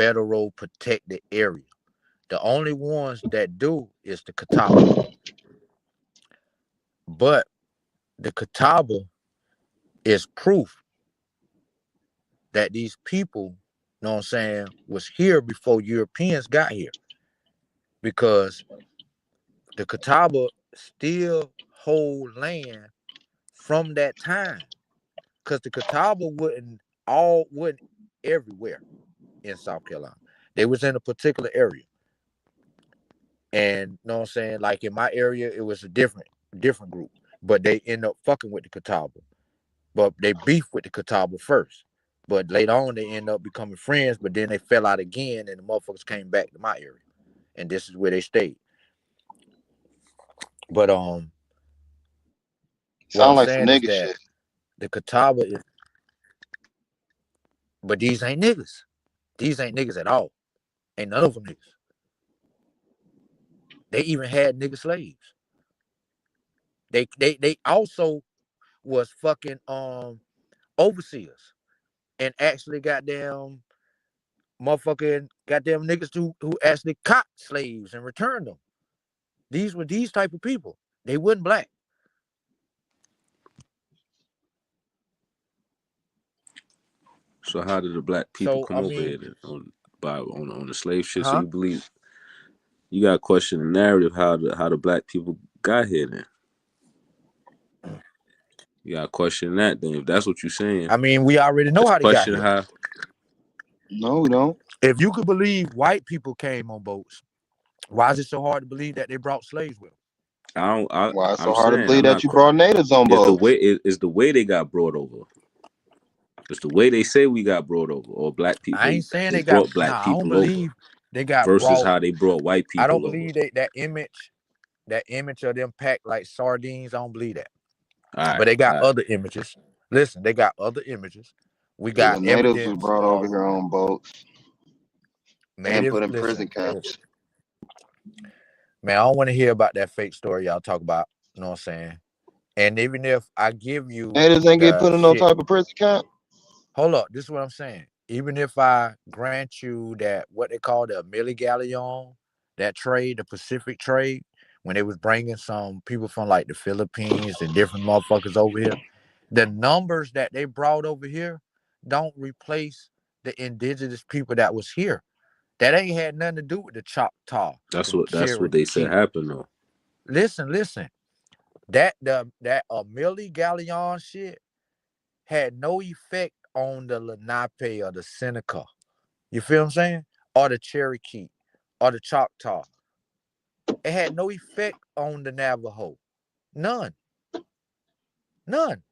federal protected area. The only ones that do is the Catawba. But the Catawba is proof that these people, you know what I'm saying, was here before Europeans got here. Because the Catawba still hold land from that time. Because the Catawba wouldn't everywhere in South Carolina. They was in a particular area. And you know what I'm saying? Like in my area, it was a different group. But they end up fucking with the Catawba. But they beef with the Catawba first. But later on they end up becoming friends, but then they fell out again and the motherfuckers came back to my area. And this is where they stayed. But what I'm Sound like some saying is nigga that shit. the Catawba is, but these ain't niggas. These ain't niggas at all. Ain't none of them niggas. They even had nigga slaves. They also was fucking overseers and actually goddamn niggas who actually caught slaves and returned them. These were these type of people. They wasn't black. So how did the black people So come I over mean, here then, on the slave shit? So huh? you believe you got to question the narrative how the black people got here then. You got to question that then if that's what you're saying. I mean, we already know Just how they got question here. how. No, we don't. If you could believe white people came on boats, why is it so hard to believe that they brought slaves with them? I don't. Why it's so I'm hard to saying believe I'm that not. you brought natives on Is the boats? way is the way they got brought over? It's the way they say we got brought over, or black people I ain't saying they they got. brought black Nah, I don't people over believe they got versus brought. how they brought white I don't people over. believe that image of them packed like sardines. I don't believe that. All right, But they all got right. other images. Listen, they got other images. We Yeah, got the natives was evidence brought over of here on boats and native. put in Listen, prison camps. man, I don't want to hear about that fake story y'all talk about. You know what I'm saying? And even if I give you Natives ain't get the put in no shit, type of prison camp. hold up, this is what I'm saying. Even if I grant you that what they call the Amelie Galleon, that trade, the Pacific trade, when they was bringing some people from like the Philippines and different motherfuckers over here, the numbers that they brought over here don't replace the indigenous people that was here. That ain't had nothing to do with the Choctaw, That's the what they said Cherokee. happened though. Listen. That Amelie Galleon shit had no effect on the Lenape or the Seneca. You feel what I'm saying? Or the Cherokee or the Choctaw. It had no effect on the Navajo. None. None.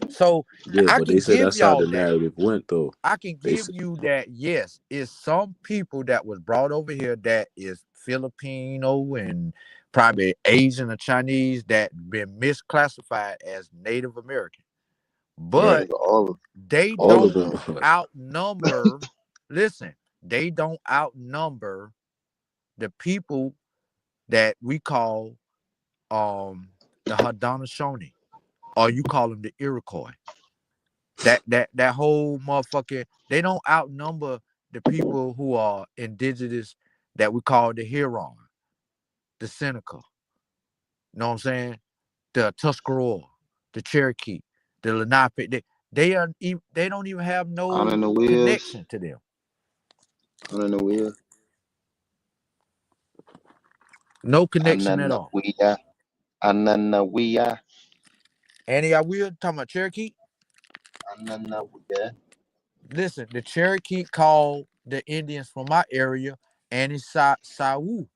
So Yeah, I but they can said give that's how y'all the that. narrative went though. I can They give said, you that. Yes, it's some people that was brought over here that is Filipino and probably Asian or Chinese that been misclassified as Native American. right. But Nigga, all they All of don't of them. outnumber, listen, they don't outnumber the people that we call the Haudenosaunee, or you call them the Iroquois. That whole motherfucker, they don't outnumber the people who are indigenous that we call the Huron, the Seneca, you know what I'm saying? The Tuscarora, the Cherokee, the Lenape. They don't even have on in no the wheels. connection to them. On in the wheels. No connection at all. Ananawiya. Ananawiya. Annie, I will talking about Cherokee. Ananawiya. Listen, the Cherokee called the Indians from my area Anisau.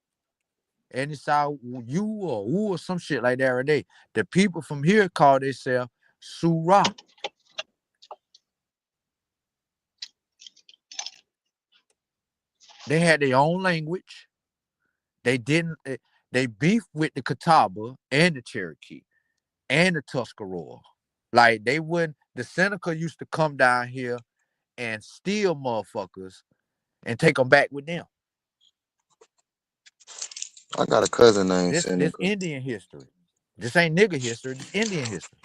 Anisau you or woo or some shit like that. Or they, the people from here call themselves Surah. They had their own language. They didn't. They beefed with the Catawba and the Cherokee and the Tuscarora. Like they wouldn't. The Seneca used to come down here and steal motherfuckers and take them back with them. I got a cousin named This Seneca. Indian history. This ain't nigga history. This Indian history.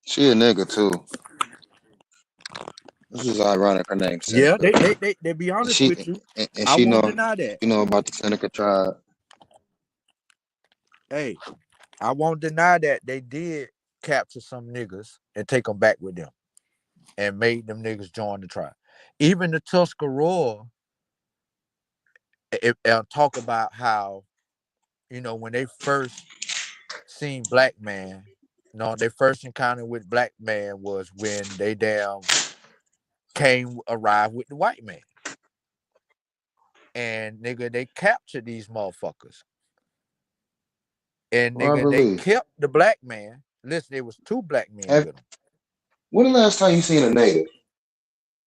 She a nigga too. This is ironic. Her name's Yeah, Seneca. they be And honest she with you. and I she won't know deny that. about the Seneca tribe. Hey, I won't deny that they did capture some niggas and take them back with them and made them niggas join the tribe. Even the Tuscarora talk about how, when they first seen black man, their first encounter with black man was when they arrived with the white man. And nigga, they captured these motherfuckers. And nigga, Robert they Lee. kept the black man. Listen, there was 2 black men Have, with them. when the last time you seen a native?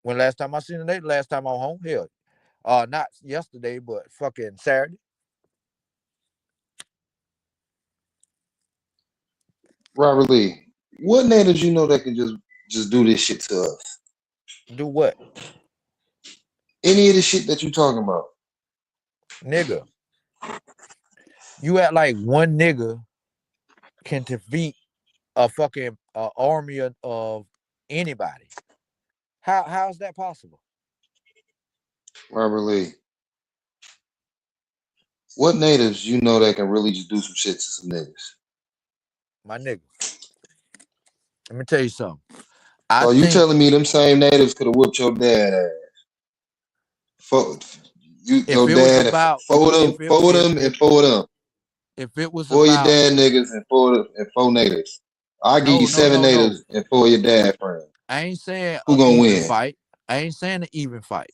When last time I seen a native, last time I was home, hell, not yesterday, but fucking Saturday. Robert Lee. What natives you know that can just do this shit to us? Do what? Any of the shit that you talking about? Nigga, you act like one nigga can defeat a fucking army of anybody. How's that possible? Robert Lee. What natives you know that can really just do some shit to some niggas? My nigga, let me tell you something. I So you think telling me them same natives could have whooped your dad ass? if Your it was dad, about four of if them, it four of if them, if and four of them. if it was 4 of your about dad niggas and four natives. I give you no no 7 no no, natives and 4 of your dad friends. I ain't saying Who an gonna even win? fight. I ain't saying an even fight.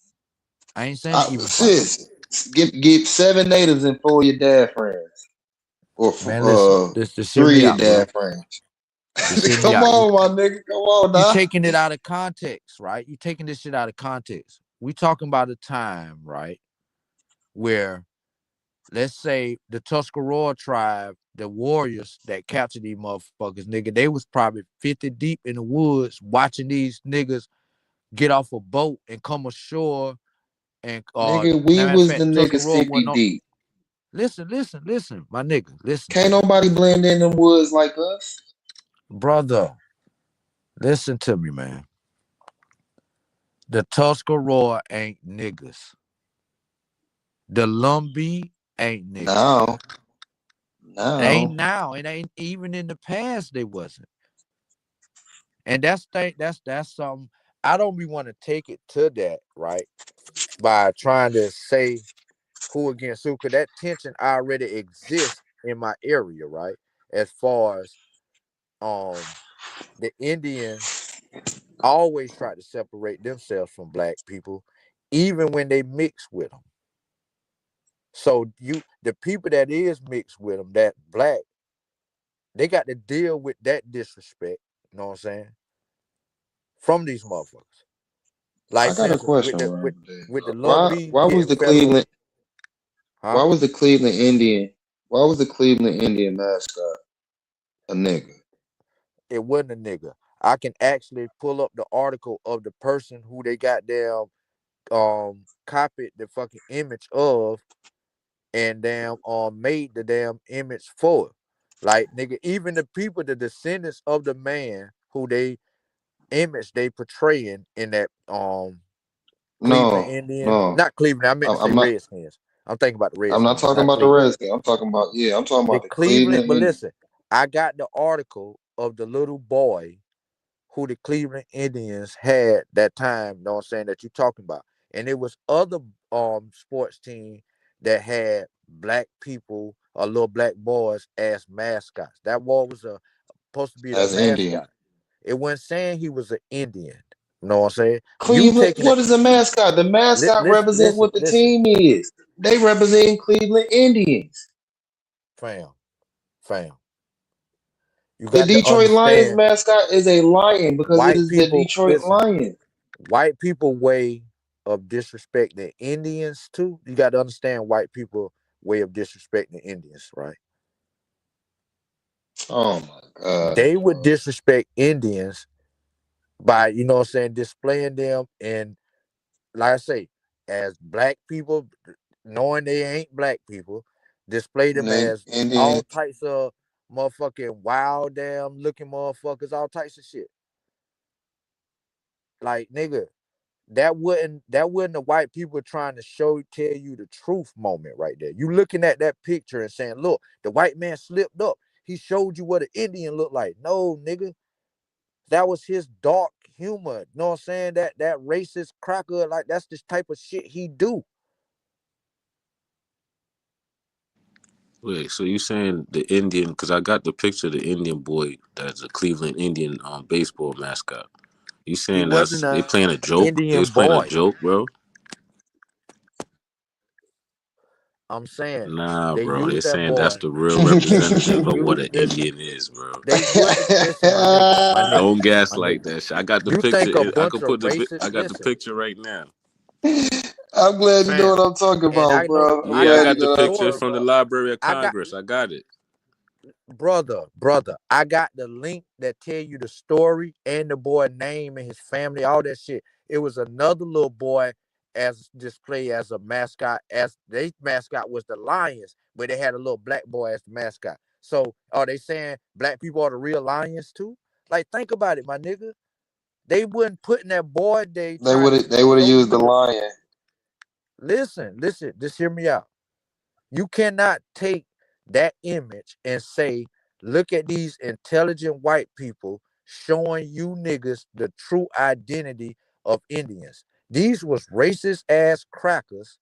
I ain't saying an even fight. Sis, give 7 natives and 4 of your dad friends, or Man, listen, this hear 3 me of your out, bro. dad friends. Just hear me Come out. on, my nigga. Come on, You now. taking it out of context, right? You taking this shit out of context. We talking about a time, right, where let's say the Tuscarora tribe, the warriors that captured these motherfuckers, nigga, they was probably 50 deep in the woods watching these niggas get off a boat and come ashore. And Nigga, we matter of was fact, the niggas Tuscarora 50 wasn't on. deep. Listen, my nigga, listen to Can't me, nobody blend in them woods like us. brother. Listen to me, man. The Tuscarora ain't niggas. The Lumbee ain't niggas. No, It ain't no. now. It ain't even in the past. They wasn't. And that's something I don't be want to take it to that, right? By trying to say who against who, because that tension already exists in my area, right? As far as the Indians always try to separate themselves from black people, even when they mix with them. So the people that is mixed with them, that black, they got to deal with that disrespect. You know what I'm saying? From these motherfuckers. I Like for got a instance, question, Robert. with the Lumbee Why was getting the federal, Cleveland huh? why was the Cleveland Indian why was the Cleveland Indian mascot a nigga? It wasn't a nigga. I can actually pull up the article of the person who they got damn copied the fucking image of and damn made the damn image for it. Like nigga, even the people, the descendants of the man who they image they portraying in that Cleveland No, Indian, no. not Cleveland, I meant to say I'm not Redskins. I'm thinking about the I'm not Redskins, talking not about the Cleveland. Redskins. I'm talking The about the Cleveland, Cleveland but Indian. listen, I got the article of the little boy who the Cleveland Indians had that time, you know what I'm saying, that you're talking about. And it was other sports team that had black people or little black boys as mascots. That boy was supposed to be the As Indian. mascot. It wasn't saying he was an Indian. You know what I'm saying? You Cleveland, taking it. what is the mascot? The mascot Listen, represent listen, what the listen, team is. They represent Cleveland Indians. fam, fam. You The got to Detroit Lions understand mascot is a lion because it white is the people, Detroit listen, Lions. white people way of disrespecting Indians too. You got to understand white people way of disrespecting Indians, right? Oh my God, They would bro. disrespect Indians by, you know what I'm saying, displaying them and like I say, as black people, knowing they ain't black people, display them as Indian. all types of motherfucking wild damn looking motherfuckers, all types of shit. Like nigga, that wasn't the white people trying to tell you the truth moment right there. You looking at that picture and saying, look, the white man slipped up. He showed you what an Indian looked like. No, nigga. That was his dark humor. You know what I'm saying? That racist cracker, like that's this type of shit he do. Wait, so you saying the Indian? Because I got the picture of the Indian boy that's a Cleveland Indian baseball mascot. You He saying wasn't they a playing a joke? They Indian was playing a boy. joke, bro? I'm saying Nah, they bro. They're used that saying that's boy. the real They representative of what used an listen. Indian is, bro. They wouldn't listen, my nigga. My nigga. Don't My gaslight nigga. that shit. I got the You think a picture. I bunch could of put the. racist I got the listen, picture right now. I'm glad you know fam. what I'm talking And about, bro. I'm Yeah, I glad you got the know what I'm picture talking story. from the about. Library of I got Congress. I got it. brother, I got the link that tell you the story and the boy name and his family, all that shit. It was another little boy as displayed as a mascot. As their mascot was the Lions, but they had a little black boy as the mascot. So are they saying black people are the real lions too? Like, think about it, my nigga. They wouldn't put in that boy. They They tried would to have they would have show used the you. lion. Listen, just hear me out. You cannot take that image and say, look at these intelligent white people showing you niggas the true identity of Indians. These was racist ass crackers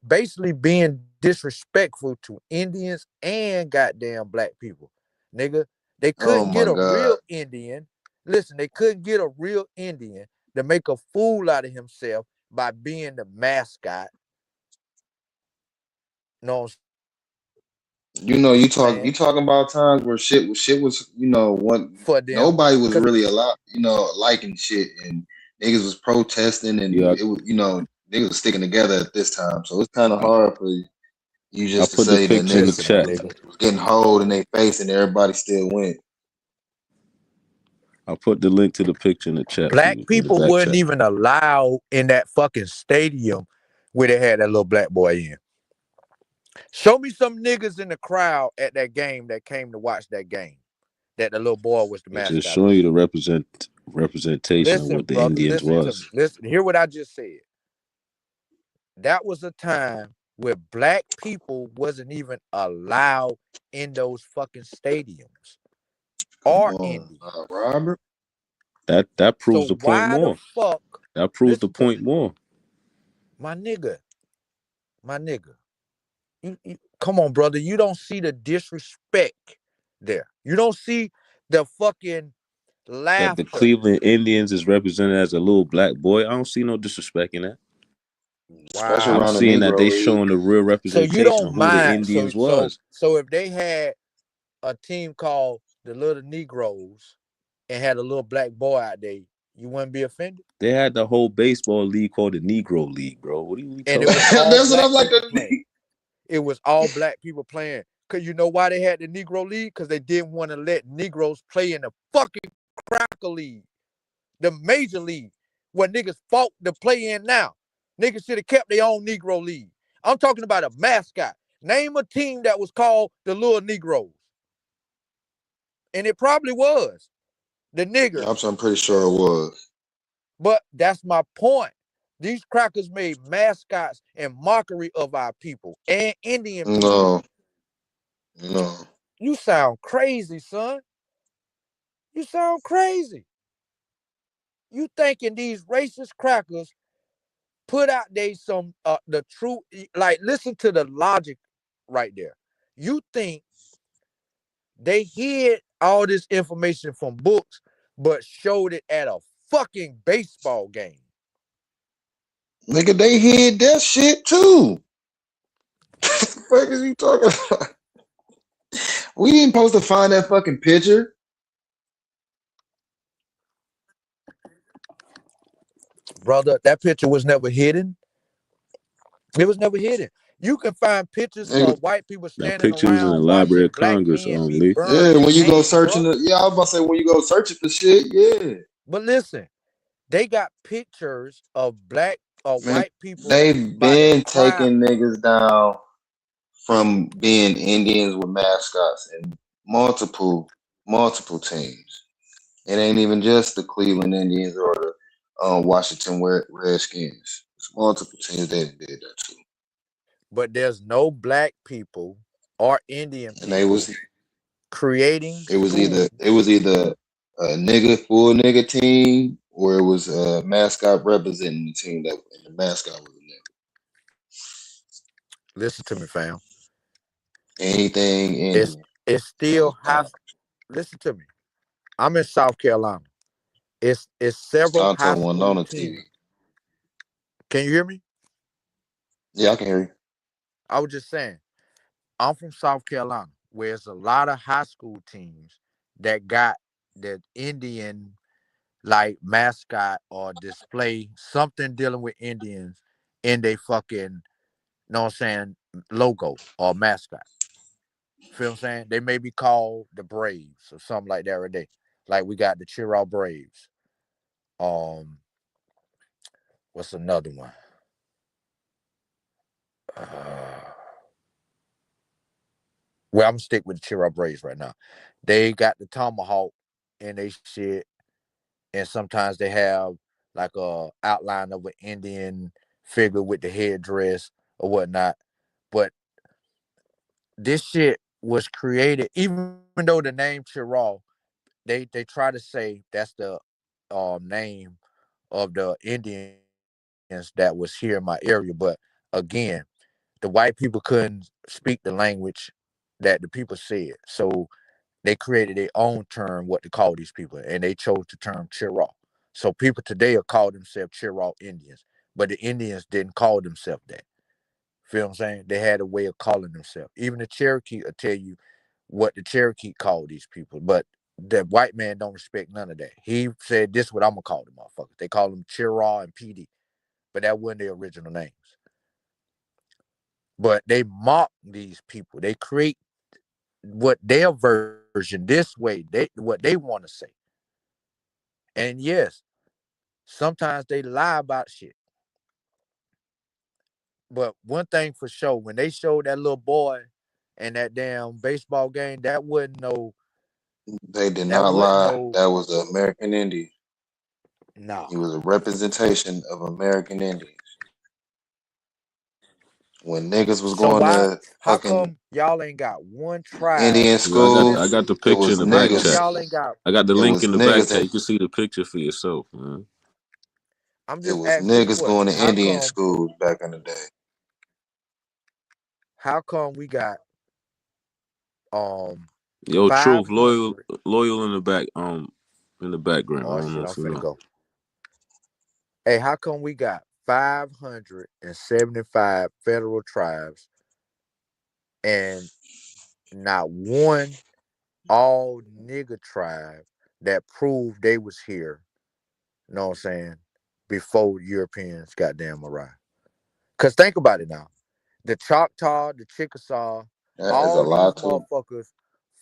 basically being disrespectful to Indians and goddamn black people. Nigga, they Oh couldn't my get a god. real Indian. Listen, they couldn't get a real Indian to make a fool out of himself by being the mascot. No, You saying talking about times where shit was one for them nobody was because really allowed liking shit and niggas was protesting and Yeah, it was niggas was sticking together at this time. So it's kind of I, hard for you I just to put the say that picture in the niggas listen, my chat. nigga, was getting hold in their face and everybody still went. I put the link to the picture in the chat for black you in the people back weren't chat. even allowed in that fucking stadium where they had that little black boy in. Show me some niggas in the crowd at that game that came to watch that game that the little boy was the It's just mascot showing of. you the representation of Listen, what the brother, Indians listen to me. was. Listen, hear what I just said. That was a time where black people wasn't even allowed in those fucking stadiums Come or on, Indians. Robert. That proves So the point why the more. fuck? That proves the Listen to point me, more. my nigga, my nigga. You come on, brother. You don't see the disrespect there. You don't see the fucking That the laughter. Cleveland Indians is represented as a little black boy. I don't see no disrespect in that. Especially I'm Wow. around the seeing that Negro they League. showing the real So you representation don't of who the mind. Indians was. So if they had a team called the Little Negroes and had a little black boy out there, you wouldn't be offended? They had the whole baseball league called the Negro League, bro. What are we And it talking was about? all That's what I'm black like. people playing. It was all black people playing. Cause you know why they had the Negro League? Cause they didn't want to let Negroes play in the fucking cracker league, the major league, where niggas fought to play in now. Niggas should have kept their own Negro league. I'm talking about a mascot. Name a team that was called the Little Negroes. And it probably was the niggers. I'm pretty sure it was. But that's my point. These crackers made mascots and mockery of our people and Indian people. No, no. You sound crazy, son. You sound crazy. You thinking these racist crackers put out there some the true, like, listen to the logic right there. You think they hid all this information from books but showed it at a fucking baseball game. Nigga, they hid that shit too. What the fuck is you talking about? We ain't supposed to find that fucking picture. Brother, that picture was never hidden. It was never hidden. You can find pictures Nigga, of white people That standing picture is in the around Library watching of black Congress, men be Lee. burned yeah, and when you go hanged, searching bro. I was about to say when you go searching for shit, yeah. But listen, they got pictures of black or Man, white people they've by the been crowd. taking niggas down from being Indians with mascots in multiple teams. It ain't even just the Cleveland Indians or the Washington Redskins. There's multiple teams that did that too. But there's no black people or Indian And they people creating it was schools. either a nigga full nigga team or it was a mascot representing the team and the mascot was a nigga. Listen to me, fam. Anything It's Indian. it's still high. Listen to me. I'm in South Carolina. It's several high Tonto wasn't school on the TV. teams. Can you hear me? Yeah, I can hear you. I was just saying, I'm from South Carolina, where there's a lot of high school teams that got the Indian like mascot or display something dealing with Indians in their fucking, know what I'm saying, logo or mascot. Feel what I'm saying? They may be called the Braves or something like that right there. Like we got the Chirau Braves. Um, what's another one? Uh, well, I'm gonna stick with the Chirau Braves right now. They got the tomahawk in they shit, and sometimes they have like a outline of an Indian figure with the headdress or whatnot. But this shit was created, even though the name Chirau, they try to say that's the name of the Indians that was here in my area. But again, the white people couldn't speak the language that the people said. So they created their own term what to call these people, and they chose the term Chiraw. So people today are called themselves Chiraw Indians, but the Indians didn't call themselves that. Feel what I'm saying? They had a way of calling themselves. Even the Cherokee will tell you what the Cherokee called these people, but the white man don't respect none of that. He said, "This is what I'm gonna call the motherfuckers." They call them Chiraw and PD, but that wasn't their original names. But they mock these people. They create what their version this way. They what they want to say. And yes, sometimes they lie about shit. But one thing for sure, when they showed that little boy in that damn baseball game, that wasn't no, They did that not wasn't lie. no, That was the American Indian. no. He was a representation of American Indians. When niggas was So going why? to How fucking come y'all ain't got one tribe? Indian Yeah, I schools, got Listen, the it picture in was the how back come chat. niggas. y'all ain't got? I got the It link was in the back niggas chat. that You can see the picture for yourself, man. I'm it just was asking a niggas going question. to Indian schools back in the day. How come we got um Yo, five truth, hundred? loyal in the background. I Oh don't know shit, I'm if you finna know. go. Hey, how come we got 575 federal tribes and not one all nigger tribe that proved they was here? You know what I'm saying? Before Europeans goddamn arrived. Cause think about it now. The Choctaw, the Chickasaw, That is a all lie these too. motherfuckers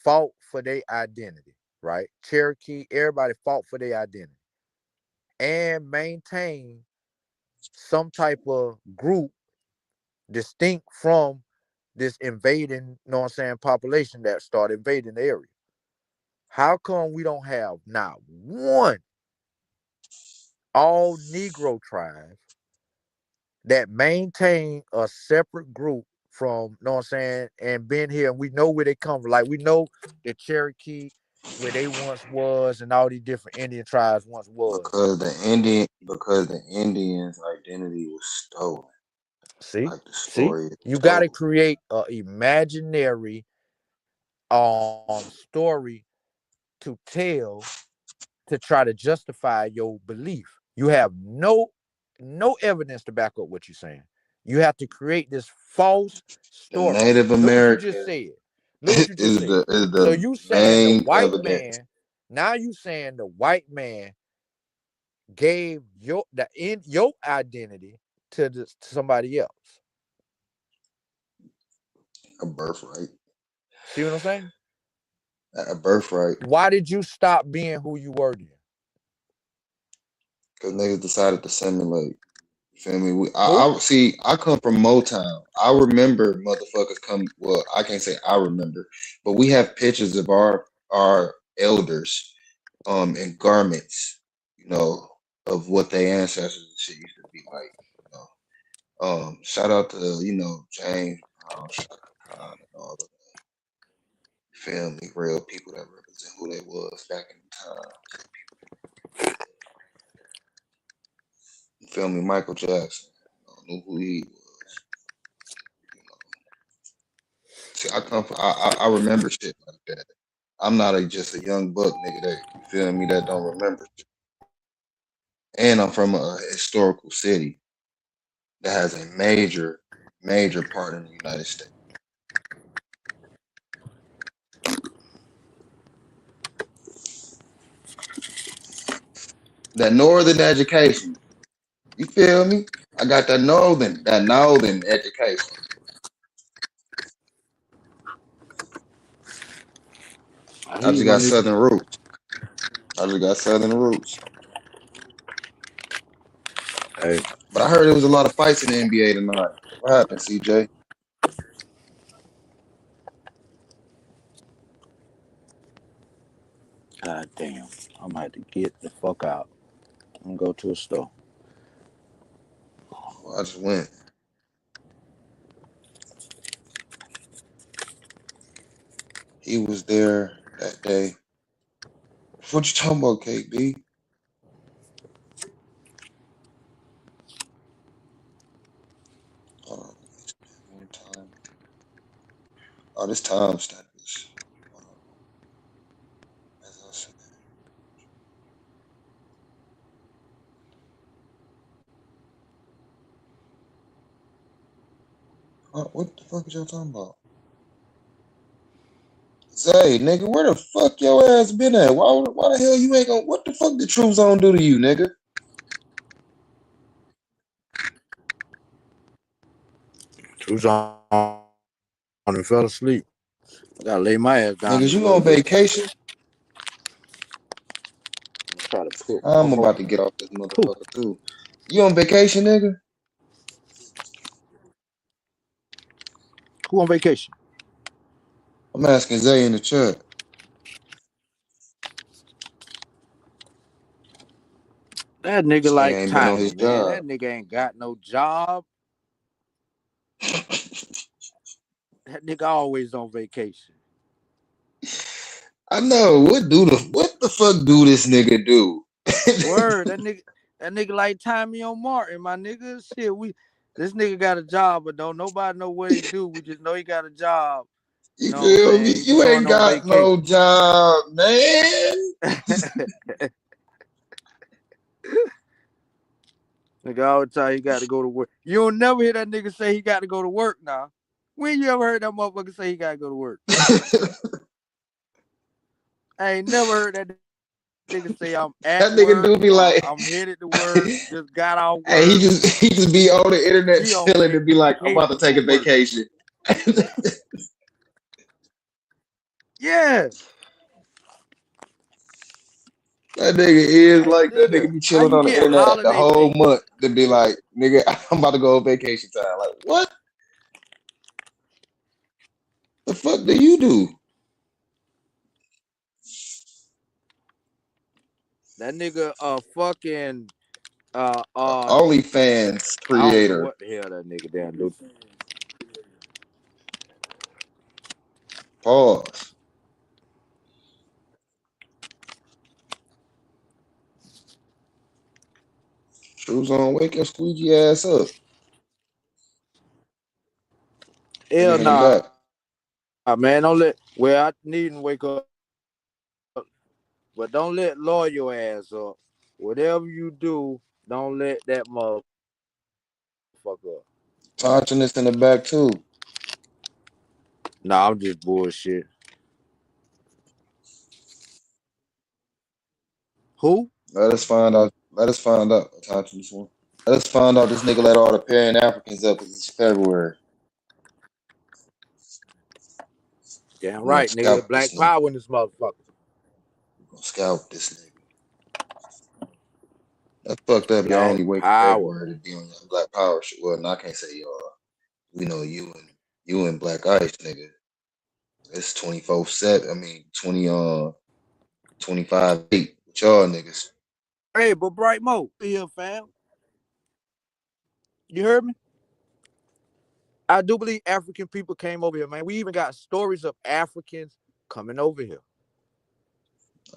fought for their identity, right? Cherokee, everybody fought for their identity and maintained some type of group distinct from this invading, you know what I'm saying, population that started invading the area. How come we don't have not one all Negro tribe that maintain a separate group from, you know what I'm saying, and been here and we know where they come from. Like we know the Cherokee, where they once was, and all these different Indian tribes once was. Because the Indians' identity was stolen. See? Like the See? story is You gotta told. create a imaginary story to tell to try to justify your belief. You have no evidence to back up what you're saying. You have to create this false The story. Native Look what you just Americans said. Look what you just is said. So the you saying the main white evidence. man, now you saying the white man gave your identity to somebody else. A birthright. See what I'm saying? A birthright. Why did you stop being who you were then? Because niggas decided to simulate. You feel me? Who? I see. I come from Motown. I remember motherfuckers come. Well, I can't say I remember, but we have pictures of our elders, in garments, you know, of what their ancestors and shit used to be like. Shout out to James Brown, Shaka Khan, and all the family, real people that represent who they was back in the time. You feel me? Michael Jackson, knew who he was. See, I remember shit like that. I'm not just a young buck nigga that you feel me that don't remember shit. And I'm from a historical city that has a major part in the United States. That northern education. You feel me? I got that northern education. I just got southern roots. Hey, But I heard there was a lot of fights in the NBA tonight. What happened, CJ? god damn. I'm gonna have to get the fuck out and go to a store. Well, I just went. He was there that day. What you talking about, KB? Hold on, one time. Oh, this time stamp is. As I said. What the fuck is y'all talking about? Zay, nigga, where the fuck your ass been at? Why the hell you ain't gonna? What the fuck the True Zone do to you, nigga? Who's on and fell asleep. I gotta lay my ass down. Niggas, you on vacation? Try to put. I'm about to get off this motherfucker too. You on vacation, nigga? Who on vacation? I'm asking Zay in the chat. That nigga like ain't been on Tommy, his man. job. That nigga ain't got no job. That nigga always on vacation. I know. What the fuck do this nigga do? Word, that nigga like Tommy on Martin, my nigga. Shit, this nigga got a job, but don't nobody know what he do. We just know he got a job. You feel me? You ain't got no job, man. Nigga all the time he got to go to work. You don't never hear that nigga say he got to go to work now. When you ever heard that motherfucker say he got to go to work? I ain't never heard that nigga say I'm at that nigga work, do be like, I'm headed to work, just got off work. Hey, he just be on the internet chilling and be like, I'm about to take a vacation. Yeah. That nigga is like that nigga be chilling on the internet the whole month to be like, nigga, I'm about to go on vacation time. Like, what? The fuck do you do? That nigga fucking OnlyFans creator. What the hell that nigga damn dude? Pause. Shoes on, wake your squeegee ass up. Hell nah. Man, don't let I needn't wake up. But don't let lawyer your ass up. Whatever you do, don't let that motherfucker up. Touching this in the back too. Nah, I'm just bullshit. Who? Let us find out. Touching this one. Let us find out this nigga let all the Pan Africans up because it's February. Damn right, nigga. Black power in this motherfucker. We're gonna scalp this nigga. That's fucked up. Y'all only wait for February to be on that Black Power shit. Well, no, I can't say y'all. We know you and Black Ice, nigga. It's 24/7. I mean 25/8 with y'all niggas. Hey, but Bright Mo, here, fam. You heard me? I do believe African people came over here, man. We even got stories of Africans coming over here.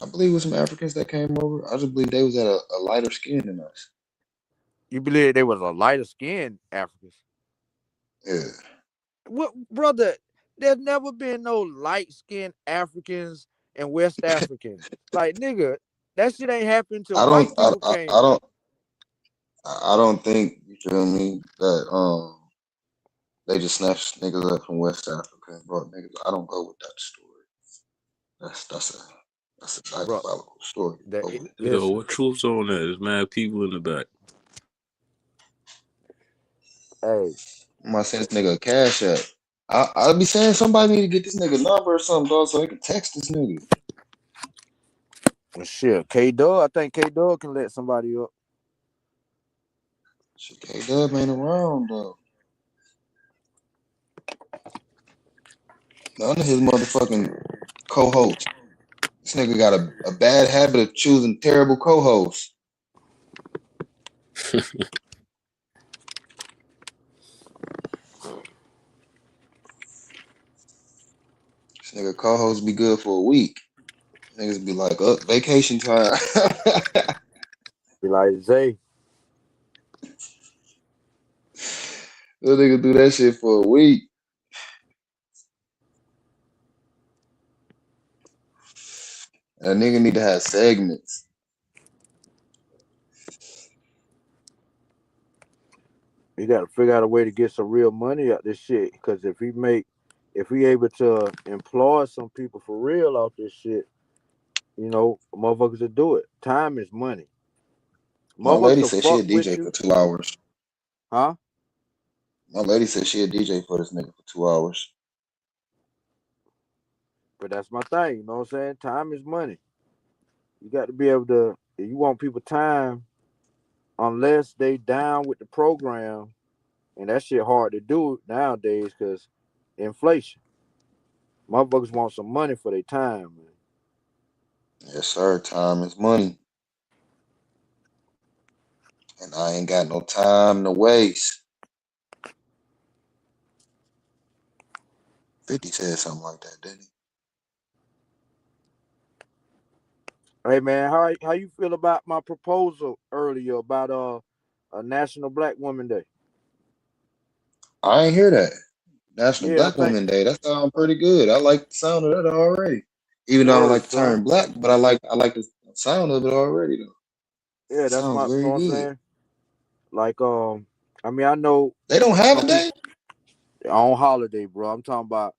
I believe it was some Africans that came over. I just believe they was at a lighter skin than us. You believe there was a lighter skinned Africans? Yeah. What, brother? There's never been no light skinned Africans and West Africans. Like, nigga, that shit ain't happened till I don't white I, people I, came I here. don't I don't think you feel me that they just snatched niggas up from West Africa and brought niggas. I don't go with that story. That's a Bro, diabolical story. Go with. Yo, listen, what truth's on that? There's mad people in the back. hey, I'm not saying this nigga a cash app. I'll be saying somebody need to get this nigga number or something, dog, so they can text this nigga. shit, K Dub. I think K Dub can let somebody up. Shit, K Dub ain't around though. None of his motherfucking co-hosts. This nigga got a bad habit of choosing terrible co-hosts. This nigga co-hosts be good for a week. Niggas be like, up vacation time. Be like, Zay, Those niggas do that shit for a week. A nigga need to have segments. you got to figure out a way to get some real money out this shit. Because if he able to employ some people for real off this shit, motherfuckers will do it. Time is money. My Motherfuckers lady will said she a fuck with DJ for you, 2 hours. huh? My lady said she a DJ for this nigga for 2 hours. But that's my thing. You know what I'm saying? Time is money. You got to be able to. If you want people time, unless they down with the program, and that shit hard to do nowadays because inflation. Motherfuckers want some money for their time, man. Yes, sir. Time is money. And I ain't got no time to waste. 50 said something like that, didn't he? Hey man, how you feel about my proposal earlier about a National Black Woman Day? I ain't hear that. National Yeah, I Black think Women Day. That sounds pretty good. I like the sound of that already. Even though I don't word like the son. term black, but I like the sound of it already though. Yeah, that's Sounds my. You know very what I'm good. saying? Like I mean I know They don't have some a people day? on holiday, bro. I'm talking about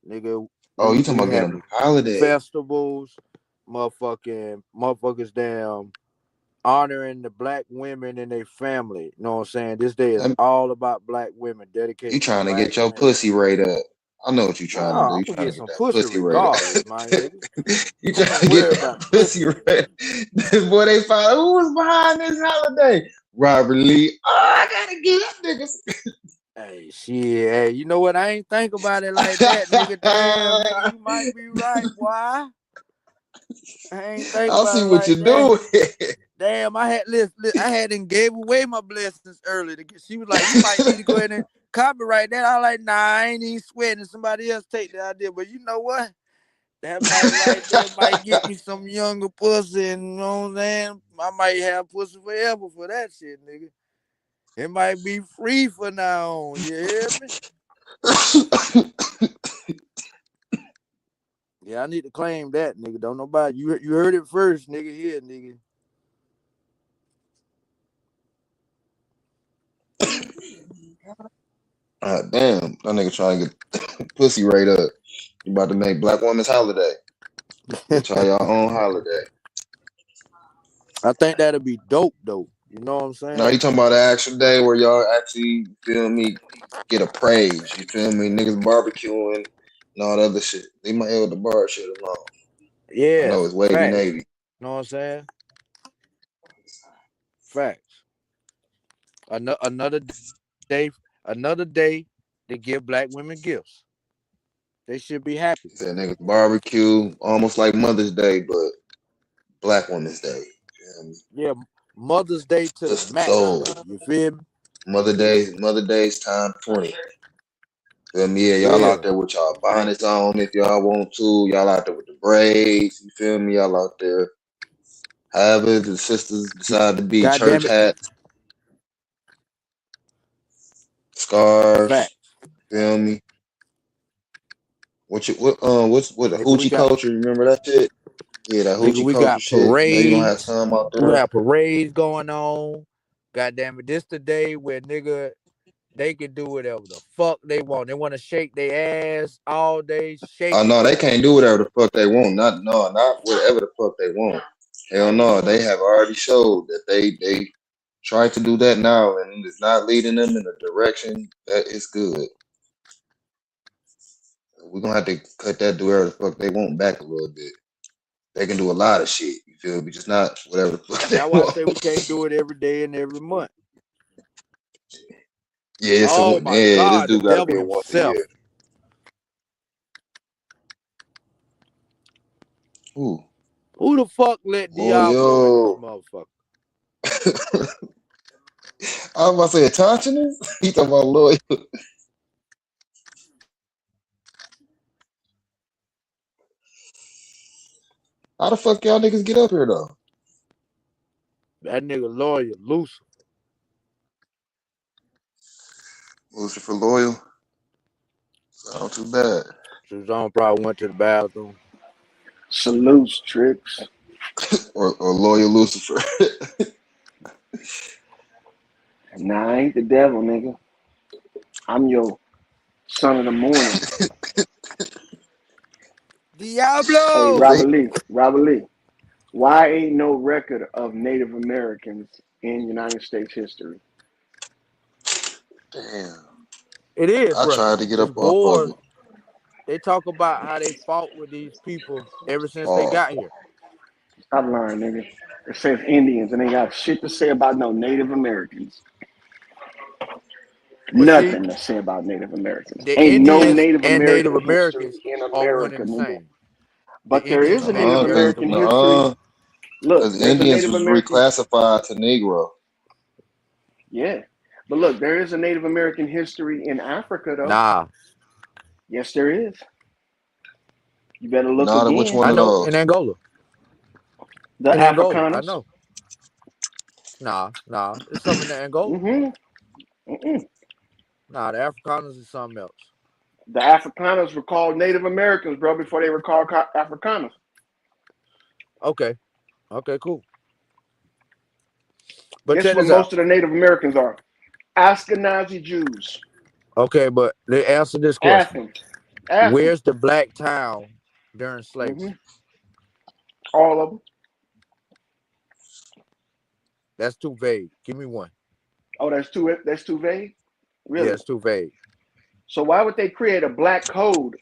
nigga. Oh, you We talking we about getting having a holiday. festivals, motherfuckers damn honoring the black women and their family. You know what I'm saying? This day is Let all about black women, You dedicated to trying to black get your women. pussy rate up. I know what you trying to do. Nah, I'm You gonna trying to get get some that pussy pussy rate up. regardless, my nigga. You I trying ain't to get worried that about pussy pussy. rate. Boy, they found who was behind this holiday. Robert Lee. Oh, I gotta get that Hey, shit. Hey, you know what? I ain't think about it like that, nigga. Damn, nigga, nigga. you might be right, boy. I ain't think I'll about see it what like you that. doing. Damn, I hadn't gave away my blessings early. She was like, "You might need to go ahead and copyright that." I like, "Nah, I ain't even sweating. Somebody else take the idea." But you know what? That might right there might get me some younger pussy, and you know what I'm saying? I might have pussy forever for that shit, nigga. It might be free for now on. You hear me? Yeah, I need to claim that, nigga. Don't nobody you heard it first, nigga. Here, nigga. Damn, that nigga trying to get pussy rate up. You about to make Black Women's Holiday. Get y'all own holiday. I think that'd be dope though. You know what I'm Now saying? you talking about the actual day where y'all actually, you feel me, get a praise. You feel me? Niggas barbecuing and all the other shit. Leave my L the bar shit alone. I Yeah, know it's wavy facts. navy. You know what I'm saying? Facts. Day, another day to give black women gifts. They should be happy. Said niggas barbecue almost like Mother's Day, but Black Women's Day. Yeah, Mother's Day to the Just max, sold. nigga. You feel me? Mother Day's time 20. Feel me? Yeah, y'all Yeah. out there with y'all bonnets on if y'all want to. Y'all out there with the braids. You feel me? Y'all out there. However, the sisters decide to be God damn church it. hats, scarves. Fact. Feel me? What's the Nigga, we hoochie got culture? Remember that shit? Yeah, that nigga, hoochie we culture got shit. You know, you gonna have parades. some out We there. got parades going on. God damn it. This the day where nigga they can do whatever the fuck they want. They want to shake their ass all day. Shake Oh it, no, they nigga. can't do whatever the fuck they want. Not whatever the fuck they want. Hell no, they have already showed that they try to do that now, and it's not leading them in a direction that is good. We're gonna have to cut that do whatever the fuck they want back a little bit. They can do a lot of shit. You feel me? Just not whatever the fuck they That's why I want. say we can't do it every day and every month. Yeah, Oh my this God, the dude gotta be devil a once a himself. year. Ooh. Who the fuck let Diablo in this Loyal. motherfucker? I was about to say Attention. He talking about loyal. How the fuck y'all niggas get up here though? That nigga Lawyer Lucifer. Lucifer loyal. Sound too bad. Suzanne probably went to the bathroom. Salutes, Tricks. or loyal Lucifer. Nah, I ain't the devil, nigga. I'm your son of the morning. Diablo! Hey, Robert Lee. Why ain't no record of Native Americans in United States history? Damn. It is, I brother. tried to get It's up off of wars. it. They talk about how they fought with these people ever since they Oh, got here. Stop lying, nigga. It says Indians and they got shit to say about no Native Americans. But see, Nothing to say about Native Americans. the Ain't no Indians Native and Native American history Americans in are one America, and the nigga. same. The But there Indians is a and Native Native because American history. Look, there's a Indians Native was American. reclassified to Negro. Yeah. But look, there is a Native American history in Africa, though. Nah. Yes, there is. You better look Nah, which again. one I of know those? in Angola. The In Angola, I Afrikaners. know. Nah. It's something in Angola. Nah, the Afrikaners is something else. The Afrikaners were called Native Americans, bro, before they were called Afrikaners. Okay, cool. But Guess check what this out. most of the Native Americans are? Ashkenazi Jews. Okay, but let's answer this question. Athens. Where's the black town during slavery? All of them. That's too vague. Give me one. Oh, that's too vague? Really? Yeah, it's too vague. So why would they create a black code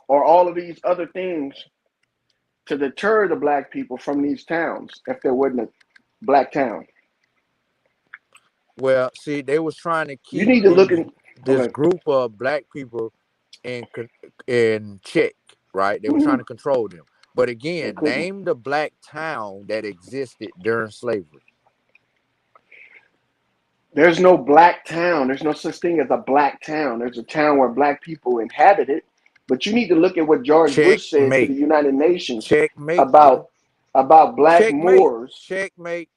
or all of these other things to deter the black people from these towns if there wasn't a black town? Well, see, they was trying to You keep need to look in. this Okay. group of black people in check, right? They were trying to control them. But again, name the black town that existed during slavery. There's no black town. There's no such thing as a black town. There's a town where black people inhabit it. But you need to look at what George Bush said to the United Nations about black Moors Checkmate.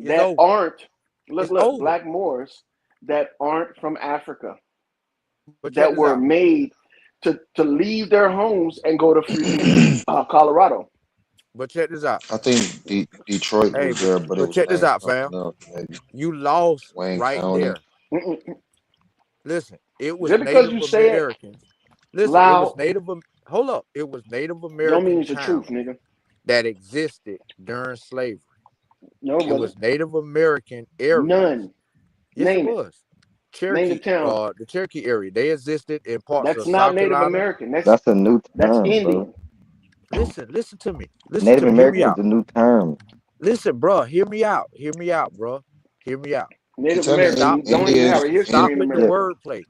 that aren't black Moors that aren't from Africa, that were made to leave their homes and go to freaking Colorado. But check this out. I think Detroit was there, but it was check this out, fam. Else, maybe. You lost Wayne right County. there. Listen, it was just because Native you say Americans. Listen, loud, it was Native. Hold up, it was Native American. Don't mean it's the truth, nigga. That existed during slavery. No, it was Native American area. None. Yes, Name it was. Cherokee. Name the town. The Cherokee area. They existed in parts That's of not South Native Carolina. American. That's a new term. That's Indian. Bro. Listen to me. Native American is a new term. Listen, bro. Hear me out, bro. Hear me out. Native Americans don't even have a history in America. Wordplay.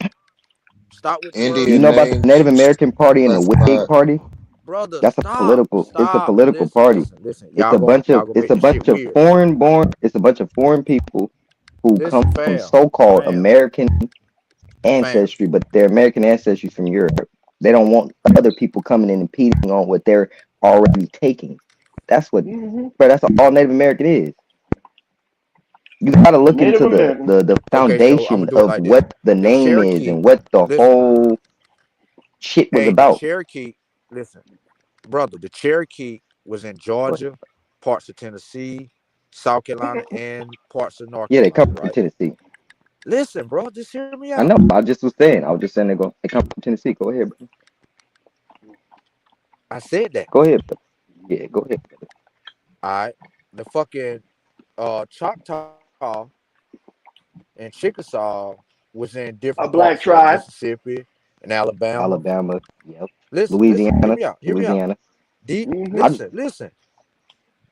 Stop with Indian. You know about the Native American Party and the Whig Party? brother, That's a stop. political. It's a political Listen, party. listen. It's Y'all a bunch of. gonna It's make a this shit bunch of weird. foreign-born. It's a bunch of foreign people who Listen, come from fam, so-called fam, American fam. ancestry, but they're American ancestry from Europe. They don't want other people coming in and impeding on what they're already taking. That's what, but that's all Native American is. You got to look Native into American. the Okay, so I'm foundation gonna do it of like this. what the The name is Cherokee. and what the Listen, whole shit was hey, the about. Cherokee. Listen, brother. The Cherokee was in Georgia, parts of Tennessee, South Carolina, and parts of North Yeah, they come Carolina. from Right. Tennessee. Listen, bro. Just hear me I out. know. I just was saying. I was just saying they come from Tennessee. Go ahead, bro. I said that. Go ahead, bro. Yeah, go ahead, brother. All right. The fucking Choctaw and Chickasaw was in A different black parts of tribe. Mississippi and Alabama. Alabama. Yep. Listen, Louisiana. hear me out. Louisiana. Listen.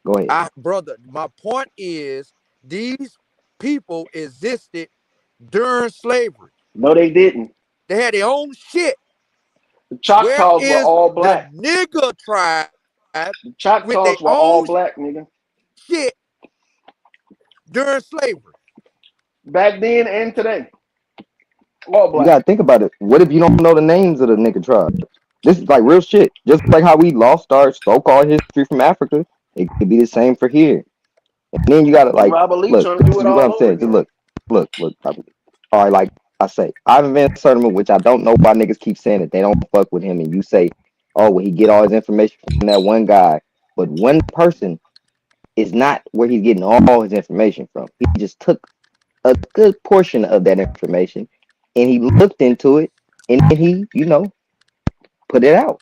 Go ahead. Brother, my point is these people existed during slavery. No, they didn't. They had their own shit. The Choctaws Where were is all the black. nigger tribe The with their Choctaws were all own black, nigga. shit during slavery? Back then and today. All You black. gotta think about it. What if you don't know the names of the nigga tribes? This is like real shit. Just like how we lost our so-called history from Africa, it could be the same for here. And then you gotta And like Robert Lee look. trying to This do is it what all I'm over saying. Just again. look. Robert Lee. All right, like I say, Ivan Van Sertima, which I don't know why niggas keep saying that they don't fuck with him, and you say, oh, well, he get all his information from that one guy, but one person is not where he's getting all his information from. He just took a good portion of that information and he looked into it and then he, put it out.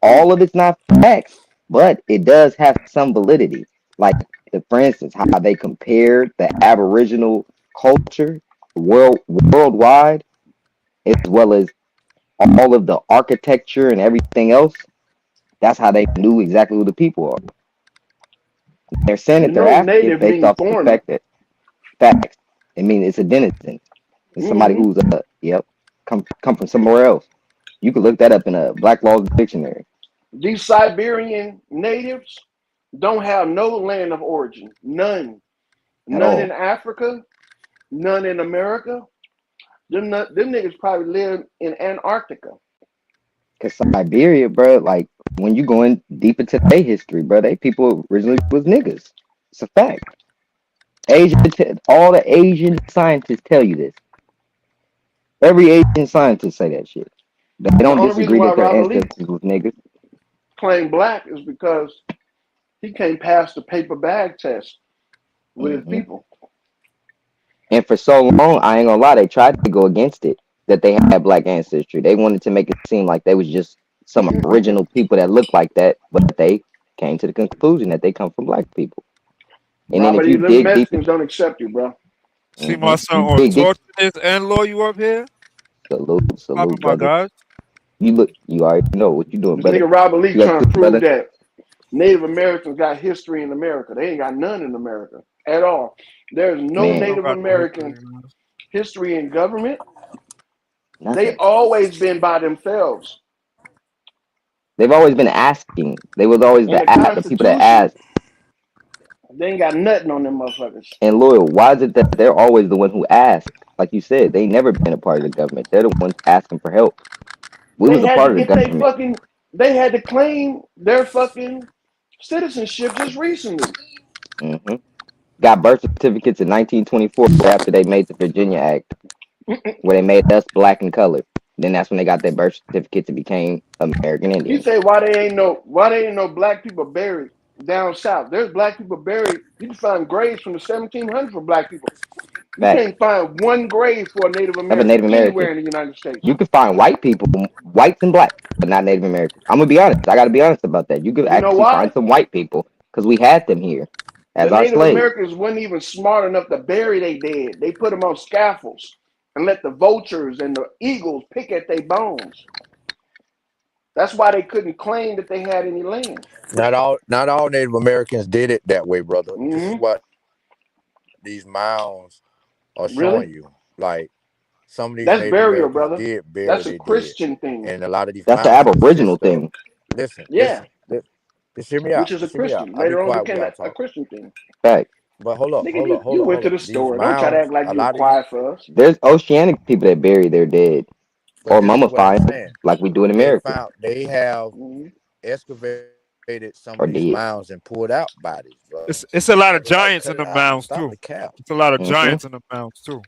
All of it's not facts, but it does have some validity. Like, for instance, how they compared the Aboriginal culture worldwide, as well as all of the architecture and everything else. That's how they knew exactly who the people are. They're saying that they're African native based means off the foreigner. fact that facts. I mean, it's a denizen. It's somebody who's come from somewhere else. You can look that up in a Black Law Dictionary. These Siberian natives don't have no land of origin. None. None in Africa. None in America. Them niggas probably live in Antarctica. Cause Siberia, bro, like when you go in deep into their history, bro, they people originally was niggas. It's a fact. All the Asian scientists tell you this. Every Asian scientist say that shit. They don't disagree that their ancestors was niggas. Claim black is because he can't pass the paper bag test with his people. And for so long, I ain't gonna lie, they tried to go against it, that they had black ancestry. They wanted to make it seem like they was just some original people that looked like that, but they came to the conclusion that they come from black people. And Robert, then if you them dig Mexicans deep, don't accept you, bro. See my son on Torchiness and Law, you up here? Salute, my brother. guys. You already know what you doing, This brother. nigga Robert Lee trying to prove brother? that Native Americans got history in America. They ain't got none in America at all. There's no Native American history in government. Nothing. They always been by themselves. They've always been asking. They was always the people that asked. They ain't got nothing on them motherfuckers. And Loyal, why is it that they're always the one who asked? Like you said, they never been a part of the government. They're the ones asking for help. We was a part of the government. They had to claim their fucking citizenship just recently. Got birth certificates in 1924 after they made the Virginia Act, where they made us black and colored. Then that's when they got their birth certificates and became American Indians. You say why they ain't no black people buried down south? There's black people buried. You can find graves from the 1700s for black people. You can't find one grave for a Native American anywhere in the United States. You can find white people, whites and blacks, but not Native Americans. I'm gonna be honest. I gotta be honest about that. You could actually find some white people because we had them here as our slaves. The Native Americans weren't even smart enough to bury their dead. They put them on scaffolds and let the vultures and the eagles pick at their bones. That's why they couldn't claim that they had any land. Not all Native Americans did it that way, brother. This is what these mounds are showing you. Like some of these That's Native burial, Americans brother. did bury That's a their dead, Christian thing. and a lot of these That's the mounds Aboriginal consist of. thing. Listen, Yeah, just hear me which out. is a Just hear me out. Christian. I'll be Later on quiet when became y'all a talk. Christian thing. Fact. But hold up, Nigga, you went to the These store. Don't try to mounds, act like a you were lot of these. quiet for us. There's oceanic people that bury their dead But or this is what I'm mummify them saying. like we do in America They have Mhm. excavated some or of these did. mounds and pulled out bodies, bro. It's a lot of They like giants cut in it the out and mounds stop too. the cow. It's a lot of Mm-hmm. giants in the mounds too.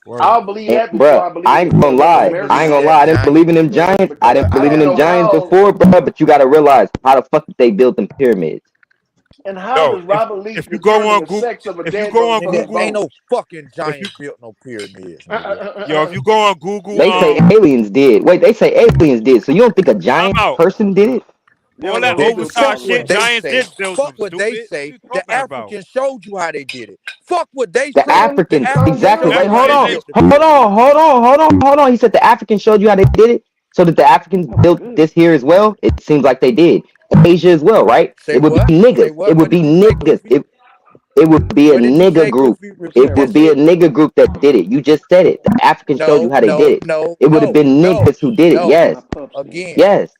Word. I'll believe And that before I bruh, believe I in ain't gonna Native lie. You I ain't Americans. gonna believe lie. I that didn't believe in them giant? giants. I didn't I believe in don't them know giants how. before, bruh. But you gotta realize how the fuck did they build them pyramids? And how Yo, does Robert Lee if you go determine on the Google, sex of a if you dead go on Nigga, motherfucker's Google, ain't no bones? fucking if you giant built no pyramids, nigga. yo, if you go on Google, They say aliens did. Wait, they say aliens did. So you don't think a I'm giant out. person did it? You All don't know that who Nigga, built them oversized fuck shit, what motherfuckers. they giants say. did build Fuck them. what they Stupid. say. What you The talking about? Africans showed you how they did it. Fuck what they The say. The Africans, Calm Africans exactly. down. Wait, showed you how hold they on, Africans built the hold pyramids. on, hold on, hold on, hold on. He said the Africans showed you how they did it. So did the Africans That was build good. this here as well? It seems like they did. Asia as well, right? Say It would what? be Say niggas. what? It would What be did you say, niggas. Goofy? It would be a What did you nigga say, group. Goofy? Repeat It that would be a shit. nigga group that did it. You just said it. The Africans showed you No, how they did no, it. no, It would have no, been no, niggas who did it. no. Yes. My pups done. Again, Yes.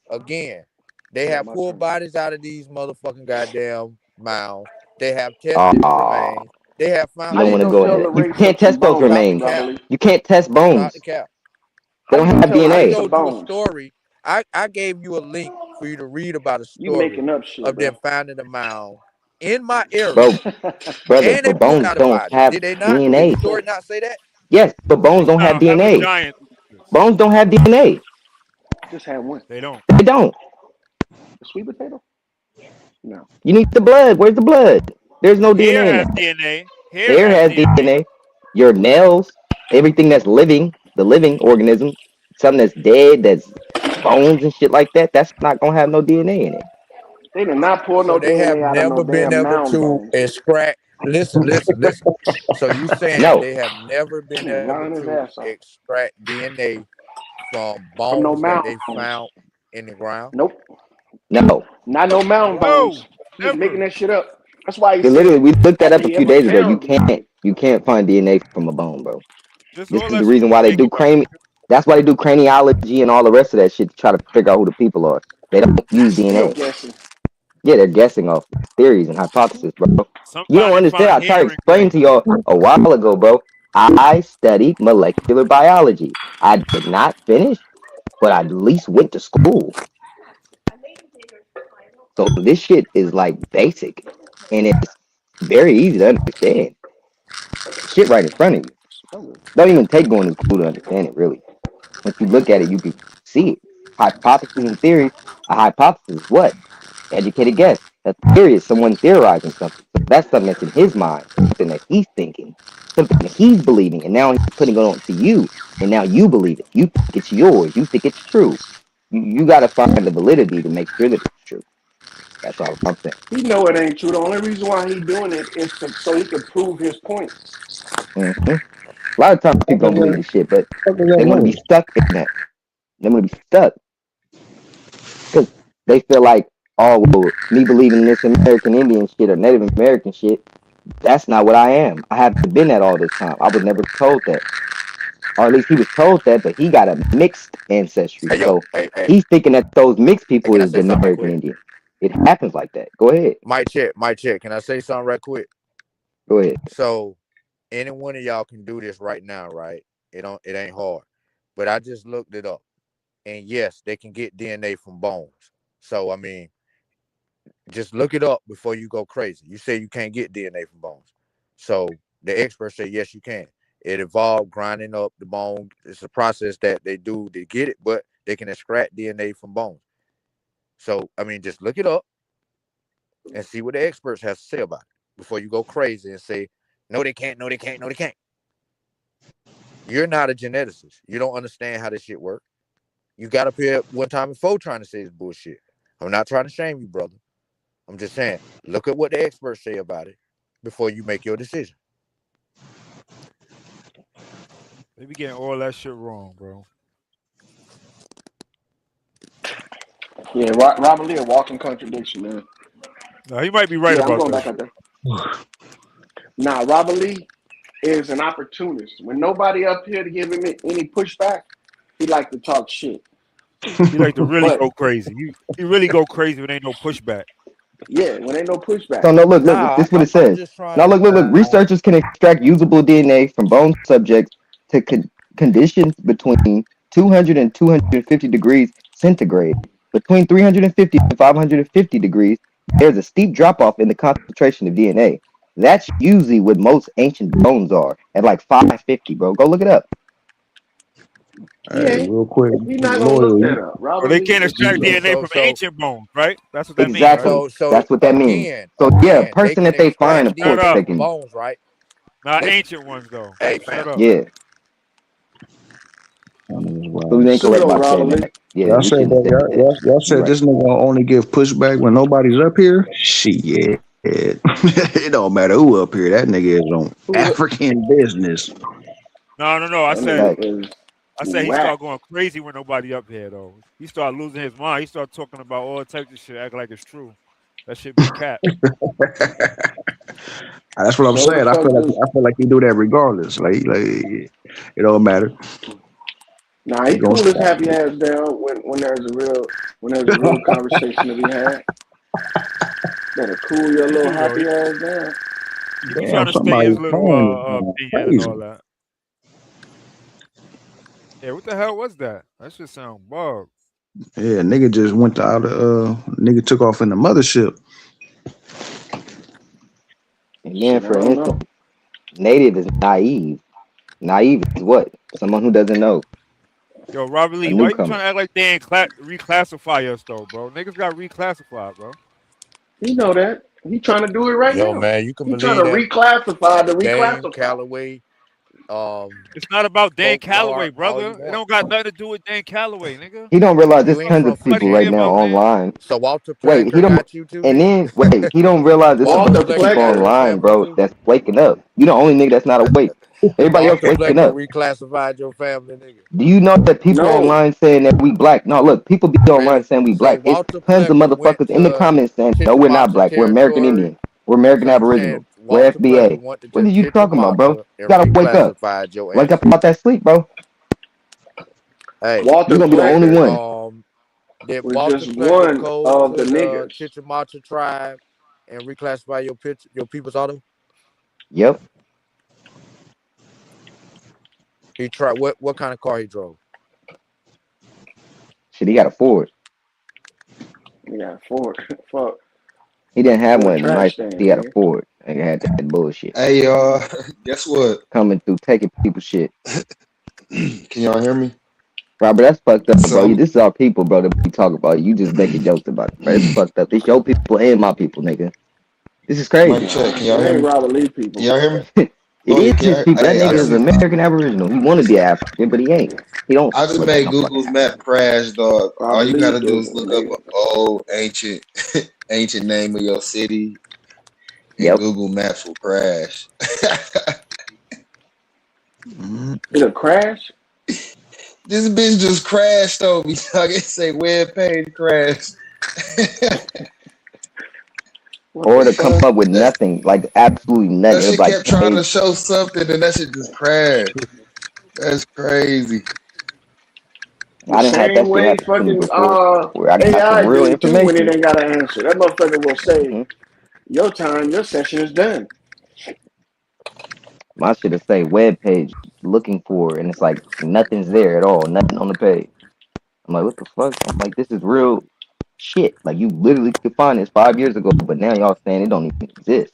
they Yeah, have my pulled turn. bodies out of these motherfucking goddamn mounds. They have tested the Ah, remains. They have you found How don't you want to evidence gonna go of tell into it. the that. You race can't of some test those bones, Stop the remains. cap. Robert Lee? You can't test Stop the bones. cap. They How don't you have tell the I race DNA. of showed you a bones? story. I gave you a link for you to read about a You story making up shit, of bro. them finding a mound in my area. Bro, brother, And they but pulled bones out a don't body. have Did they not? Did the DNA. story not say that? Yes, but bones don't have Nah, have a DNA. giant. Bones don't have DNA. Just had one. They don't. They don't. The sweet potato? No. You need the blood. Where's the blood? There's no Hair DNA in has that. DNA. Hair Hair has has DNA. DNA. Your nails, everything that's living, the living organism, something that's dead, that's bones and shit like that, that's not gonna have no DNA in it. They did not pull So no they have DNA out of no never been damn able mound to bones. extract. Listen. So you saying No, they have never been able Lying his to ass off. extract DNA from From no bones that mound they bones. found in the ground? Nope. no. Not no mound What? No, bones. You just making never. that shit up. That's why he They literally, said, we looked that have up a they few ever days ago. found DNA? You can't find DNA from a bone, bro. Just This all is the that shit reason you why they do making up. That's why they do craniology and all the rest of that shit to try to figure out who the people are. They don't use Still DNA. guessing. Yeah, they're guessing off theories and hypotheses, bro. You don't Sometimes they understand. find I tried to hair in explain to graves. y'all a while ago, bro. I studied molecular biology. I did not finish, but I at least went to school. So this shit is like basic, and it's very easy to understand. Shit right in front of you. Don't even take going to school to understand it, really. Once you look at it, you can see it. Hypothesis and theory. A hypothesis is what? Educated guess. A theory is someone theorizing something. So that's something that's in his mind, something that he's thinking, something that he's believing, and now he's putting it on to you, and now you believe it. You think it's yours. You think it's true. You got to find the validity to make sure that it's true. That's all I'm saying. He know it ain't true. The only reason why he doing it is so he can prove his point. Mm-hmm. A lot of times people don't believe this shit, but they want to be stuck in that. They want to be stuck because they feel like, oh, well, me believing in this American Indian shit or Native American shit, that's not what I am. I haven't been that all this time. I was never told that. Or at least he was told that, but he got a mixed ancestry. Hey, yo, So hey, he's thinking that those mixed hey, people can I is the say something right American quick? Indian. It happens like that. Go ahead. Mic check. Can I say something right quick? Go ahead. So any one of y'all can do this right now, right? It ain't hard. But I just looked it up. And yes, they can get DNA from bones. So I mean, just look it up before you go crazy. You say you can't get DNA from bones. So the experts say yes, you can. It involved grinding up the bone. It's a process that they do to get it, but they can extract DNA from bones. So I mean, just look it up and see what the experts have to say about it before you go crazy and say, no, they can't, no, they can't, no, they can't. You're not a geneticist. You don't understand how this shit works. You got up here one time before trying to say it's bullshit. I'm not trying to shame you, brother. I'm just saying, look at what the experts say about it before you make your decision. They be getting all that shit wrong, bro. Yeah, Robert Lee a walking contradiction, man. No, he might be right Yeah, I'm about going that back out shit. there. Nah, Robert Lee, is an opportunist. When nobody up here to give him any pushback, he like to talk shit. He like to really go crazy. He really go crazy when ain't no pushback. Yeah, when ain't no pushback. So no, look, this is what it says. Now look. Researchers can extract usable DNA from bone subjects to conditions between 200 and 250 degrees centigrade. Between 350 and 550 degrees, there's a steep drop off in the concentration of DNA. That's usually what most ancient bones are at like 550, bro. Go look it up. Hey, real quick, He's not gonna look that up. Well, they can't extract DNA from ancient bones, right? That's what that means. Exactly. So that's what that means. So yeah, a person that they find, of course, they can bones, right? Not ancient ones though. Hey, shut up. Yeah. Who's incorrect about saying that? Yeah, y'all said that. Y'all said this nigga gonna only give pushback when nobody's up here. Shit. It don't matter who up here. That nigga is on African business. No. I said he started going crazy when nobody up here though. He started losing his mind. He started talking about all types of shit, acting like it's true. That shit be cat. That's what I'm saying. I feel like he do that regardless. Like it don't matter. Nah, he cool his happy ass down when there's a real conversation to be had. Better cool your little happy ass down. He's trying to stay his little opinion and all that. Yeah, what the hell was that? That shit sound bug. Yeah, nigga just went out nigga took off in the mothership. And then for instance, native is naive. Naive is what? Someone who doesn't know. Yo, Robert Lee, why you trying to act like they ain't reclassify us though, bro? Niggas got reclassified, bro. He know that. He trying to do it right now. Yo, man, you can he believe trying to reclassify the reclassify. Dan Calloway. It's not about Dan Calloway, brother. It don't got nothing to do with Dan Calloway, nigga. He don't realize there's tons of people right now online. So Walter Plecker he don't. You too, and then he don't realize there's a bunch of people online, bro, that's waking up. You the only nigga that's not awake. Everybody else waking up. Reclassified your family, nigga. Do you know that people online saying that we black? No, look, people be online saying we black. It's tons of motherfuckers in the comments saying, no, we're not black. We're American Indian. We're American Aboriginal. We're FBA. What are you talking about, bro? You gotta wake up. Wake up about that sleep, bro. Hey, Walter you're gonna be the only one. Did was Walter just one of the to niggas. Chickamauga tribe and reclassify your people's auto? Yep. He tried. What kind of car he drove? Shit, he got a Ford. He got a Ford. Fuck. He didn't have one. Nice. He had a Ford. And had that bullshit. Hey, guess what? Coming through, taking people's shit. Can y'all hear me? Robert, that's fucked up, bro. This is our people, bro, that we talk about. You just making jokes about it, bro. It's fucked up. It's your people and my people, nigga. This is crazy. Can y'all hear me? Robert Lee people. Y'all hear me? It is his people. That nigga is American Aboriginal. He want to be African, but he ain't. He don't. I just made Google's map crash, dog. All you gotta do is look up an old ancient name of your city, and Google Maps will crash. It'll crash? This bitch just crashed on me. I can say web page crashed. Or to come up with nothing, like absolutely nothing. That shit like, kept trying to show something, and that shit just crashed. That's crazy. I didn't have that shit happen before. Where I got some real information when it ain't got an answer. That motherfucker will say, "Your time, your session is done." My shit will say web page looking for, and it's like nothing's there at all, nothing on the page. I'm like, what the fuck? I'm like, this is real shit. Like you literally could find this 5 years ago, but now y'all saying it don't even exist.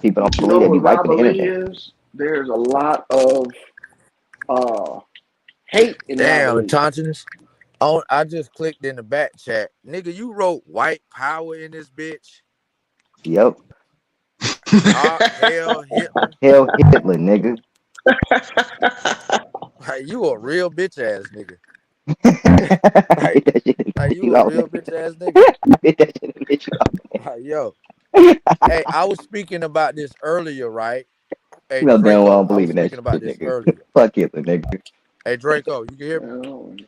People don't believe they be wiping the internet. There's a lot of hate in damn consciousness. Oh, I just clicked in the back chat. Nigga, you wrote white power in this bitch. Yep. Hell Hitler. Hell Hitler, nigga. You a real bitch ass nigga. You a real bitch ass nigga. Yo. Hey, I was speaking about this earlier, right? Hey, no damn well I don't I was believe in that speaking about this nigga. earlier. Fuck Hitler, nigga. Hey, Draco, you can hear me?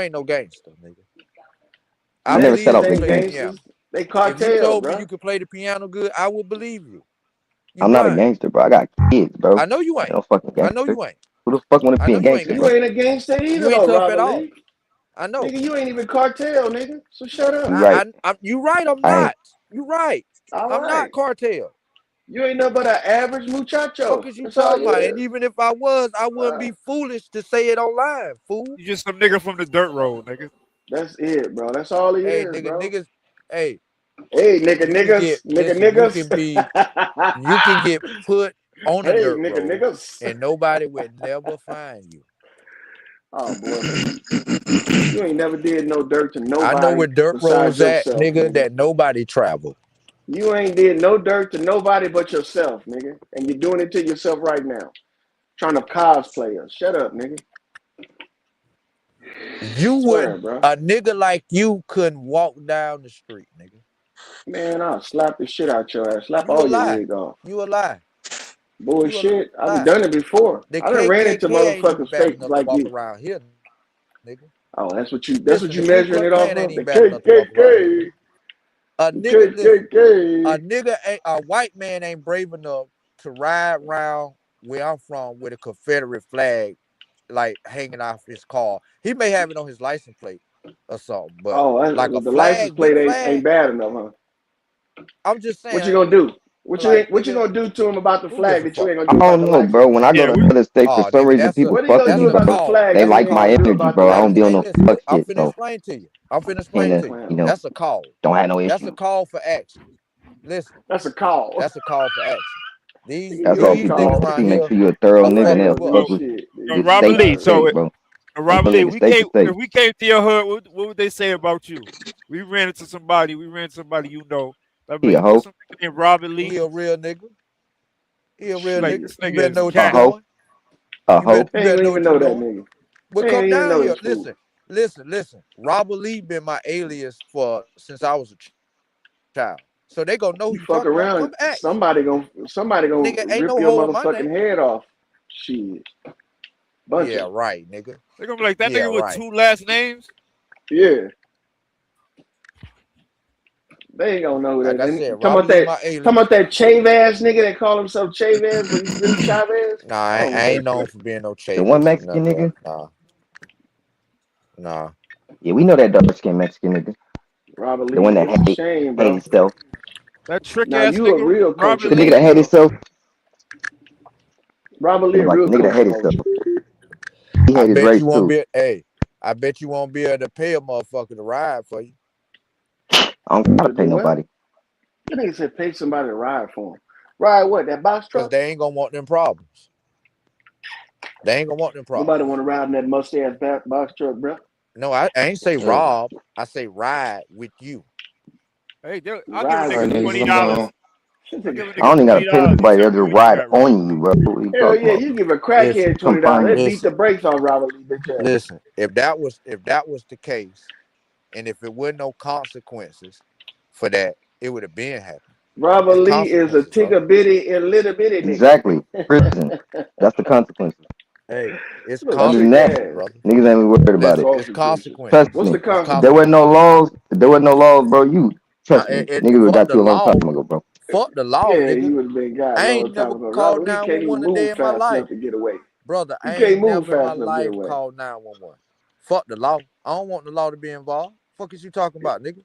ain't no gangster, nigga. I never said I was a gangster. They cartel, if you told bro. me you could play the piano good, I would believe you. I'm not a gangster, bro. I got kids, bro. I know you ain't. No fucking gangster. I know you ain't. Who the fuck want to be a gangster? You ain't a gangster either, you ain't though, tough at all. Lee. I know. Nigga, you ain't even cartel, nigga. So shut up. You right. You right. I'm not. You right. All I'm right. not cartel. You ain't nothing but an average muchacho. Fuck is you That's all talking you about? is. And even if I was, I wouldn't be foolish to say it online, fool. You just some nigga from the dirt road, nigga. That's it, bro. That's all he Hey, is, nigga, bro. niggas. Hey, niggas. You can get put on a dirt road, niggas. and nobody would never find you. Oh boy, you ain't never did no dirt to nobody. I know where dirt roads at, yourself, nigga, that nobody travel. You ain't did no dirt to nobody but yourself, nigga, and you're doing it to yourself right now. Trying to cosplay us. Shut up, nigga. You would, bro. a nigga like you couldn't walk down the street, nigga. Man, I'll slap the shit out your ass. Slap all your wig off. You a lie. Bullshit. I've done it before. I done ran into motherfuckers fakes like you. Around here, nigga. Oh, that's what you measuring it off of? The KKK. A nigga, a white man ain't brave enough to ride around where I'm from with a Confederate flag like hanging off his car. He may have it on his license plate or something, but like a the flag, license plate ain't bad enough, huh? I'm just saying. What you gonna do? What you gonna do to him about the flag that you ain't gonna do? I don't know, bro. When I go to other states, for some reason, people fuck with me, bro. They like my energy, bro. I don't deal no fuck shit. I'm finna explain to you. You know, that's a call. Don't have no issue. That's a call for action. Listen, that's a call. That's a call for action. These that's all people do. Make sure you're a thorough nigga and they'll fuck with you. Robert Lee, bro. Robert Lee, if we came to your hood, what would they say about you? We ran into somebody you know. He a hoe. Robert Lee. He a real nigga. He a real like, nigga. This nigga you better know what you're doing. A hoe. You better know that nigga. But come down here. Listen. Robert Lee been my alias since I was a child. So they gonna know who you fuck around. Come back. Somebody gonna nigga, rip your motherfucking head off. Shit. Yeah, right, nigga. They're gonna be like that nigga with 2 last names. Yeah. They ain't gonna know who that is. Talking about that Chavez nigga that call himself Chavez, but he's really Chavez. Nah, I ain't known for being no Chavez. The one Mexican nigga? Nah. Yeah, we know that dark skinned Mexican nigga. Robert Lee, the one that hate himself. That trick ass you nigga. A real coach. The nigga that hate himself. Robert Lee, like real nigga that hate himself. He hate his race too. I bet you won't be able to pay a motherfucker to ride for you. I don't gotta pay nobody. That nigga said pay somebody to ride for him. Ride what? That box truck? Because they ain't gonna want them problems. Nobody want to ride in that mustache box truck, bro. No, I ain't say rob. I say ride with you. Hey, I'll give a nigga $20. I don't even gotta pay nobody else to ride on you, bro. Hell yeah, you give a crackhead $20. They beat the brakes on Robert Lee, bitch ass. Listen, if that was the case, and if it wasn't no consequences for that, it would have been happening. Robert Lee is a tigger bitty and little bitty nigga. Exactly. Prison. That's the consequences. Hey, it's consequences, brother. Niggas ain't worried about it. It's consequences. What's the consequences? If there wasn't no laws, bro, you trust me. Niggas would have got you a long time ago, bro. Fuck the law, nigga. You would have been got. I ain't never called 911 a day in my life. To get away. Brother, I ain't never in my life called 911. Fuck the law. I don't want the law to be involved. Fuck is you talking about, nigga?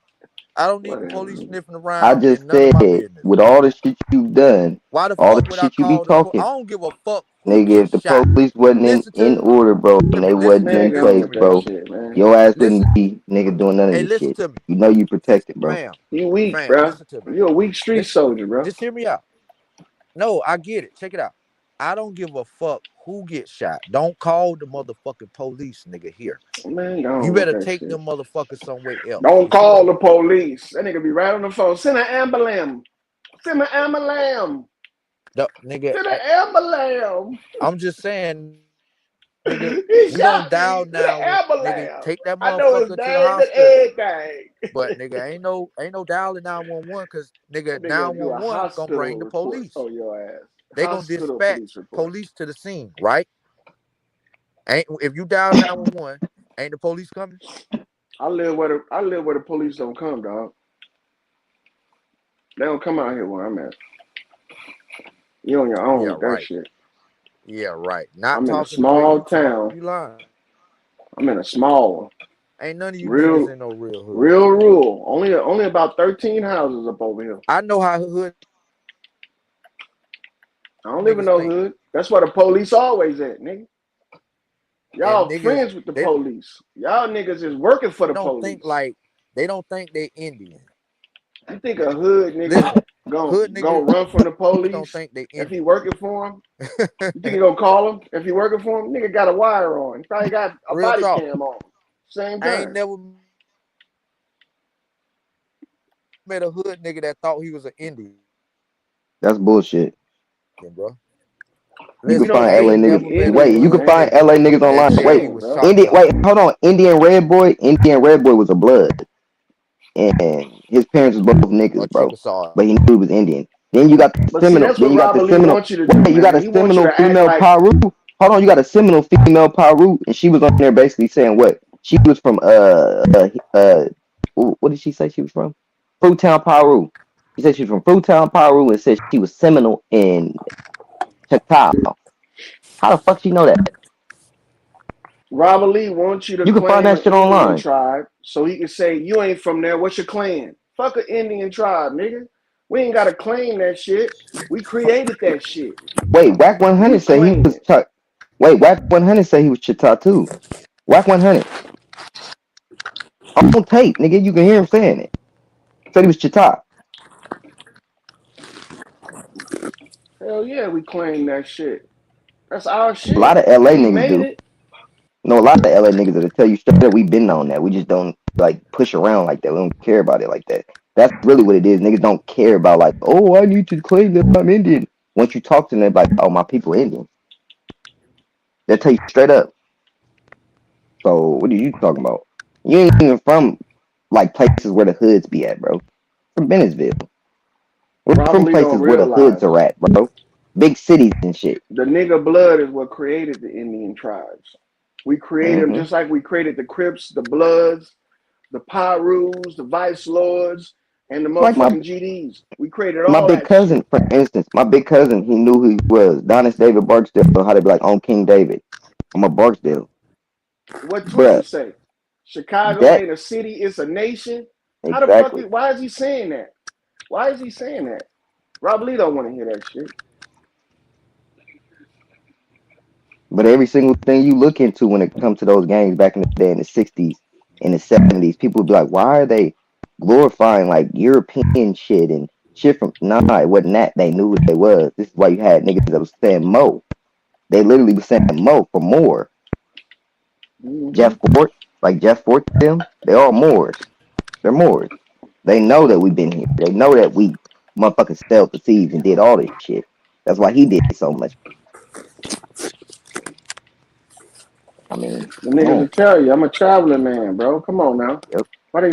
I don't need the police sniffing around. I just said, with all the shit you've done, why the all fuck the shit you be talking, I don't give a fuck. Nigga, if the police wasn't in order, bro, and they wasn't in place, bro, your ass wouldn't be nigga doing none of this shit. You know you protected, bro. You weak, bro. You a weak street soldier, bro. Just hear me out. No, I get it. Check it out. I don't give a fuck who gets shot. Don't call the motherfucking police, nigga, here. Man, you better take them motherfuckers somewhere else. Don't call the police. That nigga be right on the phone. Send an ambulance. Send an ambulance. Nigga, Send an ambulance. I'm just saying, nigga, you don't dial now. Nigga, take that motherfucker to the hospital. But nigga, ain't no dialing 911 because nigga 911 gonna bring the police. Oh, your ass. They gonna dispatch police to the scene, right? If you dial 911, ain't the police coming? I live where the police don't come, dog. They don't come out here where I'm at. You on your own with that shit. Yeah, right. I'm in a small town. You lying? I'm in a small one. Ain't none of you niggas in no real hood. Real rural. Only about 13 houses up over here. I know how hood. I don't live in no hood. That's why the police always at, nigga. Y'all niggas, friends with the police. Y'all niggas is working for the police. They don't think they Indian. You think a hood nigga gonna run from the police? Don't think they Indian. If he working for him? You think he gonna call him if he working for him? Nigga got a wire on. He probably got a body cam on. Same time. I ain't never met a hood nigga that thought he was an Indian. That's bullshit. Bro. You can find LA niggas. Wait, you can find LA niggas online. Wait, hold on. Indian Red Boy was a blood. And his parents was both niggas, bro. But he knew he was Indian. Then you got the Seminole. Then you got the Seminole. You got a Seminole female Paru. Hold on, you got a Seminole female Paru, and she was on there basically saying what? She was from what did she say she was from? Fruitown, Paru. She said she was from Fruitown, Paru, and said she was Seminole in Chicago. How the fuck she know that? Robert Lee wants you to can find that shit online. Tribe, so he can say you ain't from there. What's your clan? Fuck an Indian tribe, nigga. We ain't gotta claim that shit. We created that shit. Wait, Wack 100 said he was. Wait, Wack 100 said he was Chita too. Wack 100. On tape, nigga, you can hear him saying it. Said he was Chita. Hell yeah, we claim that shit. That's our shit. A lot of LA niggas do. No, a lot of LA niggas that'll tell you straight up we been on that. We just don't like push around like that. We don't care about it like that. That's really what it is. Niggas don't care about like, oh, I need to claim that I'm Indian. Once you talk to them, like, oh, my people Indian. They'll tell you straight up. So what are you talking about? You ain't even from like places where the hoods be at, bro. From Bennettsville. We're from places where the hoods are at, bro. Big cities and shit. The nigga blood is what created the Indian tribes. We created them just like we created the Crips, the Bloods, the Pyrus, the Vice Lords, and the motherfucking GDs. We created all that. My big cousin, for instance, he knew who he was. Donis David Barksdale, how they be like, on King David. I'm a Barksdale. What Twitty say? Chicago ain't a city, it's a nation. How the fuck? Why is he saying that? Why is he saying that? Rob Lee don't want to hear that shit. But every single thing you look into when it comes to those gangs back in the day in the 60s and the 70s, people would be like, why are they glorifying like European shit and shit from it wasn't that. They knew what they was. This is why you had niggas that was saying Mo. They literally was saying Mo for more. Jeff Fort, them, they're all Moors. They're Moors. They know that we've been here. They know that we motherfucking sailed the seas and did all this shit. That's why he did so much. I mean, the niggas will tell you, I'm a traveling man, bro. Come on now. Yep. Why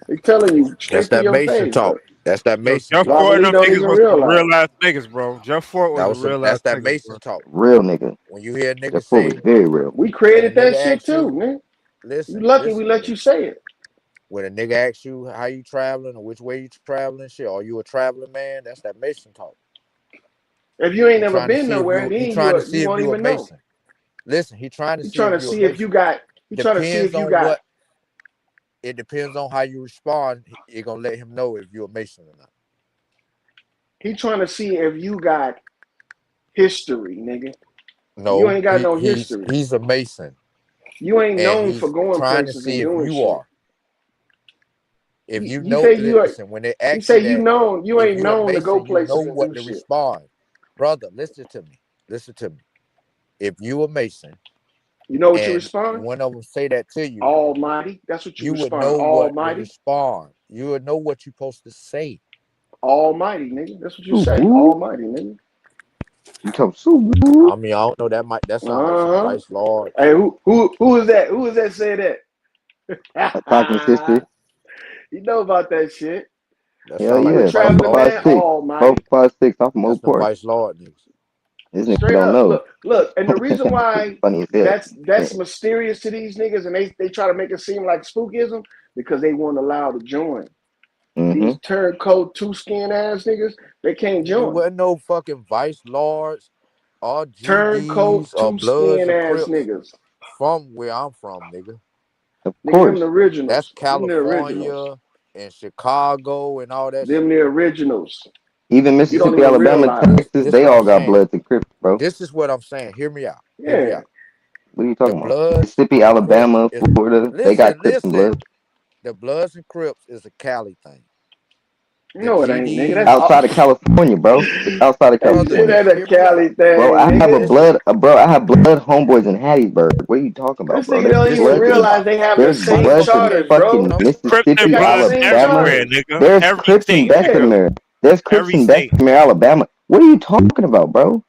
they telling you that's that Mason talk. Bro. That's that Mason. Jeff Fort and them niggas was some real ass niggas, bro. Jeff Fort was a real ass. That's that Mason talk. Real nigga. When you hear niggas say, was very real. We created that shit too, man. Listen, you lucky we let you say it. When a nigga asks you how you traveling or which way you traveling, shit, are you a traveling man? That's that Mason talk. If you ain't never been nowhere, then you won't even know. Listen, he trying to see if you got. He trying to see if you got. It depends on how you respond. You're gonna let him know if you're a Mason or not. He trying to see if you got history, nigga. No, you ain't got no history. He's a Mason. You ain't known for going trying places to see and if doing you shit. are. If you know, listen, when they ask you say you know, you ain't known to go places you know and what do to shit. respond, brother. Listen to me. If you a Mason, you know what you respond. One of them say that to you. Almighty. That's what you respond. Would know Almighty. what to respond. You would know what you're supposed to say. Almighty, nigga. That's what you say. Almighty, nigga. You talk I mean, I don't know. That sounds like some Vice Lord. Hey, who is that? Who is that say that? Talking sister. You know about that shit. Hell yeah. Like traveling man, Almighty. 456 off from Oak Park. Vice Lord niggas. This nigga Straight don't up, know. Look, and the reason why funny as hell. that's mysterious to these niggas, and they try to make it seem like spookism because they weren't allowed to join. These turncoat, two-skin ass niggas, they can't join. There wasn't no fucking Vice Lords or GDs turncoat, two-skin ass niggas. From where I'm from, nigga. Of course. Them the originals. That's California and Chicago and all that shit. The originals. Even You don't Mississippi, even Alabama, realize. Texas, they all got Bloods and Crips, bro. This is what I'm saying. Hear me out. Hear me Yeah. out. What are you talking The about? Bloods Mississippi, and Alabama, Crips is Florida, they got Crips and Bloods. The Bloods and Crips is a Cali thing. No, it ain't, nigga. GDs, That's Outside of California, bro. It's outside of Hey, California. shit at a Cali thing, Bro, I have a nigga. blood, I have blood homeboys in Hattiesburg. What are you talking about, This bro? nigga don't even realize they have the There's same bloods charters, in bro. fucking Mississippi, Crips and got the Bloods same Alabama. everywhere, charters. nigga. There's Every Crips in state. Bessemer. There's Crips Every in state. Bessemer, Alabama. What are you talking about, bro?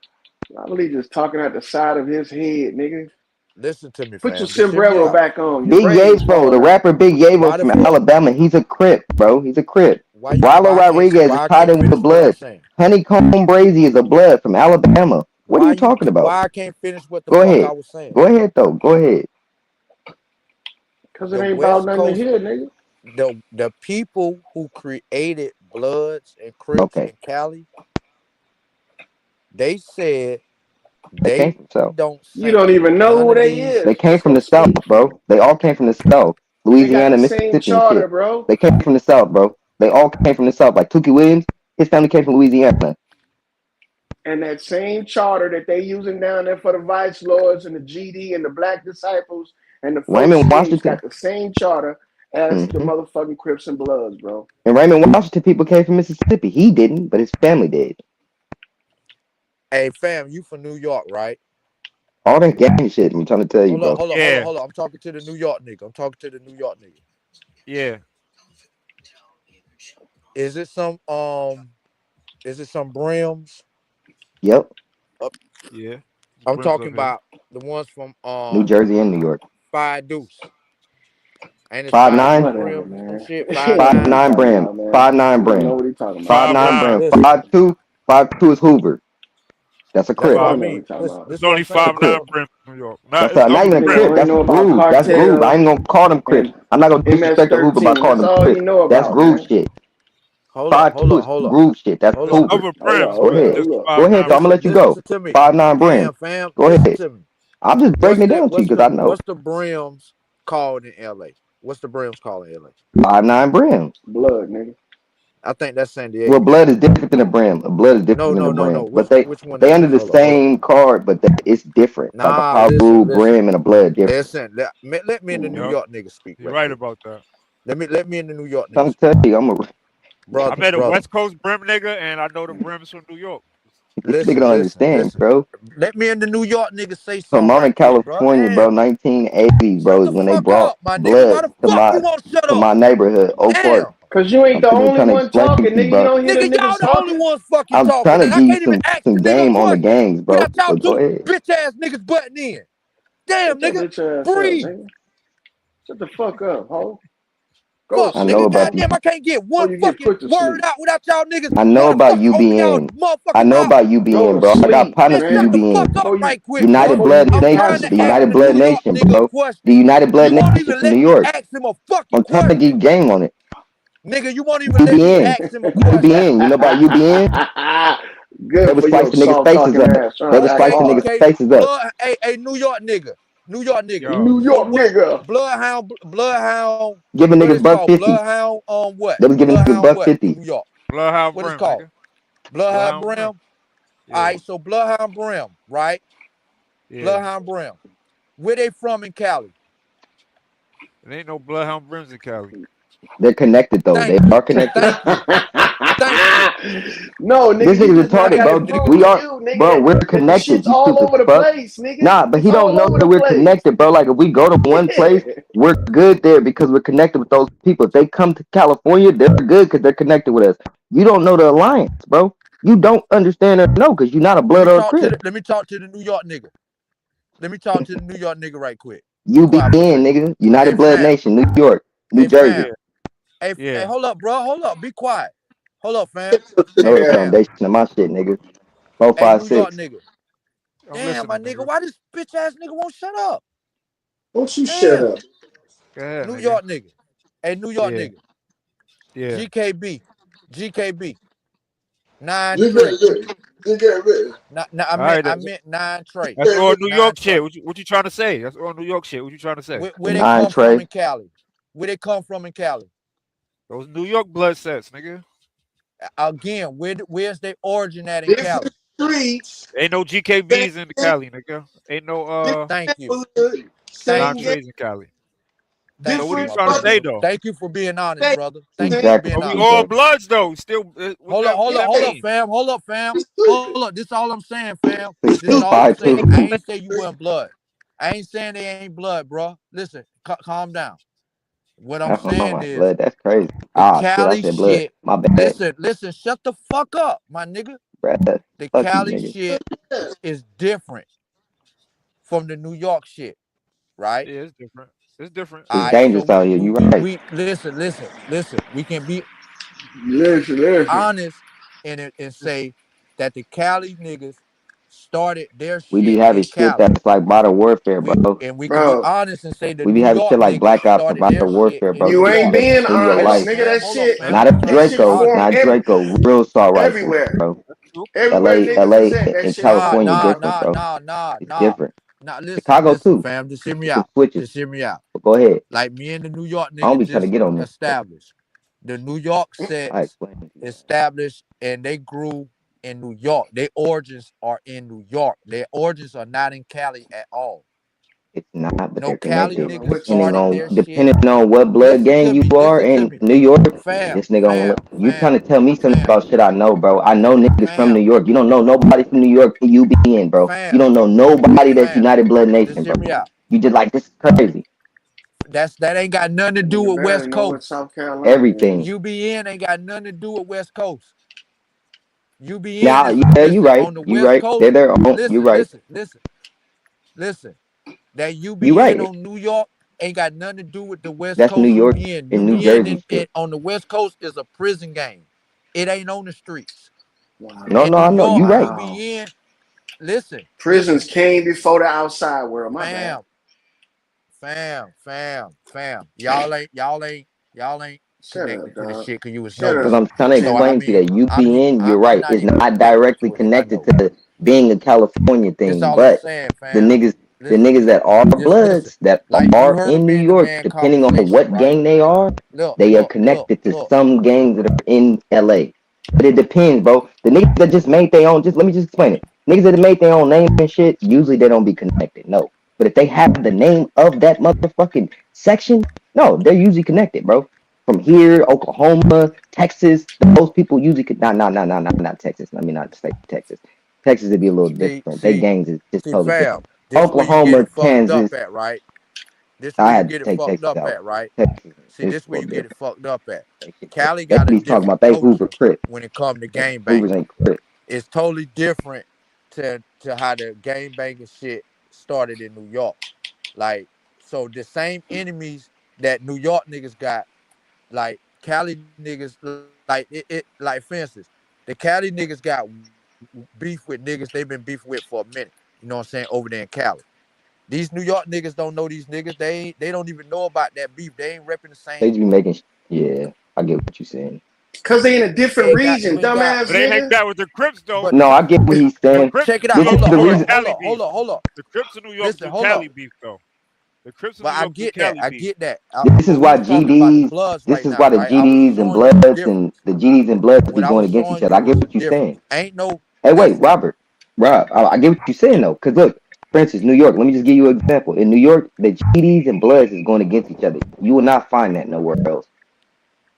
I believe just talking out the side of his head, nigga. listen to me, Put fam. your Just hear me sombrero out. back on. Your Big braids Yavo, falling the out. rapper Big Why Yavo the from fuck- Alabama, he's a Crip, bro. He's a Crip. Why Wallo I can't- Rodriguez why I is tied can't in with the finish what I'm blood. saying? Honeycomb Brazy is a blood from Alabama. What are you talking about? Why I can't finish what the Go fuck ahead. I was saying? Go ahead, though. Go ahead. Because it The ain't about West nothing to Coast, hear, nigga. the people who created Bloods and Crips Okay. in Cali, they said They came from the South. don't You don't sanction even know none who of they these. is. They came from the So South, speak. bro. They all came from the South. They got Louisiana, the same Mississippi, and charter, shit. bro. They came from the South, bro. They all came from the South. Like Tookie Williams, his family came from Louisiana. And that same charter that they using down there for the Vice Lords and the GD and the Black Disciples and the Raymond folks Washington. got the same charter as the motherfucking Crips and Bloods, bro. And Raymond Washington people came from Mississippi. He didn't, but his family did. Hey, fam, you from New York, right? All that gang shit, I'm trying to tell you, bro. Hold on. I'm talking to the New York nigga. Yeah. Is it some brims? Yep. Yeah. I'm talking about the ones from New Jersey and New York. 5 Deuce. And it's 5'9", Whatever, man. 5'9" brim, 5'9" brim, know what he talking 5'9" about. brim, 5'2" is Hoover. That's a Crip. That's what I mean. It's only 5'9" brim from New York. Not even a Crip. That's Groove. That's Groove. I ain't gonna call them Crips. I'm not gonna disrespect the Hoover by calling them Crips. That's Groove shit. Hold on. Groove shit. That's Hoover. Go ahead. Go ahead. I'm gonna let you go. 5'9" brim. Fam, go ahead. I'm just breaking it down to you because I know. What's the brims called in LA? What's the brims called in LA? 5'9" brim. Blood, nigga. I think that's San Diego. Well, blood is different than a brim. A blood is different than a brim. No. But they under the same card, but it's different. Like a Haru, brim, and a blood different. Listen, let me and the New York nigga speak. You're right about that. Let me and the New York nigga. I'm telling you, I'm a brother. I met a West Coast brim nigga, and I know the brims from New York. This nigga don't understand, bro. Let me and the New York nigga say something. Come on, in California, bro. 1980s, bro, is when they brought blood to my neighborhood, Oak Park. Cause you ain't the only one talking, nigga. You don't hear the niggas the only ones fucking talking. I'm trying to give you some game on the gangs, bro. Got y'all two bitch ass niggas butting in. Damn, nigga. Breathe. Shut the fuck up, ho. Fuck, I know about goddamn, I can't get one fucking word out without y'all niggas. I know about UBN. I know about UBN, bro. I got partners for UBN. Right quick, United Blood Nation. The United Blood Nation, bro. The United Blood Nation from New York. I'm trying to get game on it. Nigga, you won't even let me ask him a question. UBN, you know about UBN? Good. They was slicing niggas' faces up. They was slicing niggas' faces up. Hey, New York nigga. New York nigga. Bloodhound. Giving niggas $150. Bloodhound what? They was giving niggas $150. New York. Bloodhound what brim. It's called? Bloodhound brim. Yeah. All right, so Bloodhound brim, right? Yeah. Bloodhound brim. Where they from in Cali? There ain't no Bloodhound brims in Cali. They're connected though. They are connected. No, nigga. This nigga's retarded, bro. We are, bro. We're connected. You all stupid over the fuck. place, nigga. Nah, but he don't know that we're connected, bro. Like if we go to one place, we're good there because we're connected with those people. If they come to California, they're good because they're connected with us. You don't know the alliance, bro. You don't understand or know because you're not a blood or a Crip. Let me talk to the New York nigga. Let me talk to the New York nigga right quick. UBN, nigga. United Blood Nation, New York, New Jersey. Hey, hold up, bro. Hold up. Be quiet. Hold up, fam. Know the foundation of my shit, nigga. 456. New York nigga. Damn, my nigga. Why this bitch ass nigga won't shut up? Don't you shut up. New York nigga. Hey, New York nigga. Yeah. GKB. 9 I meant 9 Trey. That's all New York shit. What you trying to say? That's all New York shit. What you trying to say? Where they come from in Cali? Where they come from in Cali? Those New York blood sets, nigga. Again, where's their origin at in Different Cali? streets. Ain't no GKBs in the Cali, nigga. Ain't no Thank you. Same Thank game. you. entrees in Cali. Thank So what you, are you Different my trying to brother. say fucking though? Thank you for being honest, state. brother. Thank you for Exactly. being But we honest. all bloods though. Still, what Hold that up, mean? fam. Hold up. This is all I'm saying, fam. It's This is still all I'm fire saying. too. I ain't say you weren't blood. I ain't saying they ain't blood, bro. Listen, calm down. What I'm Oh saying my is blood, that's crazy. the Ah shit, I Cali said blood. shit. My bad, Listen, shut the fuck up, my nigga. bruh. The Fuck you, Cali nigga. shit is different from the New York shit, right? Yeah, it's different. It's different. All It's right, so dangerous out here. You right. we listen. We can be Listen. honest and say that the Cali niggas started their We be shit having in shit Cali. that's like modern warfare, bro. We can be Bro, honest and say the We be New having York shit like niggas Black Ops and started their modern shit warfare, in bro. New you This ain't shit York. that being in your Hold honest, up, life. nigga. fam. That Hold up, shit, fam. Not I'm a gonna that tell you shit the Draco, swarm honest. not Draco, real assault rifles, everywhere. bro. Everywhere LA, niggas is at, that in shit swarm. California different, bro. It's Nah. different. Nah, Chicago listen, too. fam. Just hear me Some out. switches. Just hear me out. But go ahead. Like me and the New York I don't nigga be trying to just get on this. established. The New York I sets explain it to you. established and they grew in New York. Their origins are in New York. Their origins are not in Cali at all. It's not, but No they're Cali I don't connected. know niggas what you started talking their about. shit. Depending on what blood Listen gang to you me. are Listen to in me. New York, Fam, this nigga you trying to tell me something fam, about shit I know, bro. I know niggas from New fam, York. You don't know nobody from New York till you be in, bro. You fam, don't know nobody that's fam. United Blood Just Nation, hear bro. me out. You just like, this is crazy. That ain't got nothing to do Nigga with barely West know what Coast. South Carolina is. Everything. UBN ain't got nothing to do with West Coast. UBN Now, is yeah, you listen right. on the You West right. Coast. They're their own. You right. Listen. That You UBN right. on New York ain't got nothing to do with the West That's New Coast York UBN. and New UBN Jersey shit. on the West Coast is a prison game. It ain't on the streets. No, In no, New I know. York, You right. Wow. UBN, listen, Prisons came before the outside world. My bad. fam. Y'all ain't Shut up, connected to the dog. shit because you was Shut Because nobles. up. I'm trying to So I explain to mean, you that UPN, you're I'm right, not is even not gonna fuck directly with it because I connected know. to being a California This thing. all I'm But saying, the fam. niggas, the Listen, niggas that are just listen. bloods that Like you are heard in New me and the York, man depending on conversation, what right? gang they are, Look, they are connected to look. some gangs that are in LA. But it depends, bro. The niggas that just made their own, just let me just explain it. Niggas that made their own name and shit, usually they don't be connected. No. But if they have the name of that motherfucking section, no, they're usually connected, bro. From here, Oklahoma, Texas, those people usually could not Texas. Let me not say Texas. Texas would be a little different. They gangs is just totally Fam, different. this where you get Oklahoma, it fucked up Kansas. at, right? This where I you had to get it take fucked Texas up out. at, right? Texas See, is this a where little you get it different. fucked up at. They shit Cali They got a be talking different about they Hoover culture Crip. when it comes to gang Hoovers banging. ain't Crip. It's totally different to how the gang banging shit started in New York. Like, so the same enemies that New York niggas got, like Cali niggas, like for instance, the Cali niggas got beef with niggas they've been beefing with for a minute. You know what I'm saying? Over there in Cali. These New York niggas don't know these niggas. They don't even know about that beef. They ain't repping the They same. just be making. Yeah, I get what you're saying. Cause they in a different You region, ain't got. dumbass But they ain't nigga. that with the Crips though. But No, I get what he's The saying. Crips, check it out. This New is Hold York up, the do hold the up, reason. hold Cali up, beef. hold up, hold up. The Crips in New York Listen, do hold up. Cali beef though. The Crips in But New I York do get that. Cali I beef. get that. This is But we why was talking about the GDs. Bloods This right is now, why the right? I was GDs and showing you the Bloods and difference. the GDs and Bloods be What I going was against each showing other. I you get was the what you're difference. saying. Ain't no Hey, wait, listen. Rob, I get what you're saying though. Cause look, for instance, New York. Let me just give you an example. In New York, the GDs and Bloods is going against each other. You will not find that nowhere else.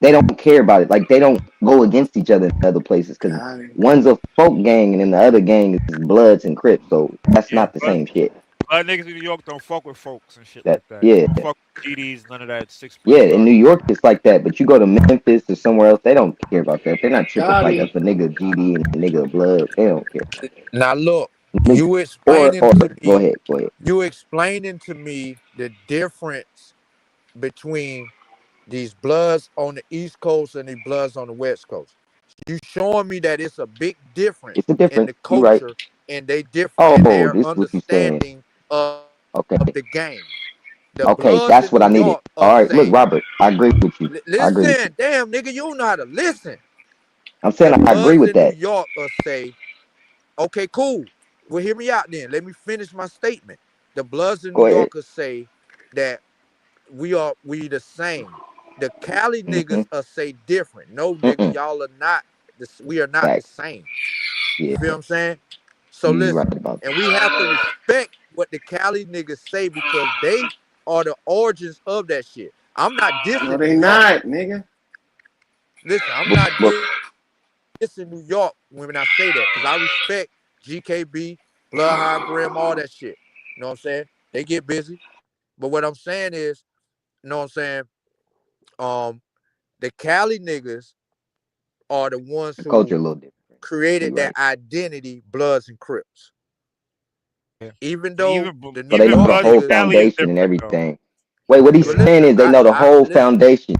They don't care about it. Like they don't go against each other in other places because Got it. one's a folk gang and then the other gang is Bloods and Crips. So that's Yeah, not the same shit. niggas in New York don't fuck with folks and shit That like that. They yeah, don't fuck with GDs, none of that 6 plus yeah. In New nonsense. York, it's like that. But you go to Memphis or somewhere else, they don't care about that. They're not tripping Got like him. if a nigga GD and a nigga Blood. They don't care. Now look, Nigga, you explaining or to go me, ahead, go ahead. you explaining to me the difference between these Bloods on the East Coast and these Bloods on the West Coast. You showing me that it's a big difference It's a in difference. the You right. culture and they different in Oh, their this is what you saying. understanding of Okay, the game. The okay. Bloods That's in what New I needed. York All right, look, say, Robert. I agree with you. I agree with you. listen, damn nigga, you don't know how to listen. I'm saying The I agree Bloods with in New that. York say, okay, cool. Well, hear me out then. Let me finish my statement. The Bloods in New Go ahead. Yorkers say that we the same. The Cali Mm-hmm. niggas say different. No, nigga, Mm-mm. y'all are not. this. We are not the same. You feel what I'm saying? So listen, and we have to respect what the Cali niggas say because they are the origins of that shit. I'm not dissing. No, they not, nigga. Listen, I'm not dissing New York when I say that because I respect GKB, Blood Hybrid, all that shit. You know what I'm saying? They get busy. But what I'm saying is, you know what I'm saying? The Cali niggas are the ones who culture a little different. Created that identity, Bloods and Crips. Yeah. Even though so they know the whole foundation and everything. Wait, what he's saying is they know the whole foundation,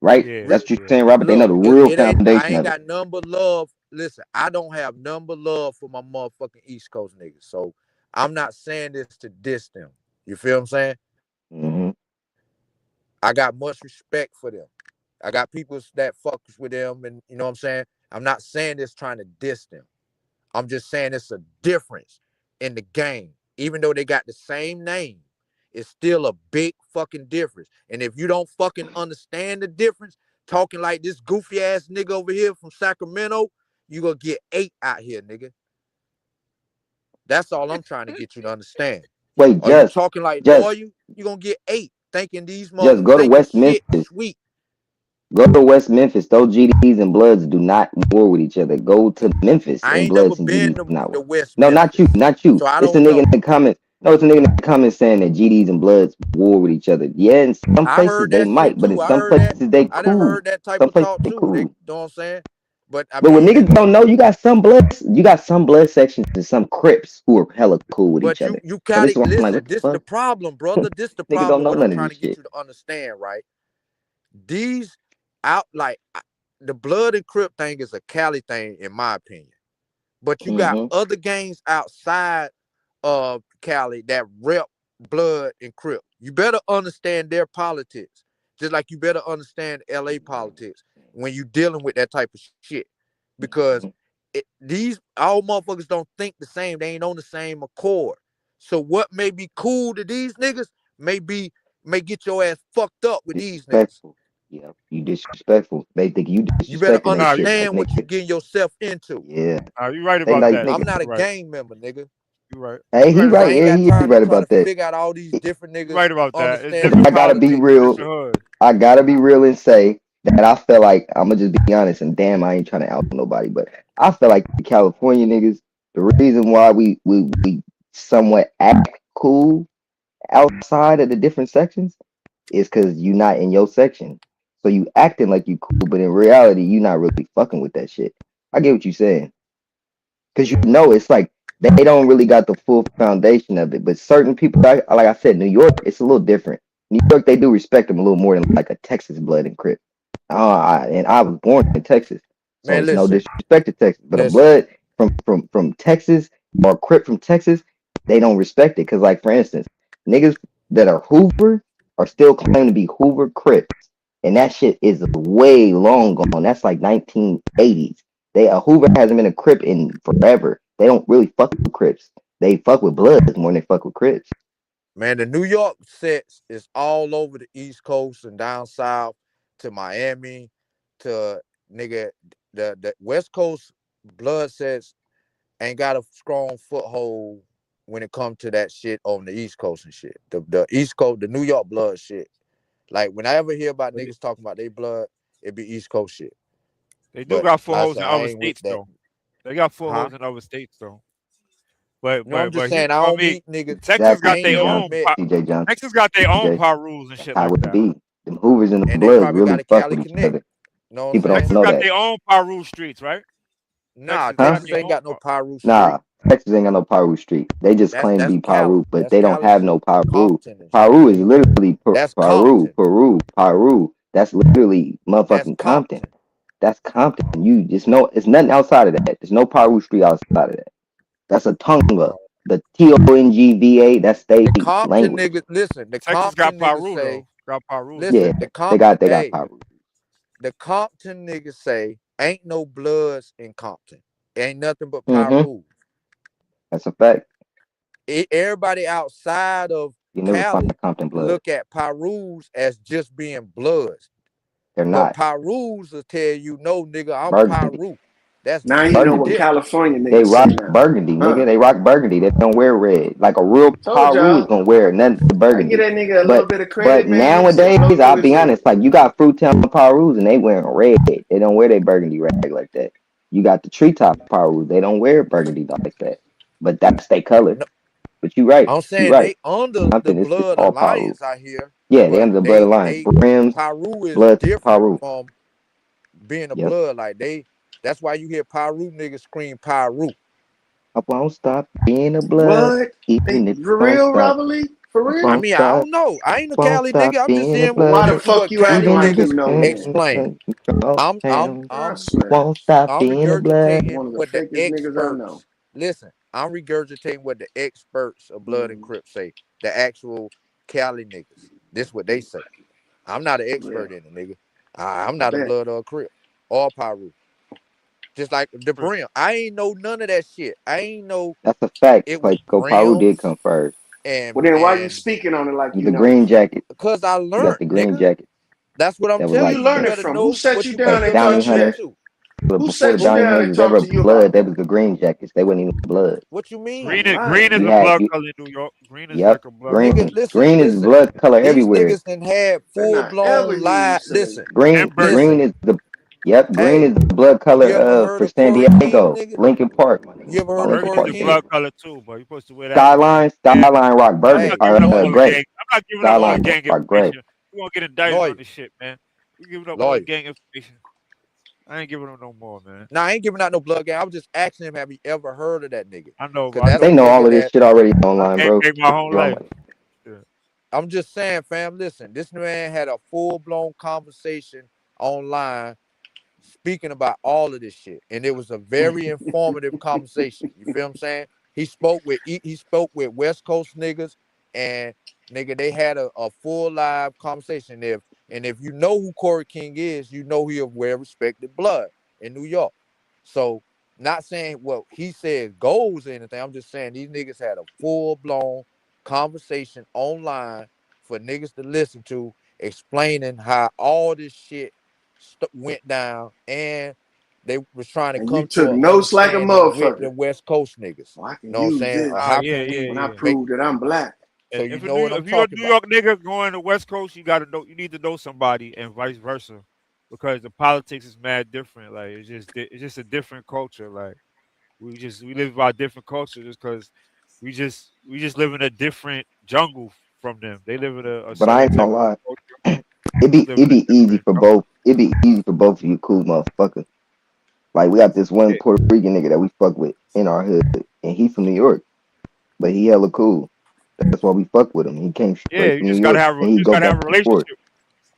right? Yeah, that's what you're saying, Robert. They know the real foundation. I ain't got none but love. Listen, I don't have none but love for my motherfucking East Coast niggas. So I'm not saying this to diss them. You feel what I'm saying? Mm-hmm. I got much respect for them. I got people that fucks with them, and you know what I'm saying? I'm not saying this trying to diss them. I'm just saying it's a difference in the game. Even though they got the same name, it's still a big fucking difference. And if you don't fucking understand the difference, talking like this goofy ass nigga over here from Sacramento, you gonna get 8 out here, nigga. That's all I'm trying to get you to understand. Wait, you talking like lawyer, you gonna get 8, thinking these motherfuckers just go to West Memphis. Sweet. Go to West Memphis. Those GDs and Bloods do not war with each other. Go to Memphis and Bloods and GDs do not war. No, not you, not you. So it's a nigga in the comments. No, it's a nigga in the comments saying that GDs and Bloods war with each other. Yeah, in some places they might, but in some places they cool. I done heard that type of talk too. Cool. You know what I'm saying? But what niggas don't know, you got some blood sections and some Crips who are hella cool with each other. You Cali, listen, this the problem, brother. This the problem. What I'm trying to get you to understand, right? These out like the Blood and Crip thing is a Cali thing, in my opinion. But you got other gangs outside of Cali that rep Blood and Crip. You better understand their politics, just like you better understand LA politics when you dealing with that type of shit. Because these all motherfuckers don't think the same. They ain't on the same accord. So what may be cool to these niggas may get your ass fucked up with these niggas. Yeah, you disrespectful. They think you disrespecting. You better understand what you getting yourself into. Yeah, you right about that. I'm not a gang member, nigga. You right. Hey, he right. Yeah, he right about that. Figure out all these different niggas. Right about that. I gotta be real. I gotta be real and say that I feel like I'm gonna just be honest. And damn, I ain't trying to out nobody, but I feel like the California niggas. The reason why we somewhat act cool outside of the different sections is because you're not in your section. So you acting like you cool, but in reality, you not really fucking with that shit. I get what you're saying. Because you know it's like they don't really got the full foundation of it. But certain people, like I said, New York, it's a little different. New York, they do respect them a little more than like a Texas Blood and Crip. And I was born in Texas. So it's no disrespect to Texas. But a Blood from Texas or Crip from Texas, they don't respect it. Because like, for instance, niggas that are Hoover are still claiming to be Hoover Crips. And that shit is way long gone. That's like 1980s. Hoover hasn't been a Crip in forever. They don't really fuck with Crips. They fuck with Bloods more than they fuck with Crips. Man, the New York sets is all over the East Coast and down south to Miami to nigga the West Coast Blood sets ain't got a strong foothold when it comes to that shit on the East Coast and shit. The East Coast, the New York Blood shit. Like when I ever hear about niggas talking about they Blood, it be East Coast shit. They do got footholds in other states though. They got footholds in other states though. But I'm just saying I don't meet niggas. Texas got their own. Texas got their own power rules and shit like that. Them Hoovers and the Bloods really fuck with each other. No, people don't know that. Texas got their own Piru streets, right? Nah, Texas ain't got no Piru street. Nah, Texas ain't got no Piru street. They just claim to be Piru, but they don't have no Piru. Piru is literally Piru. That's literally motherfucking Compton. That's Compton. You just know it's nothing outside of that. There's no Piru street outside of that. That's a Tonga. The TONGVA, that's state Compton language. Niggas, listen, the Texas Compton got Piru, niggas say, got Piru. Listen, yeah, the Compton, they got Piru. The Compton niggas say ain't no Bloods in Compton. Ain't nothing but Piru. That's a fact. Everybody outside of you never Cali find a Compton Blood. look at Pirus as just being Bloods. They're But not. Pirus will tell you, no, nigga, I'm Burgundy. Piru. That's Now you know completely what Burgundy. different. California They niggas say rock now. burgundy, nigga. Huh? They rock burgundy. They don't wear red. Like a real Told Paru is y'all. gonna wear nothing but I give burgundy. that nigga a little But bit of credit, man. Nigga said nowadays, blow through I'll his be head. honest, like you got Fruitown Parus and they wearing red. They don't wear their burgundy rag like that. You got the treetop Parus. They don't wear burgundy like that. But that's their color. No, But you right. I'm You saying right. they under the Something it's Blood all Paru. Alliance out here, Yeah, they but under the blood alliance. they Brims, Piru is blood different Paru. from being a Yep. blood. Like that's why you hear Piru niggas scream Piru. I won't stop being a blood, What? even They if for it don't real, stop. Robert Lee? For I I real? won't mean, I stop. don't know. I ain't a Won't Cali stop nigga. I'm just being a saying Why the blood. what fuck you Cali acting Even if like niggas you it's know then? explain. from I'm I'm town. I I'm swear. Won't stop I'm being a blood. regurgitating One of the what the fakest niggas I know. experts listen. I'm regurgitating what the experts of Blood and Mm, Crips say. The actual Cali niggas. This what they say. I'm not an yeah, expert in it, nigga. I'm I not a bet. Blood or a Crip or Pyru. Just like the Brim. I ain't know none of that shit. I ain't know That's a fact. it was Like Paru did Brims come first. Well then why you and speaking on it like With you the know? green jacket. because I You got learned, the green nigga. jacket. That's what I'm That was Who telling like you you. You learning better from? Who know set what you you down putting and yourself bounty taught you hunters. that? into. Who Before the set you bounty down hunters and was talked ever to you blood, about they that? was the green jackets. They wasn't even blood. What you mean? Stop Green is You a lying. had blood you. color in New York. Green is Yep. like a blood Nigga, color. listen, Green is listen. blood color These everywhere. niggas done had Better full not ever blown hear you live. say Listen, Green And green Berkeley. listen. is the Yep, green Hey, is the blood color you ever heard for of San Corey King, Diego. nigga? Lincoln Park, my You nigga. ever heard On of Lincoln Corey Burgundy's Park a King? blood Street. color too, but you're supposed to wear that for Skyline, yeah. Skyline rock I'm burgundy Hey, not giving up all the gray. gang. I'm not giving up all the Skyline gang rock gray. information. We gonna get indicted on lawyer, this shit, man. We giving up all the lawyer. gang information. I ain't giving them no more, man. Now I ain't giving out no blood game. I was just asking him, have you ever heard of that nigga? I know, Cause but I that's know a They know blood. all nigga of this that shit already I online, can't bro. make my whole Wrong life. with it. Yeah. I'm just saying, fam. Listen, this man had a full blown conversation online speaking about all of this shit, and it was a very informative conversation. You feel what I'm saying? He spoke with West Coast niggas, and nigga, they had a full live conversation. If you know who Corey King is, you know he of well respected blood in New York. So, not saying what he said goes or anything. I'm just saying these niggas had a full blown conversation online for niggas to listen to, explaining how all this shit went down, and they was trying to And you come to took an notes like a understanding with the motherfucker. West Coast niggas. Well, I can Know what I'm use saying? this Or Oh how yeah, can yeah, we when I yeah. make prove that I'm black. so you If know what I'm If you're a talking New about? York nigga going to West Coast, you gotta know. You need to know somebody, and vice versa, because the politics is mad different. Like it's just a different culture. Like we live by different culture just because we just live in a different jungle from them. They live in a But I certain ain't type gonna of lie. culture. We live It'd in a be easy different for jungle. both. It'd be easy for both of you cool motherfuckers. Like we got this one Yeah, Puerto Rican nigga that we fuck with in our hood, and he from New York, but he hella cool. That's why we fuck with him. He came yeah. straight from New York, and You he just go gotta back have a and forth. relationship.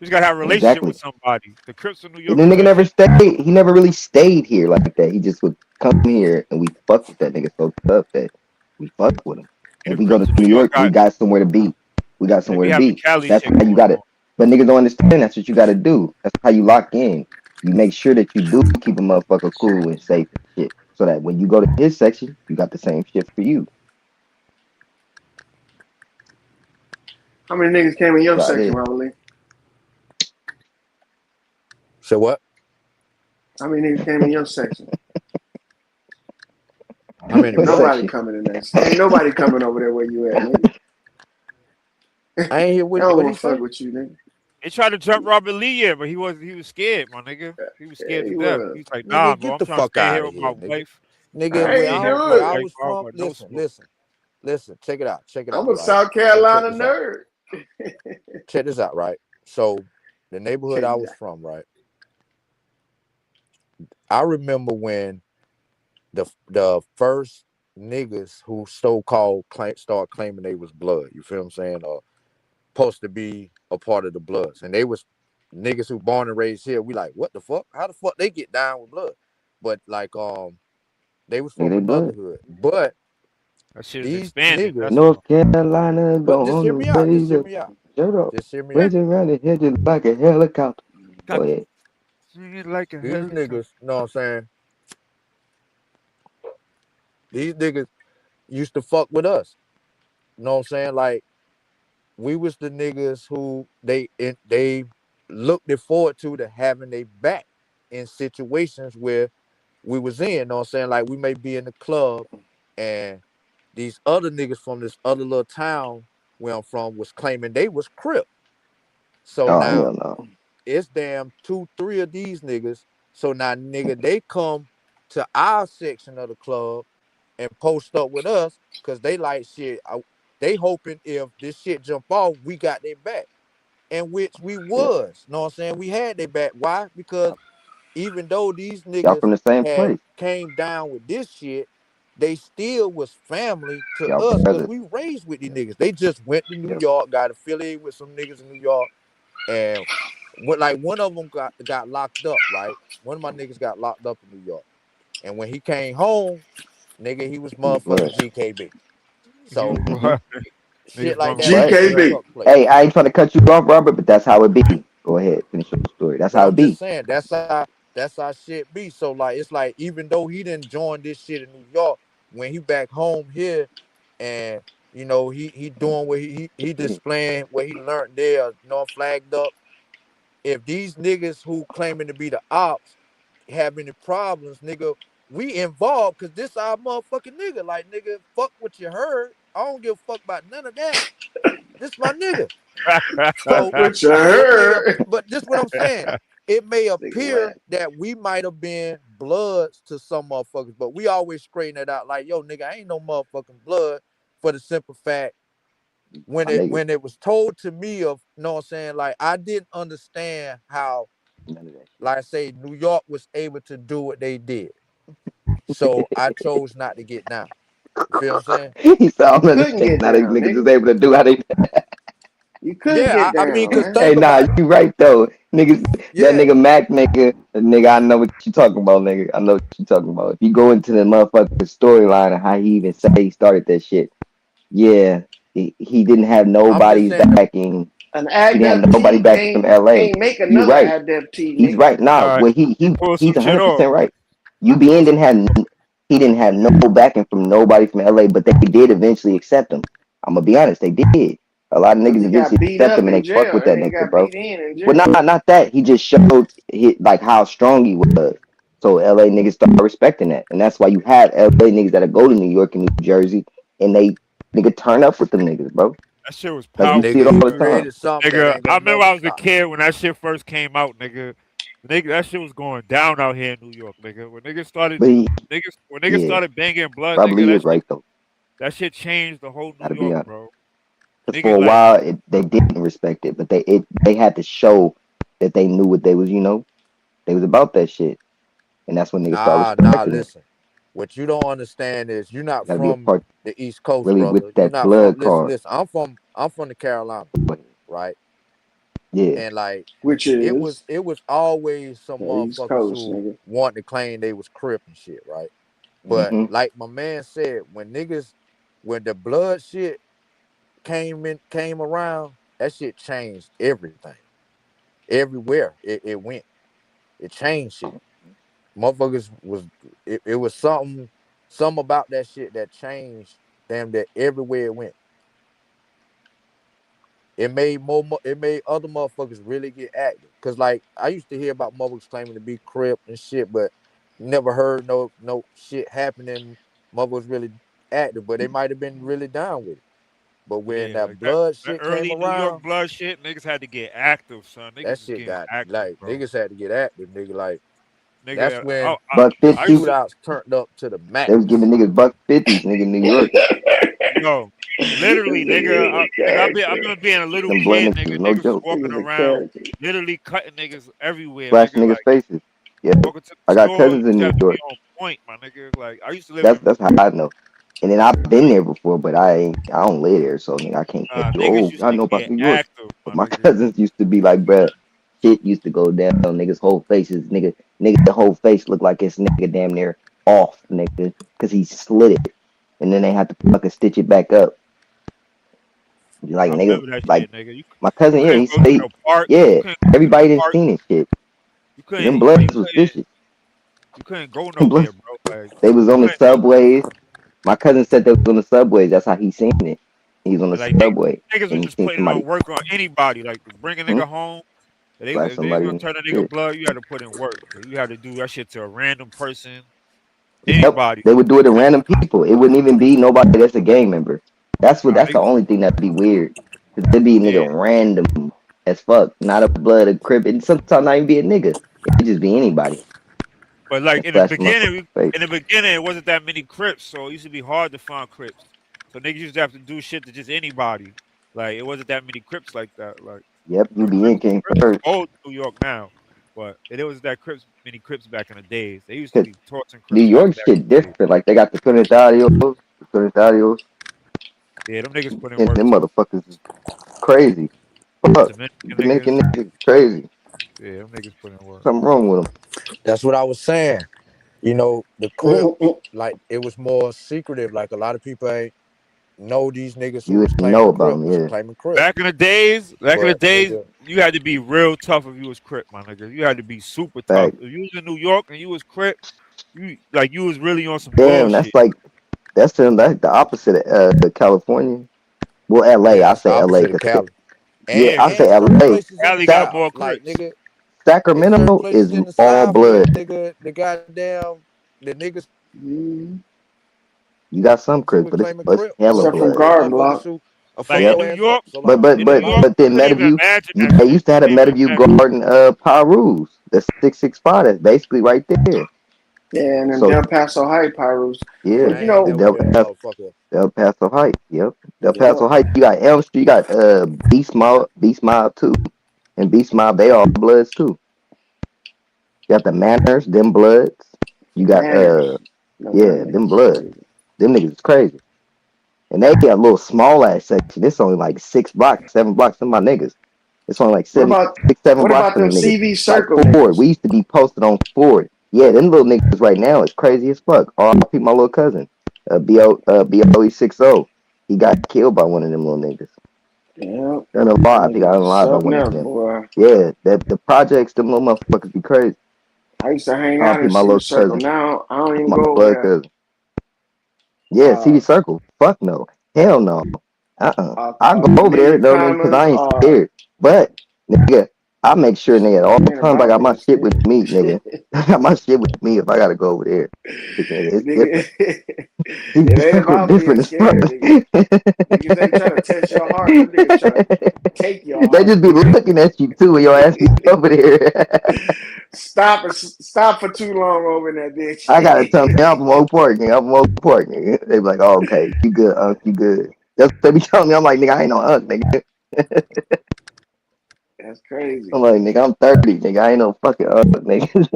You just gotta have a relationship Exactly. with somebody. The Crips in New And York the is nigga like never stayed. He never really stayed here like that. He just would come here, and we fuck with that nigga so tough that we fuck with him. the If we go Crips to in New New York York, we got got somewhere to be. We got they somewhere be to having be. Cali That's shit how you going got it. on. But niggas don't understand. That's what you got to do. That's how you lock in. You make sure that you do keep a motherfucker cool and safe and shit, so that when you go to his section, you got the same shit for you. How many niggas came in your About section, it. Robert Lee? So what? How many niggas came in your section? How many Ain't What what? nobody section? coming in there. Ain't nobody coming over there where you at, nigga. I ain't hear I what don't what want he to fuck say. with you, nigga. They tried to jump Robert Lee in, but he was scared, my nigga. He was Yeah, scared to he death. was. He was like, nah, Nigga, bro, get I'm the trying to fuck stay out here of with my here, nigga. wife. Nigga, I'm trying I to where stay ain't here I'm with do my where I it. wife. was I don't from. want no Listen, smoke. listen, listen. Check it out. Check it out. I'm a Right. South So check Carolina this out. nerd. Check this out. Right. So the neighborhood Check I this was out. from. Right. I remember when the first niggas who so called start claiming they was blood. You feel what I'm saying? Or supposed to be a part of the Bloods, and they was niggas who born and raised here. We like, what the fuck? How the fuck they get down with blood? But like, they was Nigga, from they another blood. hood. But That shit is these expanding. niggas, That's all. North Carolina, but go just on hear the me out. Just raise hear up. me out. Shut up. Just hear me out. Raise around the hedges like a helicopter. Go Got ahead. swinging like a These helicopter. niggas, you know what I'm saying? These niggas used to fuck with us. You know what I'm saying? Like we was the niggas who they looked forward to having their back in situations where we was in. You know what I'm saying? Like we may be in the club and these other niggas from this other little town where I'm from was claiming they was Crip. So Oh now hell no. it's damn 2, 3 of these niggas. So now nigga, they come to our section of the club and post up with us because they like shit. They hoping if this shit jump off, we got their back. And which we Yeah. was. Know what I'm saying? We had their back. Why? Because even though these Y'all niggas from the same had place. came down with this shit, they still was family to Y'all us because brothers. we raised with these niggas. They just went to New Yep. York, got affiliated with some niggas in New York, and what like one of them got locked up, right? One of my niggas got locked up in New York. And when he came home, nigga, he was motherfucking Blood. GKB. You So Mm-hmm. shit niggas like brung that back. Right. still GKB. took place. Hey, I ain't trying to cut you off, Robert, but that's how it be. Go ahead, finish your story. That's But how I'm it just be. saying that's how shit be. So like it's like even though he didn't join this shit in New York, when he back home here and you know he doing what he displaying what he learned there, you know, flagged up. If these niggas who claiming to be the ops have any problems, nigga, we involved because this our motherfucking nigga. Like nigga, fuck what you heard. I don't give a fuck about none of that. This my nigga. Fuck So what you it may have, heard. but this what I'm saying. It may Nigga laugh. appear that we might have been bloods to some motherfuckers, but we always straighten it out. Like, yo, nigga, I ain't no motherfucking blood for the simple fact My nigga. when it was told to me of, you know what I'm saying, like I didn't understand how, None of that like I say, New York was able to do what they did. So I chose not to get down. You feel what I'm saying? shit. He said, I You don't couldn't understand get how these down, niggas is nigga. able to do how they. You couldn't Yeah, get I mean, down, cause man. Hey, think nah, about it. you right though, niggas. That Yeah, nigga Mac, nigga, I know what you talking about, nigga. I know what you talking about. If you go into the motherfucking storyline and how he even say he started that shit, yeah, he didn't have I'm just nobody's saying. backing. An He didn't have nobody adaptee backing from can't LA. make You another right. adaptee, He's nigga. right. Nah, All right, well he pulled some he's shit off. 100% right. He pulled UBN some. he didn't have no backing from nobody from LA, but they did eventually accept him. I'm gonna be honest, they did. A lot of Cause niggas he eventually got beat accept him up and in they fuck jail. with That that nigga nigga, got bro. beat in Well, jail. not that. He just showed like how strong he was. So LA niggas start respecting that, and that's why you have LA niggas that go to New York and New Jersey, and they nigga turn up with them niggas, bro. That shit was Like you see it powerful, Nigga, all he the nigga. time. created something that Nigga, ain't I gonna remember never I was a stop. kid when that shit first came out, nigga. Nigga, that shit was going down out here in New York, nigga. But When niggas yeah, started banging blood, nigga, probably is right though. that shit changed the whole New Gotta be York, honest. bro. Because for Niggas a like, while they didn't respect it, but they had to show that they knew what they was, they was about that shit, and that's when niggas start Nah, respecting it. listen. What you don't understand is you're not Gotta be a from part the East Coast, really with brother. You're that not from blood listen, card. listen. I'm from the Carolinas, right? Yeah. And like Which is it was always some the East motherfuckers Coast, who nigga. want to claim they was Crip and shit, right? But Mm-hmm. like my man said, when the blood shit came around, that shit changed everything. Everywhere it went. It changed shit. Motherfuckers was it was something about that shit that changed damn that everywhere it went. It made other motherfuckers really get active. Cause like I used to hear about motherfuckers claiming to be Crip and shit, but never heard no shit happening. Motherfuckers really active, but they might have been really down with it. But when yeah, that like that blood that shit came early New York around, blood shit, niggas had to get active, son. that Niggas was shit getting got active, like bro. niggas had to get active, nigga. Like that's Nigga, when Buck the I used 50s. to, shootouts turned up to the They was giving max. niggas buck 50s, nigga, in New York. yo, This literally, nigga nigga, is a nigga, I character. remember being a little Them blood kid, niggas nigga. was no Niggas was joke. walking Nigga's a around, character. literally cutting niggas everywhere, Flashing nigga. niggas' Like faces. Yeah. walking to the I got store, you cousins in just New have to be York. on point, my nigga. Like I used to live That's in, that's how I know. And then I've been there before, but I don't live there, so nigga, I can't tell you, niggas oh, used I to know about get New York. active, But my my nigga. cousins used to be like, bruh, shit used to go down on niggas' whole faces. Nigga, the whole face looked like it's nigga damn near off, nigga, because he slit it. And then they had to fucking stitch it back up. Like, I nigga, remember that like, shit, nigga. my cousin, You yeah, couldn't he go to stayed, no park. You yeah, couldn't go to no everybody didn't park. seen it shit. You Them couldn't, bloods was vicious. you couldn't go Them bloods, nowhere, bro. Like they was you on the couldn't, subways. My cousin said they was on the subways. That's how he seen it. He was on the like subway niggas and was he just seen putting it somebody. on work on anybody. Like bring a Hmm? nigga home. Like If they was somebody gonna in turn a nigga shit. blood, you had to put in work. You had to do that shit to a random person, Yep, anybody. they would do it to random people. It wouldn't even be nobody that's a gang member. That's what. Nah, That's the only thing that'd be weird. Cause it'd be yeah. nigga random as fuck, not a blood, a crip, and sometimes not even be a nigga. It'd just be anybody But like and slash the motherfucker's face. in the beginning, it wasn't that many Crips, so it used to be hard to find Crips. So niggas used to have to do shit to just anybody. Like it wasn't that many Crips like that. Like Yep, you the be in King Crips is first. old New York now, but it was that many Crips back in the days. They used to Cause be torching New Crips York back shit in the days. different. Like they got the Trinitarios, Yeah, them niggas put in and work them too. motherfuckers is crazy. Fuck, Dominican Dominican niggas, niggas is crazy. yeah, them niggas put in work. Something wrong with them. That's what I was saying. You know, the Crip, like it was more secretive. Like a lot of people ain't know these niggas who You was didn't know claiming about Crip them, was yeah. claiming Crip. Back in the days, But nigga, you had to be real tough if you was Crip, my nigga. You had to be super tough. Fact. If you was in New York and you was Crip, you was really on some Damn, that's bullshit. like that's the opposite of California. Well, LA, yeah, I that's the say LA opposite of because Cali. yeah, Yeah, I And say certain LA. places in the Cali got Sac- more South, like Crips. nigga, it's certain Sacramento places is in the all South where blood. nigga, the goddamn the niggas You got some who Crips, was but claiming it's Crip hella except was from blood. was Garden motherfuckers Block. who fuck Like in Yep. your New ass up. York, So But like, but in New but York, but you then couldn't even Meadowview, imagine that they shit. used to have a You couldn't even Meadowview imagine. Garden Pyrus, the 665 that's basically right there. Yeah, and then So Del Paso High Pyrus. yeah, But I you ain't know, never Del been a Paso, motherfucker. Del Paso Heights. Yep. Del yeah, Paso Heights. You got Elm Street, you got Beast Mob too. And Beast Mob, they all bloods too. You got the Manners, them bloods. You got manners. No, them yeah, them niggas bloods. crazy. Them niggas is crazy. And they got a little small ass section. It's only like 6 blocks, 7 blocks from my niggas. It's only like What 7, about 6, 7 what blocks about from them them niggas. CV Like Circle Ford. niggas? We used to be posted on Ford. Yeah, them little niggas right now is crazy as fuck. R.I.P. my little cousin. BOE60. He got killed by one of them little niggas. Yeah, Unalive. He got niggas is unalive by something one of else, them. boy. Yeah, the projects, them little motherfuckers be crazy. I used to hang out R.I.P. in my CV little Circle. cousin. Now I don't even My go over blood there. cousin. Yeah, Uh, CD Circle. Fuck no. Hell no. I go over there Million though, nigga, because Commas. I ain't scared. But nigga, I make sure, nigga, at all Man, times I about got my niggas shit with scared. me, nigga. I got my shit with me if I gotta go over there. 'Cause, nigga, it's Nigga, different. it CD ain't Circle about being different as fuck. scared, nigga. Niggas ain't trying to test your heart. Them niggas trying to take your They heart, just be nigga. looking at you too when your ass be over there. Stop for too long over in that bitch. I gotta tell me I'm from Oak Park, nigga. I'm from Oak Park, nigga. They be like, oh, okay, you good, you good. That's what they be telling me. I'm like, nigga, I ain't no nigga. That's crazy. I'm like, nigga, I'm 30, nigga. I ain't no fucking nigga.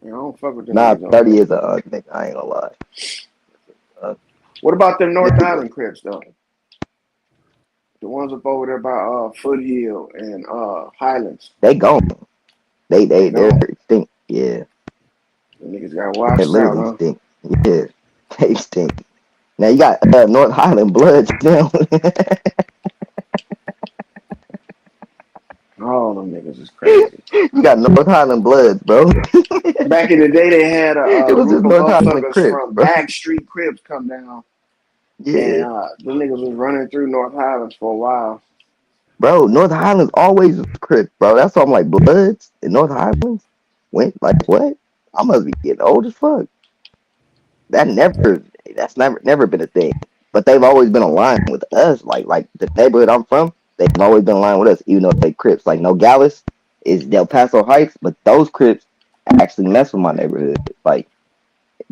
I don't fuck with them Nah, niggas over 30 there. is a nigga. I ain't gonna lie. What about them North Nigga, Island Crips though? The ones up over there by Foothill and Highlands. they gone. They They're gone. extinct. Yeah, The niggas got they're washed out, literally huh? extinct. Yeah, they extinct. Now you got North Highland Bloods now. All them niggas is crazy. You got North Highland Bloods, bro. Back in the day, they had It a was just group of North Highland motherfuckers Crips, from bro. Backstreet Crips come down, Yeah, and the niggas was running through North Highlands for a while. bro. North Highlands always was Crips, bro. That's why I'm like Bloods in North Highlands. Went like what? I must be getting old as fuck. That that's never been a thing. But they've always been aligned with us. Like the neighborhood I'm from, they've always been aligned with us, even though they Crips. Like Nogales is Del Paso Heights, but those Crips actually mess with my neighborhood. Like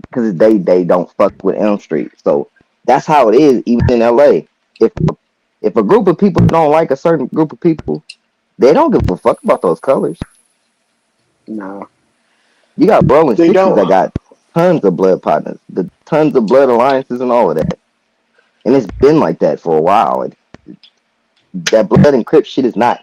because they don't fuck with Elm Street. So that's how it is, even in LA. If if a group of people don't like a certain group of people, they don't give a fuck about those colors. No, You got Rolling they Sixties that don't. got tons of blood partners, the tons of blood alliances and all of that. And it's been like that for a while. That blood and Crip shit is not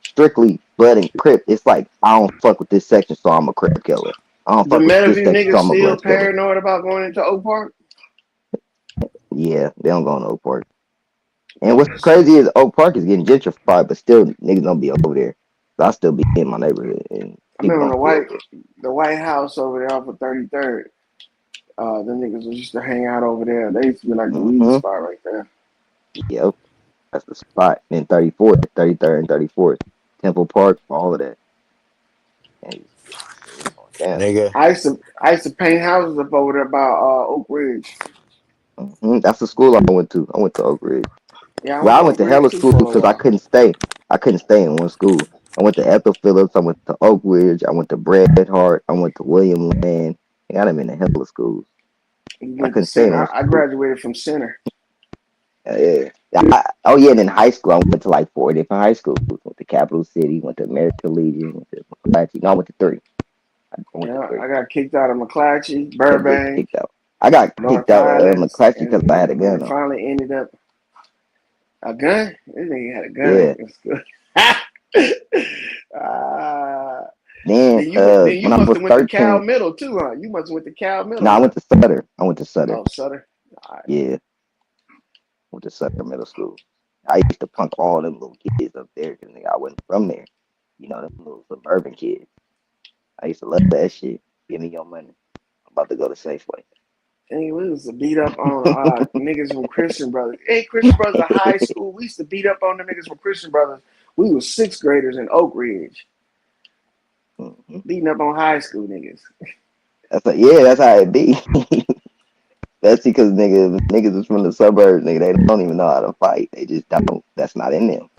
strictly blood and Crip. It's like I don't fuck with this section, so I'm a Crip killer. I don't The fuck with this Meadowview section, so niggas I'm a still blood killer. paranoid about going into Oak Park. Yeah, they don't go in Oak Park. And what's crazy is Oak Park is getting gentrified, but still niggas don't be over there. So I still be in my neighborhood, and I people remember don't be over the White House over there off of 33rd. Them niggas used to hang out over there. They used to be like the there. weed spot right there. Yep. That's the spot. Then 34th, 33rd, and 34th. Temple Park, all of that. And damn. Nigga. I used to paint houses up over there by Oak Ridge. That's the school I went to. I went to Oak Ridge. Yeah, I Well, went I to went Oak to Ridge hella too schools for a because I while. couldn't stay. I couldn't stay in one school. I went to Ethel Phillips. I went to Oak Ridge. I went to Bret Hart. I went to William Land. And I've been in hella schools. You I went to couldn't stay in Center. one I school. graduated from Center. Yeah. Oh yeah, and in high school I went to like 4 different high schools. Went to Capital City. Went to American Legion. Went to McClatchy. No, I went to 3. I went to Yeah, 3. I got kicked out of McClatchy, Kept getting Burbank, kicked out. I got North kicked out of Highlands, McClatchy because I had a gun and on. finally ended up a gun. This nigga had a gun. Yeah. Then Then you when I must was have went to Cal 13, Middle too, huh? You must have went to Cal Middle, no, I huh? went to Sutter. I went to Sutter. Oh, Sutter. All right. Yeah, went to Sutter Middle School. I used to punk all them little kids up there because I wasn't from there. You know, them little suburban kids. I used to love that shit. Give me your money. I'm about to go to Safeway. Hey, we used to beat up on niggas from Christian Brothers. Hey, Christian Brothers in high school. We used to beat up on the niggas from Christian Brothers. We was 6th graders in Oak Ridge. Beating up on high school niggas. That's how it be. That's because niggas is from the suburbs, nigga. They don't even know how to fight. They just don't. That's not in them.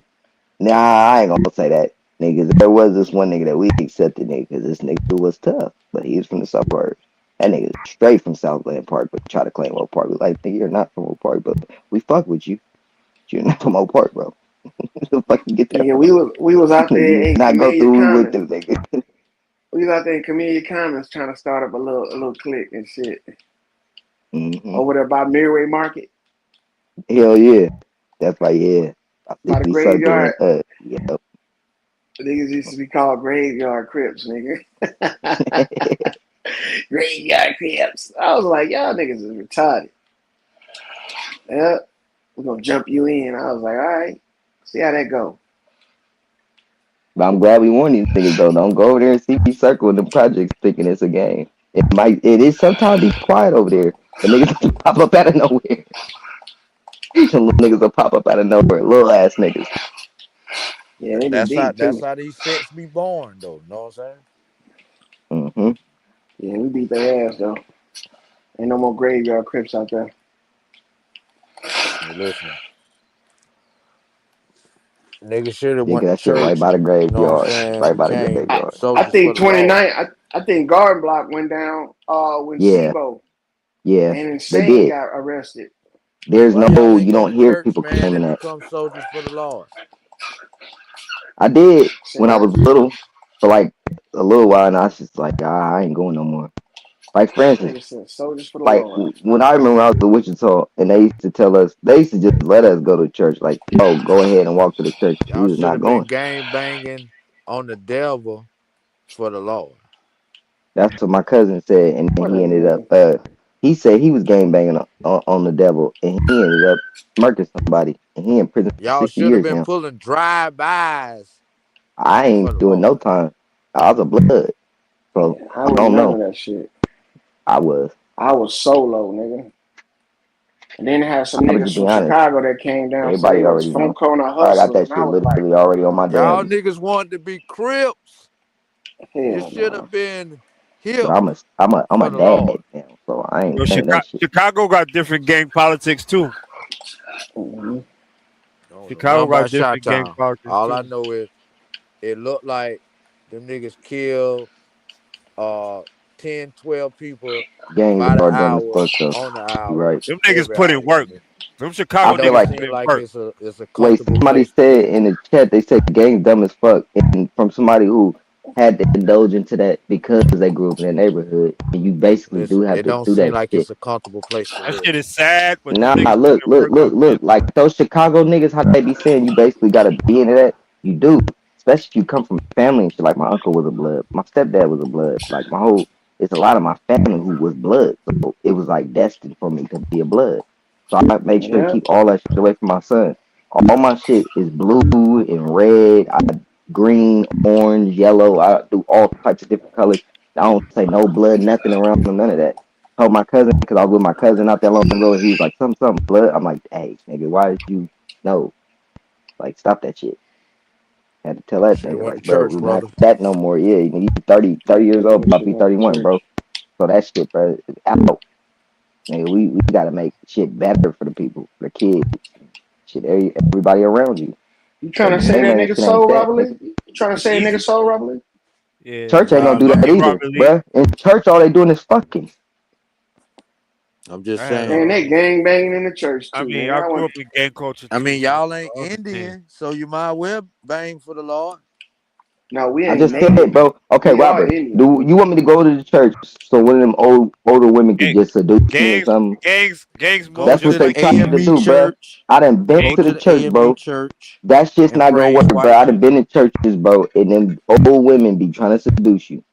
Nah, I ain't gonna say that. Niggas, there was this one nigga that we accepted, nigga, because this nigga was tough, but he was from the suburbs. That nigga straight from Southland Park, but try to claim Oak Park. We like, nigga, you're not from Oak Park, but we fuck with you. You're not from Oak Park, bro. The fuck you get that Yeah, from? we was out there You in not go Camellia through with Commons. them, nigga. We was out there in Camellia Commons trying to start up a little clique and shit. Over there by Midway Market. Hell yeah. That's like, yeah. By the 50 Circle and graveyard. yeah. Niggas used to be called Graveyard Crips, nigga. Graveyard Crips. I was like, y'all niggas is retarded. Yeah, we're gonna jump you in. I was like, all right, see how that go. But I'm glad we won these niggas though. Don't go over there and see me circle in the projects thinking it's a game. It is sometimes be quiet over there, but niggas pop up out of nowhere. Some little niggas will pop up out of nowhere, little ass niggas. Yeah, they be That's deep too. how these sets be born though. Know what I'm saying? Yeah, we beat their ass though. Ain't no more Graveyard Crips out there. Hey, listen. Nigga should have went to that shit church. right by the graveyard. You know what I'm saying? Right by the graveyard. I think 29. I think Garden Block went down when SIBO Yeah, and they Insane did. got arrested. There's you don't hear church, people claiming that. Become soldiers for the Lord. I did when I was little for like a little while, and I was just like, I ain't going no more. Like for instance, soldiers for the like Lord. when I remember I was in Wichita, and they used to tell us, they used to just let us go to church. Like, oh, go ahead and walk to the church. Y'all We was not going. Gang banging on the devil for the Lord. That's what my cousin said, and then he ended up. He said he was gang banging on the devil, and he ended up murdering somebody, and he in prison for Y'all 60 should have years been now. pulling drive-bys. I ain't doing no time. I was a blood, so I don't know that shit. I was solo, nigga. And then they had some niggas from Chicago that came down. Everybody already from Kona Hustlers. I got that shit literally already on my Y'all damn. niggas wanted to be Crips. You should have been hip. I'm a dad now, so I ain't none of that shit. Chicago got different gang politics too. Chicago got different gang politics. All I know is it looked like them niggas killed 10, 12 people Gangs by the are hour on the hour. You're right. Them niggas put in work. Them Chicago niggas like, put in work. It's a wait, somebody said in the chat, they said gangs dumb as fuck, and from somebody who had to indulge into that because they grew up in their neighborhood, and you basically do have to do that like shit. It's a comfortable place to that live. shit is sad, but nah, look, like those Chicago niggas, how they be saying you basically gotta be into that. You do, especially if you come from family and shit. Like my uncle was a blood, my stepdad was a blood, like it's a lot of my family who was blood, so it was like destined for me to be a blood. So I make sure to keep all that shit away from my son. All my shit is blue and red, green, orange, yellow. I do all types of different colors. I don't say no blood, nothing around them, none of that. I told my cousin, because I was with my cousin out there long ago, and he was like, something blood. I'm like, hey, nigga, why did you know? Like, stop that shit. Had to tell that Should have nigga, went like, to bro, church, we're not brother. that no more. Yeah, you 30 years old, about to be 31, bro. So that shit, bro, is out. Nigga, we gotta make shit better for the people, for the kids, shit, everybody around you. You trying to Like, say that gang nigga shit ain't soul, that. Robert Lee? You trying to It's say a nigga easy. soul, Robert Lee? Yeah, Church ain't gonna do fuck that you, either, Robert Lee. bruh. In church, all they doing is fucking. I'm just I had, saying. Man, they gang banging in the church I too, mean, man. I I grew want up in gang culture I too, mean, man. y'all ain't I understand. Indian, so you might well bang for the Lord. no, we I ain't just native. said, bro. Okay, We are Robert, Indian. do you want me to go to the church so one of them older women could Gang, just seduce me or something? gangs Go move That's to what just the they like tried to AME do, bruh. church. I done been gang. Go to to the the church, AME bro. church That shit's and not gonna praise work, bro. white I done people. been in churches, bro, and them old women be trying to seduce you.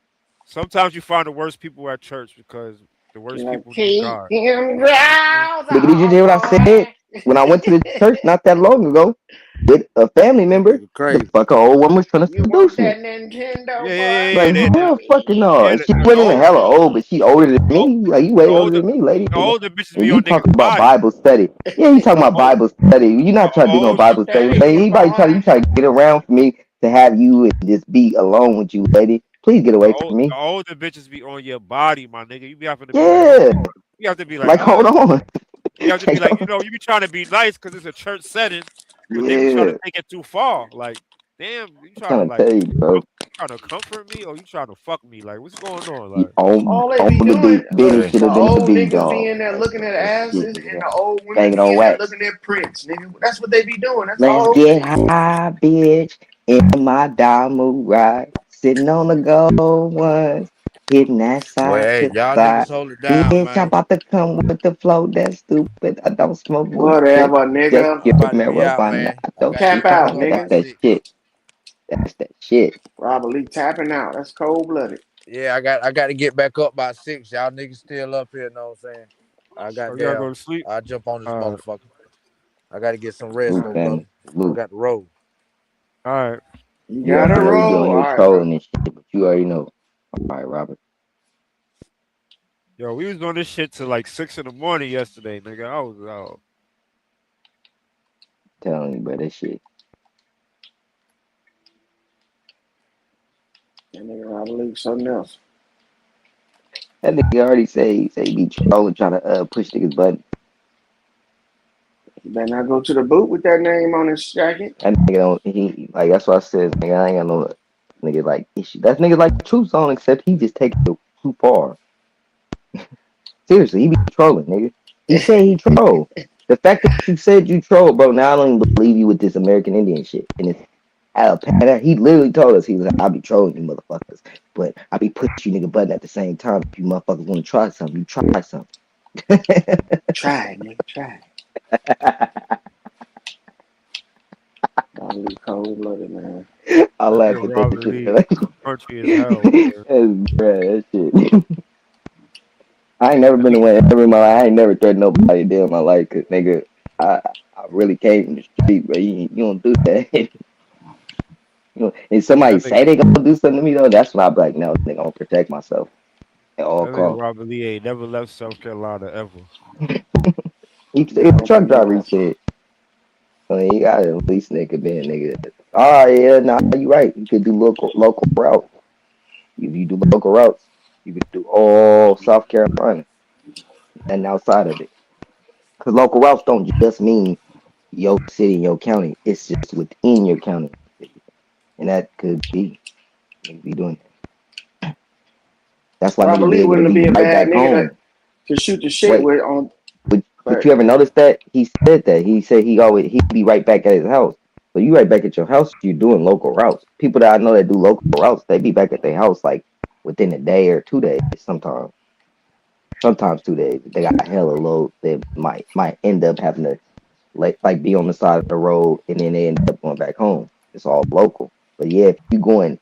Sometimes you find the worst people at church because the worst Like, people need keep God. him You know what I'm saying? ground, Nigga, did you oh hear what I said? boy. When I went to the church not that long ago with a family That member, nigga the crazy. fucking old woman was trying to You want seduce me. that Nintendo, Yeah, yeah, boy? yeah, yeah. Like, hell fucking no. Yeah, She the wasn't even old, hella old, but she older than oh, me. Like, you way the older older, than me, lady. the older bitches And be you on niggas' talking about body. Bible study. Yeah, you talking The about old, Bible study. You're not trying to do no old, Bible study. Like, Study, anybody you boy. try to get around for me to have you and just be alone with you, lady. Please get away from the me. older bitches be on your body, my nigga. You be having to be like, hold Yeah. on. You have to be like, Like, hold on. you have to be Like, like, you be trying to be nice because it's a church setting, but they be trying yeah. to take it too far. Like, damn, you I'm trying to trying to like, tell you, bro. trying to comfort me or you trying to fuck me? Like, what's going on? You Like, on All they be the doing, beat. Benny look, Hey, should the have been the old big niggas be dog. in there looking at That shit, asses, and nigga. the old women Banging be on in there wax. looking at prints, nigga. That's what they be doing. That's Let's all. get high, bitch. In my diamond ride. Sitting on the gold ones. Hitting that well, side hey, to y'all side. niggas hold it down, Bitch, I'm man. about to come with the flow. That's stupid. I don't smoke weed. Whatever, Just nigga. I'm your about to be out, marijuana. man. I I don't got to be Tap get back out, high. up That's by nigga. that 6. shit. That's that shit. Robert Lee tapping out. That's cold blooded. Yeah, I got to get back up by 6. Y'all niggas still up here, know what I'm saying? I got oh, you gotta go down. to sleep. I jump on this All motherfucker. I got to get some rest, Salute, though, brother. family. I Salute. got to roll. right. You Yeah, gotta I know you be roll. on All here right, bro. trolling and shit, but you already know. All right, Robert. Yo, we was doing this shit till like 6 in the morning yesterday, nigga. I was out. Telling you, bro, that shit. That nigga Robert Lee something else. That nigga already say he be trolling, trying to push niggas button. You better not go to the boot with that name on his jacket. That nigga don't. He like that's what I said. Nigga, I ain't got no nigga like issue. That nigga like Truth Zone, except he just take it too far. Seriously, he be trolling, nigga. He said he troll. The fact that you said you troll, bro. Now I don't even believe you with this American Indian shit. And it's he literally told us he was like, I be trolling you motherfuckers, but I be pushing you nigga button at the same time. If you motherfuckers want to try something, you try something. Try it, nigga. Try it. Robert Lee cold blooded, man. I That laugh nigga at that Robert shit. Lee Like, country as hell, man. that shit. I ain't never That been nigga, away ever in my life. I ain't never threatened nobody a day in my life. Cause nigga, I really came from the street, but you don't do that. You know, and somebody that nigga, say they gonna do something to me though, that's when I be like, no, nigga, I'm gonna protect myself at all that nigga costs. Robert Lee ain't never left South Carolina ever. He a No, truck but driver, he no. said. I mean, you gotta at least nigga be a nigga. Oh yeah, nah, you right. You could do local routes. If you do local routes, you could do all South Carolina and outside of it. Because local routes don't just mean your city and your county. It's just within your county. And that could be niggas be doing that. That's why Robert niggas be Lee able to wouldn't be be a right bad back nigga home. to shoot the shit Wait, with on. but But you ever notice that? He said that. He said he'd be right back at his house. So you right back at your house, you're doing local routes. People that I know that do local routes, they be back at their house like within a day or 2 days sometimes. Sometimes 2 days. If they got hella load, they might end up having to like be on the side of the road and then they end up going back home. It's all local. But yeah, if you going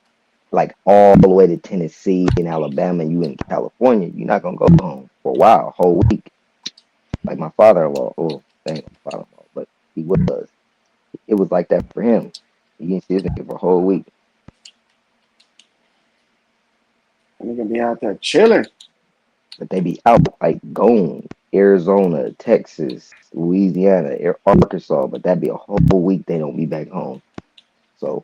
like all the way to Tennessee and Alabama and you in California, you're not gonna go home for a while, a whole week. Like my father-in-law, oh, thank my father-in-law, but he was. It was like that for him. He didn't see his nigga for a whole week. nigga be out there chilling. But they be out like gone. Arizona, Texas, Louisiana, Arkansas, but that'd be a whole week they don't be back home. So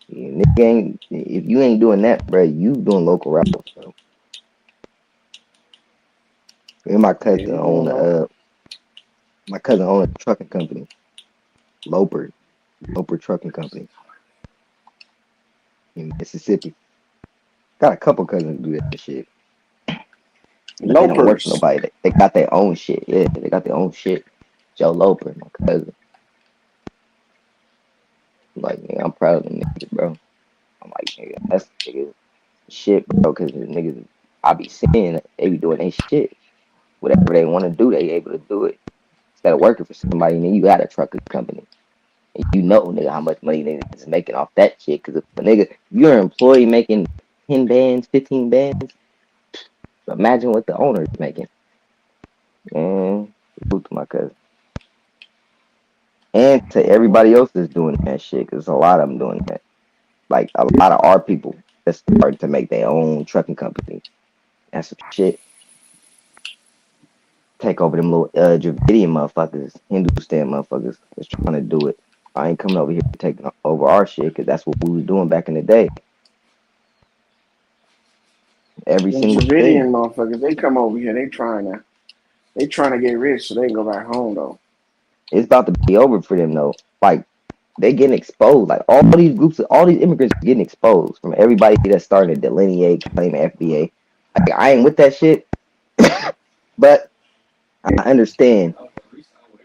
if you ain't doing that, bro, you doing local routes, bro. And my cousin owned a trucking company, Loper Trucking Company in Mississippi. Got a couple cousins do that shit. But they don't work for Lopers. nobody. They got their own shit. Yeah, they got their own shit. Joe Loper, my cousin. I'm like, nigga, I'm proud of them niggas, bro. I'm like, nigga, that's niggas shit, bro. Because the niggas, I be seeing they be doing their shit. Whatever they want to do, they able to do it. Instead of working for somebody, then you got a trucking company. And you know, nigga, how much money niggas is making off that shit. Because if a nigga, you're an employee making 10 bands, 15 bands, imagine what the owner is making. Man, salute to my cousin. And to everybody else that's doing that shit, because a lot of them doing that. Like, a lot of our people that's starting to make their own trucking company. That's some shit. Take over them little Dravidian motherfuckers, Hindustan motherfuckers that's trying to do it. I ain't coming over here to take over our shit, because that's what we was doing back in the day. Every The single Dravidian thing. motherfuckers, they come over here, they trying to get rich so they can go back home though. It's about to be over for them though. Like, they getting exposed. Like, all these groups, all these immigrants getting exposed from everybody that's starting to delineate, claim FBA. Like, I ain't with that shit, but I understand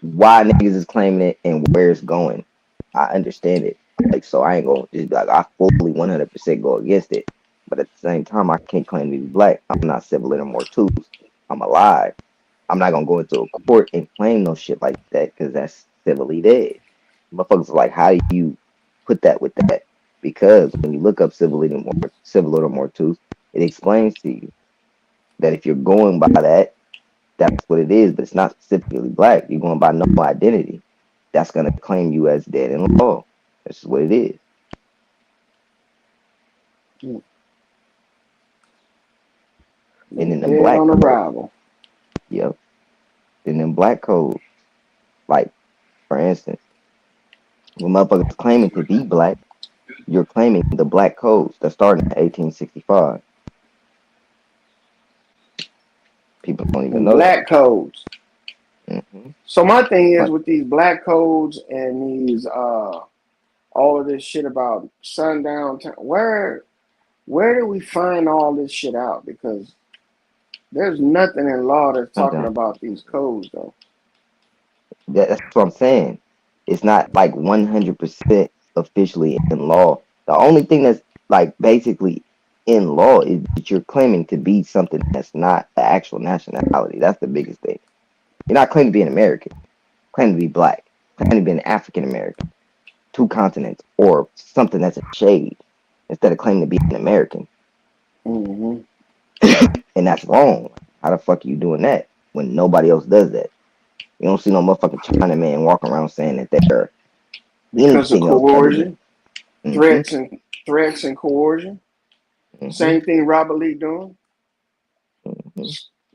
why niggas is claiming it and where it's going. I understand it. Like, so I ain't gonna just be like, I fully 100% go against it. But at the same time, I can't claim to be black. I'm not civil anymore too. I'm alive. I'm not gonna go into a court and claim no shit like that because that's civilly dead. Motherfuckers are like, how do you put that with that? Because when you look up civil little more tooth, it explains to you that if you're going by that, that's what it is, but it's not specifically black. You're going by no identity. That's gonna claim you as dead in law. That's just what it is. And in the Dead black on code, arrival. yep. And in black code, like for instance, when motherfuckers claiming to be black, you're claiming the black codes that started in 1865. People don't even And know that. black codes. Mm-hmm. So my thing is But with these black codes and these all of this shit about sundown time, where do we find all this shit out? Because there's nothing in law that's talking about these codes though. that's what I'm saying. It's not like 100% officially in law. The only thing that's like basically in law is that you're claiming to be something that's not the actual nationality. That's the biggest thing. You're not claiming to be an American. Claiming to be black. Claiming to be an African American. 2 continents or something that's a shade instead of claiming to be an American. Mm-hmm. And that's wrong. How the fuck are you doing that when nobody else does that? You don't see no motherfucking China man walking around saying that they're Because of anything else other than coercion, threats and coercion. Same thing Robert Lee doing.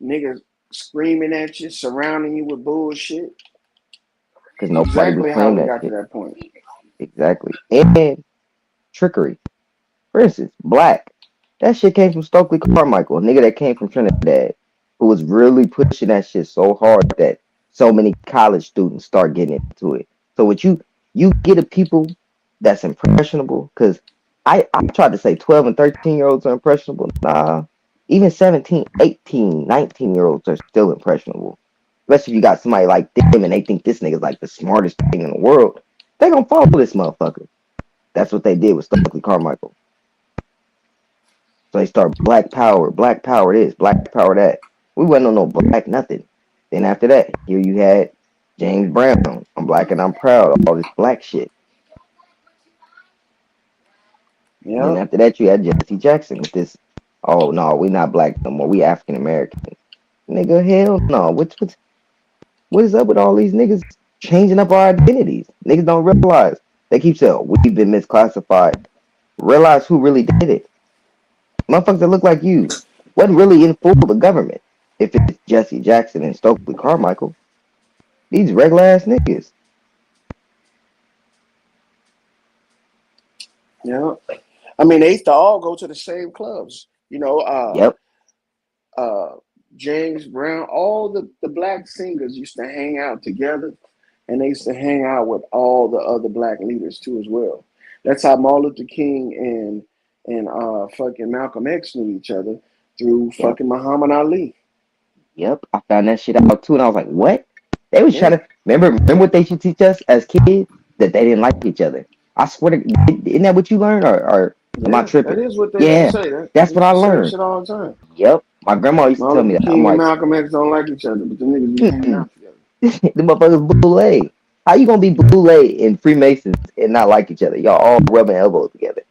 Niggas screaming at you, surrounding you with bullshit. Because nobody Exactly would how claim we that got shit. to that point. Exactly. And trickery. For instance, black. That shit came from Stokely Carmichael, a nigga that came from Trinidad, who was really pushing that shit so hard that so many college students start getting into it. So what you get a people that's impressionable, because I tried to say 12 and 13-year-olds are impressionable. Nah. Even 17, 18, 19-year-olds are still impressionable. Especially if you got somebody like them and they think this nigga's like the smartest thing in the world. They gonna follow this motherfucker. That's what they did with Stokely Carmichael. So they start black power this, black power that. We wasn't on no black nothing. Then after that, here you had James Brown. I'm black and I'm proud. All this black shit. Yeah. Then after that, you had Jesse Jackson with this. Oh no, we not black no more. We African American. Nigga, hell no. What is up with all these niggas changing up our identities? Niggas don't realize. They keep saying we've been misclassified. Realize who really did it. Motherfuckers that look like you wasn't really in full the government. if it's Jesse Jackson and Stokely Carmichael, these regular ass niggas. Yeah. I mean, they used to all go to the same clubs. You know, Yep. James Brown, all the black singers used to hang out together, and they used to hang out with all the other black leaders too as well. That's how Martin Luther King and fucking Malcolm X knew each other through Yep. fucking Muhammad Ali. Yep. I found that shit out too, and I was like, what? They was Yeah. trying to remember what they should teach us as kids, that they didn't like each other. I swear to, isn't that what you learned, or am I Yeah, that tripping? is what they used to Yeah, say. That that's they what used I to say that learned. shit all the time. Yep. My grandma used to tell Martin me Luther that. I'm King and like, Malcolm X don't like each other, but the niggas be hanging out together. the motherfuckers boule. How you gonna be boule and Freemasons and not like each other? Y'all all rubbing elbows together.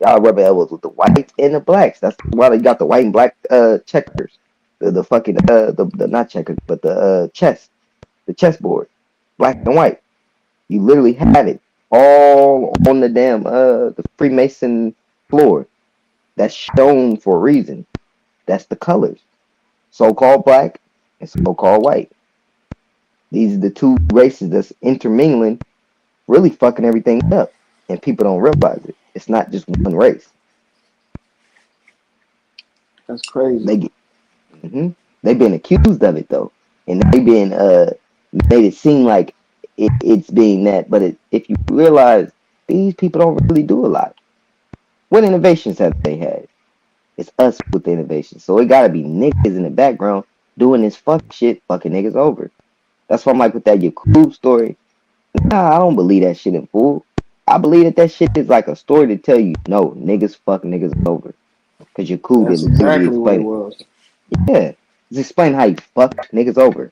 Y'all rubbing elbows with the whites and the blacks. That's why they got the white and black checkers. The fucking the not checkers, but the the chessboard, black and white. You literally have it all on the damn the Freemason floor. That's shown for a reason. That's the colors. So-called black and so-called white. These are the two races that's intermingling, really fucking everything up, and people don't realize it. It's not just one race. That's crazy. They get, they've been accused of it though, and they've been made it seem like it's being that. But if you realize these people don't really do a lot. What innovations have they had? It's us with the innovations. So it gotta be niggas in the background doing this fuck shit, fucking niggas over. That's why I'm like with that Yakub story. Nah, I don't believe that shit in full. I believe that shit is like a story to tell you, no, niggas fuck niggas over. Because Yakub That's is literally exactly what it explaining. was. Yeah. It's explaining how he fucked niggas over.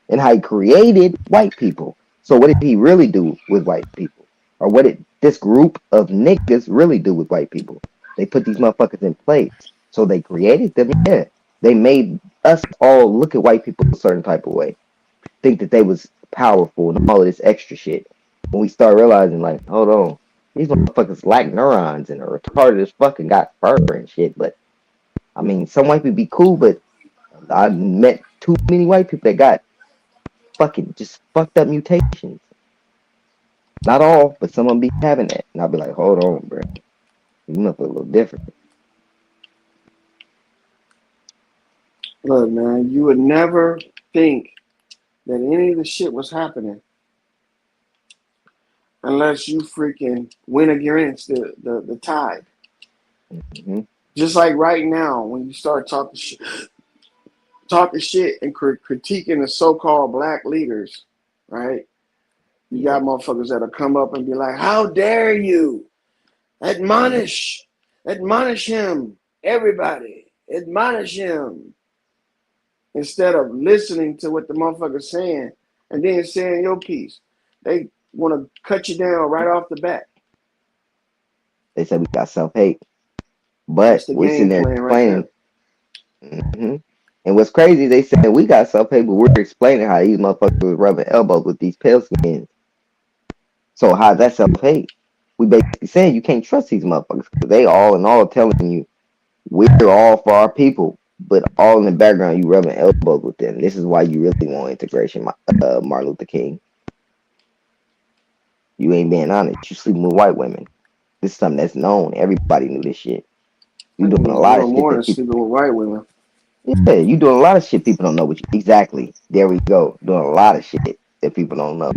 And how he created white people. So what did he really do with white people? Or what did this group of niggas really do with white people? They put these motherfuckers in place. So they created them, yeah. They made us all look at white people a certain type of way. Think that they was powerful and all of this extra shit. When we start realizing, like, hold on, these motherfuckers lack neurons and are retarded as fucking got fur and shit. But I mean, some white people be cool, but I met too many white people that got fucking just fucked up mutations. Not all, but some of them be having that. And I'll be like, hold on, bro. You must look a little different. Look, man, you would never think that any of the shit was happening unless you freaking went against the tide. Mm-hmm. Just like right now, when you start talking shit and critiquing the so-called black leaders, right? You got motherfuckers that'll come up and be like, "How dare you? Admonish him, everybody, admonish him." Instead of listening to what the motherfucker's saying and then saying your piece, they want to cut you down right off the bat. They said we got self-hate. That's But the we're sitting game there plan right explaining. there. Mm-hmm. And what's crazy, they said we got self-hate, but we're explaining how these motherfuckers was rubbing elbows with these pale skins. So how's that self-hate? We basically saying you can't trust these motherfuckers because they all in all telling you we're all for our people, but all in the background you rubbing elbows with them. This is why you really want integration, Martin Luther King. You ain't being honest. You sleeping with white women. This is something that's known. Everybody knew this shit. You doing a He's lot of doing shit more than that people. sleeping with white women. Yeah, you doing a lot of shit people don't know. What you, exactly. There we go. Doing a lot of shit that people don't know.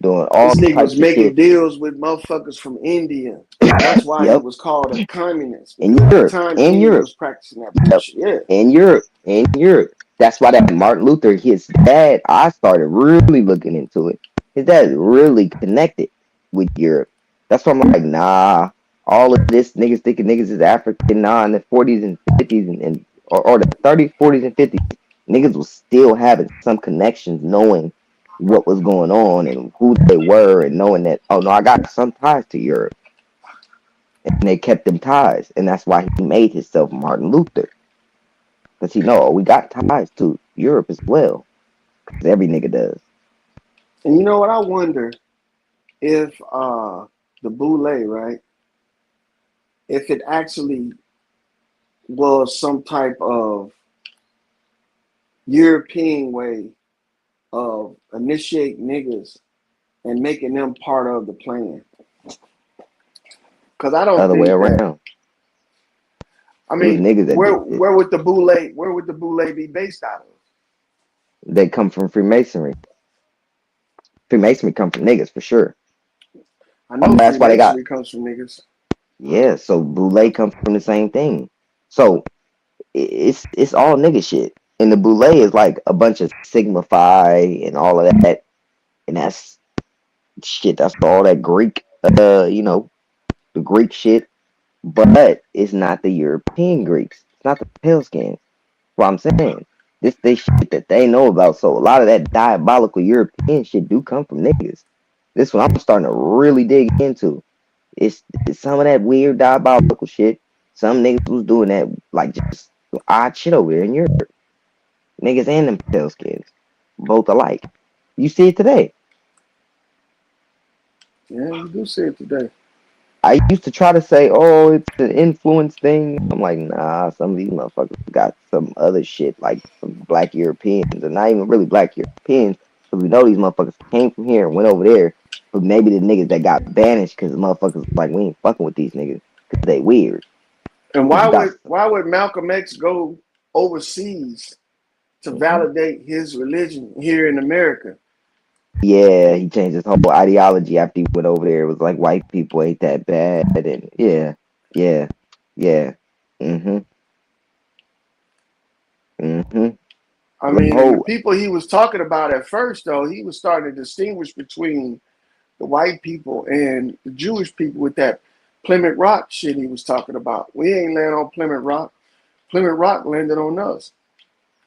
Doing all This nigga was types of making shit. deals with motherfuckers from India. That's why he Yep. was called a communist. In Because at the Europe. time, In India Europe. was practicing that Yep. bullshit. Yeah. In Europe. In Europe. That's why that Martin Luther, his dad, I started really looking into it. His dad is really connected with Europe. That's why I'm like, nah, all of this niggas thinking niggas is African, nah, in the 40s and 50s or the 30s, 40s, and 50s, niggas was still having some connections, knowing what was going on and who they were, and knowing that, oh no, I got some ties to Europe. And they kept them ties. And that's why he made himself Martin Luther. Because he know we got ties to Europe as well. Because every nigga does. And you know what? I wonder if the Boule, right? If it actually was some type of European way of initiating niggas and making them part of the plan. Because I don't Other way think that. around. I It was mean, niggas that where did this. where would the boule be based out of? They come from Freemasonry. Freemasonry come from niggas for sure. I know That's why they got. Freemasonry comes from niggas. Yeah, so Boule comes from the same thing. So it's all nigga shit. And the Boule is like a bunch of Sigma Phi and all of that. And that's shit. That's all that Greek, the Greek shit. But it's not the European Greeks. It's not the pale skins. What I'm saying. This they shit that they know about. So a lot of that diabolical European shit do come from niggas. This one I'm starting to really dig into. It's some of that weird diabolical shit. Some niggas was doing that like just odd shit over there in Europe. Niggas and them pale skins. Both alike. You see it today. Yeah, you do see it today. I used to try to say, oh, it's an influence thing. I'm like, nah, some of these motherfuckers got some other shit, like some black Europeans, and not even really black Europeans, because we know these motherfuckers came from here and went over there. But maybe the niggas that got banished because the motherfuckers like, we ain't fucking with these niggas because they weird. And But you got why would Malcolm X go overseas to validate his religion here in America? Yeah, he changed his whole ideology after he went over there. It was like white people ain't that bad, and yeah. I mean, and the people he was talking about at first, though, he was starting to distinguish between the white people and the Jewish people with that Plymouth Rock shit he was talking about. We ain't land on Plymouth Rock. Plymouth Rock landed on us.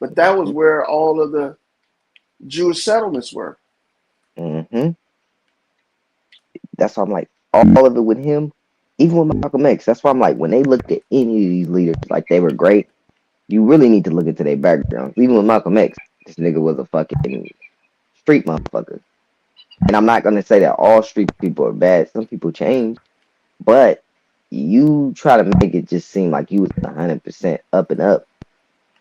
But that was where all of the Jewish settlements were. That's why I'm like, all of it with him, even with Malcolm X, that's why I'm like, when they looked at any of these leaders like they were great, you really need to look into their backgrounds. Even with Malcolm X, this nigga was a fucking street motherfucker. And I'm not gonna say that all street people are bad. Some people change, but you try to make it just seem like you was 100% up and up,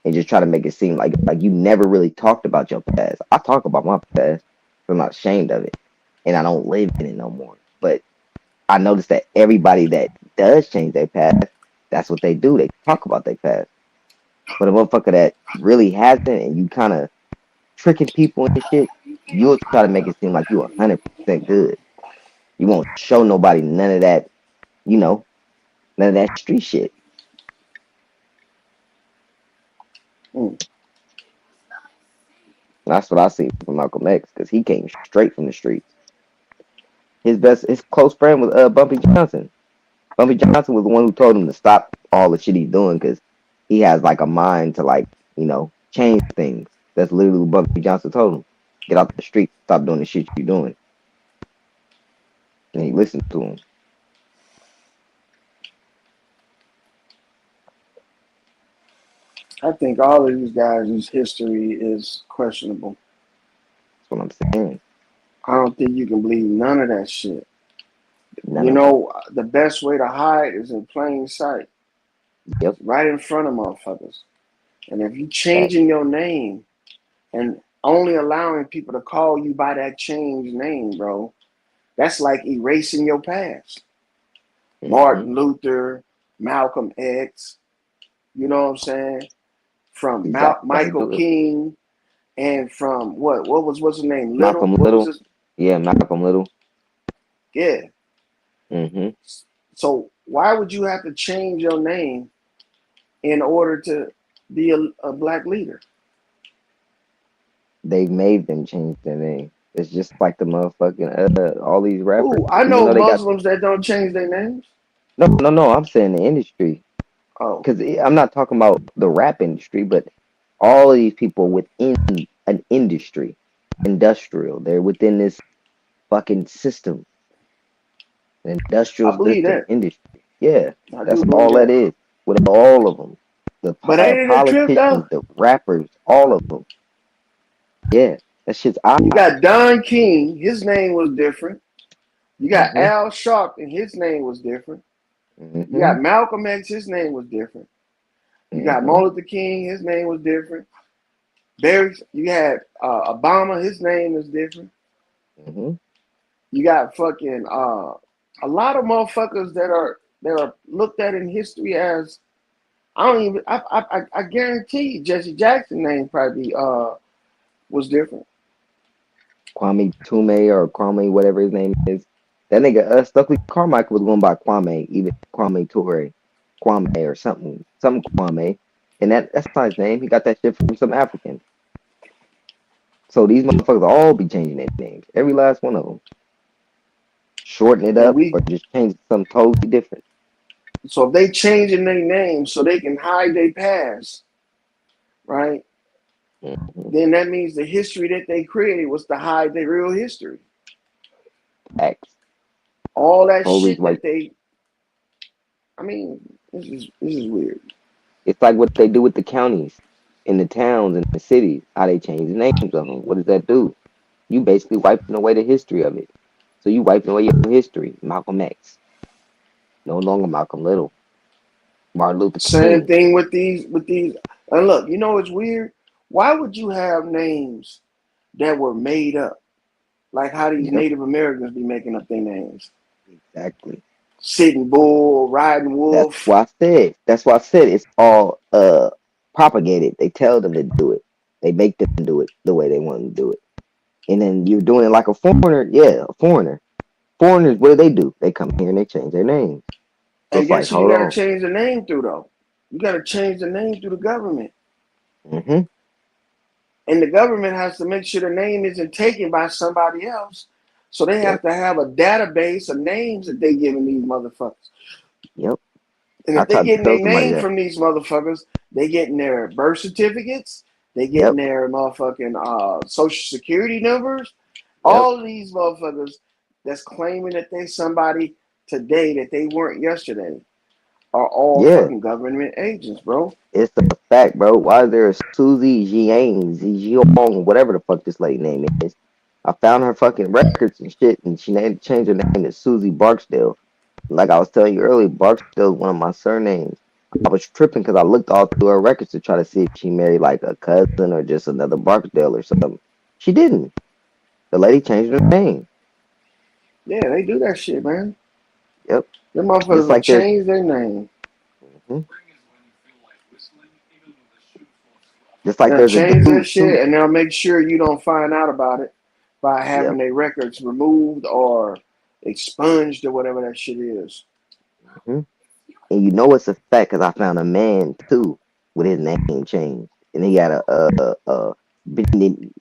and just try to make it seem like you never really talked about your past. I talk about my past, but I'm not ashamed of it, and I don't live in it no more. But I noticed that everybody that does change their past, that's what they do. They talk about their past. But a motherfucker that really hasn't, and you kind of tricking people and shit, you'll try to make it seem like you 100% good. You won't show nobody none of that, none of that street shit. That's what I see from Malcolm X, because he came straight from the streets. His close friend was Bumpy Johnson. Bumpy Johnson was the one who told him to stop all the shit he's doing, because he has like a mind to change things. That's literally what Bumpy Johnson told him. Get out the street, stop doing the shit you're doing. And he listened to him. I think all of these guys' history is questionable. That's what I'm saying. I don't think you can believe none of that shit. None the best way to hide is in plain sight. Yep. Right in front of motherfuckers. And if you changing your name and only allowing people to call you by that changed name, bro, that's like erasing your past. Martin Luther, Malcolm X, you know what I'm saying? From Michael King, and from what's his name? Malcolm Little. Yeah, Malcolm Little. Yeah. So why would you have to change your name in order to be a black leader? They made them change their name. It's just like the motherfucking all these rappers. Ooh, I know Muslims that don't change their names. No. I'm saying the industry. Oh, because I'm not talking about the rap industry, but all of these people within an industry, industrial. They're within this fucking system, industrial system, industry. Yeah, that's all that is with all of them. The politicians, the rappers, all of them. Yeah, that shit's odd. You got Don King, his name was different. You got Al Sharpton, his name was different. You got Malcolm X, his name was different. You got Martin Luther King, his name was different. You had Obama. His name is different. Mm-hmm. You got fucking a lot of motherfuckers that are looked at in history as I guarantee you Jesse Jackson name probably was different. Kwame Tume or Kwame, whatever his name is. That nigga Stokely Carmichael was going by Kwame, even Kwame Ture, Kwame or something Kwame. And that's not his name. He got that shit from some African. So these motherfuckers all be changing their names. Every last one of them. Shorten it And up or just change something totally different. So if they changing their name so they can hide their past, right? Mm-hmm. Then that means the history that they created was to hide their real history. Facts. All that Whole shit reason that they, I mean, this is weird. It's like what they do with the counties in the towns and the cities, how they change the names of them. What does that do? You basically wiping away the history of it. So you wiping away your history. Malcolm X, no longer Malcolm Little. Martin Luther Same King. thing with these. And look, you know it's weird. Why would you have names that were made up, like how these Native Americans be making up their names? Exactly. Sitting Bull, Riding Wolf. That's why I said it's all propagated. They tell them to do it. They make them do it the way they want to do it. And then you're doing it like a foreigner. Yeah, a foreigner. Foreigners, what do? They come here and they change their names. So And it's like, guess who you hold gotta on. change the name through though? You gotta change the name through the government. Mm-hmm. And the government has to make sure the name isn't taken by somebody else. So they have to have a database of names that they giving these motherfuckers. Yep. And I if they tried to getting tell their somebody name that. from these motherfuckers, they getting their birth certificates, they getting their motherfucking social security numbers. All of these motherfuckers that's claiming that they somebody today that they weren't yesterday are all fucking government agents, bro. It's a fact, bro. Why is there a Susie Jiang, whatever the fuck this lady name is? I found her fucking records and shit, and she changed her name to Susie Barksdale. Like I was telling you earlier, Barksdale is one of my surnames. I was tripping because I looked all through her records to try to see if she married like a cousin or just another Barksdale or something. She didn't. The lady changed her name. Yeah, they do that shit, man. Yep. Them motherfuckers Just will like there's. change their name. Mm-hmm. Just like They'll there's a change that dude too. shit and they'll make sure you don't find out about it by having their records removed or expunged or whatever that shit is. Mm-hmm. And you know it's a fact because I found a man too with his name changed, and he had Benin,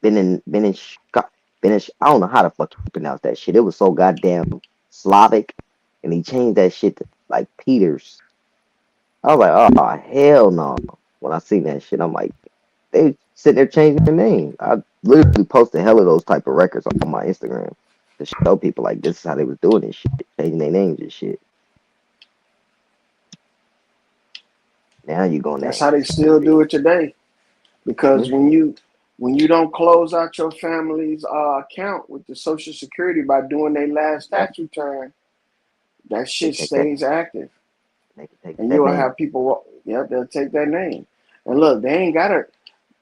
Benish. I don't know how the fuck you pronounce that shit. It was so goddamn Slavic, and he changed that shit to like Peters. I was like, oh hell no! When I seen that shit, I'm like, they sitting there changing their name. I literally posted hell of those type of records on my Instagram to show people like this is how they was doing this shit, changing their names and shit. Now you going That's there. how they still do it today. Because when you don't close out your family's account with the Social Security by doing their last tax return, that shit stays active. And you'll have people, they'll take that name. And look, they ain't gotta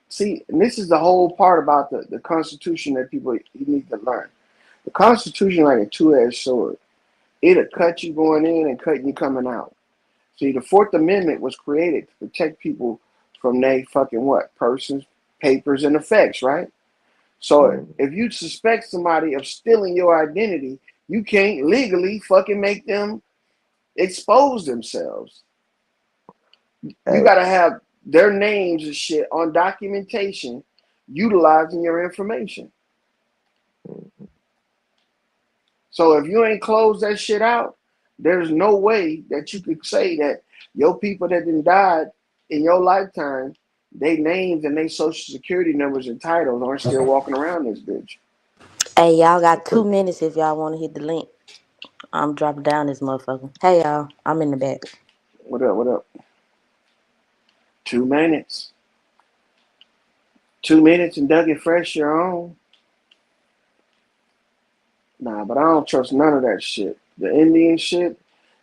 see, and this is the whole part about the Constitution that people need to learn. The Constitution like a two-edged sword. It'll cut you going in and cut you coming out. See, the Fourth Amendment was created to protect people from they fucking what? Persons, papers, and effects, right? So if you suspect somebody of stealing your identity, you can't legally fucking make them expose themselves. You gotta have their names and shit on documentation utilizing your information. So if you ain't closed that shit out, there's no way that you could say that your people that done died in your lifetime, they names and they social security numbers and titles aren't still walking around this bitch. Hey, y'all got 2 minutes if y'all want to hit the link. I'm dropping down this motherfucker. Hey, y'all. I'm in the back. What up? 2 minutes. 2 minutes and Dougie Fresh your own. Nah, but I don't trust none of that shit. The Indian shit,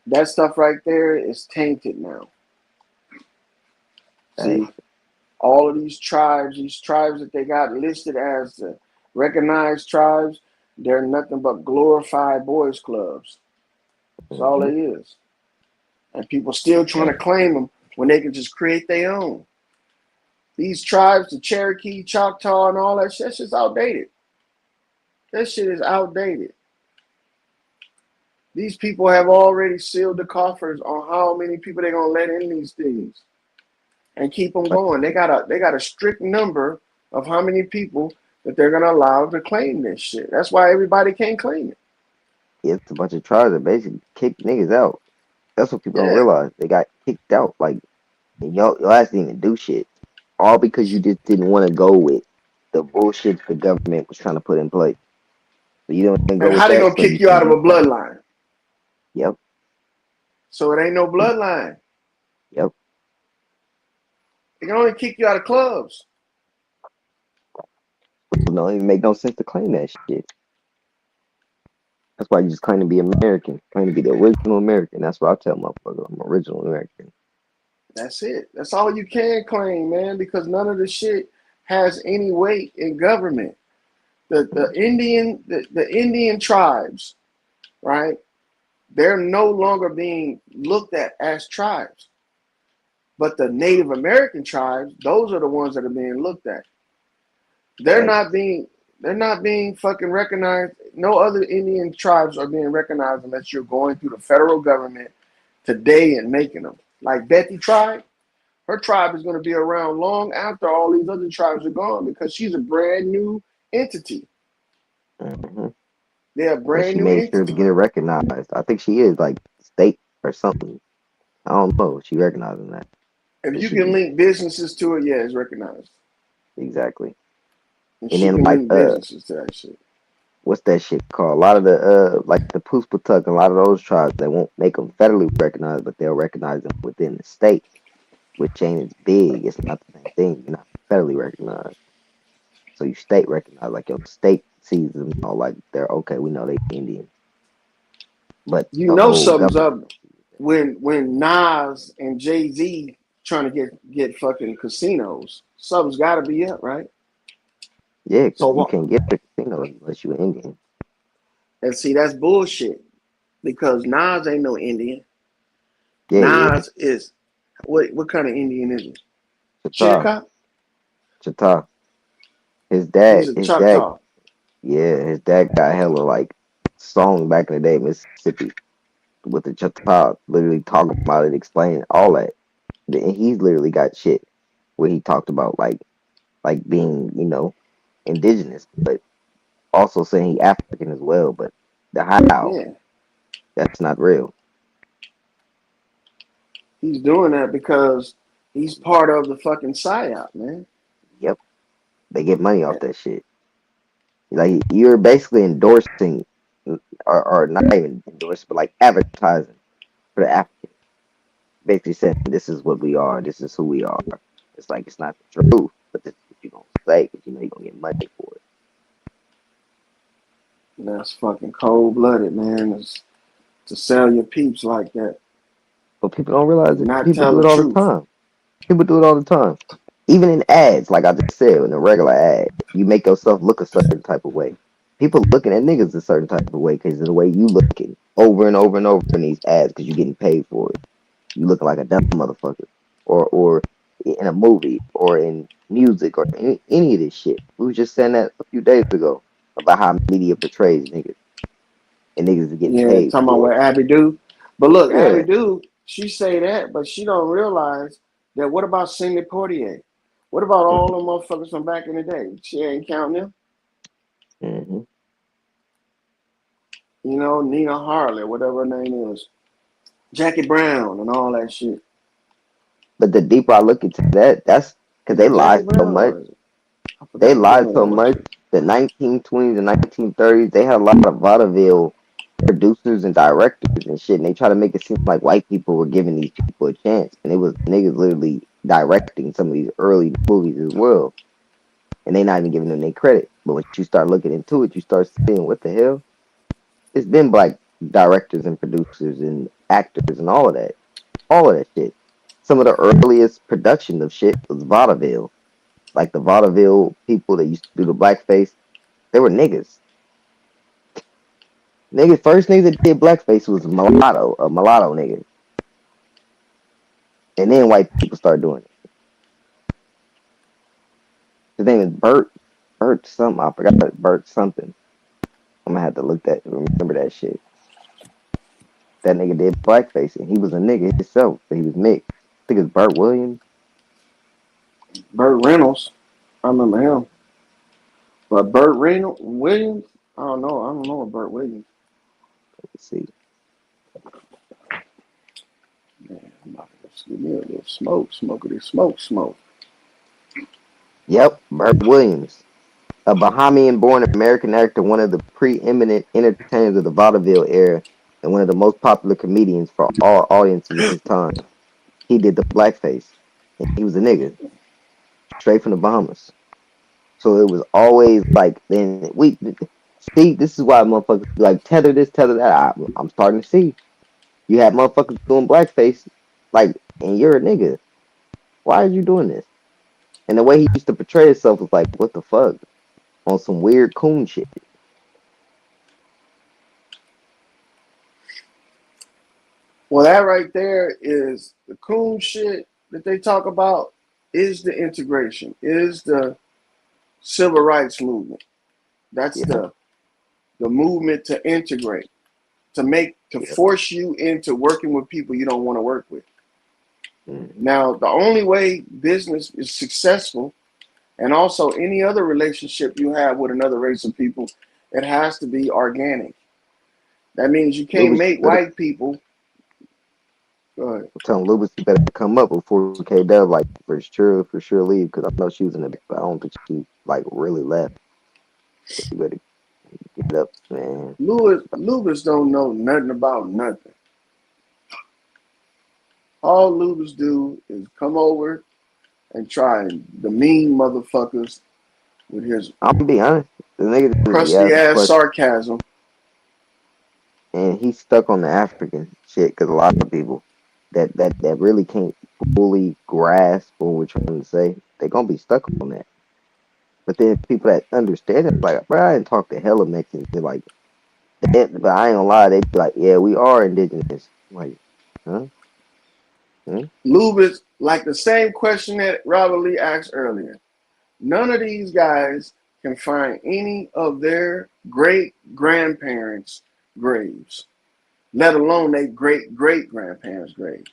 that stuff right there is tainted now. See, all of these tribes that they got listed as recognized tribes, they're nothing but glorified boys clubs. That's all it is. And people still trying to claim them when they can just create their own. These tribes, the Cherokee, Choctaw, and all that shit, that's just outdated. That shit is outdated. These people have already sealed the coffers on how many people they're gonna let in these things, and keep them going. They got a strict number of how many people that they're gonna allow to claim this shit. That's why everybody can't claim it. Yeah, it's a bunch of tribes that basically kick niggas out. That's what people don't realize. They got kicked out. Like, y'all ass didn't even do shit. All because you just didn't want to go with the bullshit the government was trying to put in place. So you don't even go And with how they that. gonna kick you out of a bloodline? Yep. So it ain't no bloodline. Yep. They can only kick you out of clubs. It don't even make no sense to claim that shit. That's why you just claim to be American. Claim to be the original American. That's what I tell motherfuckers. I'm original American. That's it. That's all you can claim, man, because none of the shit has any weight in government. The Indian tribes, right? They're no longer being looked at as tribes. But the Native American tribes, those are the ones that are being looked at. They're not being fucking recognized. No other Indian tribes are being recognized unless you're going through the federal government today and making them. Like Betty tribe, her tribe is going to be around long after all these other tribes are gone because she's a brand new entity. Mm-hmm. They're a brand new entity. She made sure to get it recognized. I think she is like state or something. I don't know. She recognizing that. If you can link businesses to it, yeah, it's recognized. Exactly. And then like businesses to that shit. What's that shit called? A lot of the like the Puspatuk and a lot of those tribes, they won't make them federally recognized, but they'll recognize them within the state, which ain't as big. It's not the same thing. You're not federally recognized. So you state recognized, like your state sees them all like they're okay. We know they Indian, but you know something's up when Nas and Jay-Z trying to get fucking casinos. Something's got to be up, right? Yeah, so you can't get the casino unless you're Indian. And see, that's bullshit because Nas ain't no Indian. Yeah, Nas is what kind of Indian is he? Chickasaw. Choctaw. His dad, his dad got hella like song back in the day, Mississippi, with the Choctaw, literally talking about it, explaining all that. And he's literally got shit where he talked about like being, indigenous, but also saying he African as well. But the that's not real. He's doing that because he's part of the fucking PSYOP, man. Yep. They get money off that shit. Like, you're basically endorsing, or not even endorsing, but like advertising for the African. Basically saying, this is what we are, this is who we are. It's like, it's not the truth, but this is what you're going to say, because you know you're going to get money for it. That's fucking cold-blooded, man. It's to sell your peeps like that. But people don't realize that people do it all the time. People do it all the time. Even in ads, like I just said, in a regular ad, you make yourself look a certain type of way. People looking at niggas a certain type of way because of the way you looking over and over and over in these ads because you're getting paid for it. You looking like a dumb motherfucker. Or in a movie or in music or any of this shit. We were just saying that a few days ago about how media portrays niggas. And niggas are getting paid. Yeah, talking about what Abby do. But look, Abby do, she say that, but she don't realize that what about Sidney Poitier? What about all them motherfuckers from back in the day? She ain't counting them. Mm-hmm. You know, Nina Harley, whatever her name is. Jackie Brown and all that shit. But the deeper I look into that, that's because they lied so much. They lied so much. The 1920s and 1930s, they had a lot of vaudeville producers and directors and shit, and they try to make it seem like white people were giving these people a chance, and it was niggas literally directing some of these early movies as well, and they not even giving them their credit. But when you start looking into it, you start seeing what the hell. It's been black directors and producers and actors and all of that shit some of the earliest production of shit was vaudeville. Like the vaudeville people that used to do the blackface, they were niggas. Niggas, first niggas that did blackface was a mulatto nigga. And then white people started doing it. His name is Bert something. I forgot Bert something. I'm gonna have to remember that shit. That nigga did blackface and he was a nigga himself, but he was mixed. I think it's Burt Williams. Burt Reynolds. I remember him. But Williams, I don't know Burt Williams. Let's see. Man, I'm about to give me a little smoke. Yep, Burt Williams. A Bahamian-born American actor, one of the preeminent entertainers of the vaudeville era, and one of the most popular comedians for all audiences of his time. He did the blackface, and he was a nigga, straight from the Bahamas. So it was always like, then we see. This is why motherfuckers like tether this, tether that. I'm starting to see. You had motherfuckers doing blackface, like, and you're a nigga. Why are you doing this? And the way he used to portray himself was like, what the fuck? On some weird coon shit. Well, that right there is the coon shit that they talk about is the integration, is the civil rights movement. That's the movement to integrate, to force you into working with people you don't want to work with. Now, the only way business is successful, and also any other relationship you have with another race of people, it has to be organic. That means you can't make white people. Go ahead. I'm telling Lubis you better come up before K-Dub, like, for sure leave, because I know she was in the back, but I don't think she, like, really left. So you better get up, man. Lubis don't know nothing about nothing. All Lubis do is come over and try and demean motherfuckers with his I'm gonna be honest, the nigga crusty ass sarcasm. And he's stuck on the African shit because a lot of people that really can't fully grasp what we're trying to say, they're gonna be stuck on that. But then people that understand it, like, bro, I didn't talk to hella Mexicans, they're like, but I ain't gonna lie, they be like, yeah, we are indigenous. I'm like, huh? Lubis, like the same question that Robert Lee asked earlier. None of these guys can find any of their great grandparents' graves, let alone their great great grandparents' graves.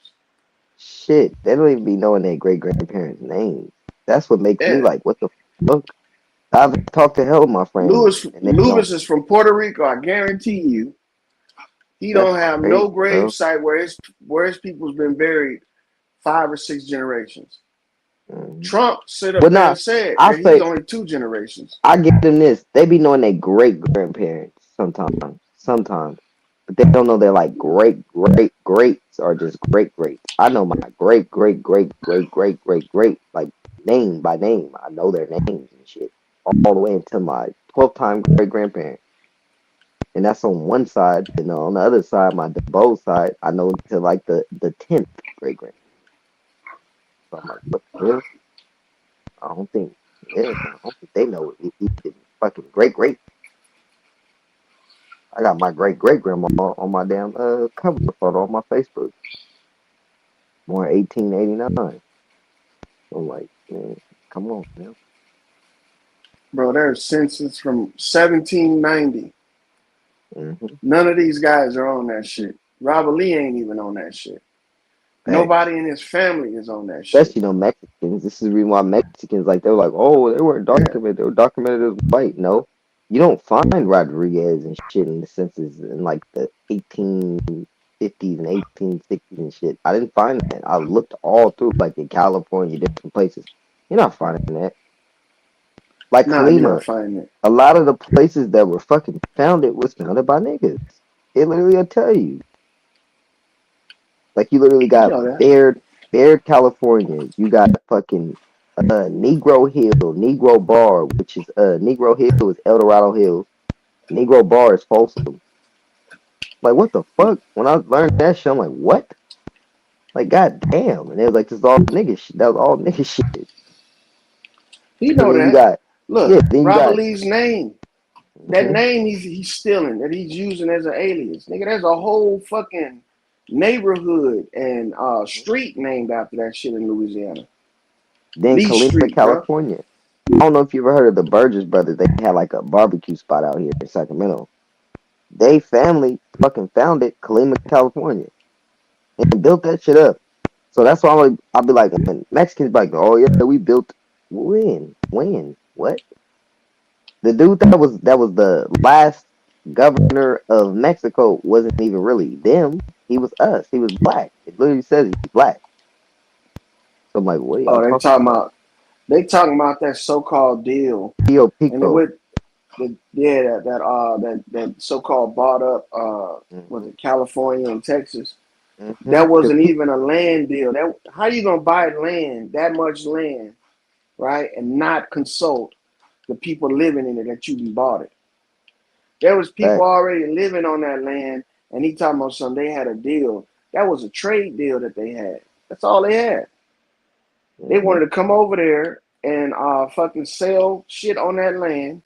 Shit, they don't even be knowing their great grandparents' names. That's what makes me like, what the fuck? I've talked to hell of my friends. Lubis is from Puerto Rico. I guarantee you, he don't have no grave site where his people's been buried 5 or 6 generations. Trump stood up there and said that he's only 2 generations. I give them this. They be knowing their great grandparents sometimes. But they don't know their like greats or just greats. I know my great like name by name. I know their names and shit. All the way until my 12th time great grandparent. And that's on one side. And on the other side, my DeBose side, I know to like the 10th great grandparent. So I'm like, what the hell? I don't think they know it. He did fucking great. I got my great grandma on my damn cover photo on my Facebook. Born 1889. I'm like, man, come on, man. Bro, there's census from 1790. None of these guys are on that shit. Robert Lee ain't even on that shit. Nobody in his family is on that shit. Especially Mexicans. This is the reason why Mexicans, like, they're like, oh, they weren't documented. They were documented as white. No, you don't find Rodriguez and shit in the census in like the 1850s and 1860s and shit. I didn't find that. I looked all through, like in California, different places. You're not finding that. Like Kalima, a lot of the places that were fucking founded was founded by niggas. It literally will tell you. Like, you literally got Baird, California. You got fucking Negro Hill, Negro Bar, which is Negro Hill is El Dorado Hills. Negro Bar is Folsom. Like, what the fuck? When I learned that shit, I'm like, what? Like, goddamn. And it was like, this is all nigga shit. That was all nigga shit. He And know then you that. got, Look, yeah, then you Robert got, Lee's name. That mhm. name he's stealing, that he's using as an alias. Nigga, there's a whole fucking neighborhood and street named after that shit in Louisiana. Then Lee Kalima, Street, bro. California. I don't know if you ever heard of the Burgess brothers. They had like a barbecue spot out here in Sacramento. They family fucking founded Kalima, California, and built that shit up. So that's why I'll be like, when Mexicans be like, oh yeah, we built when, what? The dude that was the last governor of Mexico wasn't even really them. He was us. He was black. It literally says he's black. So I'm like, what are y'all Oh, talking about? they talking about that so-called deal, Pio and it Pico. with that so-called bought up was Mm-hmm. it California and Texas. Mm-hmm. That wasn't even a land deal. That how you gonna buy land, that much land, right, and not consult the people living in it that you bought it? There was people already living on that land, and he talking about something. They had a deal. That was a trade deal that they had. That's all they had. They Mm-hmm. wanted to come over there and fucking sell shit on that land,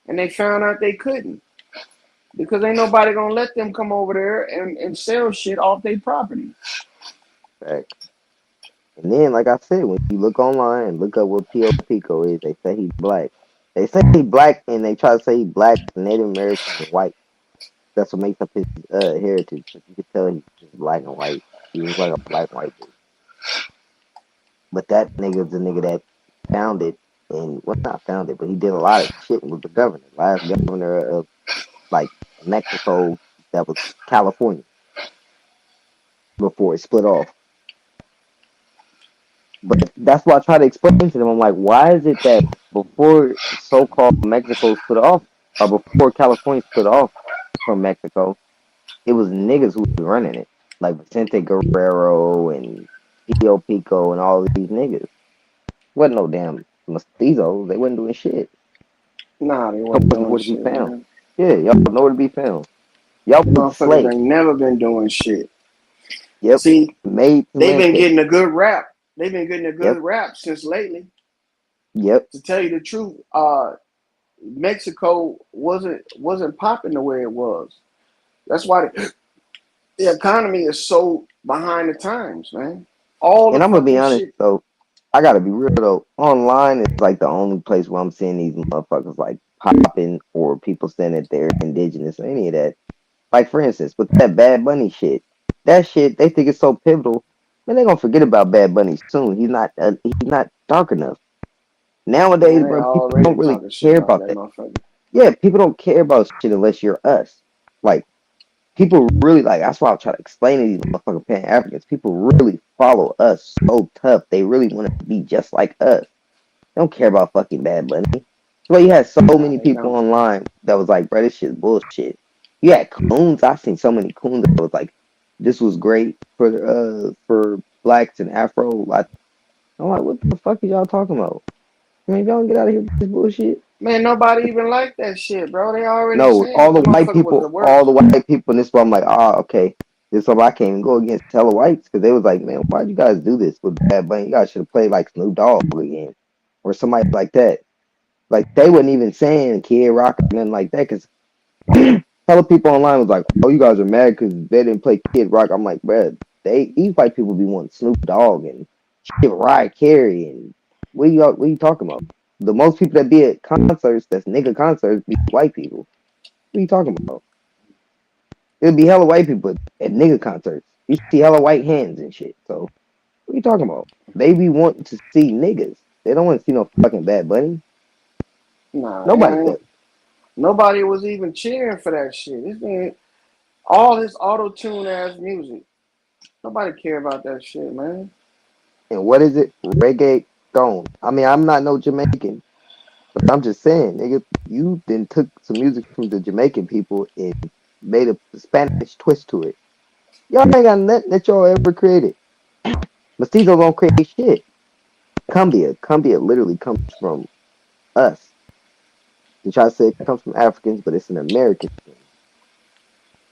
and they found out they couldn't because ain't nobody gonna let them come over there and sell shit off their property. Facts. And then, like I said, when you look online and look up what Pio Pico is, they say he's black. They say he's black, and they try to say he's black, Native American, and white. That's what makes up his heritage. But you can tell he's just black and white. He was like a black and white dude. But that nigga's a nigga that founded, and well, not founded, but he did a lot of shit with the governor. Last governor of like Mexico, that was California, before it split off. But that's why I try to explain to them. I'm like, why is it that before so-called Mexico split off, or before California split off from Mexico, it was niggas who was running it, like Vicente Guerrero and Pio Pico and all these niggas. Wasn't no damn mestizos. They wasn't doing shit. Nah, they Y'all wasn't wasn't doing nowhere to be shit, found. man. Yeah, y'all nowhere to be found. Y'all The was motherfuckers slaves. ain't never been doing shit. Yep. See, Made to they've been emancipate. getting a good rap. They've been getting a good Yep. rap since lately. Yep. To tell you the truth, Mexico wasn't popping the way it was. That's why the economy is so behind the times, man. All the And I'm gonna be fucking honest shit. though. I gotta be real though. Online is like the only place where I'm seeing these motherfuckers like popping or people saying that they're indigenous or any of that. Like for instance, with that Bad Bunny shit, that shit they think it's so pivotal. Man, they gonna forget about Bad Bunny soon. He's not dark enough. Nowadays, Man, they bro, people already don't really talking shit care about about that that. motherfucker. Yeah, people don't care about shit unless you're us. Like people really like. That's why I try to explain to these motherfucking Pan Africans. People really follow us so tough. They really want to be just like us. They don't care about fucking Bad Bunny. That's why you had so Nah, many they people don't. online that was like, bro, this shit's bullshit. You had coons. I seen so many coons that was like, this was great for blacks and Afro. I'm like, what the fuck is y'all talking about? I mean, if y'all don't get out of here with this bullshit. Man, nobody even like that shit, bro. They already No, saying that motherfucker was the all the worst. white people, and this why I'm like, okay. This is why I can't even go against hella whites because they was like, man, why'd you guys do this with Bad Bunny? You guys should have played like Snoop Dogg again or somebody like that. Like they wasn't even saying Kid Rock or nothing like that because hella people online was like, oh, you guys are mad because they didn't play Kid Rock. I'm like, bruh, these white people be wanting Snoop Dogg and shit, Mariah Carey and what are you talking about? The most people that be at concerts, that's nigga concerts, be white people. What are you talking about? It'll be hella white people at nigga concerts. You see hella white hands and shit. So what are you talking about? They be wanting to see niggas. They don't want to see no fucking Bad Bunny. Nah, Nobody does. nobody was even cheering for that shit. This man, all this auto tune ass music. Nobody care about that shit, man. And what is it? Reggae gone. I mean, I'm not no Jamaican, but I'm just saying, nigga, you then took some music from the Jamaican people and made a Spanish twist to it. Y'all ain't got nothing that y'all ever created. Mestizos don't create shit. Cumbia literally comes from us. You try to say it comes from Africans, but it's an American thing.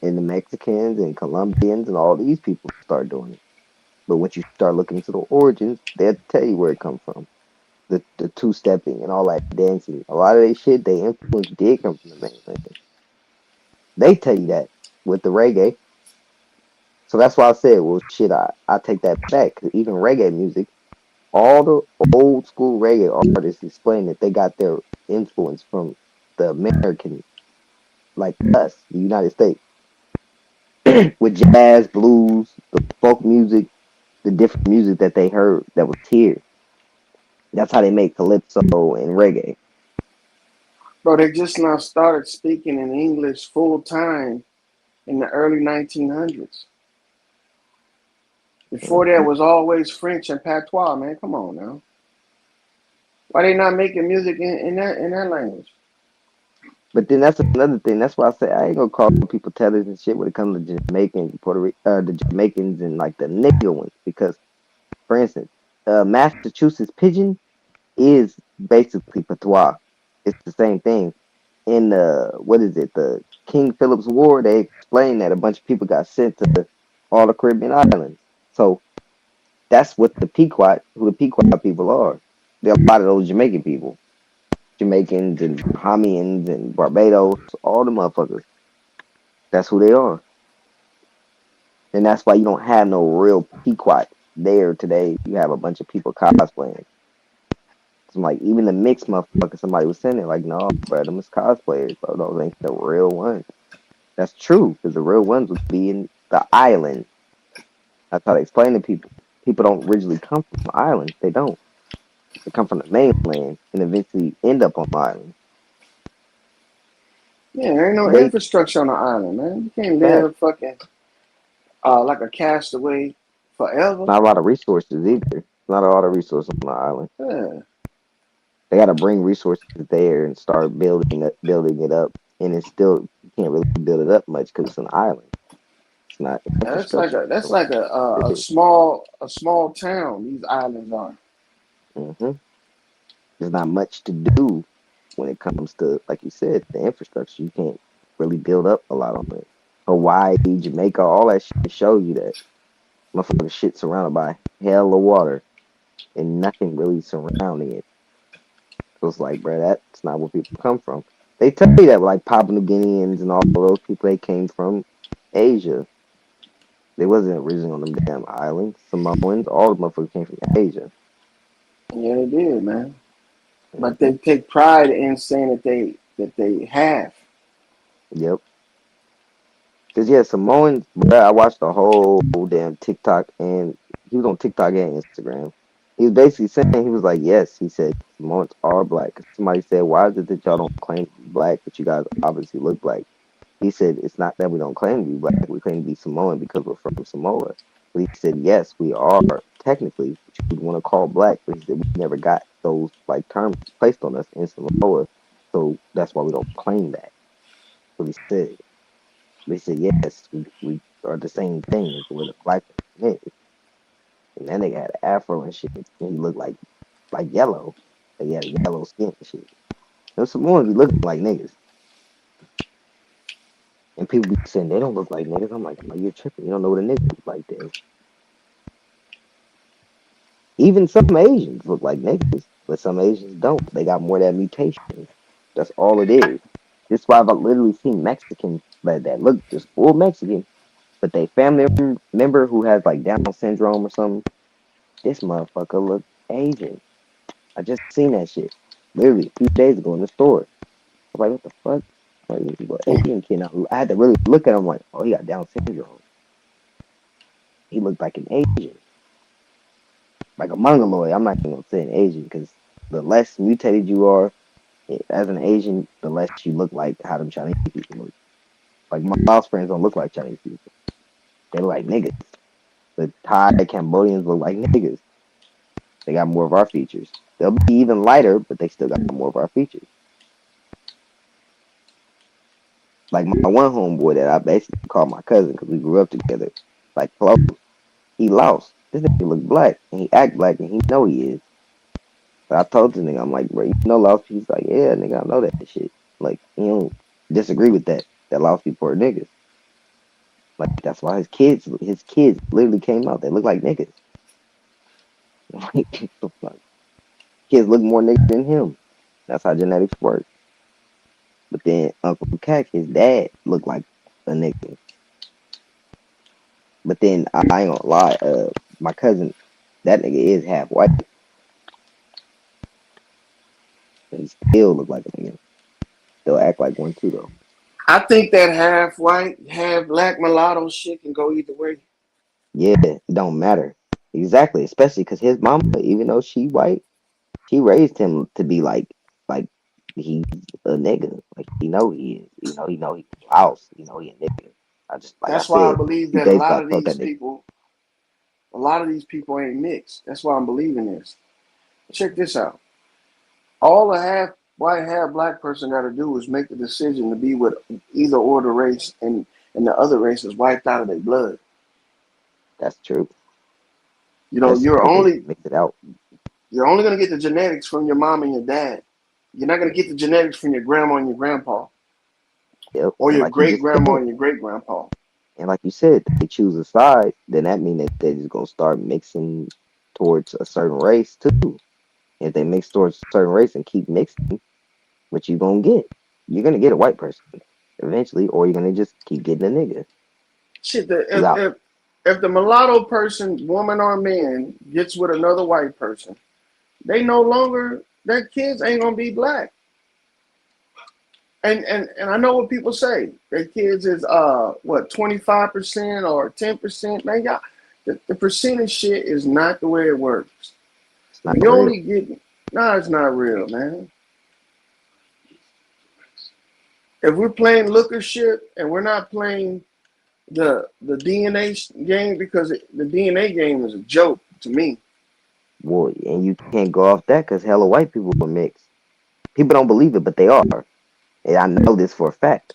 And the Mexicans and Colombians and all these people start doing it. But once you start looking into the origins, they'll tell you where it comes from. The two stepping and all that dancing. A lot of they shit, they influence did come from the mainland. They tell you that with the reggae. So that's why I said, well, shit, I take that back. 'Cause even reggae music, all the old school reggae artists explain that they got their influence from the American, like us, the United States, with jazz, blues, the folk music, the different music that they heard that was here. That's how they make calypso and reggae. Bro, they just now started speaking in English full time in the early 1900s. Before that Mhm. was always French and patois, man. Come on now. Why they not making music in that language? But then that's another thing. That's why I say I ain't gonna call people tellers and shit when it comes to Jamaicans, the Jamaicans and like the nigga ones. Because, for instance, Massachusetts pidgin is basically patois. It's the same thing. In the what is it? The King Philip's War, they explained that a bunch of people got sent to all the Caribbean islands. So that's what who the Pequot people are. They're a lot of those Jamaican people. Jamaicans and Bahamians and Barbados, all the motherfuckers. That's who they are. And that's why you don't have no real Pequot there today. You have a bunch of people cosplaying. So like even the mixed motherfucker, somebody was saying it like, no, bro, them is cosplayers, bro. Those ain't the real ones. That's true, because the real ones would be in the island. That's how they explain to people. People don't originally come from the island. They don't. They come from the mainland and eventually end up on the island. Yeah, there ain't no They infrastructure on the island, man. You can't fact. live fucking like a castaway forever. Not a lot of resources either. Not a lot of resources on the island. Yeah, They got to bring resources there and start building it up. And it's still you can't really build it up much because it's an island. It's not that's like infrastructure. a that's So like a small town. These islands are. hmm there's not much to do when it comes to, like you said, the infrastructure. You can't really build up a lot on it. Hawaii, Jamaica, all that shit show you that motherfucker shit surrounded by hell of water and nothing really surrounding it. So it's like, bro, that's not where people come from. They tell you that, like Papua New Guineans and all those people, they came from Asia. They wasn't originally on them damn islands. Samoans, all the motherfuckers came from Asia. Yeah, they did, man. But hmm they take pride in saying that they have. Yep. Cause yeah, Samoans, bro, I watched the whole damn TikTok, and he was on TikTok and Instagram. He was basically saying, he was like, yes, he said Samoans are black. 'Cause somebody said, why is it that y'all don't claim to be black, but you guys obviously look black? He said it's not that we don't claim to be black, we claim to be Samoan because we're from Samoa. But he said, yes, we are technically what you would want to call black, but he said we never got those like terms placed on us in Samoa, so that's why we don't claim that. What he said. But he said, yes, we are the same thing, but we're the black man. And that nigga had an afro and shit, and he looked like yellow. Like he had a yellow skin and shit. Those Samoans be looking like niggas. And people be saying they don't look like niggas. I'm like, no, you're tripping. You don't know what a nigga look like then. Even some Asians look like niggas, but some Asians don't. They got more of that mutation. That's all it is. This is why I've literally seen Mexicans that look just full Mexican, but they family member who has like Down syndrome or something. This motherfucker look Asian. I just seen that shit literally a few days ago in the store. I was like, what the fuck? Like, this is an Asian kid now. I had to really look at him like, oh, he got Down syndrome. He looked like an Asian, like a mongoloid. I'm not even gonna say an Asian because the less mutated you are as an Asian, the less you look like how them Chinese people look. Like my house friends don't look like Chinese people. They look like niggas. The Thai Cambodians look like niggas. They got more of our features. They'll be even lighter, but they still got more of our features. Like my one homeboy that I basically call my cousin because we grew up together, like close. He lost. This nigga look black and he act black and he know he is. But I told this nigga, I'm like, bro, you know lost people? He's like, yeah, nigga, I know that shit. Like, you don't disagree with that. That lost people are niggas. Like that's why his kids literally came out. They look like niggas. Like the fuck? Kids look more niggas than him. That's how genetics work. But then Uncle Cack, his dad, looked like a nigga. But then I ain't gonna lie, my cousin, that nigga is half white. And he still look like a nigga. Still act like one too though. I think that half white, half black mulatto shit can go either way. Yeah, it don't matter. Exactly, especially because his mama, even though she white, she raised him to be like he's a nigga. Like he know he is. He know he house. He a nigga. I just like I That's why I said, believe you that a days lot I of felt these that nigga. people, a lot of these people ain't mixed. That's why I'm believing this. Check this out. All a half white, half black person got to do is make the decision to be with either or the race, and the other race is wiped out of their blood. That's true. You know, Especially because they mix it out. you're only gonna get the genetics from your mom and your dad. You're not gonna get the genetics from your grandma and your grandpa. Yep. Or And your like you great just grandma said, and your great grandpa. and like you said, they choose a side, then that means that they're just gonna start mixing towards a certain race too. If they mix towards a certain race and keep mixing, what you gonna get? You're gonna get a white person eventually, or you're gonna just keep getting a nigga. Shit, if the mulatto person, woman or man, gets with another white person, they no longer, their kids ain't gonna be black. And I know what people say. Their kids is 25% or 10%. Man, y'all, the percentage shit is not the way it works. It's not You real. only get it's not real, man. If we're playing looker shit and we're not playing the DNA game, because the DNA game is a joke to me. Well, and you can't go off that because hella white people are mixed. People don't believe it, but they are. And I know this for a fact.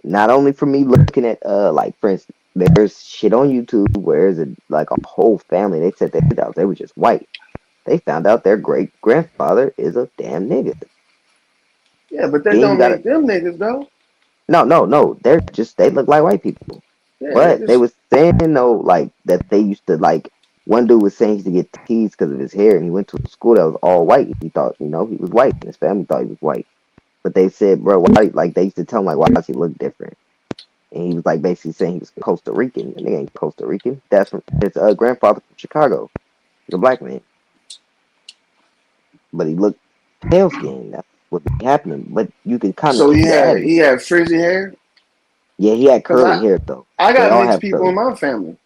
Not only for me looking at like for instance, there's shit on YouTube where there's a whole family. They said they were just white. They found out their great grandfather is a damn nigga. Yeah, but that Then you don't gotta make them niggas though. no. They look like white people. Yeah, they But they just was saying though, like that they used to like one dude was saying he used to get teased because of his hair, and he went to a school that was all white. He thought, he was white, and his family thought he was white. But they said, bro, why? Like they used to tell him, like, why does he look different? And he was like basically saying he was Costa Rican, and they ain't Costa Rican. That's from his grandfather from Chicago. He's a black man, but he looked pale skinned. That's what be happening. But you can kind of so see that. he had frizzy hair. Yeah, he had Cause curly hair though. I They got all mixed have people curly. in my family,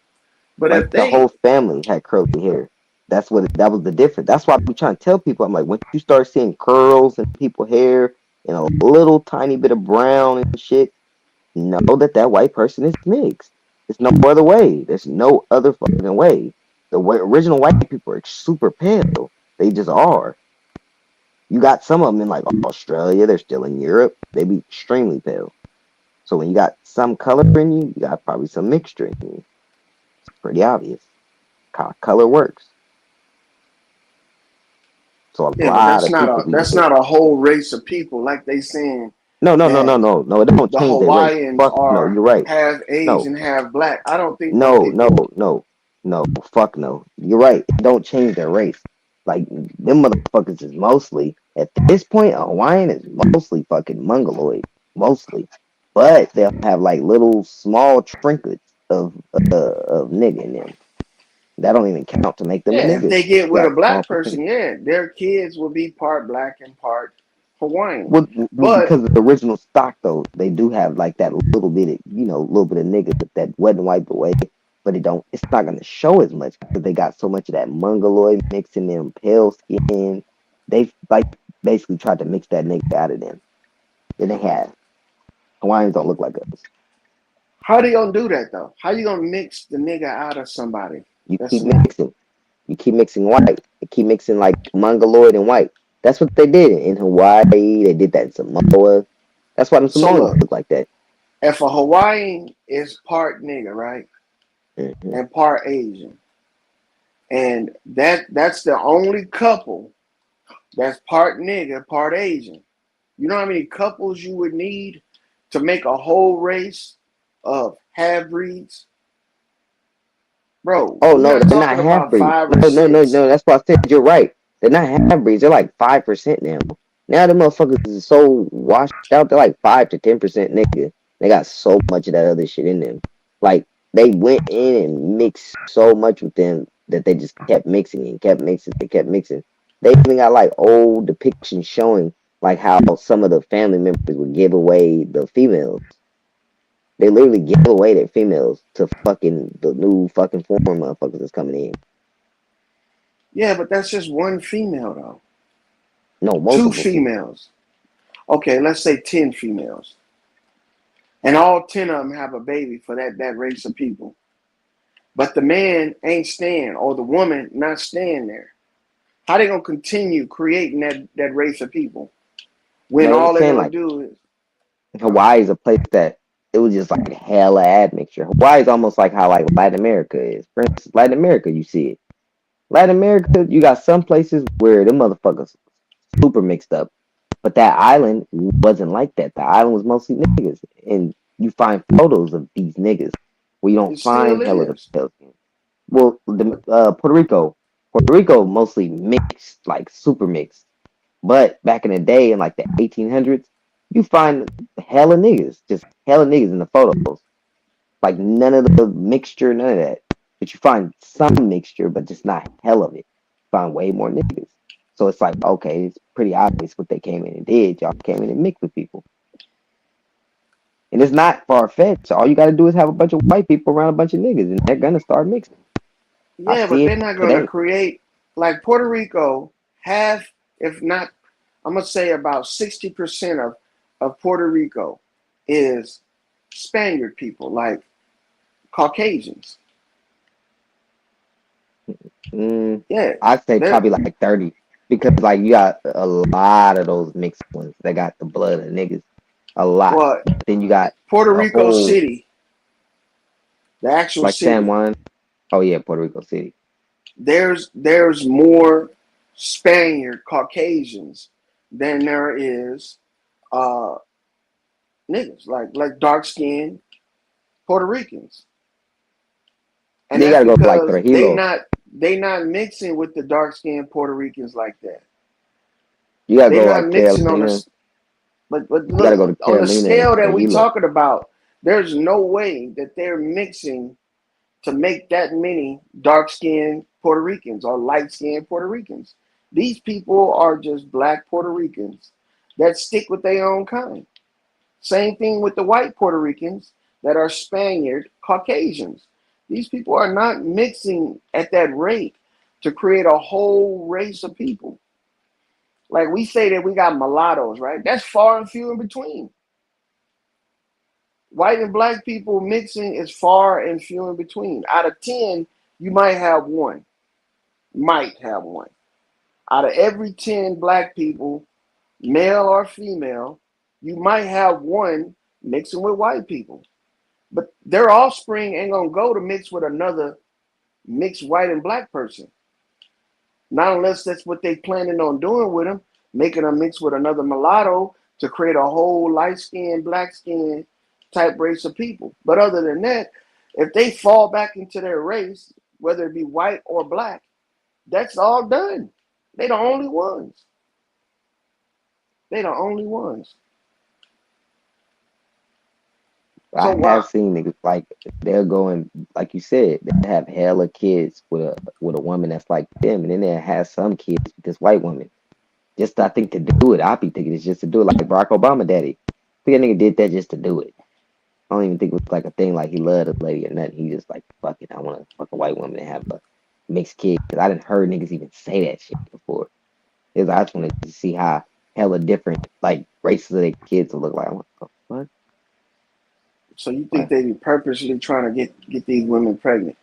but Like if the they whole family had curly hair. That was the difference. That's why I'm trying to tell people. I'm like, when you start seeing curls in people's hair and a little tiny bit of brown and shit, know that white person is mixed. There's no other way. There's no other fucking way. Original white people are super pale. They just are. You got some of them in like Australia. They're still in Europe. They be extremely pale. So when you got some color in you, you got probably some mixture in you. It's pretty obvious how color works. So a yeah, but lot of people be that's mixed. not a whole race of people like they saying No. It that don't the change their race. Hawaiians Fuck no. are You're right. half No. Asian, half black. I don't think them No. people. Fuck no. You're right. It don't change their race. Like them motherfuckers is mostly at this point. A Hawaiian is mostly fucking mongoloid, mostly. But they'll have like little small trinkets of nigga in them. That don't even count to make them a Yeah, if nigga. they get You with a got a small black percentage. person, yeah, their kids will be part black and part Hawaiian. Well, But because of the original stock, though, they do have like that little bit of, little bit of nigga that wet and white away, but it's not gonna show as much because they got so much of that mongoloid mix in them, pale skin. They've like basically tried to mix that nigga out of them, and they have. Hawaiians don't look like us. how they gonna do that though? How you gonna mix the nigga out of somebody? You That's keep not. mixing. You keep mixing white. You keep mixing like mongoloid and white. That's what they did in Hawaii. They did that in Samoa. That's why the So Samoans look, look like that. if a Hawaiian is part nigga, right, Hmm. and part Asian, and that's the only couple that's part nigga, part Asian. You know how many couples you would need to make a whole race of half breeds, bro. Oh We're no, not they're not talking half about breeds. 5 or No. 6. That's why I said you're right. They're not half breeds. They're like 5% now. Now the motherfuckers is so washed out. They're like 5 to 10% nigga. They got so much of that other shit in them. Like they went in and mixed so much with them that they just kept mixing and kept mixing. They kept mixing. They even got like old depictions showing like how some of the family members would give away the females. They literally give away their females to fucking the new fucking foreign motherfuckers that's coming in. Yeah, but that's just one female though. No, 2 multiple females. females. Okay, let's say 10 females. And all 10 of them have a baby for that race of people. But the man ain't staying, or the woman not staying there. How they gonna continue creating that race of people when No, all it's they're saying gonna like do is Hawaii is a place that it was just like hella admixture. Hawaii is almost like how like Latin America is. For instance, Latin America, you see it. Latin America, you got some places where them motherfuckers super mixed up. But that island wasn't like that. The island was mostly niggas. And you find photos of these niggas where you don't it still find hella the is. pale skin. Well, Puerto Rico mostly mixed, like super mixed. But back in the day, in like the 1800s, you find hella niggas, just hella niggas in the photos. Like none of the mixture, none of that. But you find some mixture, but just not hell of it. You find way more niggas. So it's like, okay, it's pretty obvious what they came in and did. Y'all came in and mixed with people. And it's not far fetched. All you got to do is have a bunch of white people around a bunch of niggas, and they're gonna start mixing. I Yeah, but see they're it not gonna today. create like Puerto Rico. Half, if not, I'm gonna say about 60% of Puerto Rico is Spaniard people, like Caucasians. Yeah, I'd say they're probably like 30 because like you got a lot of those mixed ones that got the blood of niggas, a lot. what But then you got Puerto a Rico whole City, the actual like San city. Juan. Oh yeah, Puerto Rico City. There's more Spaniard Caucasians than there is uh niggas like dark skinned Puerto Ricans. And Then you that's gotta go to like because Trujillo. they not mixing with the dark skinned Puerto Ricans like that. You gotta They're go to not like mixing on Carolina. a but You gotta go look to on the Carolina and scale that we Trujillo. talking about, there's no way that they're mixing to make that many dark skinned Puerto Ricans or light skinned Puerto Ricans. These people are just black Puerto Ricans that stick with their own kind. Same thing with the white Puerto Ricans that are Spaniard Caucasians. These people are not mixing at that rate to create a whole race of people. Like we say that we got mulattoes, right? That's far and few in between. White and black people mixing is far and few in between. Out of 10, you might have one. Might have one. Out of every 10 black people, male or female, you might have one mixing with white people. But their offspring ain't gonna go to mix with another mixed white and black person. Not unless that's what they planning on doing with them, making them mix with another mulatto to create a whole light skinned, black skin type race of people. But other than that, if they fall back into their race, whether it be white or black, that's all done. They the only ones. They the only ones. So I why? have seen niggas like they'll go and like you said, they have hella kids with a woman that's like them, and then they have some kids with this white woman. Just I think to do it, I be thinking it's just to do it like Barack Obama daddy. I think that nigga did that just to do it. I don't even think it was like a thing like he loved a lady or nothing. He just like fuck it, I want to fuck a white woman and have a mixed kid. Cause I didn't heard niggas even say that shit before. Is I just wanted to see how hella different like races of their kids will look like. I'm like, what? So you think What? they be purposely trying to get these women pregnant?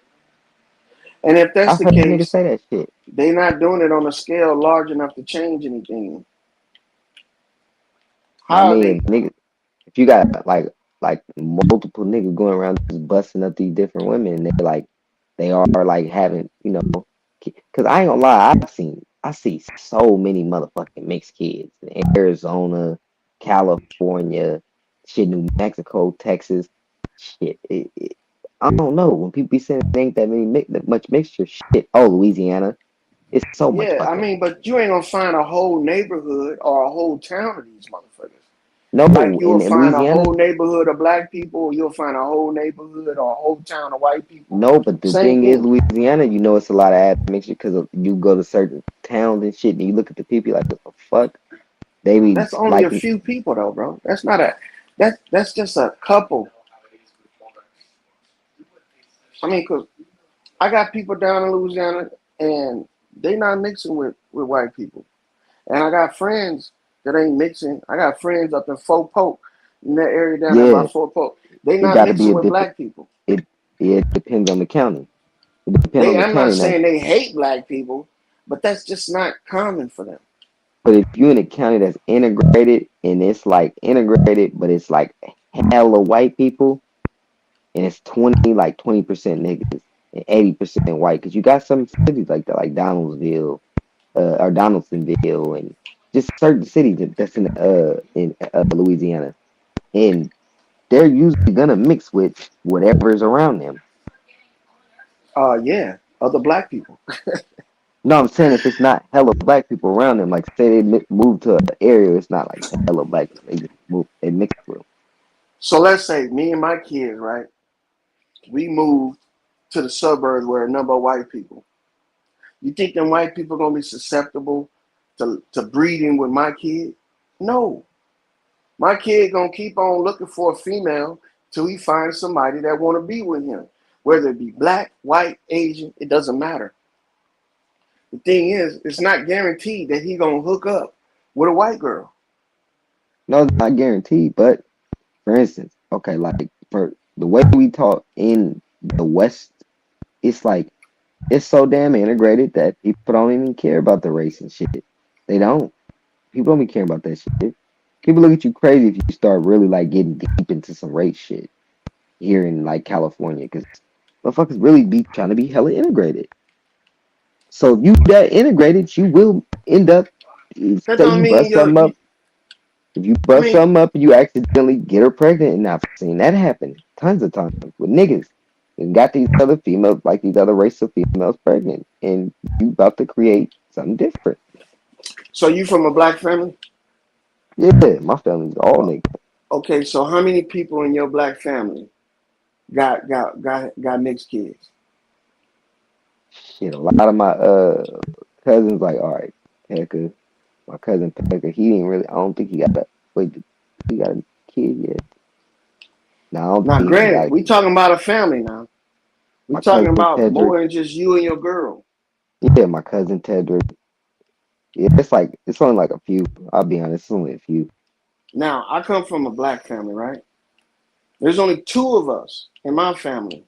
And if that's I've the heard niggas case, say that shit. they not doing it on a scale large enough to change anything. I How are mean, they? niggas, if you got like multiple niggas going around just busting up these different women, and they are like having because I ain't gonna lie, I see so many motherfucking mixed kids in Arizona, California, shit, New Mexico, Texas, shit. I don't know. When people be saying there ain't that much mixture, shit. Oh, Louisiana, it's so much Yeah, I fucking. mean, but you ain't gonna find a whole neighborhood or a whole town of these motherfuckers. No, Like you'll in find a Louisiana, whole neighborhood of black people, or you'll find a whole neighborhood or a whole town of white people. no. But the Same thing is, thing. Louisiana, you know, it's a lot of admixture because you go to certain towns and shit, and you look at the people you're like, what the fuck? They be That's only like, a few people though, bro. That's not a that's just a couple. I mean, cause I got people down in Louisiana and they not mixing with white people. And I got friends that ain't mixing. I got friends up in Fort Polk, in that area down there by yeah, Fort Polk. They it not got to be mixing a with different. black people. It it depends on the county. It depends on the I'm not county now. saying they hate black people, but that's just not common for them. But if you in a county that's integrated and it's like integrated, but it's like hella white people, and it's 20% niggas and 80% white, because you got some cities like that, like Donaldsville, or Donaldsonville, and just certain cities that's in Louisiana, and they're usually gonna mix with whatever is around them. Yeah, other black people. No, I'm saying if it's not hella black people around them, like say they move to an area, it's not like hella black people. They just move, they mix with them. So let's say me and my kids, right? We moved to the suburbs where a number of white people. You think them white people gonna be susceptible to breeding with my kid? No. My kid gonna keep on looking for a female till he finds somebody that wanna be with him. Whether it be black, white, Asian, it doesn't matter. The thing is, it's not guaranteed that he gonna hook up with a white girl. No, it's not guaranteed, but for instance, okay, like for the way we talk in the West, it's like it's so damn integrated that people don't even care about the race and shit. They don't. People don't be caring about that shit. People look at you crazy if you start really like getting deep into some race shit here in like California, because motherfuckers really be trying to be hella integrated. So if you that integrated, you will end up. That Say don't you mean bust something up. If you I bust mean, something up and you accidentally get her pregnant, and I've seen that happen tons of times with niggas. And got these other females, like these other race of females pregnant, and you about to create something different. so you from a black family? Yeah, my family's all niggas. Okay, so how many people in your black family got mixed kids? Shit, a lot of my cousins, like, all right, Pekka, my cousin Pekka, he didn't really. I don't think he got a wait. He got a kid yet? No, I don't Now, think he got granted, a we kid. talking about a family now. We My talking cousin about Tedrick, more than just you and your girl. yeah, my cousin Tedrick. Yeah, it's only like a few. I'll be honest, it's only a few. Now, I come from a black family, right? There's only two of us in my family.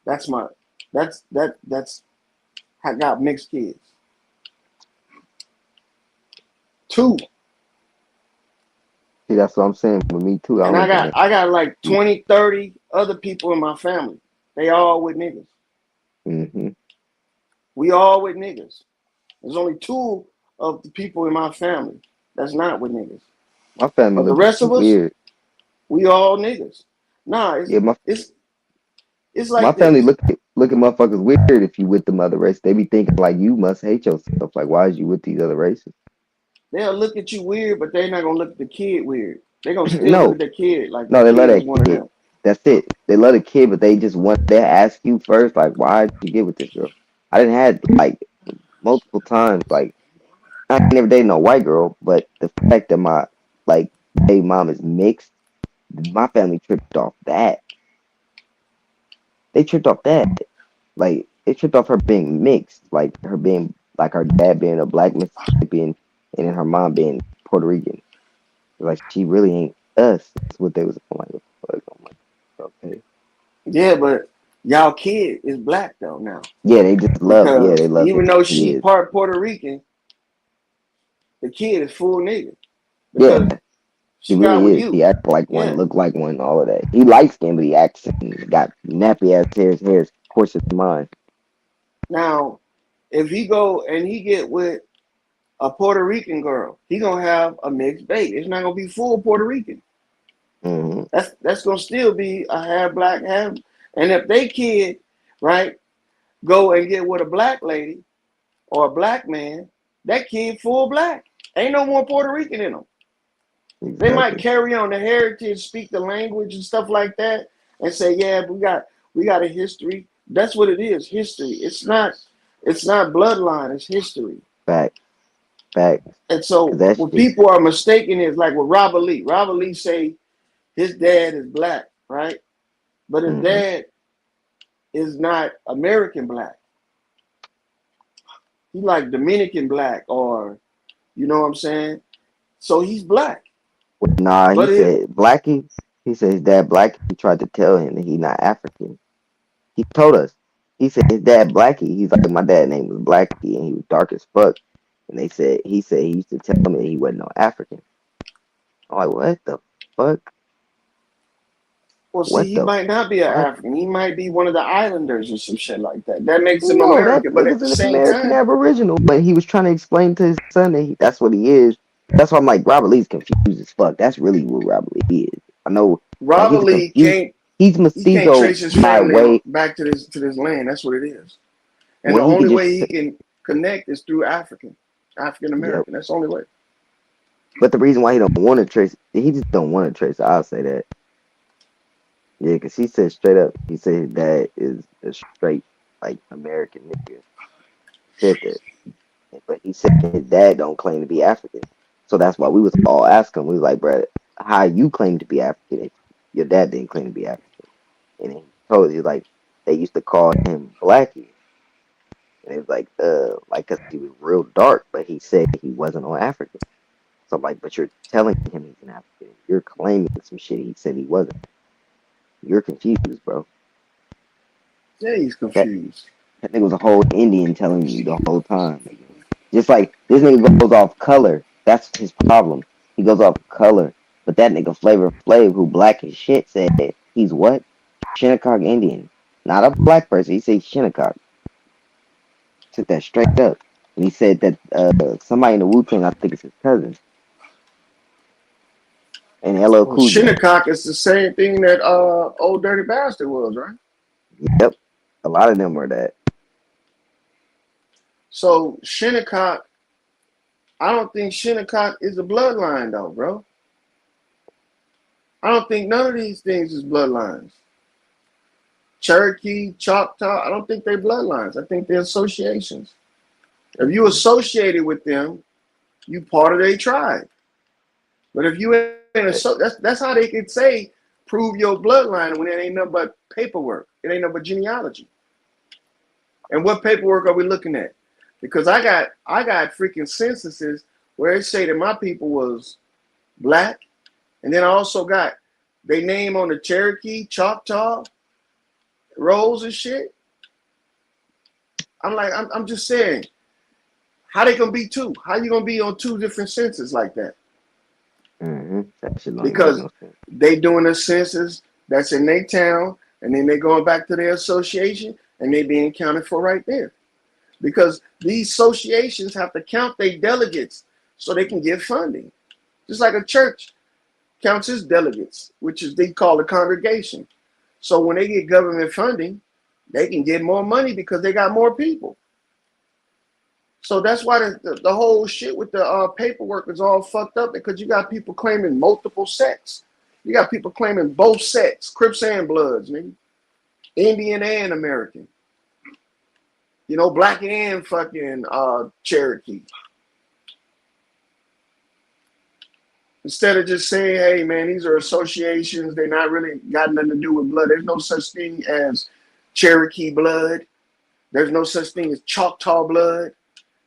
That's my that's I got mixed kids. Two. See, that's what I'm saying with me too. I And only got I got like 20, 30 other people in my family. They all with niggas. mm-hmm. We all with niggas. There's only two of the people in my family that's not with niggas. My family But the look at rest you of us, weird. we all niggas. Nah, Yeah, it's it's my like family this. look at motherfuckers weird if you with them other races. They be thinking like you must hate yourself. Like, why is you with these other races? They'll look at you weird, but they're not gonna look at the kid weird. They're gonna still look No, at the kid like the no, they love kid is that one of kid. them. That's it. They love the kid, but they just want they ask you first, like, why did you get with this girl? I didn't have like multiple times, like I ain't never dated no white girl, but the fact that my like baby mom is mixed, my family tripped off that. They tripped off that. Like they tripped off her being mixed, like her being like her dad being a black Mississippian and then her mom being Puerto Rican. Like she really ain't us. That's what they was like. What the fuck? I'm like, okay. Yeah, but y'all kid is black though now. Yeah, they just love. Yeah, they Because love even that though he she is. part Puerto Rican, the kid is full nigga. Yeah, Because he she got really with is. He you. acts like one, Yeah. look like one, all of that. He light skinned, but he acts and got nappy ass hair. His hair is coarse as mine. Now, if he go and he get with a Puerto Rican girl, he gonna have a mixed baby. It's not gonna be full Puerto Rican. Mm-hmm. That's gonna still be a half black, half. And if they kid, right, go and get with a black lady or a black man, that kid full black. Ain't no more Puerto Rican in them. Exactly. They might carry on the heritage, speak the language and stuff like that, and say, yeah, we got a history. That's what it is, history. It's not bloodline, it's history. Fact. And so what people are mistaken is like with Robert Lee. Robert Lee say his dad is black, right? But his dad is not American black. He like Dominican black, or you know what I'm saying? So he's black. Nah, he said Blackie. He said his dad Blackie. He tried to tell him that he's not African. He told us. He said his dad Blackie. He's like, my dad's name was Blackie, and he was dark as fuck. And he said he used to tell me that he wasn't no African. I'm like, what the fuck? Well, see, he might not be an African. He might be one of the islanders or some shit like that. That makes him American. But at the same American time, Aboriginal. But he was trying to explain to his son that that's what he is. That's why I'm like, Robert Lee's confused as fuck. That's really what Robert Lee is. I know Robert Lee he's Mestizo trace his family back to this land. That's what it is. And the only way he can connect is through African American. That's the only way. But the reason why he don't want to trace, he just don't want to trace. I'll say that. Yeah, because he said straight up, he said his dad is a straight, like, American nigga. Said that. But he said his dad don't claim to be African. So that's why we was all asking. We was like, bro, how you claim to be African if your dad didn't claim to be African? And he told you, like, they used to call him Blackie. And it was like, because he was real dark, but he said he wasn't on African. So I'm like, but you're telling him he's an African. You're claiming some shit he said he wasn't. You're confused, bro. Yeah, he's confused. That nigga was a whole Indian telling you the whole time. Just like this nigga goes off color. That's his problem. He goes off color. But that nigga Flavor Flav, who black as shit, said he's what? Shinnecock Indian. Not a black person. He said Shinnecock. Took that straight up. And he said that somebody in the Wu-Tang, I think it's his cousin. And LL Cool J. Shinnecock is the same thing that Old Dirty Bastard was, right? Yep. A lot of them were that. So Shinnecock, I don't think Shinnecock is a bloodline though, bro. I don't think none of these things is bloodlines. Cherokee, Choctaw, I don't think they're bloodlines. I think they're associations. If you associated with them, you part of their tribe. But if you ain't that's how they can say prove your bloodline when it ain't nothing but paperwork. It ain't nothing but genealogy. And what paperwork are we looking at? Because I got freaking censuses where it say that my people was black, and then I also got they name on the Cherokee, Choctaw rolls and shit. I'm just saying, how they gonna be two? How you gonna be on two different censuses like that? Because they doing a census that's in their town, and then they going back to their association, and they being counted for right there. Because these associations have to count their delegates so they can get funding. Just like a church counts its delegates, which is they call a congregation. So when they get government funding, they can get more money because they got more people. So that's why the whole shit with the paperwork is all fucked up, because you got people claiming multiple sets. You got people claiming both sets, Crips and Bloods, nigga. Indian and American. You know, black and fucking Cherokee. Instead of just saying, hey, man, these are associations. They're not really got nothing to do with blood. There's no such thing as Cherokee blood. There's no such thing as Choctaw blood.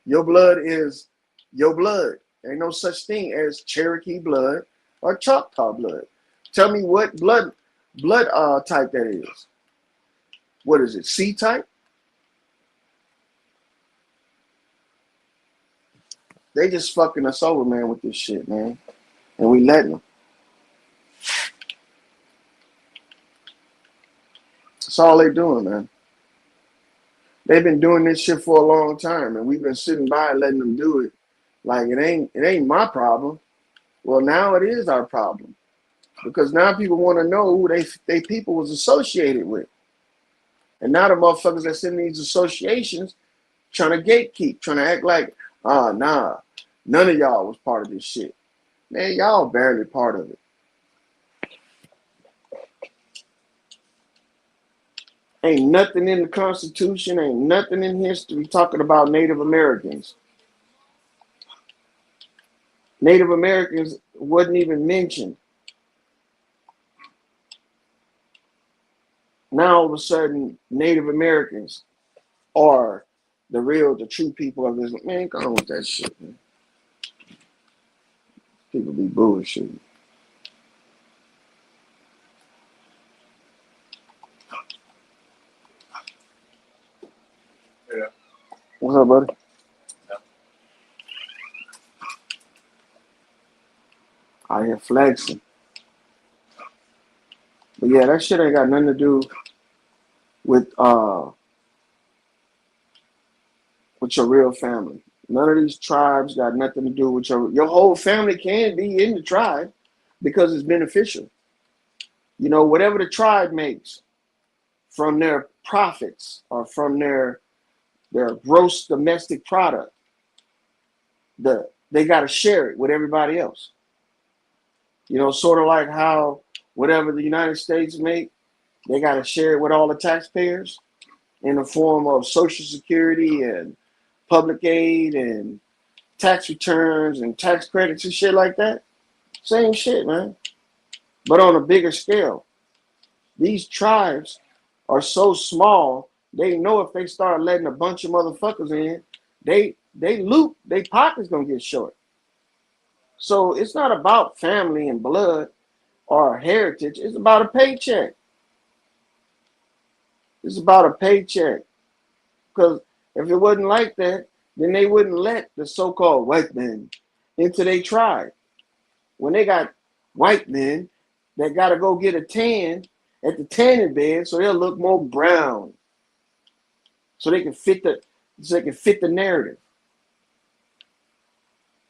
Your blood is your blood. There ain't no such thing as Cherokee blood or Choctaw blood. Tell me what blood type that is. What is it? C type? They just fucking us over, man, with this shit, man. And we letting them. That's all they doing, man. They've been doing this shit for a long time, and we've been sitting by letting them do it. Like it ain't my problem. Well, now it is our problem. because now people want to know who they people was associated with. And now the motherfuckers that's in these associations trying to gatekeep, trying to act like, nah, none of y'all was part of this shit. Man, y'all barely part of it. Ain't nothing in the Constitution, ain't nothing in history talking about Native Americans. Native Americans wasn't even mentioned. Now all of a sudden, Native Americans are the true people of this. Man, go on with that shit, man. People be bullshitting. Yeah. What's up, buddy? Out here flexing. But yeah, that shit ain't got nothing to do with your real family. None of these tribes got nothing to do with your whole family can be in the tribe because it's beneficial. You know, whatever the tribe makes from their profits or from their gross domestic product, they got to share it with everybody else. You know, sort of like how whatever the United States make, they got to share it with all the taxpayers in the form of Social Security and public aid and tax returns and tax credits and shit like that. Same shit, man. But on a bigger scale. These tribes are so small, they know if they start letting a bunch of motherfuckers in, they loot, their pocket's gonna get short. So it's not about family and blood or heritage, it's about a paycheck. It's about a paycheck. Because if it wasn't like that, then they wouldn't let the so-called white men into their tribe. When they got white men that got to go get a tan at the tanning bed so they'll look more brown, so they can fit the narrative.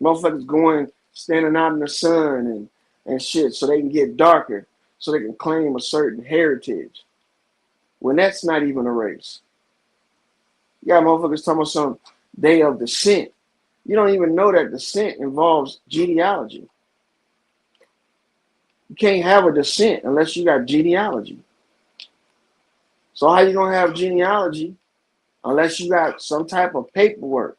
Motherfuckers going standing out in the sun and shit so they can get darker, so they can claim a certain heritage. When that's not even a race. You got motherfuckers talking about some day of descent. You don't even know that descent involves genealogy. You can't have a descent unless you got genealogy. So how you gonna have genealogy unless you got some type of paperwork?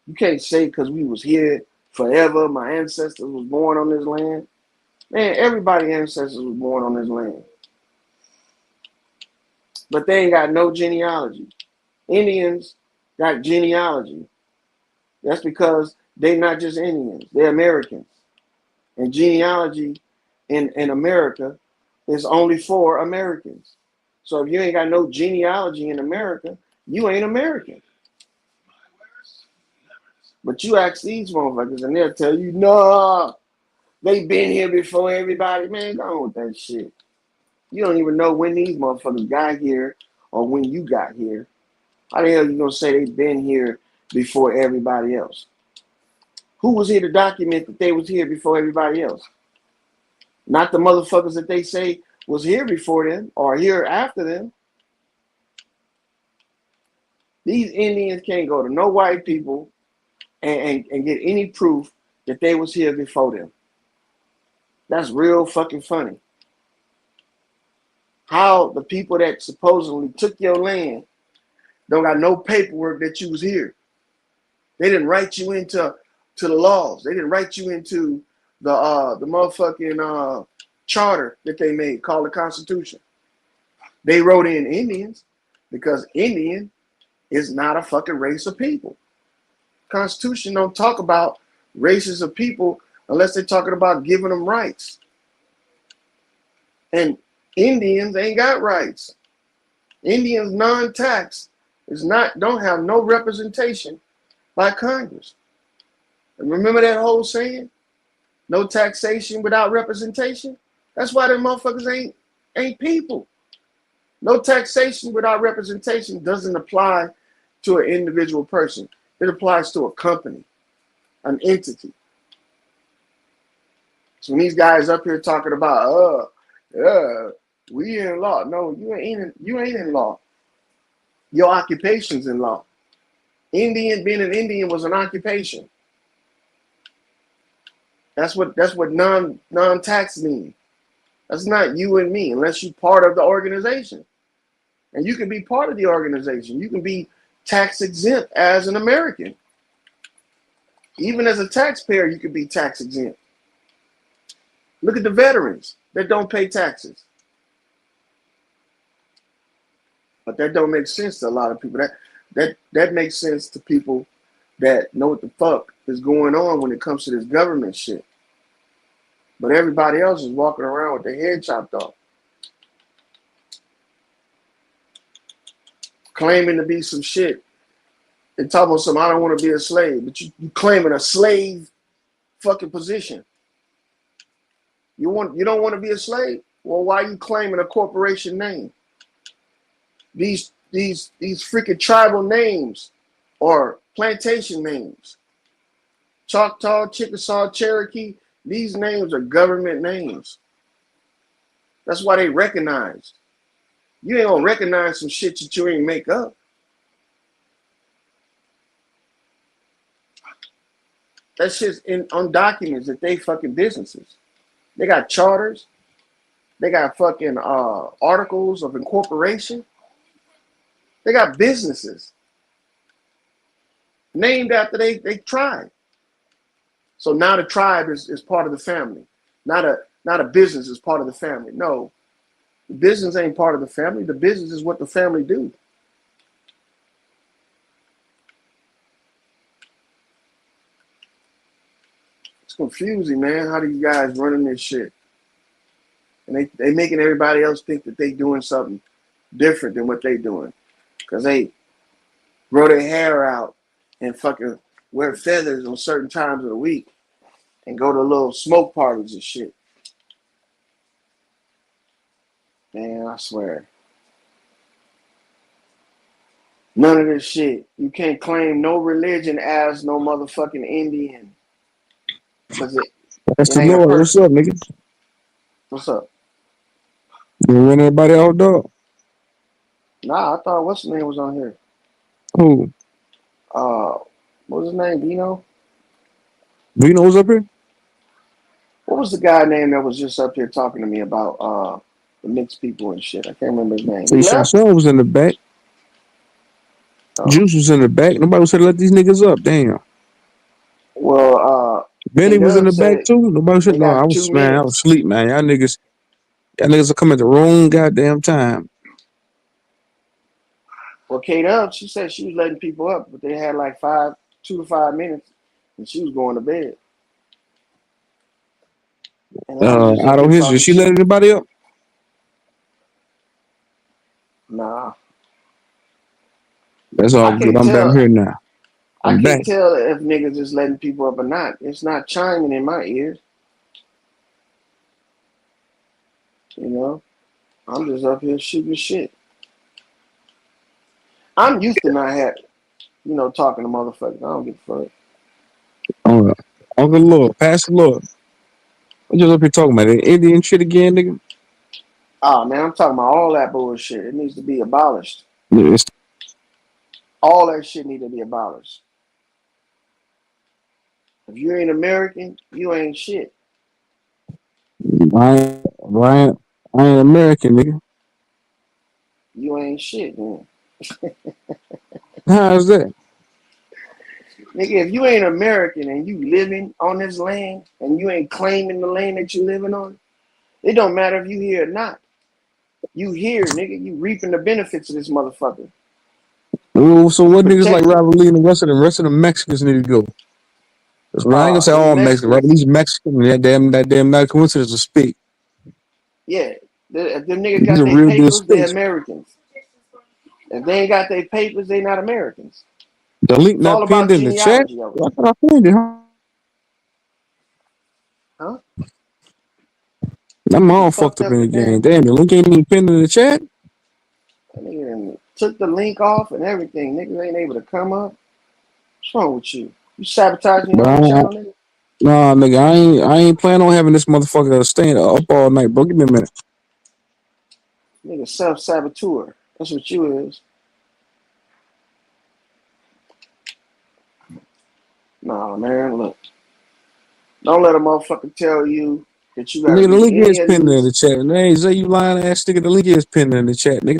You can't say because we was here forever, my ancestors was born on this land. Man, everybody's ancestors was born on this land. But they ain't got no genealogy. Indians got genealogy. That's because they're not just Indians, they're Americans. And genealogy in America is only for Americans. So if you ain't got no genealogy in America, you ain't American. But you ask these motherfuckers and they'll tell you, nah, they been here before everybody. Man, go on with that shit. You don't even know when these motherfuckers got here or when you got here. How the hell you gonna say they been here before everybody else? Who was here to document that they was here before everybody else? Not the motherfuckers that they say was here before them or here after them. These Indians can't go to no white people and get any proof that they was here before them. That's real fucking funny. How the people that supposedly took your land don't got no paperwork that you was here. They didn't write you into the laws. They didn't write you into the motherfucking charter that they made called the Constitution. They wrote in Indians because Indian is not a fucking race of people. Constitution don't talk about races of people unless they're talking about giving them rights. And Indians ain't got rights. Indians non-tax don't have no representation by Congress. And remember that whole saying? No taxation without representation? That's why them motherfuckers ain't people. No taxation without representation doesn't apply to an individual person. It applies to a company, an entity. So when these guys up here talking about, we in law. No, you ain't in law. Your occupation's in law. Being an Indian was an occupation. That's what non-tax means. That's not you and me, unless you're part of the organization. And you can be part of the organization. You can be tax exempt as an American. Even as a taxpayer, you can be tax exempt. Look at the veterans that don't pay taxes. But that don't make sense to a lot of people. That makes sense to people that know what the fuck is going on when it comes to this government shit. But everybody else is walking around with their head chopped off, claiming to be some shit. And talking about some, I don't want to be a slave, but you claiming a slave fucking position. You don't want to be a slave? Well, why are you claiming a corporation name? These freaking tribal names or plantation names. Choctaw, Chickasaw, Cherokee, these names are government names. That's why they recognized. You ain't gonna recognize some shit that you ain't make up. That shit's on documents that they fucking businesses. They got charters. They got fucking articles of incorporation. They got businesses named after they tribe. So now the tribe is part of the family. Not a business is part of the family. No, the business ain't part of the family. The business is what the family do. It's confusing, man. How do you guys running this shit? And they making everybody else think that they doing something different than what they doing. Because they grow their hair out and fucking wear feathers on certain times of the week and go to little smoke parties and shit. Man, I swear. None of this shit. You can't claim no religion as no motherfucking Indian. Because That's it the ain't a Lord. What's person. up, nigga? What's up? You run everybody out, dog? Nah, I thought what's his name was on here. Who? What was his name? Dino? Vino was up here? What was the guy name that was just up here talking to me about the mixed people and shit? I can't remember his name. See, He left? Chasson was in the back. Oh. Juice was in the back. Nobody said let these niggas up. Damn. Well, Benny was in the said back too. Nobody said they no. got I 2 was minutes. I was asleep, man. Y'all niggas are coming at the wrong goddamn time. Well, K-Dub, she said she was letting people up, but they had like 2 to 5 minutes, and she was going to bed. And I was just up Out here of his, talking did she shit. let anybody up? Nah. That's all good. I'm back here now. I back. can't tell if niggas is letting people up or not. It's not chiming in my ears. You know? I'm just up here shooting shit. I'm used to not having, talking to motherfuckers. I don't give a fuck. Uncle Lord, Pastor Lord. What you up here talking about? The Indian shit again, nigga? Oh, man, I'm talking about all that bullshit. It needs to be abolished. Yes. All that shit need to be abolished. If you ain't American, you ain't shit. I ain't American, nigga. You ain't shit, man. How's that? Nigga, if you ain't American and you living on this land and you ain't claiming the land that you living on, it don't matter if you here or not. You here, nigga. You reaping the benefits of this motherfucker. Well, so what niggas like Protect it. Robert Lee and the rest of the Mexicans need to go? I ain't gonna say all Mexicans, right? These Mexicans, that damn not coincidence to speak. Yeah, if them niggas got their papers, they're Americans. If they ain't got their papers, they not Americans. The link not pinned in the chat. I pinned it, huh? I'm all fucked up in the game. Damn, the link ain't even pinned in the chat. That nigga took the link off and everything. Niggas ain't able to come up. What's wrong with you? You sabotaging your own channel, nigga? Nah, nigga, I ain't planning on having this motherfucker staying up all night, bro. Give me a minute. Nigga, self-saboteur. That's what you is. Nah, man, look. Don't let a motherfucker tell you that you gotta Nigga, the be link is any of pinned in the these. chat. Hey, Zay, you lying ass nigga, the link is pinned in the chat, nigga.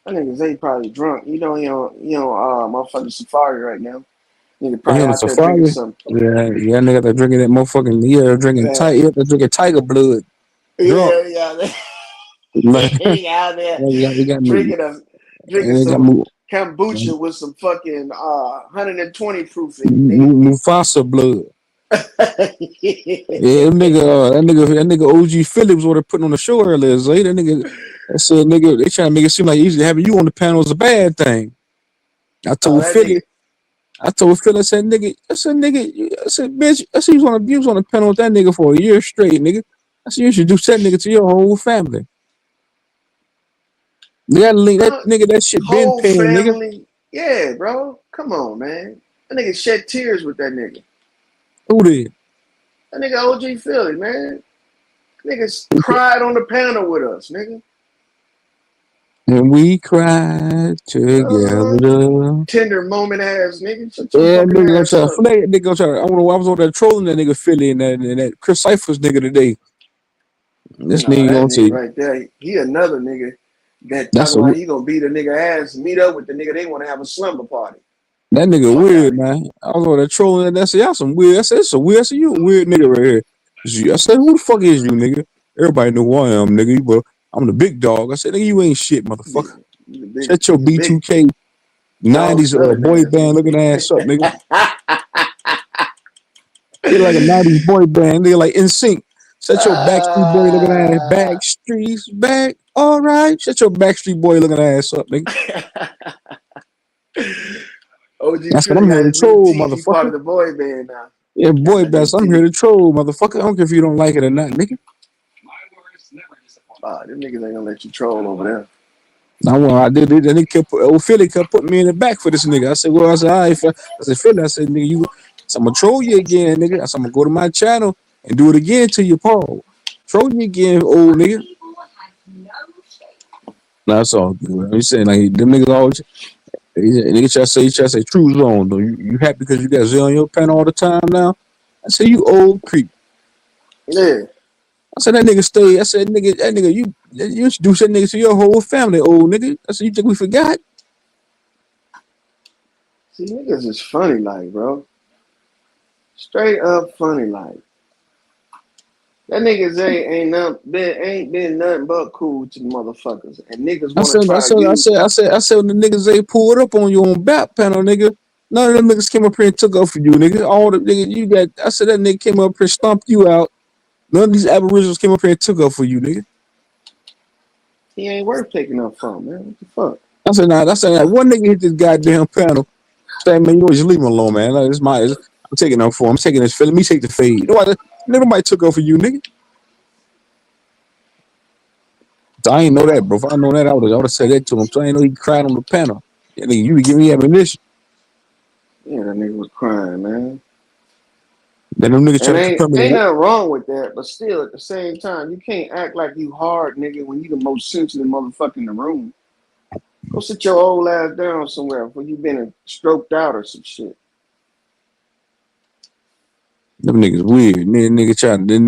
That nigga Zay probably drunk. You know he on motherfucking Safari right now. Nigga Oh, he probably on the out there drinking safari? some Yeah, nigga, that drinking that motherfucking, that drinking tiger blood. Drunk. Like, he out there we got me. drinking We got some me. kombucha with some fucking 120 proof in it, nigga. Mufasa blood. Yeah, that nigga OG Phillips what they putting on the show earlier. Zay, that nigga, I said, nigga, they trying to make it seem like easy having you on the panel is a bad thing. I told That Philly, nigga. I said, nigga, I said, bitch, I said you was on the panel with that nigga for a year straight, nigga. I said you introduce that nigga to your whole family. You gotta link that nigga, that shit been Whole paying, nigga. family. Yeah, bro. Come on, man. That nigga shed tears with that nigga. Who did? That nigga OG Philly, man. Niggas cried on the panel with us, nigga. And we cried together. Tender moment ass nigga. Shut your Yeah, fucking nigga gonna ass try to up. flay it. Nigga gonna try to, I was over there trolling that nigga Philly and that Chris Cyphers nigga today. This No, nigga that gonna nigga say right there, he another nigga that that's talking a about he gonna beat a nigga ass, meet up with the nigga, they wanna have a slumber party. that nigga Fuck weird, out of man. I was over there trolling and I said, y'all some weird. I said, it's a weird. I said, you a weird nigga right here. I said, who the fuck is you, nigga? Everybody know who I am, nigga. But I'm the big dog. I said, nigga, you ain't shit, motherfucker. here. Shut your The big B2K dog 90s smelling boy ass band looking ass up, nigga. nigga. You're like a 90s boy band, nigga, like NSYNC. Shut your Backstreet Boy looking ass. Backstreet's back. All right. Shut your Backstreet Boy looking ass up, nigga. OG That's what Philly I'm got here to his new troll, teeth. He part motherfucker. of the boy band now. Yeah, Got boy the new bands. I'm teeth. here to troll, motherfucker. I don't care if you don't like it or not, nigga. Them niggas ain't gonna let you troll over there. I did it, and they Philly kept putting me in the back for this nigga. I said, all right, I said, Philly, I said, nigga, I'm gonna troll you again, nigga. I said, I'm gonna go to my channel and do it again to you, Paul. Troll you again, old nigga. Nah, that's all good. I'm saying, like, them niggas always, nigga try to say, true zone, though. You happy because you got Zay on your panel all the time now? I said, you old creep. Yeah. I said, that nigga stay. I said, nigga, you introduce that nigga to your whole family, old nigga. I said, you think we forgot? See, niggas is funny like, bro. Straight up funny like. That nigga Zay ain't been nothing but cool to the motherfuckers. And niggas I wanna said, try to use when the niggas they pulled up on you on back panel, nigga. None of them niggas came up here and took up for you, nigga. All the niggas you got, I said that nigga came up here and stomped you out. None of these aboriginals came up here and took up for you, nigga. he ain't worth taking up from, man. What the fuck? I said, one nigga hit this goddamn panel. Say, man, you know, just leave him alone, man. Like, I'm taking up for him. I'm taking this. Let me take the fade. Nobody took up for you, nigga. So I ain't know that, bro. If I know that, I would have said that to him. So I ain't know he cried on the panel. Yeah, nigga, you would give me ammunition. Yeah, that nigga was crying, man. Then them niggas try And to ain't compare me. nothing wrong with that, but still at the same time, you can't act like you hard, nigga, when you the most sensitive motherfucker in the room. Go sit your old ass down somewhere before you been stroked out or some shit. Them niggas weird. Them niggas them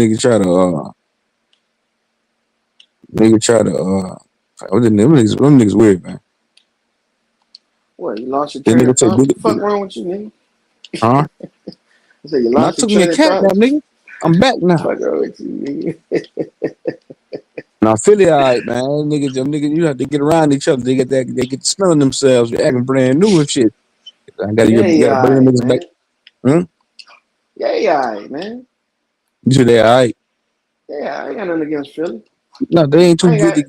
niggas weird, man. What, you lost your train of thought? What the fuck wrong with you, nigga? Huh? I said you lost your took me a train of cat thought? now, nigga. I'm back now. Fuck wrong with you, nigga? Now Philly, all right, man. Them niggas, you have to get around each other. They get smelling themselves. They're acting brand new and shit. I gotta bring them niggas back. Yeah, all right, man. You said they all right. Yeah, I ain't got nothing against Philly. No, they ain't too good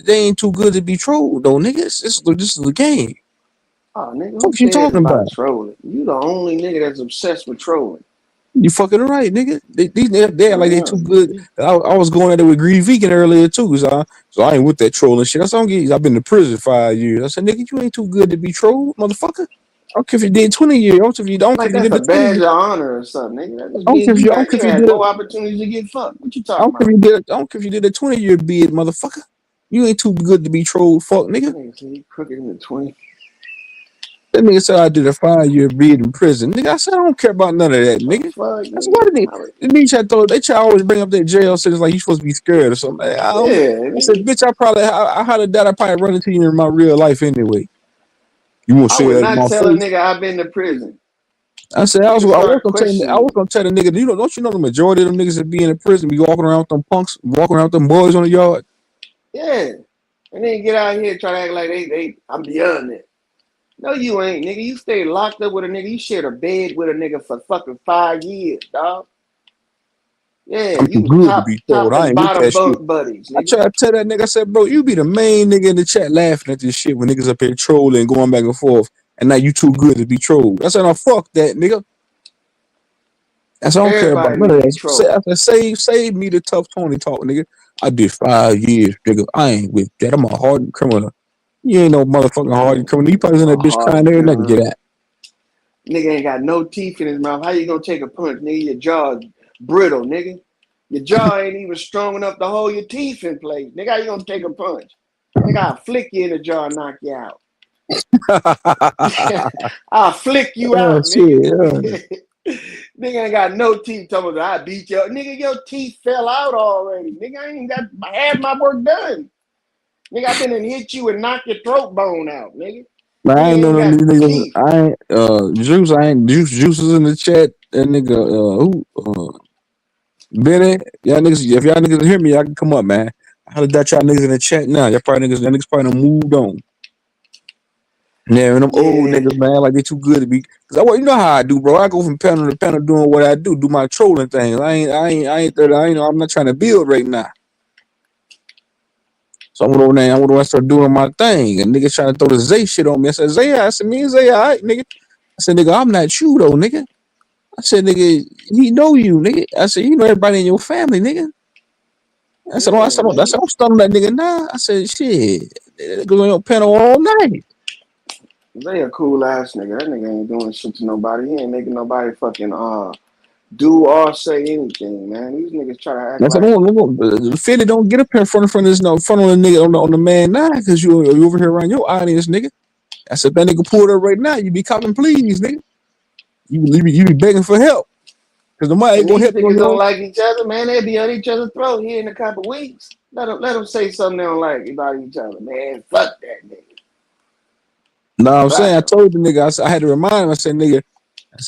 they ain't too good to be trolled though, nigga. This is the game. Oh, nigga, who What you cares talking about? trolling? You the only nigga that's obsessed with trolling. You fucking right, nigga. They're like they too good. I was going at it with Green Vegan earlier too, so I ain't with that trolling shit. I've been to prison 5 years. I said, nigga, you ain't too good to be trolled, motherfucker. don't care if you did 20 years. I don't care if you don't care Like if you that's did a the 20 badge years. of honor or something, nigga. That just I don't care means if you you I don't care if you had did more opportunities to get fucked. What you I talking don't care about? if you did I don't care if you did a 20-year bid, motherfucker. You ain't too good to be trolled, fuck nigga. Nigga say he crooked in the 20. That nigga said I did a 5-year bid in prison. Nigga, I said I don't care about none of that, nigga. Fuck, That's what it is. The nigga try to throw, they try to always bring up that jail sentence like you supposed to be scared or something. Like, I said, bitch, I had a dad, I probably run into you in my real life anyway. You won't I say would that in not my tell a face. nigga I've been to prison. I said I was Start gonna tell the nigga, don't you know the majority of them niggas that be in the prison be walking around with them punks, walking around with them boys on the yard? Yeah. And then get out here and try to act like I'm beyond it. No, you ain't, nigga. You stay locked up with a nigga. You shared a bed with a nigga for fucking 5 years, dog. Yeah, I'm you too was good to be told. top I and ain't with bottom that shit. bunk buddies, I nigga. tried to tell that nigga, I said, bro, you be the main nigga in the chat laughing at this shit when niggas up here trolling, going back and forth, and now you too good to be trolled. I said, no, fuck that, nigga. I said, I don't care about Everybody none need of to be that. trolled. I said, save me the tough Tony talk, nigga. I did 5 years, nigga. I ain't with that. I'm a hardened criminal. You ain't no motherfucking hardened criminal. You probably in that bitch crying every night to get at. Nigga ain't got no teeth in his mouth. How you gonna take a punch, nigga? Your jaw's brittle, nigga. Your jaw ain't even strong enough to hold your teeth in place. Nigga, how you gonna take a punch? Nigga, I'll flick you in the jaw and knock you out. I'll flick you out, nigga. Nigga ain't got no teeth. Talking about I beat you. Nigga, your teeth fell out already. Nigga, I ain't got half my work done. Nigga, I been and hit you and knock your throat bone out, nigga. Man, I ain't know none of these niggas. teeth. I ain't juices in the chat. That nigga Benny, y'all niggas, if y'all niggas hear me, y'all can come up, man. How did that y'all niggas in the chat now? Y'all niggas probably done moved on. Yeah, and them old niggas, man, like they too good to be. Cause you know how I do, bro. I go from panel to panel doing what I do my trolling things. I'm not trying to build right now. So I'm gonna start doing my thing. And niggas trying to throw the Zay shit on me. I said, me and Zay, all right, nigga. I said, nigga, I'm not you though, nigga. I said, nigga, he know you, nigga. I said, you know everybody in your family, nigga. I said, I'm stunning that nigga now. I said, shit, nigga on your panel all night. They a cool ass nigga. That nigga ain't doing shit to nobody. He ain't making nobody fucking do or say anything, man. These niggas try to act I said, like Philly, don't get up here in front of this, front on the nigga on the man now, cause you over here around your audience, nigga. I said, that nigga pulled up right now. You be coming, please, nigga. You be begging for help, cause the money ain't gonna these help you. niggas don't like each other, man. They be on each other's throat here in a couple weeks. Let them say something they don't like about each other, man. Fuck that nigga. No, I'm saying I told the nigga, I had to remind him. I said, nigga,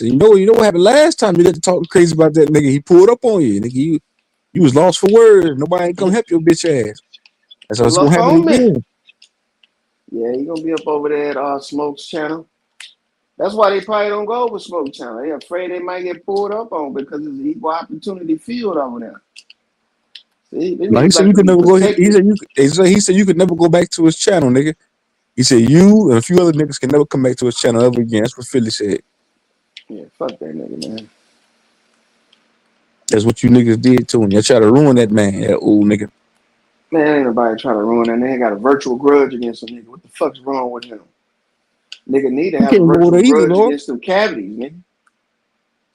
you know what happened last time you got to talk crazy about that nigga? He pulled up on you, nigga. You was lost for words. Nobody ain't come help your bitch ass. That's what's gonna happen again. Yeah, he gonna be up over there at Smoke's channel. That's why they probably don't go over Smoke channel. They're afraid they might get pulled up on because it's an equal opportunity field over there. See, he said you could never go. He said you could never go back to his channel, nigga. He said you and a few other niggas can never come back to his channel ever again. That's what Philly said. Yeah, fuck that nigga, man. That's what you niggas did to him. Y'all try to ruin that man, that old nigga. Man, ain't nobody trying to ruin that nigga. Got a virtual grudge against him, nigga. What the fuck's wrong with him? Nigga need to have a virtual grudge against them cavities, nigga.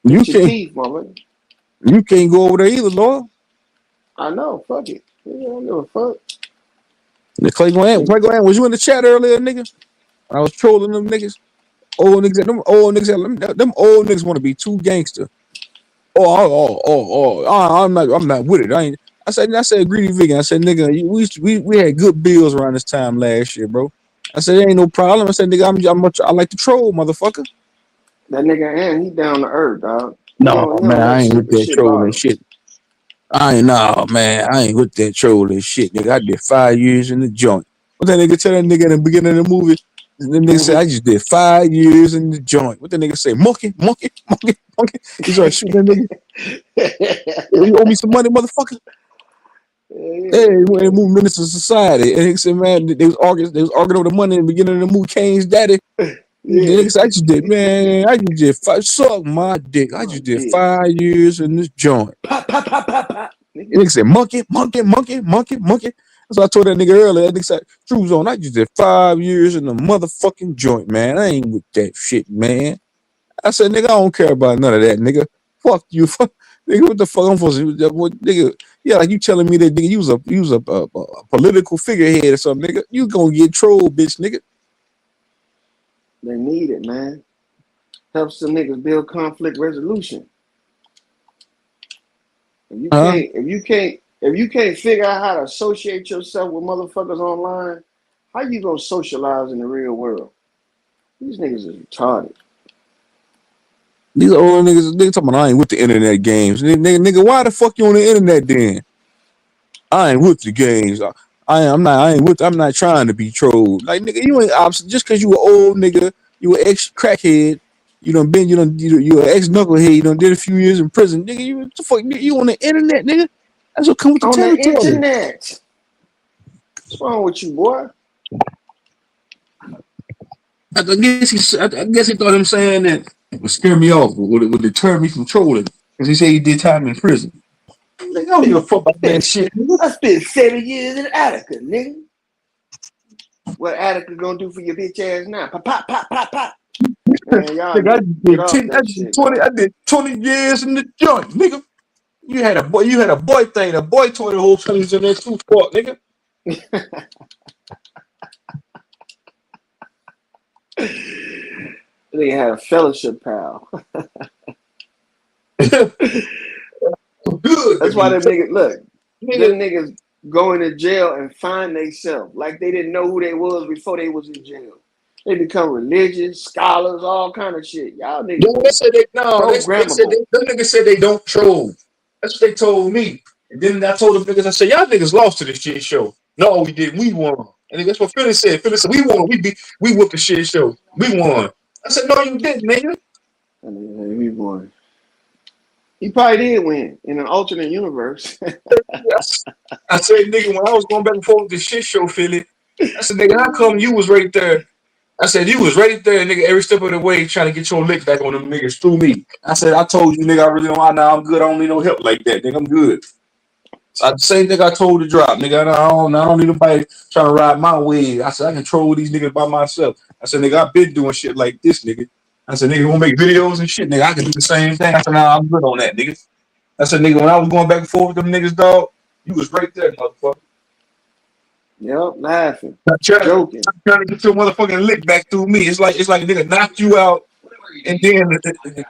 You can't. Teeth, you can't go over there either, Lord. I know. Fuck it. Yeah, I don't give a fuck. The Clay Grant, was you in the chat earlier, nigga? I was trolling them niggas. Them old niggas want to be too gangster. I'm not with it. I said, greedy vegan. I said, nigga, we had good bills around this time last year, bro. I said, there ain't no problem. I said, nigga, I like to troll, motherfucker. That nigga, and he down to earth, dog. No, man, I ain't with that trolling shit. I ain't with that trolling shit, nigga. I did 5 years in the joint. What that nigga tell that nigga in the beginning of the movie? The nigga said, I just did 5 years in the joint. What the nigga say? Monkey. He started shooting that nigga. You owe me some money, motherfucker. Hey, we moved Minister of Society. And he said, man, they was arguing over the money in the beginning of the movie, Kane's daddy. The nigga said, I just did suck my dick. I just did 5 years in this joint. Pop. Nigga said, monkey. So I told that nigga earlier. That nigga said, "True Zone, I just did 5 years in the motherfucking joint, man. I ain't with that shit, man." I said, "Nigga, I don't care about none of that, nigga. Fuck you, fuck, nigga. What the fuck I'm supposed to do? What, nigga? Yeah, like you telling me that nigga, you was a political figurehead or something, nigga. You gonna get trolled, bitch, nigga." They need it, man. Helps some niggas build conflict resolution. If you can't figure out how to associate yourself with motherfuckers online, how you gonna socialize in the real world? These niggas is retarded. These old niggas talking about I ain't with the internet games. Nigga, why the fuck you on the internet then? I ain't with the games. I'm not trying to be trolled. Like, nigga, you ain't just cause you an old nigga, you an ex crackhead, you an ex knucklehead, you done did a few years in prison, nigga. You what the fuck, you on the internet, nigga? That's what comes with the on the territory. internet. What's wrong with you, boy? I guess he thought him saying that would scare me off, would deter me from trolling, because he said he did time in prison. Like, I don't give a fuck about that shit. I spent 7 years in Attica, nigga. What Attica gonna do for your bitch ass now? Pop, pop, pop, pop, pop. Man, y'all Nigga, I did 20 years in the joint, nigga. You had a boy thing. A boy told the whole 20s in that too, fuck, nigga. They had a fellowship, pal. Good. That's why them niggas look. Them niggas go into jail and find themselves like they didn't know who they was before they was in jail. They become religious, scholars, all kind of shit. Y'all niggas. They said them niggas said they don't troll. That's what they told me. And then I told them niggas, I said, y'all niggas lost to the shit show. No, we didn't. We won. And that's what Philly said. Philly said, we won. We whooped the shit show. We won. I said, no, you didn't, nigga. We won. He probably did win in an alternate universe. I said, nigga, when I was going back and forth with the shit show, Philly, I said, nigga, how come you was right there? I said, you was right there, nigga, every step of the way trying to get your lick back on them niggas through me. I said, I told you, nigga, I really don't. Now I'm good. I don't need no help like that, nigga. I'm good. So the same thing I told to drop, nigga. I don't need nobody trying to ride my wave. I said, I control these niggas by myself. I said, nigga, I've been doing shit like this, nigga. I said, nigga, you want to make videos and shit, nigga? I can do the same thing. I said, nah, I'm good on that, nigga. I said, nigga, when I was going back and forth with them niggas, dog, you was right there, motherfucker. Yep, laughing, joking, trying to get your motherfucking lick back through me. It's like nigga knocked you out, and then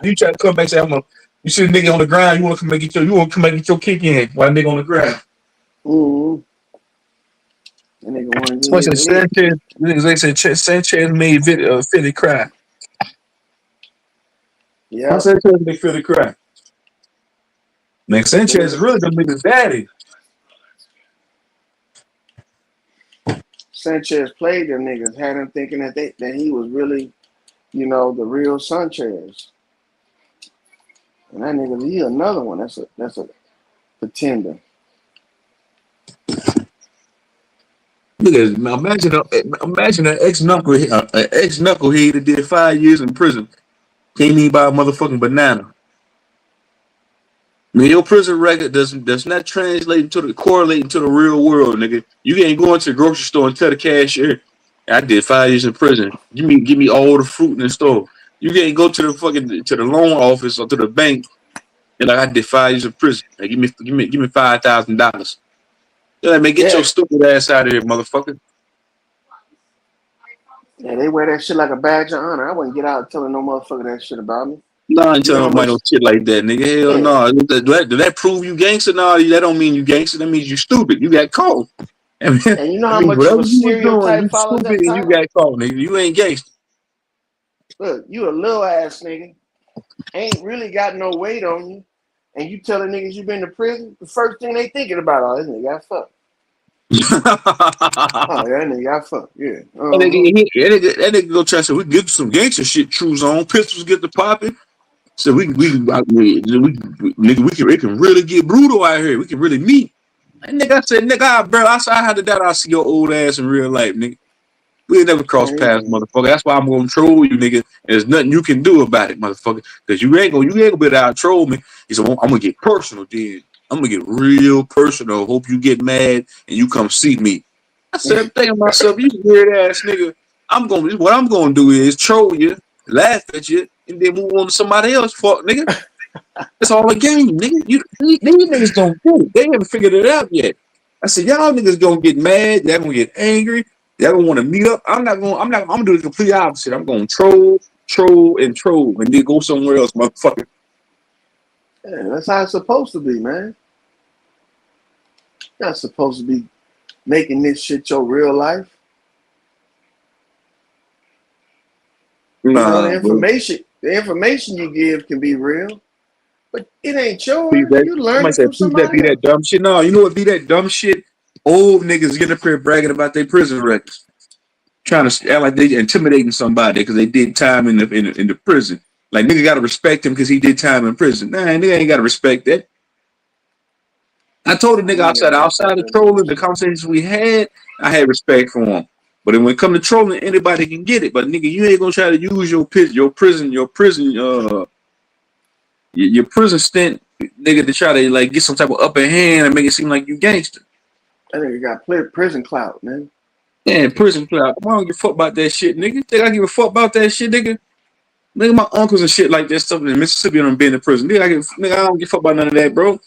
you try to come back and say, you see the nigga on the ground, you want to come back and get your kick in while the nigga on the ground. And nigga want to they said Sanchez made Philly cry. Yeah, Sanchez made Philly cry. Man, Sanchez is really the nigga's daddy. Sanchez played them niggas, had him thinking that he was really, the real Sanchez. And that nigga, he another one. That's a pretender. Imagine an ex-knucklehead that did 5 years in prison. Can't even buy a motherfucking banana. I mean, your prison record does not correlate into the real world, nigga. You ain't going to the grocery store and tell the cashier, I did 5 years in prison. Give me all the fruit in the store. You can't go to the loan office or to the bank and like, I did 5 years in prison. Like, give me $5,000. Yeah, man, get your stupid ass out of here, motherfucker. Yeah, they wear that shit like a badge of honor. I wouldn't get out telling no motherfucker that shit about me. Nah, I ain't telling nobody no shit like that, nigga. Hell no. Do that prove you gangster? No, that don't mean you gangster. That means you stupid. You got caught. And you know how much of a stereotype follows that title? You got caught, nigga. You ain't gangster. Look, you a little ass nigga. Ain't really got no weight on you. And you telling niggas you been to prison, the first thing they thinking about, this nigga got fucked. That nigga got fucked. Yeah. That nigga go try to say, we get some gangster shit, True Zone. Pistols get the popping. So it can really get brutal out here. We can really meet. And nigga, I said, nigga, bro, I had to doubt I see your old ass in real life, nigga. We ain't never crossed paths, motherfucker. That's why I'm gonna troll you, nigga. And there's nothing you can do about it, motherfucker. Because you ain't gonna be able to out troll me. He said, I'm gonna get personal, then. I'm gonna get real personal. Hope you get mad and you come see me. I said, I'm thinking to myself, you weird ass nigga. What I'm gonna do is troll you, laugh at you, and then move on to somebody else. Fuck, nigga. It's all a game, nigga. These niggas don't get it. They haven't figured it out yet. I said, y'all niggas gonna get mad. Y'all gonna get angry. Y'all gonna want to meet up. I'm gonna do the complete opposite. I'm gonna troll, and then go somewhere else, motherfucker. Yeah, that's how it's supposed to be, man. You're not supposed to be making this shit your real life. Nah, the information you give can be real, but it ain't yours. You learn it from somebody else. That dumb shit. No, you know what be that dumb shit? Old niggas get up here bragging about their prison records, trying to act like they intimidating somebody because they did time in the prison. Like, nigga gotta respect him because he did time in prison. Nah, nigga ain't gotta respect that. I told the nigga outside of trolling, the conversations we had, I had respect for him. But when it comes to trolling, anybody can get it. But nigga, you ain't gonna try to use your prison stint, nigga, to try to like get some type of upper hand and make it seem like you gangster. I think you got prison clout, man. Yeah, prison clout. I don't give a fuck about that shit, nigga. Think I give a fuck about that shit, nigga? Nigga, my uncles and shit like that stuff in Mississippi don't been in prison. Nigga, I don't give a fuck about none of that, bro.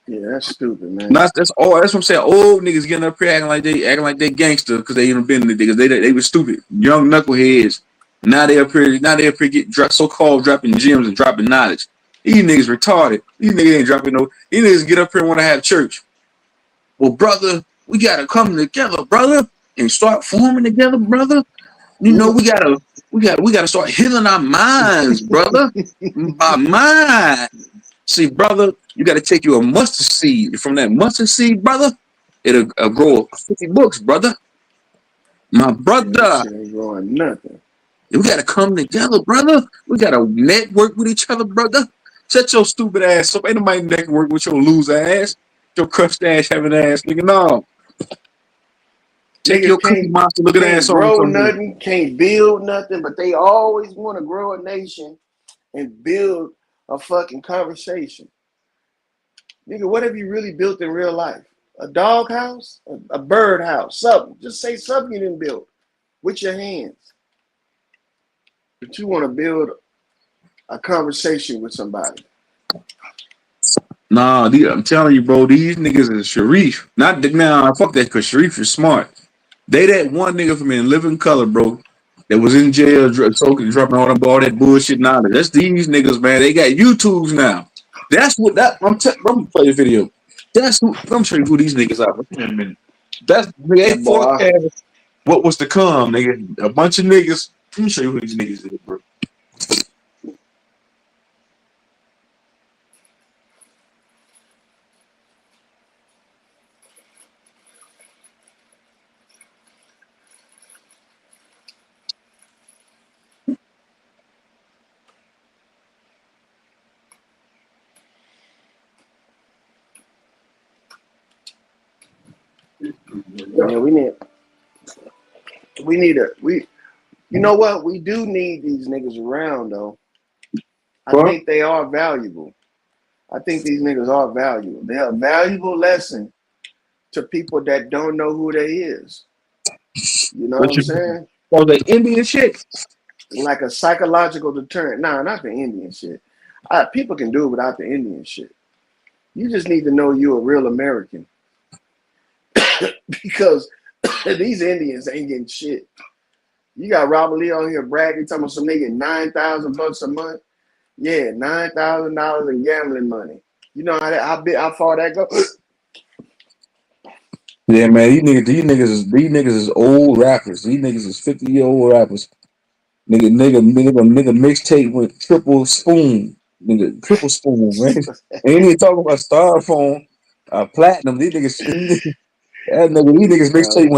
Yeah, that's stupid, man. That's all. That's what I'm saying. Old niggas getting up here acting like they gangster because they ain't been in the because they were stupid, young knuckleheads. Now they up here get so-called dropping gems and dropping knowledge. These niggas retarded. These niggas ain't dropping no. These niggas get up here and want to have church. Well, brother, we gotta come together, brother, and start forming together, brother. You know, we gotta start healing our minds, brother. Our mind. See, brother, you got to take you a mustard seed. From that mustard seed, brother, it'll grow 50 books, brother. My brother. That shit ain't growing nothing. We got to come together, brother. We got to network with each other, brother. Shut your stupid ass up. Ain't nobody network with your loser ass. Your crushed ass having ass, nigga. No. Take your Cookie Monster looking ass on. Grow nothing, can't build nothing, but they always want to grow a nation and build a fucking conversation. Nigga, what have you really built in real life? A dog house? A bird house? Something. Just say something you didn't build with your hands. But you want to build a conversation with somebody. Nah, I'm telling you, bro, these niggas is Sharif. Fuck that, because Sharif is smart. They that one nigga from In Living Color, bro, that was in jail, dropping all that bullshit knowledge. That's these niggas, man. They got YouTubes now. That's what I'm gonna play a video. I'm showing you who these niggas are. In a minute. That's they forecast what was to come, nigga. A bunch of niggas. Let me show you who these niggas is, bro. Yeah, you know what? We do need these niggas around though. I think they are valuable. I think these niggas are valuable. They're a valuable lesson to people that don't know who they is. You know what I'm saying? Oh, the Indian shit? Like a psychological deterrent. Nah, not the Indian shit. People can do it without the Indian shit. You just need to know you're a real American. Because these Indians ain't getting shit. You got Robert Lee on here bragging, talking about some nigga $9,000 a month. Yeah, $9,000 in gambling money. You know how far that goes? Yeah, man, these niggas is old rappers. These niggas is 50-year-old rappers. Nigga mixtape with Triple Spoon. Nigga, Triple Spoon, man. Ain't even talking about Styrofoam, Platinum. These niggas mixtape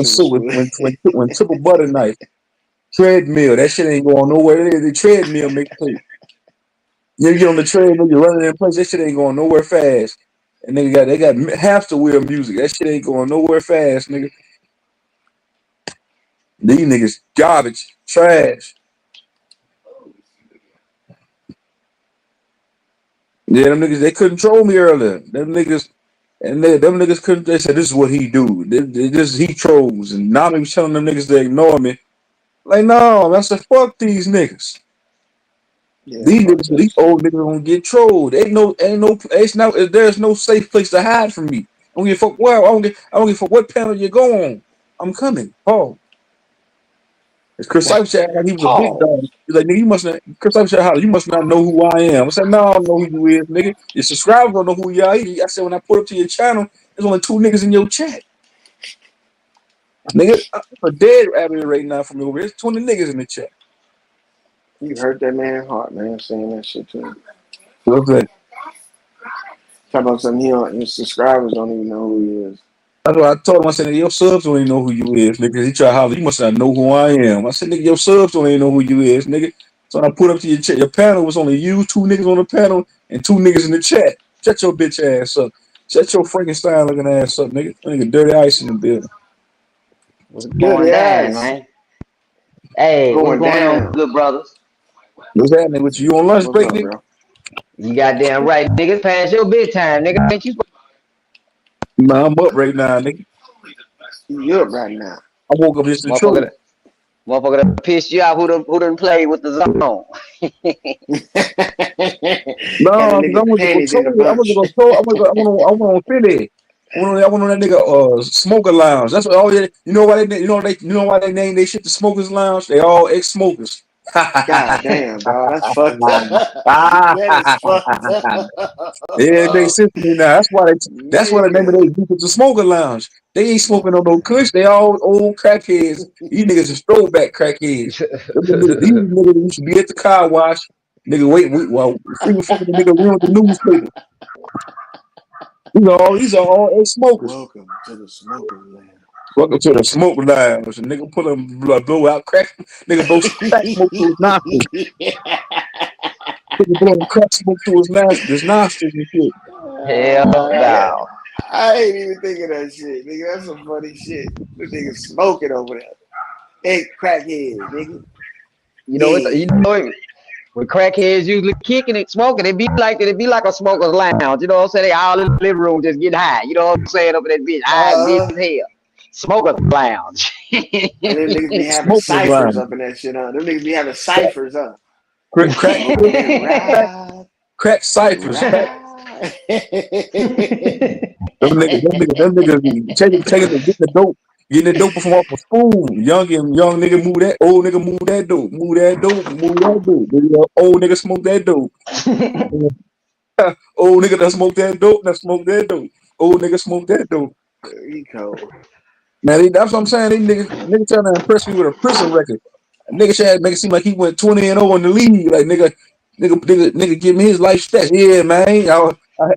when Triple Butter Knife. Treadmill. That shit ain't going nowhere. The treadmill mixtape. You get on the treadmill, you're running in place. That shit ain't going nowhere fast. And they got hamster wheel music. That shit ain't going nowhere fast, nigga. These niggas garbage, trash. Yeah, them niggas, they couldn't troll me earlier. Them niggas, and them niggas couldn't. They said this is what he do. He trolls, and now they was telling them niggas to ignore me. Like, no, I said fuck these niggas. Yeah, These fuck niggas, that these shit. old niggas gonna get trolled. There's no safe place to hide from me. I don't give a fuck where. I don't give a fuck what panel you go on. I'm coming. Paul. It's Chris Cypher said like he was a big Paul. dog. He's like, nigga, you must not. Chris Cypher said, "How you must not know who I am." I said, "No, I don't know who you is, nigga. Your subscribers don't know who you are." I said, when I put up to your channel, there's only 2 niggas in your chat, nigga. I'm a dead rabbit right now from over. There's 20 niggas in the chat. You hurt that man's heart, man, saying that shit to him. What's that? Talk about something his subscribers don't even know who he is. That's what I told him. I said, nigga, your subs don't even know who you is, nigga. He tried to holler, you must not know who I am. I said, nigga, your subs don't even know who you is, nigga. So I put up to your panel was only you, 2 niggas on the panel, and 2 niggas in the chat. Shut your bitch ass up. Shut your Frankenstein looking ass up, nigga. Nigga, dirty ice in the building. What's Dirty going down, eyes. man? Hey, what's Going going on, down. good brothers? What's happening with you? You on lunch What's break, up, nigga? bro? You goddamn right, niggas. Past your bedtime, nigga. Ain't you? Nah, I'm up right now, nigga. You up right now? I woke up just the truth. Motherfucker that pissed you out. Who done played with the zone? No, Had a I nigga wasn't gonna panties in a troll. I bunch. went on Philly. I went on that nigga smoker lounge. That's what all they, you know why they named they shit the smokers lounge? They all ex-smokers. God damn, dog. That's fucked up. That is fucked Yeah, it makes up. sense to me now. That's why the name of Nigga. they group is the smoker lounge. They ain't smoking on no kush. They all old crackheads. These niggas is throwback crackheads. These niggas used to be at the car wash. Nigga, wait, we were fucking the nigga ruined the newspaper. These are all ex-smokers. Welcome to the smoker land. Welcome to the smoke lounge. A nigga put a blow out crack. Nigga blow crack smoke to his nostrils. Nigga blow crack smoke to his nostrils and shit. Hell no. I ain't even thinking that shit, nigga. That's some funny shit. This nigga smoking over there. Hey, crackhead, nigga. You know when crackheads usually kicking it, smoking, it'd be like a smoker's lounge. You know what I'm saying? They all in the living room just getting high. You know what I'm saying? Over that bitch, high as hell. Smoker's lounge. And them niggas be having Smoker's ciphers lounge. up in that shit, huh? Them niggas be having ciphers up. Crack ciphers. Them niggas getting the dope. Getting the dope from off a spoon. Young nigga move that. Old nigga move that dope. Move that dope. Old nigga smoke that dope. Old nigga that smoke that dope. Old nigga smoke that dope. He cold. Now that's what I'm saying. These niggas trying to impress me with a prison record. A nigga trying to make it seem like he went 20-0 in the league. Like nigga give me his life stats. Yeah, man.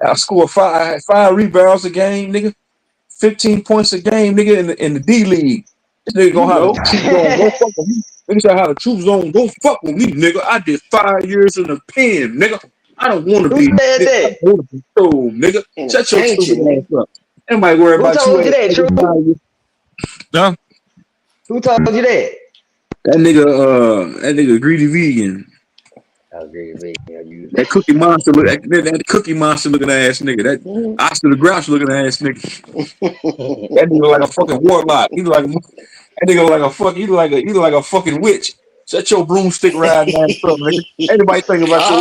I scored 5 rebounds a game, nigga. 15 points a game, nigga, in the D League. This nigga gonna have the troop zone. Don't fuck with me. Nigga try to have the troop zone. Don't fuck with me, nigga. I did 5 years in the pen, nigga. I don't want to be. Nigga, I want to be told, nigga. Shut your stupid ass up. Anybody worry about told you that, True? Huh? Who told you that? That nigga greedy vegan. That cookie monster that cookie monster looking ass nigga. That Oscar the Grouch looking ass nigga. That nigga like a fucking warlock. He like a fucking witch. Shut your broomstick riding ass up, nigga. Ain't nobody think about your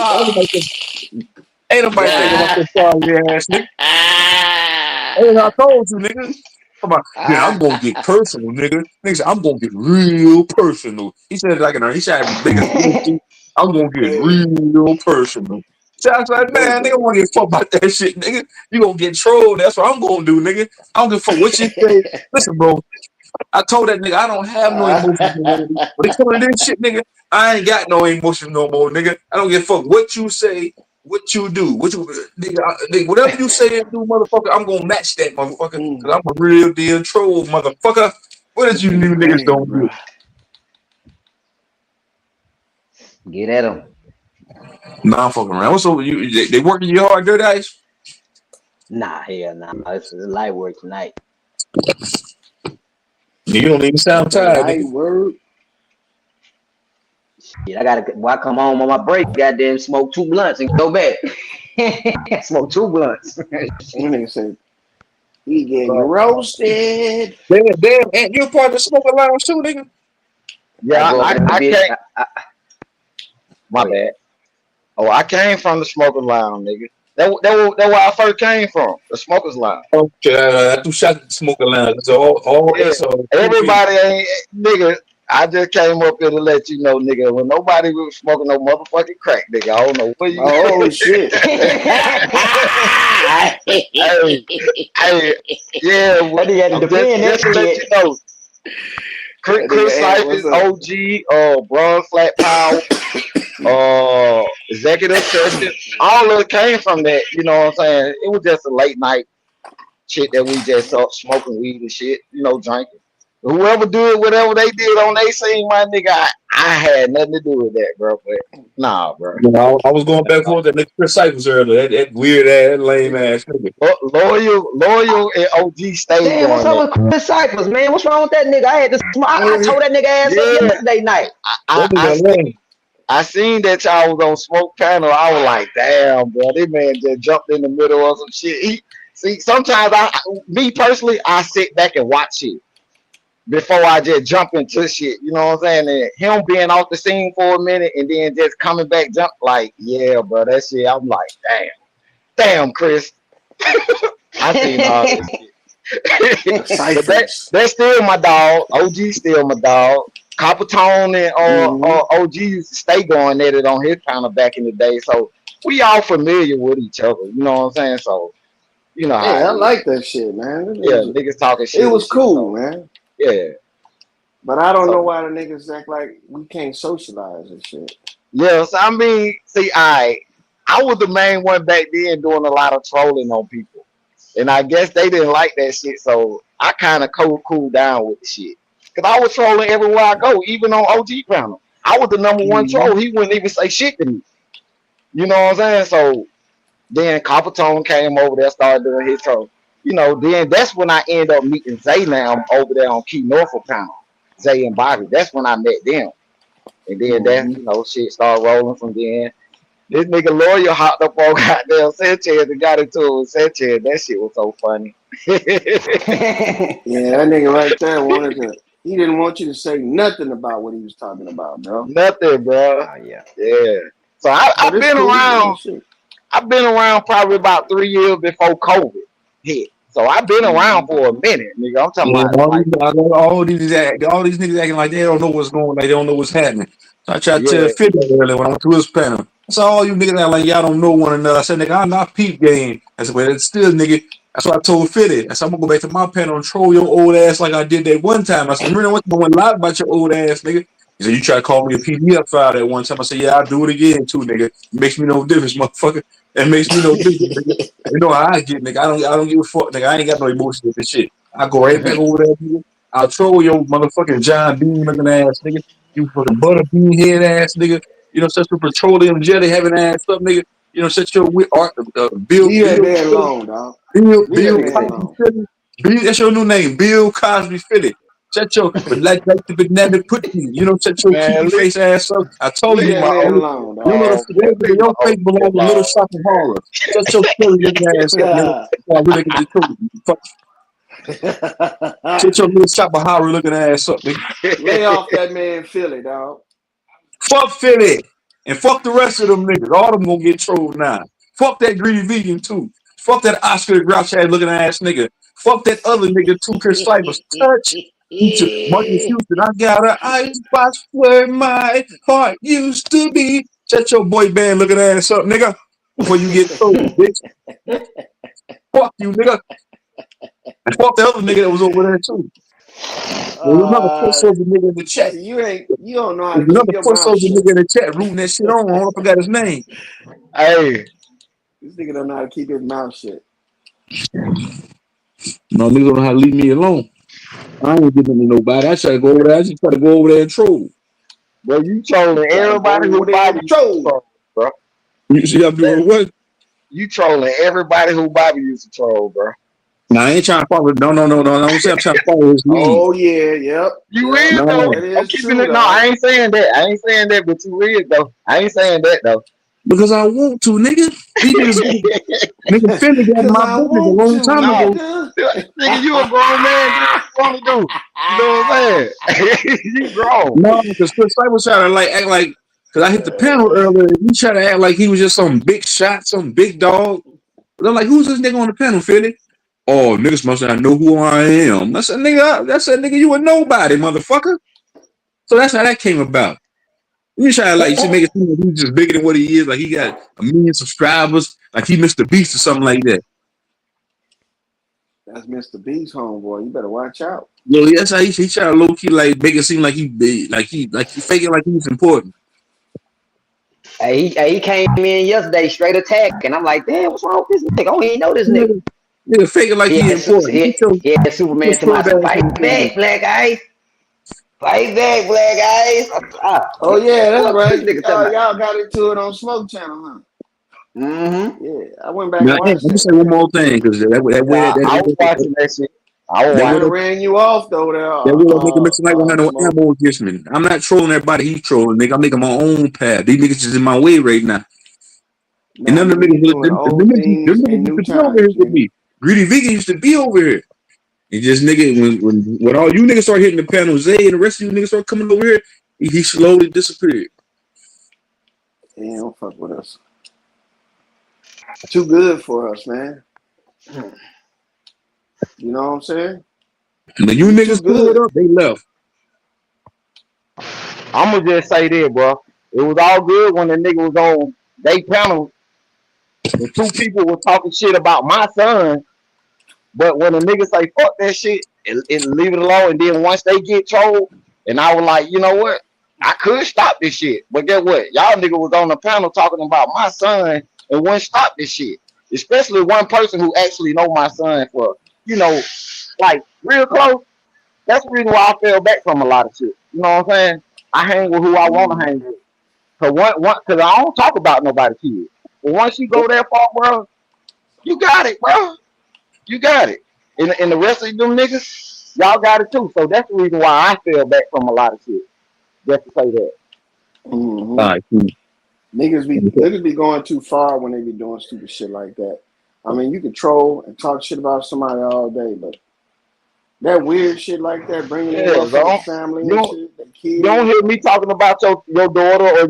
sorry ass nigga. Hey, I told you, nigga. I'm gonna get personal, nigga. Nigga said, I'm gonna get real personal. He said like he said I'm gonna get real personal. So I was like, man, nigga want to get fucked about that shit, nigga. You gonna get trolled. That's what I'm gonna do, nigga. I don't give a fuck what you say. Listen, bro. I told that nigga I don't have no emotions no more. But it's coming to this shit, nigga. I ain't got no emotions no more, nigga. I don't give a fuck what you say, what you do, nigga, whatever you say and do, motherfucker, I'm gonna match that, motherfucker. Cause I'm a real deal troll, motherfucker. What did you new niggas don't do? Get at them. Nah, I'm fucking around. What's over you? They working you hard, Dirty Ice? Nah, hell nah. It's light work tonight. You don't even sound tired. Light work. Shit, I come home on my break, goddamn, smoke 2 blunts and go back. Smoke 2 blunts. That nigga said, he getting roasted. Damn, and you part of the smoking lounge too, nigga? Yeah, I bitch. can't. My bad. Oh, I came from the smoker's lounge, nigga. That where I first came from, the smoker's lounge. Okay, I do shot at the smoking lounge. So Yeah, everybody ain't nigga. I just came up here to let you know, nigga. When nobody was smoking no motherfucking crack, nigga. I don't know where you. Oh shit. hey, yeah. Well, That nigga had to defend that just to let shit. you know, Chris Cyphers, OG, Bronze Flat Power, Executive Session, all of it came from that. You know what I'm saying? It was just a late night shit that we just saw smoking weed and shit. You know, drinking. Whoever did whatever they did on they scene, my nigga, I had nothing to do with that, bro. But nah, bro. You know, I was going back and forth that nigga Chris Cyphers earlier. That weird ass, that lame ass nigga. Loyal, and OG stayed. Damn, what's up with Chris Cyphers, man? What's wrong with that nigga? I had to. I told that nigga ass up yesterday night. I seen that y'all was on smoke panel. I was like, damn, bro, this man just jumped in the middle of some shit. Sometimes me personally, I sit back and watch it before I just jump into shit. You know what I'm saying? And him being off the scene for a minute and then just coming back, jump like, yeah, bro, that shit. I'm like, damn, Chris. I seen all this shit. But that's still my dog. OG still my dog. Copper Tone and OG used to stay going at it on his panel back in the day. So we all familiar with each other. You know what I'm saying? So, you know how I like that shit, man. Niggas talking shit. It was cool, man. Yeah. But I don't know why the niggas act like we can't socialize and shit. Yes, I mean, see, I was the main one back then doing a lot of trolling on people. And I guess they didn't like that shit, so I kind of cooled down with the shit. Because I was trolling everywhere I go, even on OG panel. I was the number one troll. He wouldn't even say shit to me. You know what I'm saying? So then Copper Tone came over there, started doing his troll. You know, then that's when I end up meeting Zay now over there on Key Norfolk panel. Zay and Bobby. That's when I met them. And then that, you know, shit started rolling from then. This nigga Lawyer hopped up on goddamn Sanchez and got into it with Sanchez. That shit was so funny. Yeah, that nigga right there he didn't want you to say nothing about what he was talking about, bro. Nothing, bro. Yeah. So I've been around. I've been around probably about 3 years before COVID hit. So I've been around for a minute, nigga. I'm talking about all these niggas acting like they don't know what's going on, like they don't know what's happening. So I tried to tell Fit earlier when I went to his panel. I said, all you niggas act like y'all don't know one another. I said, nigga, I'm not peep game. I said, but it's still, nigga. That's what I told Fitty. I said, I'm gonna go back to my panel and troll your old ass like I did that one time. I said, remember one time I went live about your old ass, nigga? He said, you try to call me a PDF file that one time. I said, yeah, I'll do it again too, nigga. It makes me no difference, motherfucker. It makes me no difference, nigga. You know how I get, nigga. I don't give a fuck, nigga. I ain't got no emotion with this shit. I go right back over there, nigga. I'll troll your motherfucking John Bean looking ass, nigga. You fucking butterbean head ass, nigga. You know, such a petroleum jelly having ass up, nigga. You know, such your art, Bill. That's your new name, Bill Cosby Philly. Shut your like the banana pussy. You know, shut your creepy face ass up. I told you, my own. You know, your face belongs to Little Shop of Horror. Shut your silly ass up, nigga. Shut your Little Shop of Horror looking ass up, nigga. Lay off that man Philly, dog. Fuck Philly. And fuck the rest of them niggas. All of them gonna get trolled now. Fuck that greedy vegan too. Fuck that Oscar the Grouch ass looking ass nigga. Fuck that other nigga too, Chris Cyphers. Touch. Marcus Houston, I got an icebox where my heart used to be. Shut your boy band looking ass up, nigga. Before you get trolled, bitch. Fuck you, nigga. And fuck the other nigga that was over there too. There's another push-over nigga in the chat. You don't know how to keep your mouth shut. Nigga in the chat rooting that shit on. I forgot his name. Hey. This nigga don't know how to keep his mouth shut. No, nigga don't know how to leave me alone. I ain't giving to nobody. I try to go over there. I just try to go over there and troll. Well, you trolling everybody who Bobby troll, bro. You see I'm doing what? You trolling everybody who Bobby used to troll, bro. No, I ain't trying to follow. No. I don't say I'm trying to follow his lead. Oh yeah, yep. You real though? I'm keeping it. No, I ain't saying that. But you real though. I ain't saying that though. Because I want to, nigga. These nigga Philly got my book a long time ago. Nigga, you a grown man. What you want to do? You know what I'm saying? You grown. No, because Chris was trying to act like, because I hit the panel earlier. He tried to act like he was just some big shot, some big dog. But I'm like, who's this nigga on the panel, Philly? Oh, niggas must not know who I am. I said, nigga, you a nobody, motherfucker. So that's how that came about. You try to make it seem like he's just bigger than what he is, like he got 1 million subscribers, like he Mr. Beast or something like that. That's Mr. Beast, homeboy. You better watch out. Yo, that's how he try to low key make it seem like he big, like he faking like he's important. He came in yesterday straight attack, and I'm like, damn, what's wrong with this nigga? I don't even know this nigga. Nigga faking like he important. Yeah, Superman to my fight back, black eyes. Fight back, black eyes. Oh yeah, that's right. Y'all got into it on Smoke Channel, huh? Mm-hmm. Yeah, I went back and watched Let me say one more thing, because I was watching that shit. I would have ran you off though. That will make him look like I no ammo against me. I'm not trolling everybody. He's trolling, nigga. I'm making my own path. These niggas is in my way right now. And none of the niggas used to be over here with me. Greedy Vegan used to be over here. And just nigga, when all you niggas start hitting the panel, Zay and the rest of you niggas start coming over here, he slowly disappeared. Yeah, don't fuck with us. Too good for us, man. You know what I'm saying? When you niggas pulled up, they left. I'm gonna just say this, bro. It was all good when the nigga was on they panel. The two people were talking shit about my son, but when the nigga say fuck that shit and leave it alone, and then once they get trolled, and I was like, you know what? I could stop this shit, but guess what? Y'all nigga was on the panel talking about my son and wouldn't stop this shit. Especially one person who actually know my son for, you know, like real close. That's the reason why I fell back from a lot of shit. You know what I'm saying? I hang with who I want to hang with. Cause I don't talk about nobody's kids. But once you go that far, bro, you got it, bro. You got it. And the rest of them niggas, y'all got it too. So that's the reason why I fell back from a lot of shit. Just to say that. Mm-hmm. All right. Niggas be going too far when they be doing stupid shit like that. I mean, you can troll and talk shit about somebody all day, but that weird shit like that, bringing in your family and shit, the kids. You don't hear me talking about your daughter or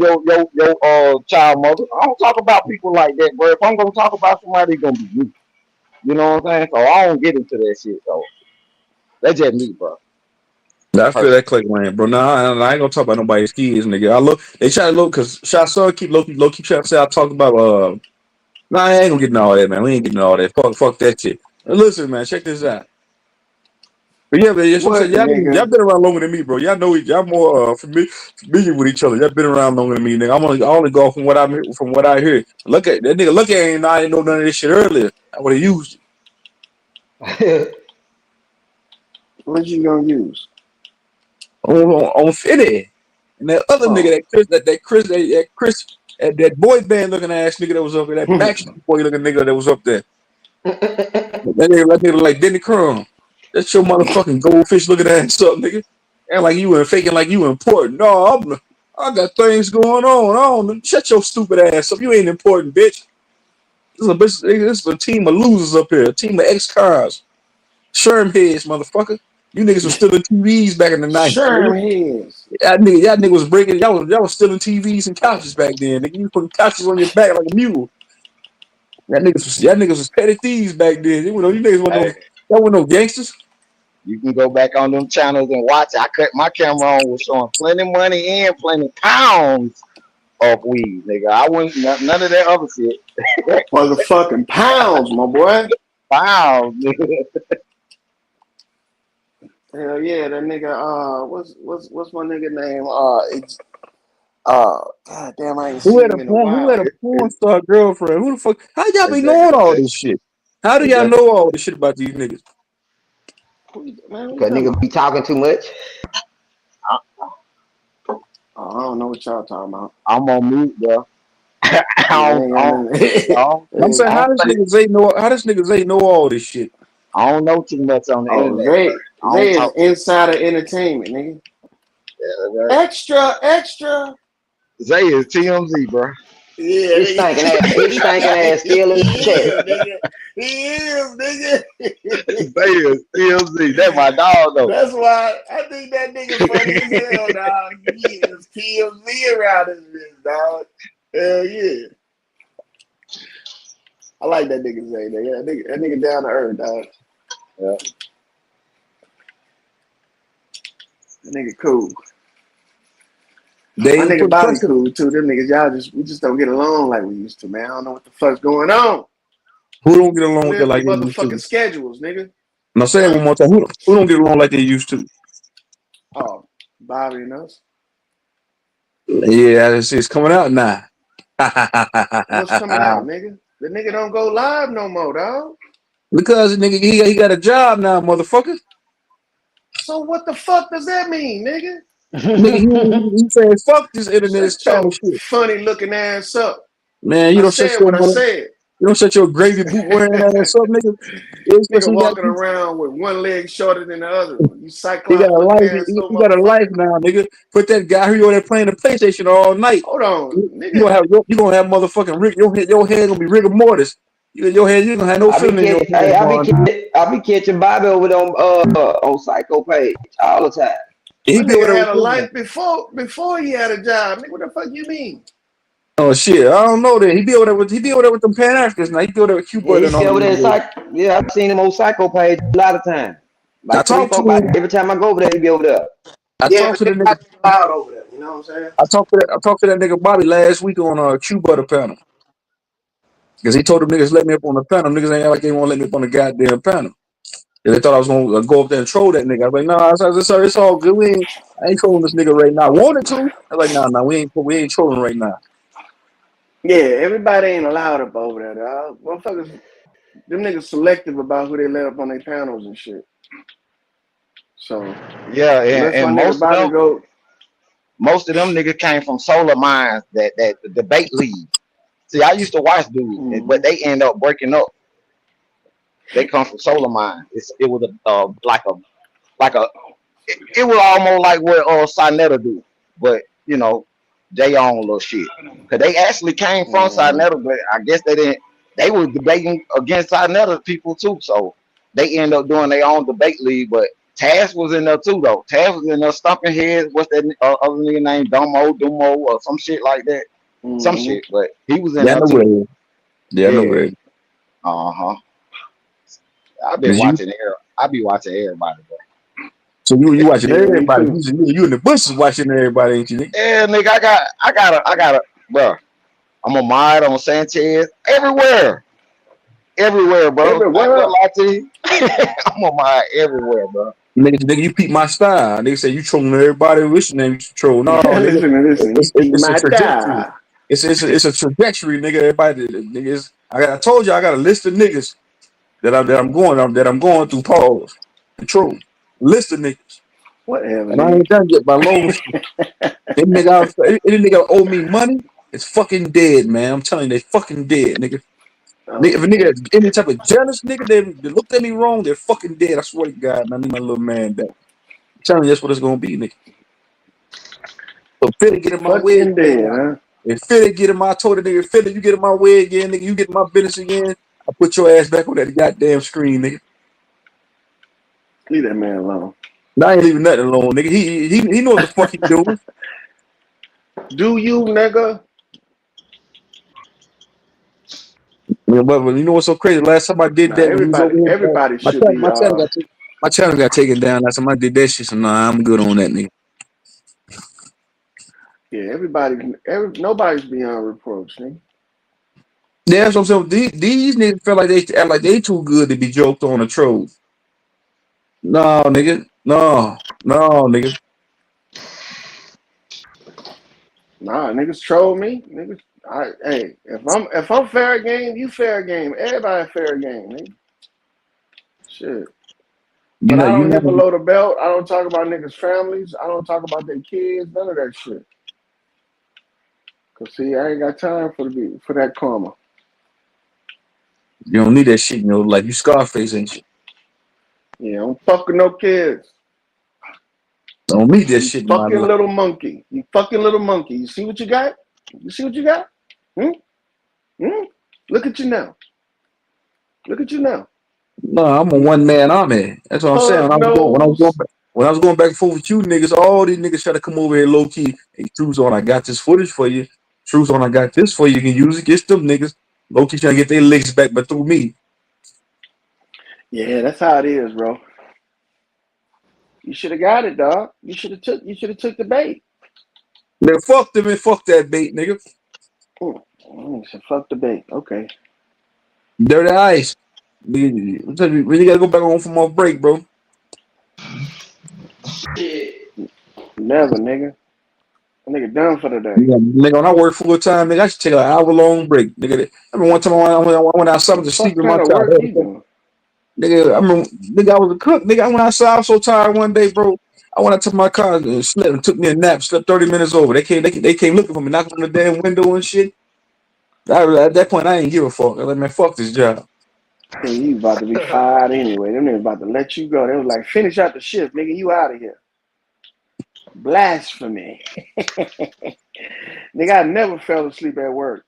your child mother. I don't talk about people like that, bro. If I'm gonna talk about somebody, it's gonna be me. You know what I'm saying? So I don't get into that shit, though. That's just me, bro. I feel that click man, bro. Nah, I ain't gonna talk about nobody's kids, nigga. They try to look because Shot Son keep low keep trying to say I talked about Nah, I ain't gonna get into all that, man. We ain't getting all that. Fuck that shit. Listen, man, check this out. But yeah, man, y'all been around longer than me, bro. Y'all know y'all more familiar with each other. Y'all been around longer than me, nigga. I only go from what I hear. Look at that nigga. Look at him. I didn't know none of this shit earlier. I would have used it. What you gonna use? On Fitty. And that other nigga, that boy band looking ass nigga that was up there, that Backstreet Boy looking nigga that was up there. that nigga like Denny Crumb. That's your motherfucking goldfish looking ass up, nigga. And like you were faking like you important. No, I got things going on. Shut your stupid ass up. You ain't important, bitch. This is a team of losers up here. A team of ex-cars. Sherm heads, motherfucker. You niggas was stealing TVs back in the 90s. Sherm heads. Y'all niggas was breaking. Y'all was stealing TVs and couches back then. Nigga, you putting couches on your back like a mule. Y'all niggas was petty thieves back then. You niggas wasn't no gangsters. You can go back on them channels and watch. I cut my camera on was showing plenty money and plenty pounds of weed, nigga. I wouldn't none of that other shit. Motherfucking pounds, my boy. Pounds, nigga. Hell yeah, that nigga. What's my nigga name? God damn, I ain't seen him in a while. Who had a porn star girlfriend? Who the fuck? How y'all be knowing all this shit? How do y'all know all this shit about these niggas? Cause nigga be talking too much. I don't know what y'all talking about. I'm on mute, bro. I'm saying, how does nigga Zay know all this shit? I don't know too much on the internet. Zay is insider entertainment, nigga. Yeah, extra. Zay is TMZ, bro. Yeah, His stinking ass still in the chat. nigga. He is, nigga. TMZ, that's my dog though. That's why I think that nigga funny as hell, dog. He is TMZ around this bitch, dog. Hell yeah. I like that nigga Zay, nigga. That nigga down to earth, dog. Yeah. That nigga cool. They My ain't nigga put Bobby pressure. cool too. Them niggas, we just don't get along like we used to, man. I don't know what the fuck's going on. Who don't get along with Live it like they used motherfucking to? schedules, nigga. Now say it one more time. Who don't get along like they used to? Oh, Bobby and us. Yeah, it's coming out now. What's coming out, nigga? The nigga don't go live no more, dog. Because nigga, he got a job now, motherfucker. So what the fuck does that mean, nigga? Nigga, he saying fuck this internet Shut your spam shit. funny looking ass up. Man, you I don't shut said your what I said. you don't shut your gravy boot wearing ass up, nigga. Nigga walking around with one leg shorter than the other one. You He cyclops got a looking life. ass He little got a life motherfucker. now, nigga. Put that guy who over there playing the PlayStation all night. Hold on, You nigga. gonna have motherfucking your head gonna be rigor mortis. Your head, you gonna have no feeling in your head. I be catching Bobby over on Psycho page all the time. He My nigga had a life before he had a job. Nigga, what the fuck you mean? Oh shit, I don't know that. He be over there with them Pan Africans now. He be over there with Q Button Yeah, over there yeah, I've seen him on Psycho page a lot of times. Like 3, 4, 5. Every time I go over there, he be over there. I talked to the nigga loud over there. You know what I'm saying? I talked to that nigga Bobby last week on Q Butter panel. Because he told them niggas let me up on the panel. Niggas ain't like they won't let me up on the goddamn panel. And they thought I was gonna go up there and troll that nigga. I was like, nah, sir, it's all good. I ain't trolling this nigga right now. I wanted to. I was like, nah, we ain't trolling right now. Yeah, everybody ain't allowed up over there, dog. Motherfuckers, them niggas selective about who they let up on their panels and shit. So yeah, and most of them niggas came from Solar Minds, that the debate league. See, I used to watch dudes, but they end up breaking up. They come from Solar Minds. It was it was almost like what Sinetta do, but you know, they own little shit. Cause they actually came from Sinetta, but I guess they didn't. They were debating against Sinetta people too, so they end up doing their own debate league. But Taz was in there too, though. Taz was in there stumping heads. What's that other nigga named Dumo or some shit like that? Some shit, but he was in there too. Yeah, no way. I've been watching I be watching everybody, bro. So you watching everybody? You in the bushes watching everybody, ain't you? Yeah, nigga, I got a, bro. I'm a Mod, I'm a Sanchez, everywhere, bro. Everywhere. I'm a Mod everywhere, bro. Nigga, you peep my style. They say you trolling everybody. What's your name? You troll? No, listen. It's a trajectory. It's a trajectory, nigga. Everybody, niggas. I told you I got a list of niggas that I'm going through. Pause. Control. List of niggas. Whatever. And I ain't done yet. My loans. Any nigga owe me money, it's fucking dead, man. I'm telling you, they fucking dead, nigga. If a nigga any type of jealous nigga, they looked at me wrong, they're fucking dead. I swear to God, man, I need my little man back. I'm telling you, that's what it's gonna be, nigga. So Philly get in my way again. Huh? If Philly get in my, I told the nigga, Philly, you get in my way again, nigga, you get in my business again, I put your ass back on that goddamn screen, nigga. Leave that man alone. I ain't leaving nothing alone, nigga. He know what the fuck he doing. Do you, nigga? Yeah, but you know what's so crazy? Last time I did that, everybody should be. My channel got taken down last time I did that shit. So nah, I'm good on that, nigga. Yeah, nobody's beyond reproach, nigga. Yeah, that's what I'm saying. These niggas feel like they act like they too good to be joked on a troll. No, nigga. No, nigga. Nah, niggas troll me. Niggas, hey, if I'm fair game, you fair game. Everybody fair game, nigga. Shit. But I don't hit below the belt. I don't talk about niggas' families. I don't talk about their kids. None of that shit. Cause see, I ain't got time for that karma. You don't need that shit, you know, like you Scarface and shit. Yeah, I'm fucking no kids. Don't need that shit. Fucking little monkey. You fucking little monkey. You see what you got? You see what you got? Look at you now. Look at you now. No, I'm a one man army. That's what I'm saying. Pug When I was going back and forth with you niggas, all these niggas try to come over here low key. Hey, Truth on, I got this footage for you. Truth on, I got this for you. You can use it against them niggas. Low key trying to get their licks back, but through me. Yeah, that's how it is, bro. You should have got it, dog. You should have took the bait. Man, fuck them and fuck that bait, nigga. So fuck the bait. Okay. Dirty ice. We gotta go back home from our break, bro. Never, nigga. That nigga done for the day. Yeah, nigga, when I work full time, nigga, I should take an hour-long break. Nigga, I remember one time I went outside to sleep in my car. Nigga, I was a cook. Nigga, I went outside. I was so tired one day, bro. I went out to my car and slept and took me a nap. Slept 30 minutes over. They came looking for me, knocking on the damn window and shit. At that point, I ain't give a fuck. I was like, man, fuck this job. Hey, you about to be fired anyway. Them niggas about to let you go. They was like, finish out the shift, nigga. You out of here. Blasphemy. Nigga, I never fell asleep at work.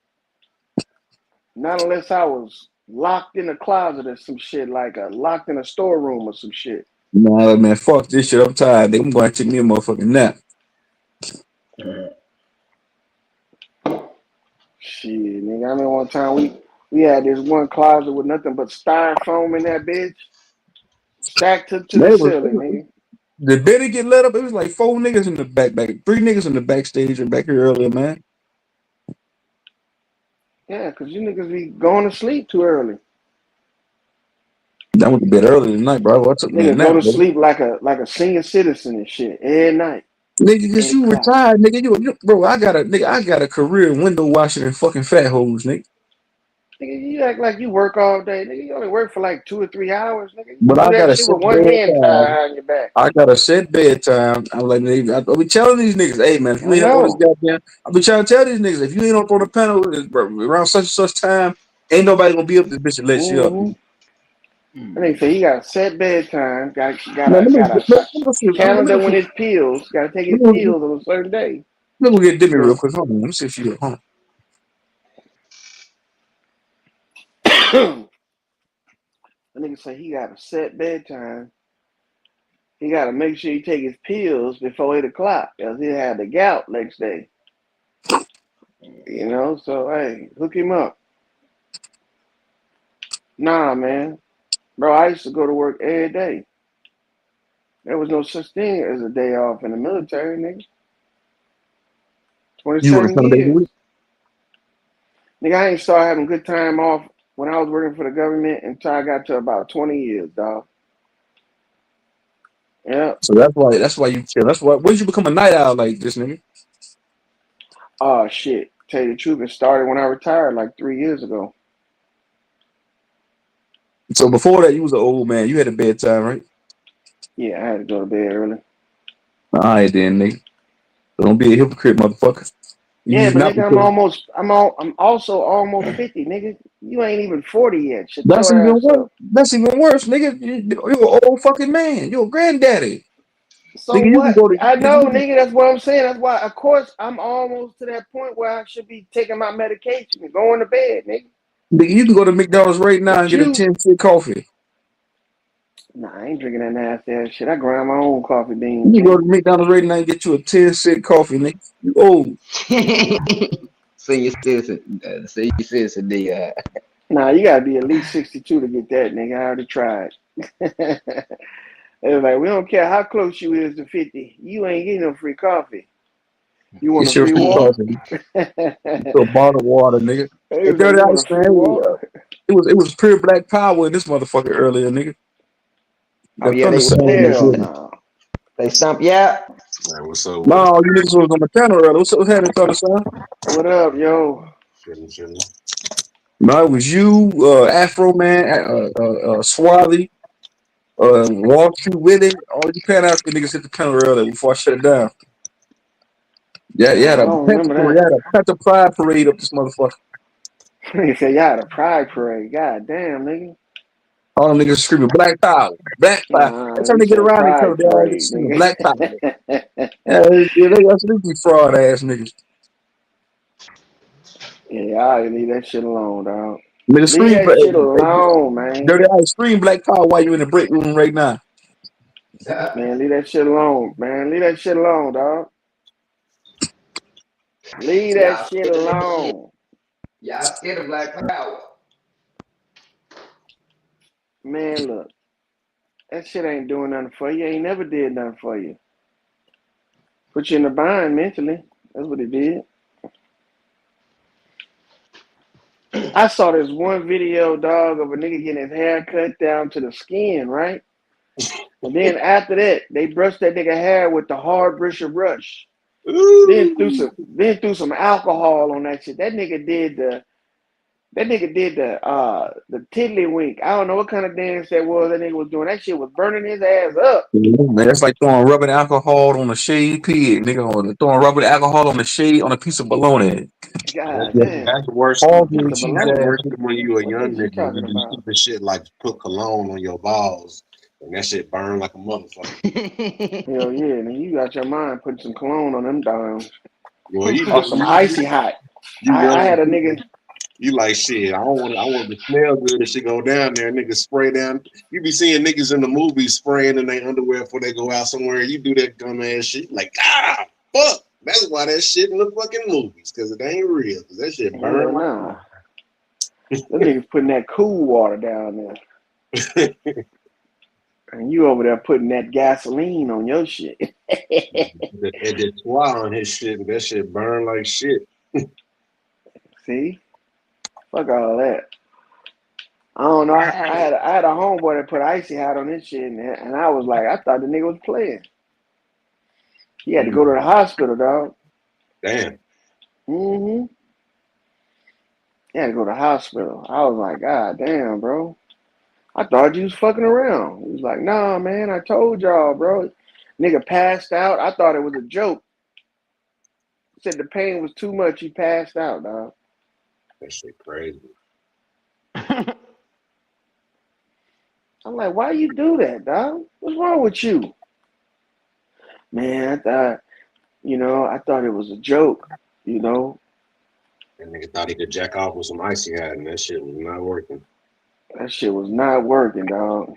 Not unless I was locked in a closet or some shit, like locked in a storeroom or some shit. Nah, man, fuck this shit. I'm tired. I'm going to take me a motherfucking nap. Shit, nigga. I remember one time we had this one closet with nothing but styrofoam in that bitch. Stacked up to the ceiling, nigga. The bed get let up. It was like 4 niggas in the back, 3 niggas in the backstage and back here earlier, man. Yeah, because you niggas be going to sleep too early. I went to bed early tonight, bro. What's up, nigga? Go to sleep like a senior citizen and shit every night. Nigga, because you retired, nigga. Bro, I got a career in window washing and fucking fat hoes, nigga. Nigga, you act like you work all day. Nigga, you only work for like 2 or 3 hours, nigga. But I got a set with one hand tied behind your back. I got a set bedtime. I'm like, I'll be telling these niggas, hey man, if you ain't on this goddamn, I'll be trying to tell these niggas, if you ain't on the panel around such and such time, ain't nobody gonna be up this bitch and let you up. I think so. He got a set bedtime. Got a calendar when his pills. Got to take his pills on a certain day. Let me get Demi real quick. Hold on. Let me see if she's at home. The nigga say he got a set bedtime. He got to make sure he take his pills before 8 o'clock, else he'll have the gout next day. You know, so hey, hook him up. Nah, man. Bro, I used to go to work every day. There was no such thing as a day off in the military, nigga. 27 years. Nigga, I ain't started having good time off when I was working for the government until I got to about 20 years, dog. Yeah. So that's why you chill. That's why. When did you become a night owl like this, nigga? Oh shit! Tell you the truth, it started when I retired like 3 years ago. So before that, you was an old man. You had a bedtime, right? Yeah, I had to go to bed early. All right, then, nigga. So don't be a hypocrite, motherfucker. Yeah, but nigga, I'm also almost 50, nigga. You ain't even 40 yet. Shut That's even worse. That's even worse, nigga. You're an old fucking man. You're a granddaddy. So nigga, what? I know, nigga. That's what I'm saying. That's why, of course, I'm almost to that point where I should be taking my medication and going to bed, nigga. You can go to McDonald's right now and get a 10-cent coffee. Nah, I ain't drinking that nasty ass shit. I grind my own coffee beans. You can go to McDonald's right now and get you a 10-cent coffee, nigga. You old. Senior citizen, D. Nah, you gotta be at least 62 to get that, nigga. I already tried. They was like, we don't care how close you is to 50. You ain't getting no free coffee. You want a free water? A bottle of water, nigga. Hey, Dirty Ice, man. It was pure black power in this motherfucker earlier, nigga. Oh yeah, they stump. Yeah. Right, what's up? No, you niggas was on the panel earlier. What's happening, Thunder Son? What up, yo? No, it was you, Afro Man, Swarthy, Wall Street with it. All you Pan African niggas hit the panel earlier before I shut it down. Yeah, you had a Panther Pride parade up this motherfucker. He said, y'all had a pride parade. God damn, nigga. All them niggas screaming black power, black power. That's how they get around each other. They all just screaming black power. That's these fraud ass niggas. Yeah, I leave that shit alone, dog. Nigga, Leave stream, that shit alone, man. Dirty Ice, stream Black Power while you in the break room right now. Man, leave that shit alone, man. Leave that shit alone, dog. Leave that shit alone. Y'all scared of Black Power. Man, look. That shit ain't doing nothing for you. Ain't never did nothing for you. Put you in a bind mentally. That's what it did. I saw this one video, dog, of a nigga getting his hair cut down to the skin, right? And then after that, they brushed that nigga hair with the hard brusher brush. Then threw some alcohol on that shit. That nigga did the tiddlywink. I don't know what kind of dance that was. That nigga was doing. That shit was burning his ass up. Man, that's like throwing rubbing alcohol on a shaved pig, nigga. Or throwing rubbing alcohol on a piece of bologna. God damn. That's worse. Piece of That's bologna. worse than when you a young What you nigga. talking You do about? stupid shit like put cologne on your balls, and that shit burn like a motherfucker. Hell yeah, and you got your mind putting some cologne on them dimes. Well, you Or some icy hot. I had a nigga. You like shit. I want to smell good and shit go down there. Niggas spray down. You be seeing niggas in the movies spraying in their underwear before they go out somewhere. You do that dumb ass shit. Like, fuck. That's why that shit in the fucking movies, because it ain't real. Because that shit burn. Nah. Them niggas putting that cool water down there. And you over there putting that gasoline on your shit. It just swallow on his shit, and that shit burn like shit. See? Fuck all that. I don't know. I had a homeboy that put icy hot on his shit, and I was like, I thought the nigga was playing. He had to go to the hospital, dog. Damn. Mm-hmm. He had to go to the hospital. I was like, God damn, bro. I thought you was fucking around. He was like, nah, man, I told y'all, bro. Nigga passed out. I thought it was a joke. Said the pain was too much. He passed out, dog. That shit crazy. I'm like, why you do that, dog? What's wrong with you? Man, I thought it was a joke, you know. That nigga thought he could jack off with some icy hat, and that shit was not working. That shit was not working, dog.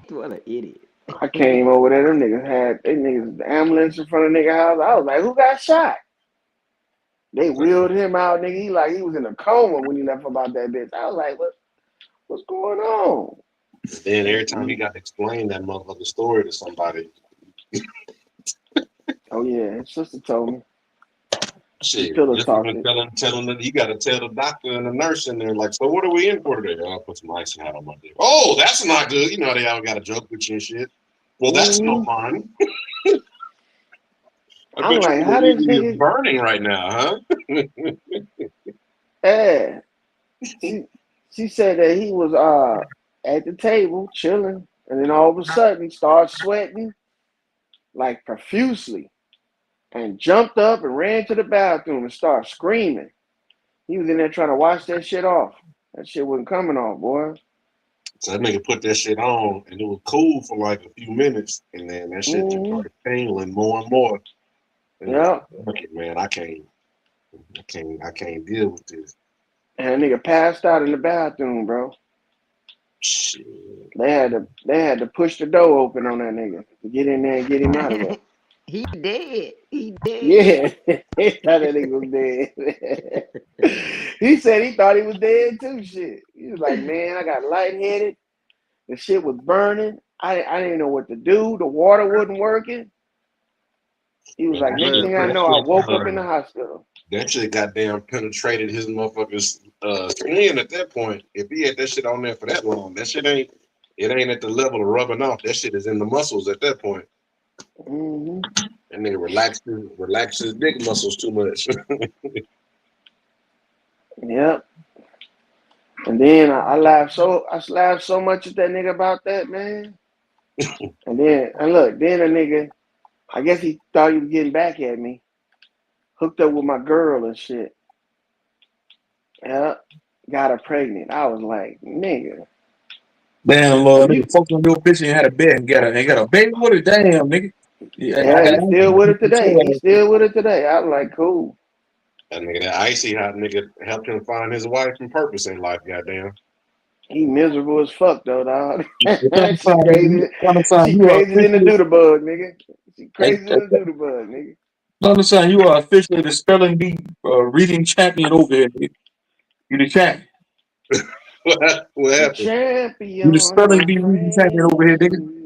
What an idiot. I came over there, them niggas had the ambulance in front of nigga house. I was like, who got shot? They wheeled him out, nigga. He was in a coma when he left about that bitch. I was like, what's going on? Then every time he got to explain that motherfucking story to somebody. Oh yeah, his sister told me. Shit, Pillow just talking. telling them you got to tell the doctor and the nurse in there, like, so what are we in for today? I'll put some ice hat on my dick. Oh, that's not good. You know they all got a joke with you and shit. Well, that's no fun. I'm like, how this nigga burning right now, huh? Yeah. She said that he was at the table chilling, and then all of a sudden started sweating like profusely, and jumped up and ran to the bathroom and started screaming. He was in there trying to wash that shit off. That shit wasn't coming off, boy. So that nigga put that shit on, and it was cool for like a few minutes, and then that shit just started tingling more and more. Yeah. Man, I can't deal with this. And that nigga passed out in the bathroom, bro. Shit. They had to push the door open on that nigga to get in there and get him out of there. He dead. Yeah, he thought that nigga was dead. He said he thought he was dead too. Shit, he was like, man, I got lightheaded. The shit was burning. I didn't know what to do. The water wasn't working. He was like, next thing I know, I woke up in the hospital. That shit goddamn penetrated his motherfucker's skin at that point. If he had that shit on there for that long, that shit ain't at the level of rubbing off. That shit is in the muscles at that point. Mm-hmm. And then relax his dick muscles too much. Yep. And then I laughed so much at that nigga about that, man. And then a nigga, I guess he thought he was getting back at me. Hooked up with my girl and shit. Yep. Got her pregnant. I was like, nigga. Damn, Lord, nigga, fucked on your bitch and had a bed and got a baby with it. Damn, nigga. Yeah, he's still with it today. I was like, cool. That nigga, that icy hot nigga, helped him find his wife and purpose in life. Goddamn. He miserable as fuck though, dog. Trying to She crazy. find She you are crazy than the officially doodle bug, nigga. She crazy trying than the doodle bug, nigga. to understand you are officially the spelling bee reading champion over here, nigga. You the champion. What The happened? You the champion, spelling my bee reading champion over here, nigga. friend.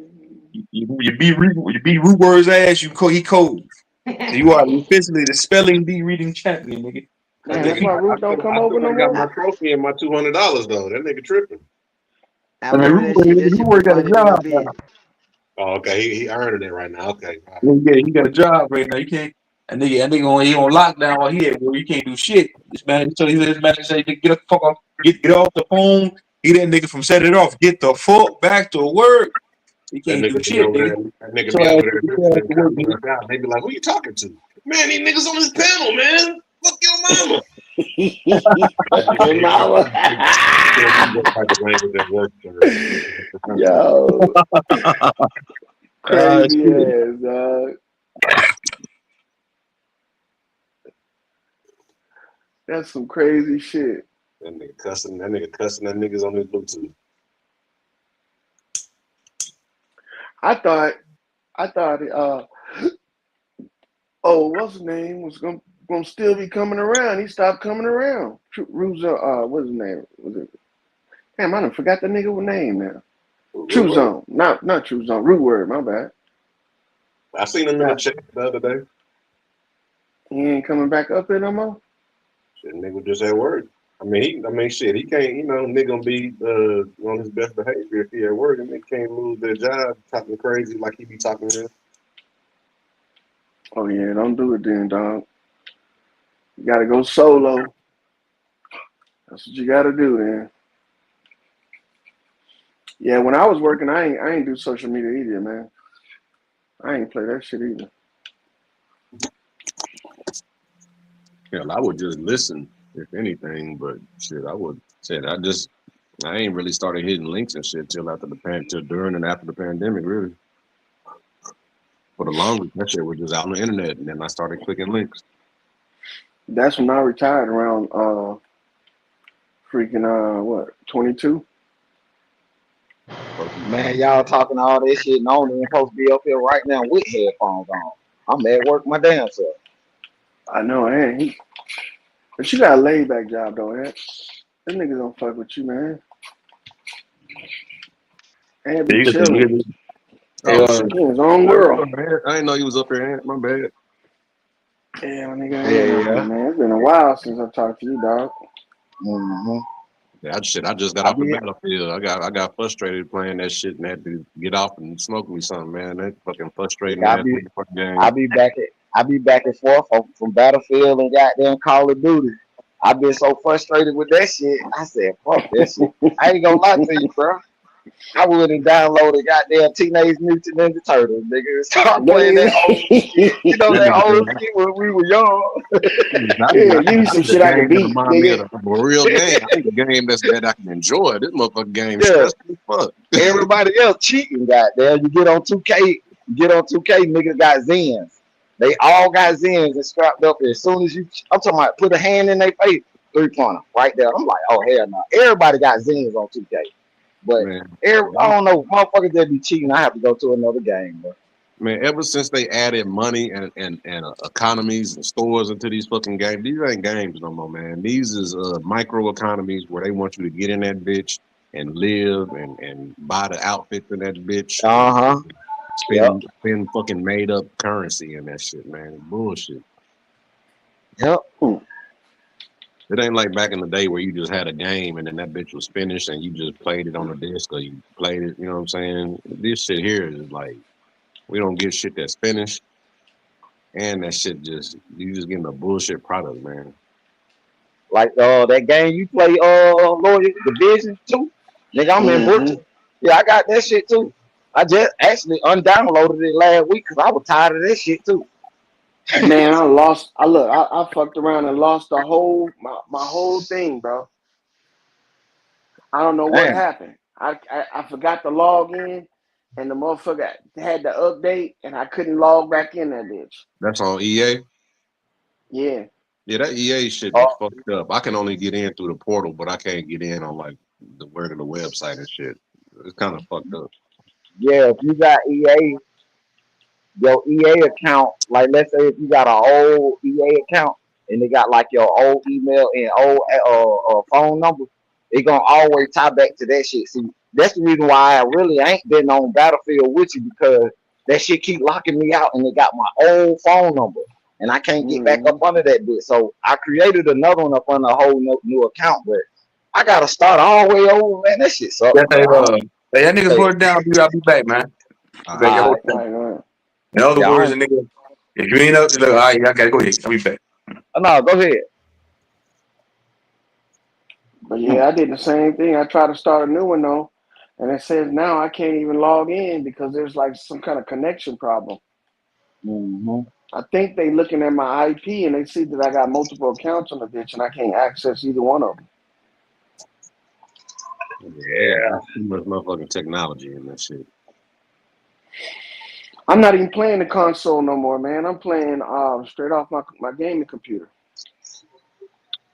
You beat Root Word's ass. He cold. So you are officially the spelling bee reading champion, nigga. That Man, that's nigga, why I Root don't still, come I over still no ain't got more. my trophy and my $200 though. That nigga tripping. I I mean, remember that shit. That Root shit Word was got a funny than a job bitch. now. Oh, okay. He earned it right now. Okay. All right. He got a job right now. You can't. And nigga on lockdown while he at work. You can't do shit. This man, so this man say, get the fuck off, get off the phone. Get that nigga from set it off. Get the fuck back to work. He That can't do nigga be shit, over nigga. there. That nigga So be ass over there get your ass listening, to work, cussing nigga. us out. And they be like, "Who you talking to?" Man, these niggas on this panel, man. Fuck your mama. Fuck your mama. That type of language at work. Yo, crazy Shit. ass, dog. That's some crazy shit. That nigga cussing that niggas on his Bluetooth. I thought what's his name was gonna still be coming around. He stopped coming around. What's his name? Was it? Damn, I done forgot the nigga name now. True Zone. Not True Zone. Root Word, my bad. I seen him in the chat the other day. He ain't coming back up there no more. Shit, nigga just at work. I mean, shit, he can't, nigga gonna be on his best behavior if he at work, and they can't lose their job talking crazy like he be talking here. Oh yeah, don't do it then, dog. You gotta go solo. That's what you gotta do then. Yeah, when I was working, I ain't do social media either, man. I ain't play that shit either. Hell, I would just listen, if anything, but shit, I ain't really started hitting links and shit till during and after the pandemic, really. For the longest, that shit was just out on the internet, and then I started clicking links. That's when I retired around what, 22? Man, y'all talking all this shit, and I don't even supposed to be up here right now with headphones on. I'm at work my damn self. I know, man. But you got a laid back job though, man. Them niggas don't fuck with you, man. And be chilling. Oh, shit. In his own world. I didn't know you was up here. My bad. Yeah, my nigga, man. It's been a while since I talked to you, dog. Mm-hmm. Yeah, I just got off the battlefield. I got frustrated playing that shit and had to get off and smoke me something, man. That fucking frustrating. I be back and forth from Battlefield and goddamn Call of Duty. I've been so frustrated with that shit. I said, fuck that shit. I ain't gonna lie to you, bro. I would have downloaded goddamn Teenage Mutant Ninja Turtles, nigga. Start playing that old shit. You know that old shit when we were young. Yeah, give me some shit I can beat, nigga. A real game. I need a game that I can enjoy. This motherfucking game stressful as fuck. Everybody else cheating, goddamn. You get on 2K, niggas got Zens. They all got Zens and strapped up. As soon as I'm talking about put a hand in their face, 3-pointer right there. I'm like, oh hell no. Everybody got Zens on 2K. But I don't know, motherfuckers that be cheating. I have to go to another game, bro. Man, ever since they added money and economies and stores into these fucking games, these ain't games no more, man. These is micro economies where they want you to get in that bitch and live and buy the outfits in that bitch. Spend fucking made up currency in that shit, man. It's bullshit. Yep. It ain't like back in the day where you just had a game and then that bitch was finished and you just played it on the disc or you played it, you know what I'm saying? This shit here is like, we don't get shit that's finished, and that shit you just getting a bullshit product, man. Like that game you play, Lawyer Division 2, nigga, I'm in Brooklyn. Yeah, I got that shit too. I just actually undownloaded it last week because I was tired of that shit too. Man, I fucked around and lost my whole thing, bro. I don't know what happened. I forgot to log in, and the motherfucker had to update, and I couldn't log back in that bitch. That's on EA? Yeah. Yeah, that EA shit be fucked up. I can only get in through the portal, but I can't get in on like the regular website and shit. It's kind of fucked up. Yeah, if you got EA, your EA account, like let's say if you got an old EA account and they got like your old email and old phone number, it gonna always tie back to that shit. See, that's the reason why I really ain't been on Battlefield with you, because that shit keep locking me out and they got my old phone number and I can't get back up under that bit. So I created another one up on a whole new account, but I gotta start all the way over, man. That shit sucks. Hey, that niggas put it down. I'll be back, man. In other words, a nigga, if you ain't up, look, all right, I gotta go ahead. I'll be back. No, go ahead. But yeah, I did the same thing. I tried to start a new one though, and it says now I can't even log in because there's like some kind of connection problem. I think they looking at my IP and they see that I got multiple accounts on the bitch and I can't access either one of them. Yeah, too much motherfucking technology in that shit. I'm not even playing the console no more, man. I'm playing straight off my gaming computer.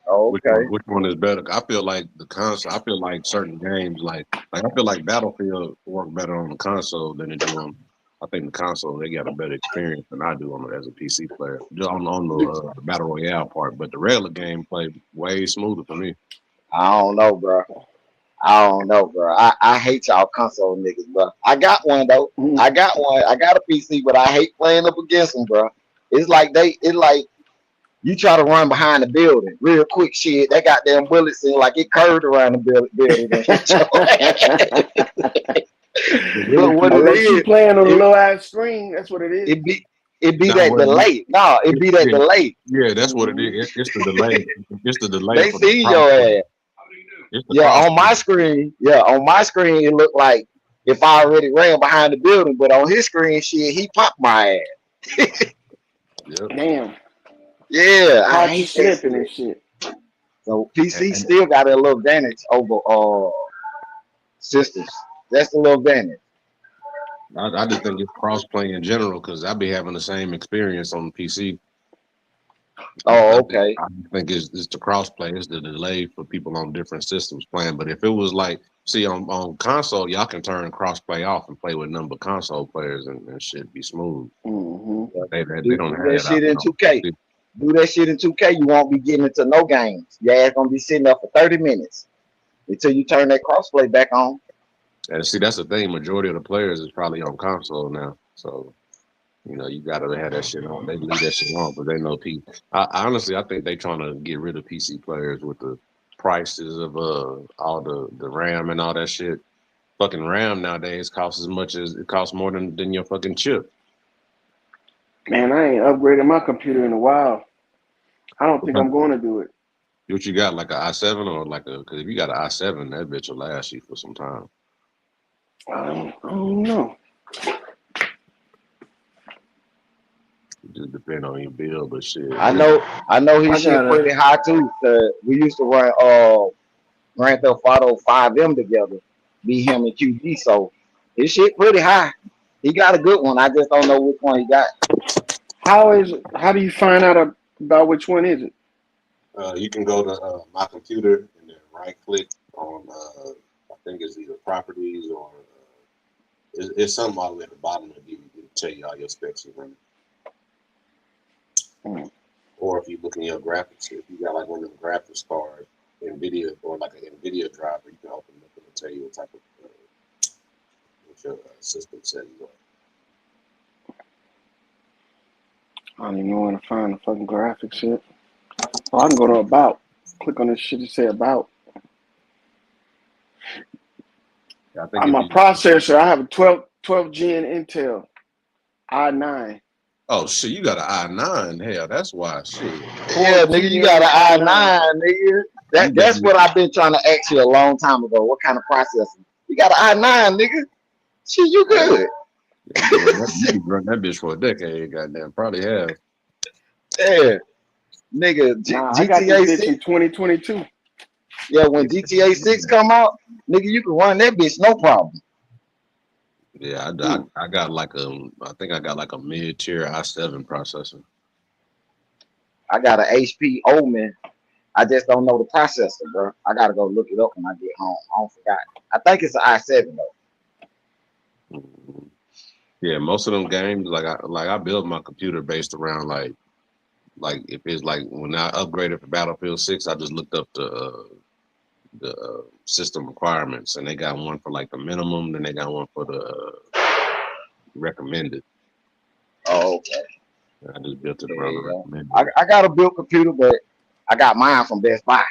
Okay. Which one is better? I feel like the console. I feel like certain games, like I feel like Battlefield work better on the console than it do on. I think the console, they got a better experience than I do on it as a PC player. Just on the Battle Royale part, but the regular game play way smoother for me. I don't know, bro. I hate y'all console niggas, bro. I got one though. I got one. I got a PC, but I hate playing up against them, bro. It's like you try to run behind the building real quick, shit. That goddamn bullet seem like it curved around the building. Unless you playing on a low ass screen, that's what it is. It be that delay. No, it be that delay. Yeah, that's what it is. It's the delay. It's the delay. They see your ass. Yeah, on my screen, it looked like if I already ran behind the building, but on his screen, shit, he popped my ass. Damn. Yeah, I hate slipping and shit. So PC still got a little advantage over systems. That's a little advantage. I just think it's cross-play in general because I be having the same experience on the PC. Oh, okay. I think it's the cross-play. It's the delay for people on different systems playing. But if it was like, see, on console, y'all can turn cross-play off and play with number console players and shit be smooth. They don't have that shit in 2K. Do that shit in 2K, you won't be getting into no games. Your ass gonna be sitting up for 30 minutes until you turn that crossplay back on. And see, that's the thing. Majority of the players is probably on console now. So, you know, you gotta have that shit on. They leave that shit on, but they know people. Honestly, I think they trying to get rid of PC players with the prices of all the RAM and all that shit. Fucking RAM nowadays costs as much as it costs more than your fucking chip. Man, I ain't upgraded my computer in a while. I don't think I'm going to do it. What you got, like an i7 or like because if you got an i7, that bitch will last you for some time. I don't know. It just depend on your bill, but shit. I know his shit pretty high too. We used to run Grand Theft Auto 5M together, be him and QG. So his shit pretty high. He got a good one. I just don't know which one he got. How do you find out about which one is it? You can go to my computer and then right click on I think it's either properties or it's something all the way at the bottom of the DVD to tell you all your specs you run. Or if you look in your graphics, if you got like one of the graphics cards, NVIDIA or like an NVIDIA driver, you can open it up and tell you what type of what your system settings are. I don't even know where to find the fucking graphics shit. Oh, I can go to About. Click on this shit to say About. Yeah, I think on my processor, I have a 12 Gen Intel i9. Oh shit, you got an i9. Hell, that's why shit. Yeah, nigga, you got an i9, nigga. That's what I've been trying to ask you a long time ago. What kind of processor? You got an i9, nigga. Shit, you good. You run that bitch for a decade, goddamn. Probably have. Yeah. Nigga, I got this bitch in 2022. Yeah, when GTA 6 come out, nigga, you can run that bitch no problem. Yeah, I got like I think I got like a mid-tier i7 processor. I got an HP Omen. I just don't know the processor, bro. I gotta go look it up when I get home. I don't forgot. I think it's an i7 though. Mhm. Yeah, most of them games, I build my computer based around like if it's like when I upgraded for Battlefield 6, I just looked up the system requirements, and they got one for like the minimum, then they got one for the recommended. Oh, okay. I just built it around the Yeah. recommended. I got a built computer, but I got mine from Best Buy.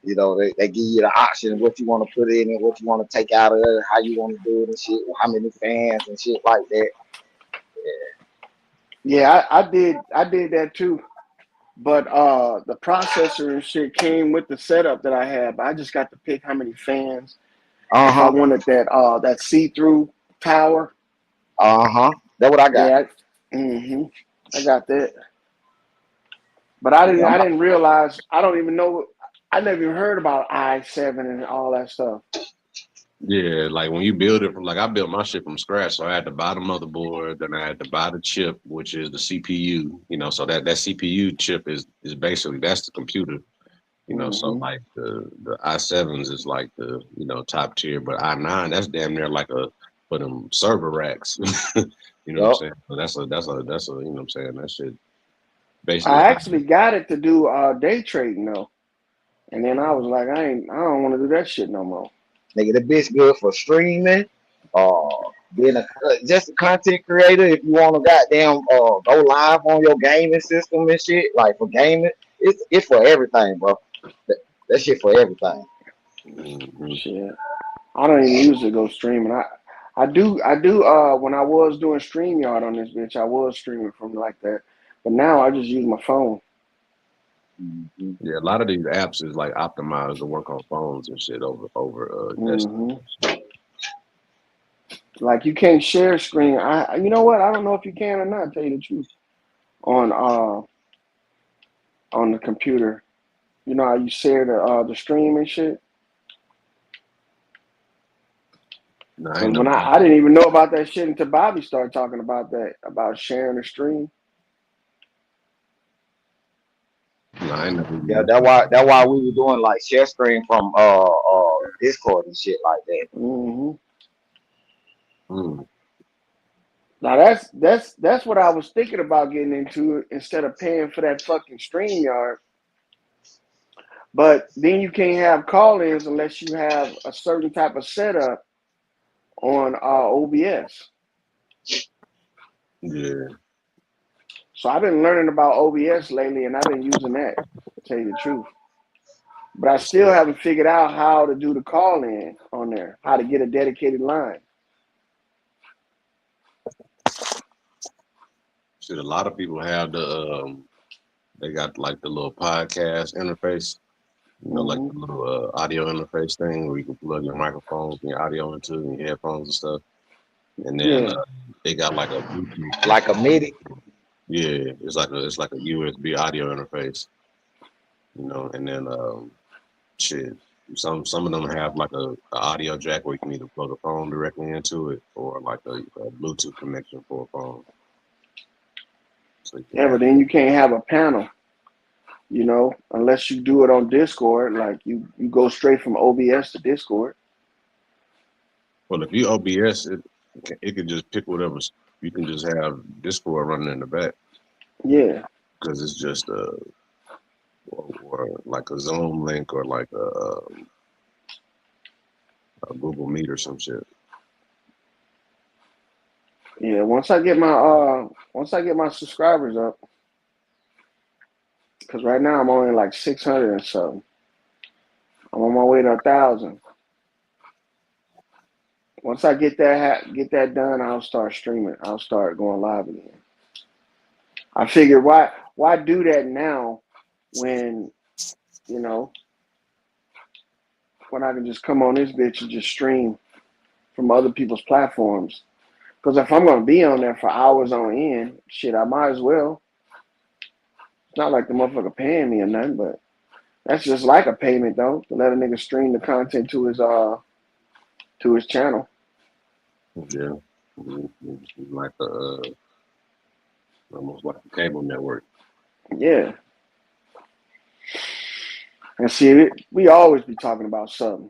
You know, they give you the option of what you want to put in and what you want to take out of it, how you want to do it and shit, how many fans and shit like that. Yeah, I did that too. But the processor and shit came with the setup that I had, but I just got to pick how many fans. If I wanted that see-through power. That's what I got. Yeah. I got that. But I didn't realize, I don't even know, I never even heard about i7 and all that stuff. Yeah, like when you build it from, like I built my shit from scratch, so I had to buy the motherboard, then I had to buy the chip, which is the CPU, you know, so that CPU chip is basically, that's the computer, you know, so like the i7s is like the, you know, top tier, but i9, that's damn near like for them server racks, you know what I'm saying? So that's a, you know what I'm saying, that shit basically. I actually got it to do day trading though. And then I was like, I don't want to do that shit no more. Nigga, the bitch good for streaming, being just a content creator. If you want to goddamn go live on your gaming system and shit, like for gaming, it's for everything, bro. That shit for everything. Shit, I don't even use it to go streaming. I do when I was doing StreamYard on this bitch, I was streaming from like that. But now I just use my phone. Yeah, a lot of these apps is like optimized to work on phones and shit over desktop. Like you can't share screen. You know what? I don't know if you can or not. Tell you the truth. On the computer, you know how you share the stream and shit. No, When I didn't even know about that shit until Bobby started talking about that, about sharing the stream. Yeah, that's why we were doing like share screen from Discord and shit like that. Now that's what I was thinking about getting into instead of paying for that fucking StreamYard. But then you can't have call-ins unless you have a certain type of setup on OBS. Yeah. So I've been learning about OBS lately, and I've been using that, to tell you the truth. But I still haven't figured out how to do the call-in on there, how to get a dedicated line. Shit, a lot of people have they got like the little podcast interface, you know, like the little audio interface thing where you can plug your microphones and your audio into and your headphones and stuff. And then they got like a Bluetooth, like a MIDI. Yeah, it's like a USB audio interface, you know. And then shit, some of them have like a audio jack where you can either plug a phone directly into it or like a Bluetooth connection for a phone. So but then you can't have a panel, you know, unless you do it on Discord. Like you go straight from OBS to Discord. Well, if you OBS, it can just pick whatever. You can just have Discord running in the back. Yeah. Because it's just or like a Zoom link or like a Google Meet or some shit. Yeah, once I get my subscribers up, because right now I'm only like 600 and something. I'm on my way to 1,000. Once I get that done, I'll start streaming. I'll start going live again. I figured why do that now when, you know, when I can just come on this bitch and just stream from other people's platforms. Because if I'm going to be on there for hours on end, shit, I might as well. It's not like the motherfucker paying me or nothing, but that's just like a payment, though, to let a nigga stream the content to his channel. Yeah. Like almost like a cable network. Yeah. And see, we always be talking about something.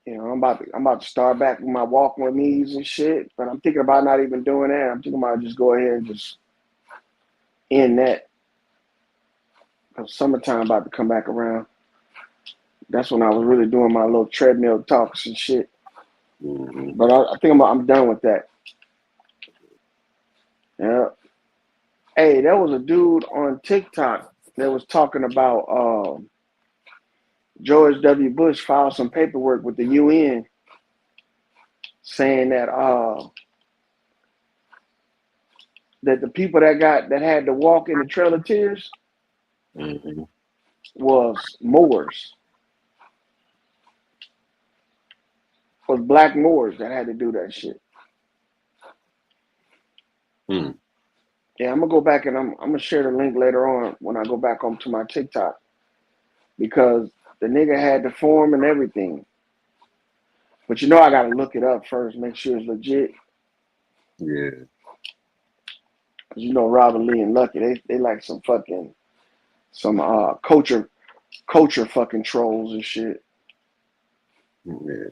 You know, I'm about to start back with my walking with me's and shit, but I'm thinking about not even doing that. I'm thinking about just go ahead and just end that. Because summertime about to come back around. That's when I was really doing my little treadmill talks and shit. Mm-hmm. But I think I'm done with that. Yeah. Hey, there was a dude on TikTok that was talking about George W. Bush filed some paperwork with the UN saying that that the people that had to walk in the Trail of Tears Mm-hmm. was Moors. Was black Moors that had to do that shit. Mm. Yeah, I'm gonna go back and I'm gonna share the link later on when I go back onto my TikTok because the nigga had the form and everything. But you know I gotta look it up first, make sure it's legit. Yeah. Cause you know Robin Lee and Lucky, they like some culture fucking trolls and shit. Yeah.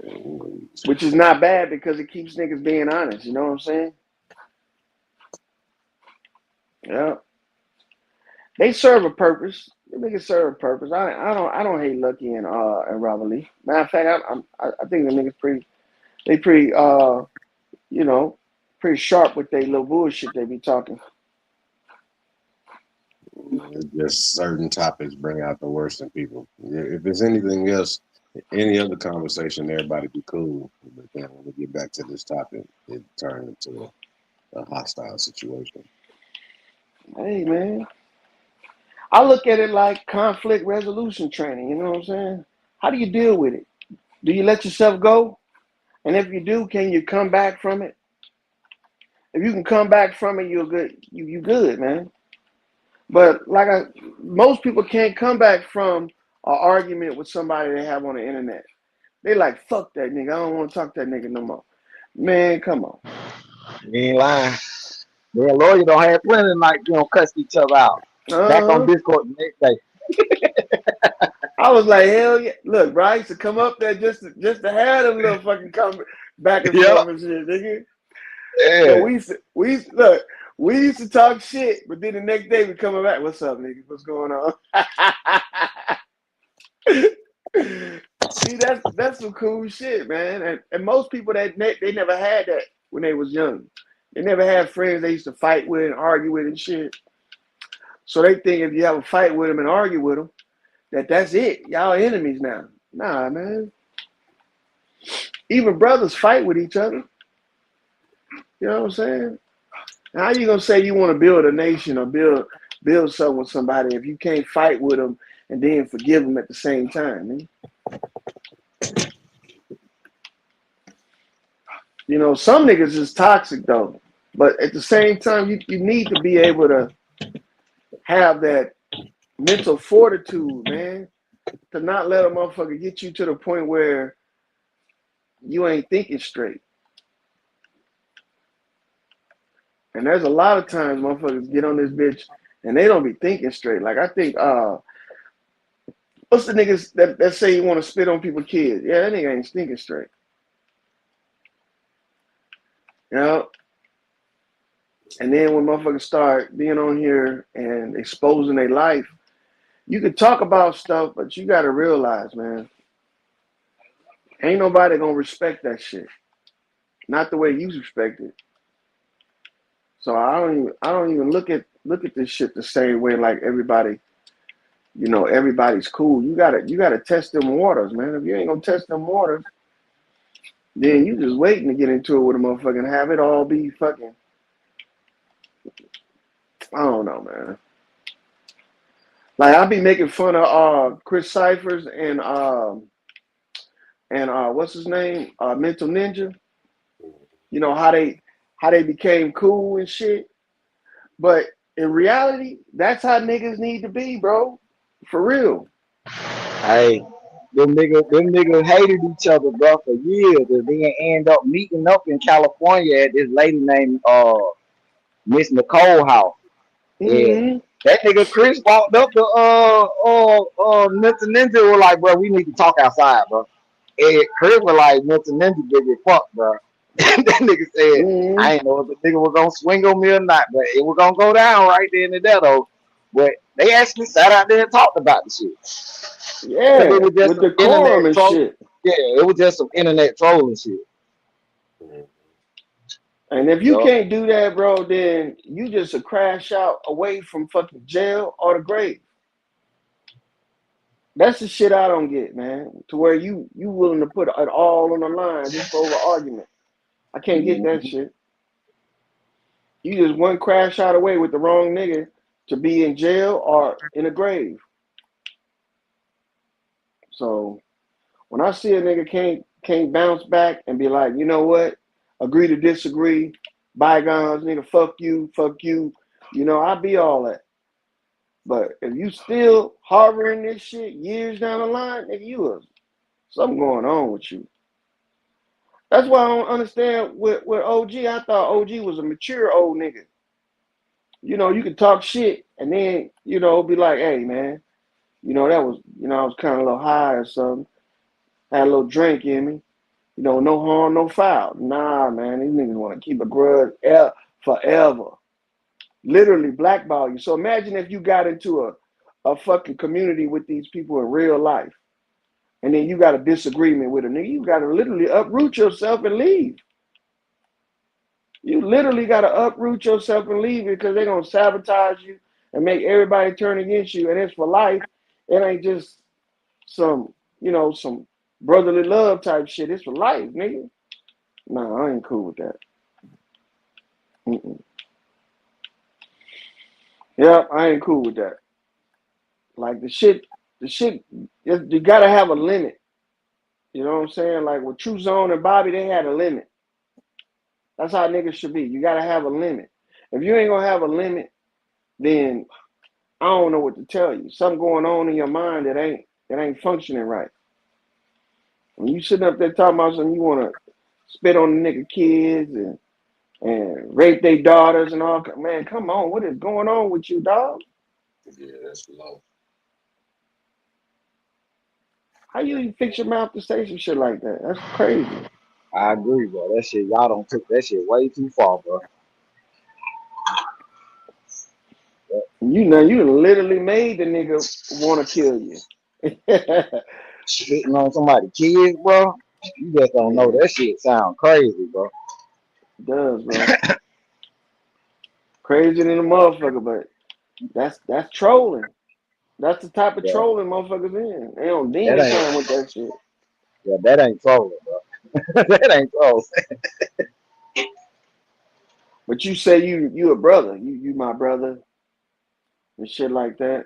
Which is not bad because it keeps niggas being honest, you know what I'm saying? Yeah. They serve a purpose. The niggas serve a purpose. I don't hate Lucky and Robin Lee. Matter of fact, I think the niggas pretty you know, pretty sharp with their little bullshit they be talking. Just certain topics bring out the worst in people. If there's anything else, any other conversation, everybody be cool. But then when we get back to this topic, it turned into a hostile situation. Hey man, I look at it like conflict resolution training. You know what I'm saying? How do you deal with it? Do you let yourself go? And if you do, can you come back from it? If you can come back from it, you're good. You good, man. But most people can't come back from an argument with somebody they have on the internet. They like, fuck that nigga. I don't want to talk to that nigga no more. Man, come on. You ain't lying. Their lawyer don't have plenty like cuss each other out. Back on Discord the next day. I was like, hell yeah. Look, bro, I used to come up there just to have them little fucking come back and forth and shit, nigga. Yeah. So we used to talk shit, but then the next day we coming back. What's up, nigga? What's going on? See, that's some cool shit, man. And most people they never had that when they was young. They never had friends they used to fight with and argue with and shit. So they think if you have a fight with them and argue with them, that's it. Y'all enemies now. Nah, man. Even brothers fight with each other. You know what I'm saying? How you gonna say you want to build a nation or build something with somebody if you can't fight with them and then forgive them at the same time, man? You know, some niggas is toxic though, but at the same time, you need to be able to have that mental fortitude, man, to not let a motherfucker get you to the point where you ain't thinking straight. And there's a lot of times motherfuckers get on this bitch and they don't be thinking straight. Like I think, what's the niggas that say you want to spit on people's kids? Yeah, that nigga ain't thinking straight. You know? And then when motherfuckers start being on here and exposing their life, you can talk about stuff, but you gotta realize, man, ain't nobody gonna respect that shit. Not the way you respect it. So I don't even look at this shit the same way like everybody, you know, everybody's cool. You gotta test them waters, man. If you ain't gonna test them waters, then you just waiting to get into it with a motherfucker and have it all be fucking, I don't know, man. Like I be making fun of Chris Cyphers and what's his name? Mental Ninja. You know how they became cool and shit. But in reality, that's how niggas need to be, bro. For real. Hey, them niggas hated each other, bro, for years, and then end up meeting up in California at this lady named Miss Nicole house. Yeah. That nigga Chris walked up to Mr. Ninja was like, bro, we need to talk outside, bro. And Chris was like, Mr. Ninja big as fuck, bro. That nigga said, I ain't know if the nigga was gonna swing on me or not, but it was gonna go down right then and there though. But they actually sat out there and talked about the shit. Yeah, it was just with decorum and shit. Yeah, it was just some internet trolling shit. And if you can't do that, bro, then you just a crash out away from fucking jail or the grave. That's the shit I don't get, man. To where you willing to put it all on the line just for over argument. I can't get that shit. You just one crash out away with the wrong nigga to be in jail or in a grave. So when I see a nigga can't bounce back and be like, you know what? Agree to disagree, bygones, nigga, fuck you, you know, I be all that. But if you still harboring this shit years down the line, nigga, something going on with you. That's why I don't understand with OG. I thought OG was a mature old nigga. You know, you could talk shit and then, you know, be like, hey, man, you know, that was, you know, I was kind of a little high or something. Had a little drink in me. You know, no harm, no foul. Nah, man, these niggas want to keep a grudge forever. Literally blackball you. So imagine if you got into a fucking community with these people in real life, and then you got a disagreement with a nigga. You got to literally uproot yourself and leave. You literally got to uproot yourself and leave because they're going to sabotage you and make everybody turn against you. And it's for life. It ain't just some, you know, some brotherly love type shit. It's for life, nigga. Nah, I ain't cool with that. Yeah, I ain't cool with that. Like the shit, you gotta have a limit. You know what I'm saying? Like with True Zone and Bobby, they had a limit. That's how niggas should be. You gotta have a limit. If you ain't gonna have a limit, then I don't know what to tell you. Something going on in your mind that ain't functioning right. When you sitting up there talking about something, you wanna spit on the nigga kids and rape their daughters and all. Man, come on, what is going on with you, dog? Yeah, that's low. How you even fix your mouth to say some shit like that? That's crazy. I agree, bro. That shit, y'all don't took that shit way too far, bro. You know, you literally made the nigga want to kill you. Spitting on somebody's kids, bro. You just don't know. That shit sound crazy, bro. It does, bro. Crazy than a motherfucker, but that's trolling. That's the type of trolling motherfuckers in. They don't demon time with that shit. Yeah, that ain't trolling, bro. That ain't trolling. But you say you a brother. You my brother. And shit like that.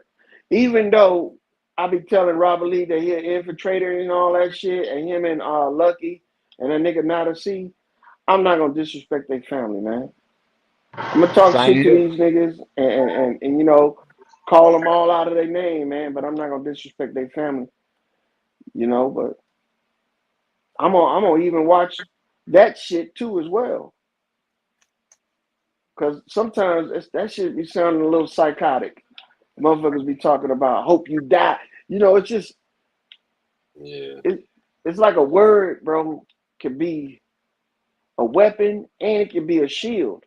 Even though I be telling Robert Lee that he an infiltrator and all that shit, and him and Lucky and that nigga Nada C, I'm not gonna disrespect their family, man. I'm gonna talk shit to these niggas and you know, call them all out of their name, man. But I'm not gonna disrespect their family, you know. But I'm gonna even watch that shit too as well, because sometimes that shit be sounding a little psychotic. Motherfuckers be talking about hope you die. You know, it's just it's like a word, bro, can be a weapon and it can be a shield.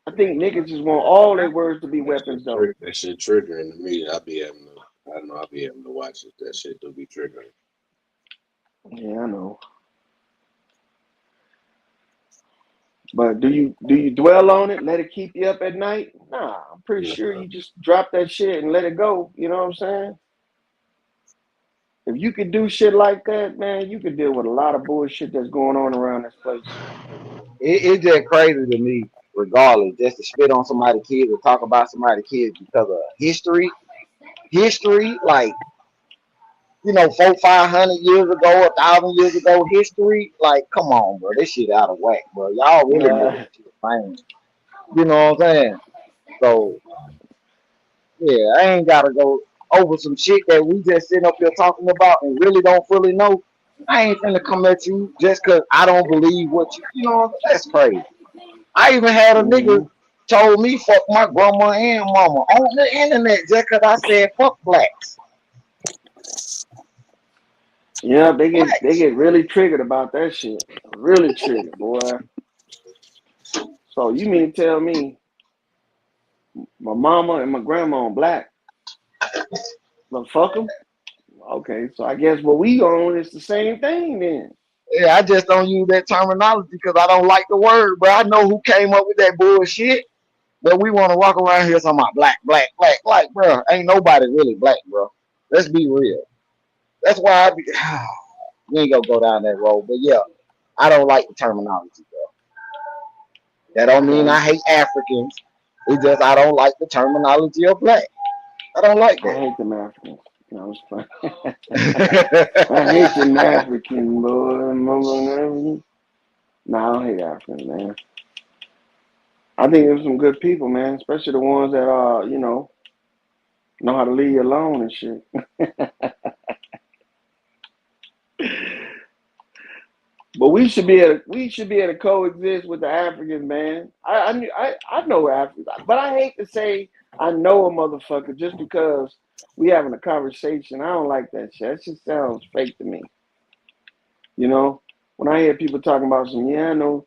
I think niggas just want all their words to be weapons, though. That shit triggering to me. I'll be having to watch it. That shit do be triggering. Yeah, I know. But do you dwell on it? Let it keep you up at night? Nah, I'm pretty sure you just drop that shit and let it go. You know what I'm saying? If you could do shit like that, man, you could deal with a lot of bullshit that's going on around this place. It's just crazy to me, regardless, just to spit on somebody's kids or talk about somebody's kids because of history. History, like, you know, 400-500 years ago, 1,000 years ago, history, like, come on, bro, this shit out of whack, bro. Y'all really making shit fine. You know what I'm saying? So, yeah, I ain't gotta go over some shit that we just sitting up here talking about and really don't fully know. I ain't finna come at you just cause I don't believe what you know. That's crazy. I even had a nigga told me fuck my grandma and mama on the internet just because I said fuck blacks. Yeah, they get really triggered about that shit. Really triggered, boy. So you mean to tell me my mama and my grandma on black? But fuck them. Okay, so I guess what we own is the same thing then. Yeah, I just don't use that terminology because I don't like the word, but I know who came up with that bullshit. But we want to walk around here talking about black. Like, bro, ain't nobody really black, bro. Let's be real. That's why we ain't gonna go down that road. But yeah, I don't like the terminology, bro. That don't mean I hate Africans. It's just I don't like the terminology of black. I don't like that. I hate them Africans. No, it's fine. I hate them African, boy. No, I don't hate Africans, man. I think there's some good people, man, especially the ones that know how to leave you alone and shit. But we should be able to coexist with the Africans, man. I know Africans, but I hate to say I know a motherfucker just because we having a conversation. I don't like that shit. That just sounds fake to me. You know, when I hear people talking about I know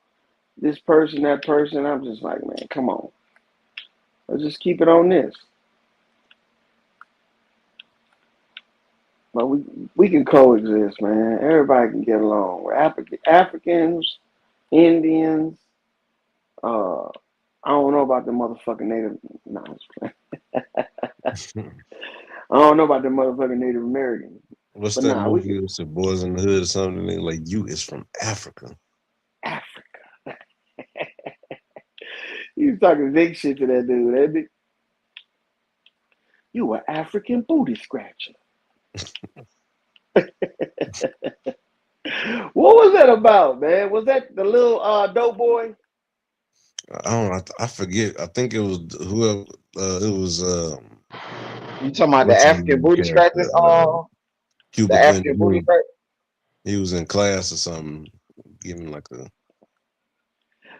this person, that person, I'm just like, man, come on. Let's just keep it on this. But we can coexist, man. Everybody can get along. We're Africans, Indians. I don't know about the motherfucking Native. No, I don't know about the motherfucking Native Americans. What's that movie? It's the Boys in the Hood or something. They like, you is from Africa. Africa. You was talking big shit to that dude, ain't it? You were African booty scratcher. What was that about, man? Was that the little dope boy? I don't know. I forget. I think it was whoever. It was. You talking about the African booty scratchers? Cuba the African booty scratcher. He was in class or something, giving like a.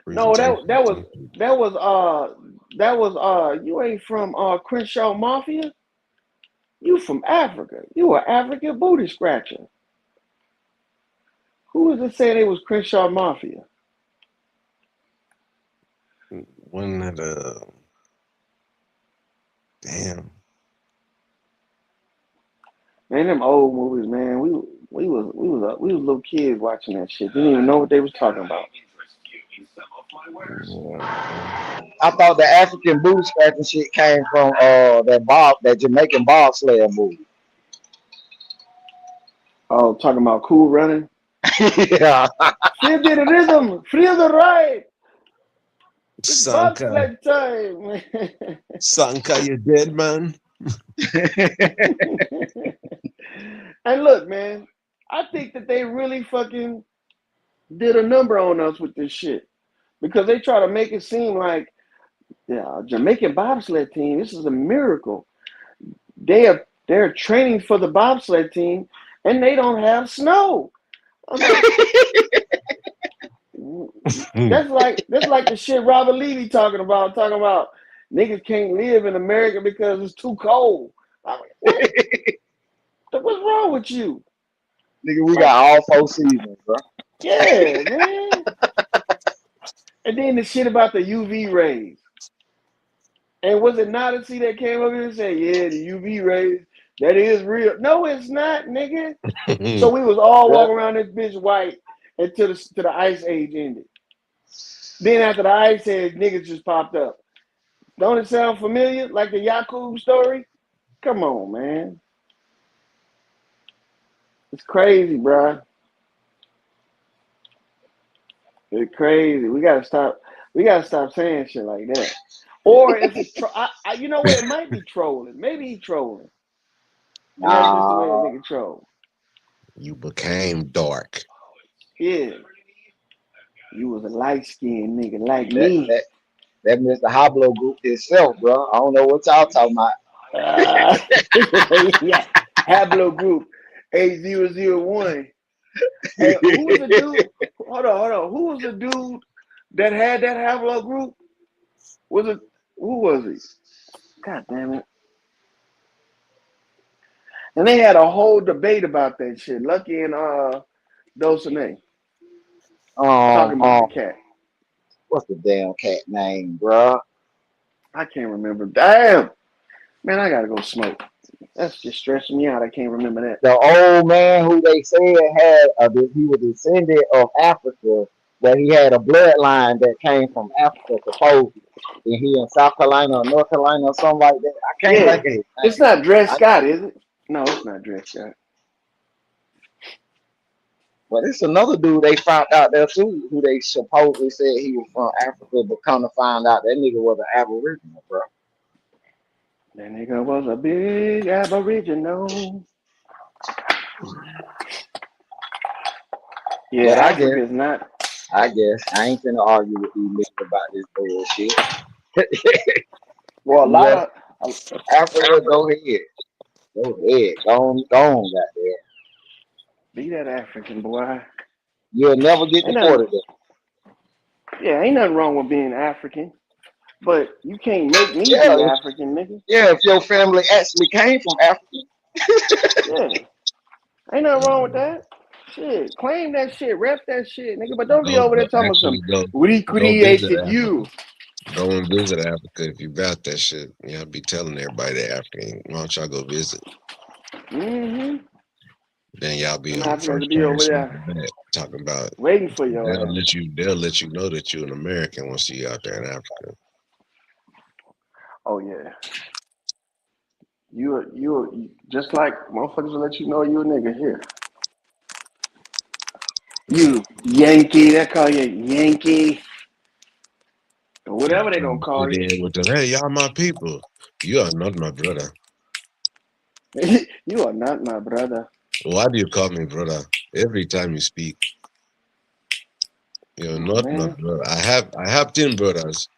No, that was you ain't from Crenshaw Mafia. You from Africa. You were African booty scratcher. Who was it saying it was Crenshaw Mafia? One that damn. Man, them old movies, man. We was little kids watching that shit. Didn't even know what they was talking about. I thought the African booty scratching shit came from that Jamaican bobsled movie. Oh, talking about Cool Running? Yeah. Feel the rhythm, feel the ride. It's Sanka. bobsled time. Sanka, you dead, man. And look, man, I think that they really fucking did a number on us with this shit. Because they try to make it seem like Jamaican bobsled team, this is a miracle. They're training for the bobsled team and they don't have snow. I'm like, that's like the shit Robert Levy talking about niggas can't live in America because it's too cold. I'm like, what? What's wrong with you? Nigga, we got all 4 seasons, bro. Yeah, man. And then the shit about the UV rays. And was it Odyssey that came up here and said, yeah, the UV rays, that is real. No, it's not, nigga. So we was all walking around this bitch white until the ice age ended. Then after the ice age, niggas just popped up. Don't it sound familiar? Like the Yakub story? Come on, man. It's crazy, bro. It's crazy. We gotta stop saying shit like that. Or if it's you know what? It might be trolling. Maybe he trolling. And that's just the way a nigga troll. You became dark. Yeah. You was a light-skinned nigga like me. That Mr. Hablo group itself, bro. I don't know what y'all talking about. Yeah. Hablo group 8001. Hey, who was the dude? Hold on. Who was the dude that had that Hablo group? Was it? Who was he? God damn it! And they had a whole debate about that shit. Lucky and Dulcinea talking about the cat. What's the damn cat name, bro? I can't remember. Damn, man, I gotta go smoke. That's just stressing me out. I can't remember that. The old man who they said had he was descendant of Africa, but he had a bloodline that came from Africa, supposedly. And he in South Carolina or North Carolina or something like that. I can't think of his name. It's not Dred Scott, is it? No, it's not Dred Scott. But it's another dude they found out there too, who they supposedly said he was from Africa, but come to find out that nigga was an Aboriginal, bro. That nigga was a big Aboriginal. Yeah, but Africa is not. I guess I ain't finna argue with these niggas about this bullshit. Well, a lot of Africa, go ahead. Go ahead. Go on, goddamn. Be that African boy. You'll never get deported. Yeah, ain't nothing wrong with being African, but you can't make me be African, nigga. Yeah, if your family actually came from Africa. Yeah, ain't nothing wrong with that. Shit, claim that shit, rep that shit, nigga. But don't be over there talking about some we created you. Go and visit Africa if you about that shit. You know, be telling everybody that African. Why don't y'all go visit? Mm-hmm. Then y'all be I'm on the first be over there talking about waiting for you. They'll let you know that you're an American once you out there in Africa. Oh yeah. You just like motherfuckers will let you know you a nigga here. You Yankee, they call you Yankee. Or whatever they gonna call you. With them, hey, y'all my people. You are not my brother. You are not my brother. Why do you call me brother every time you speak? You're not my brother. I have 10 brothers.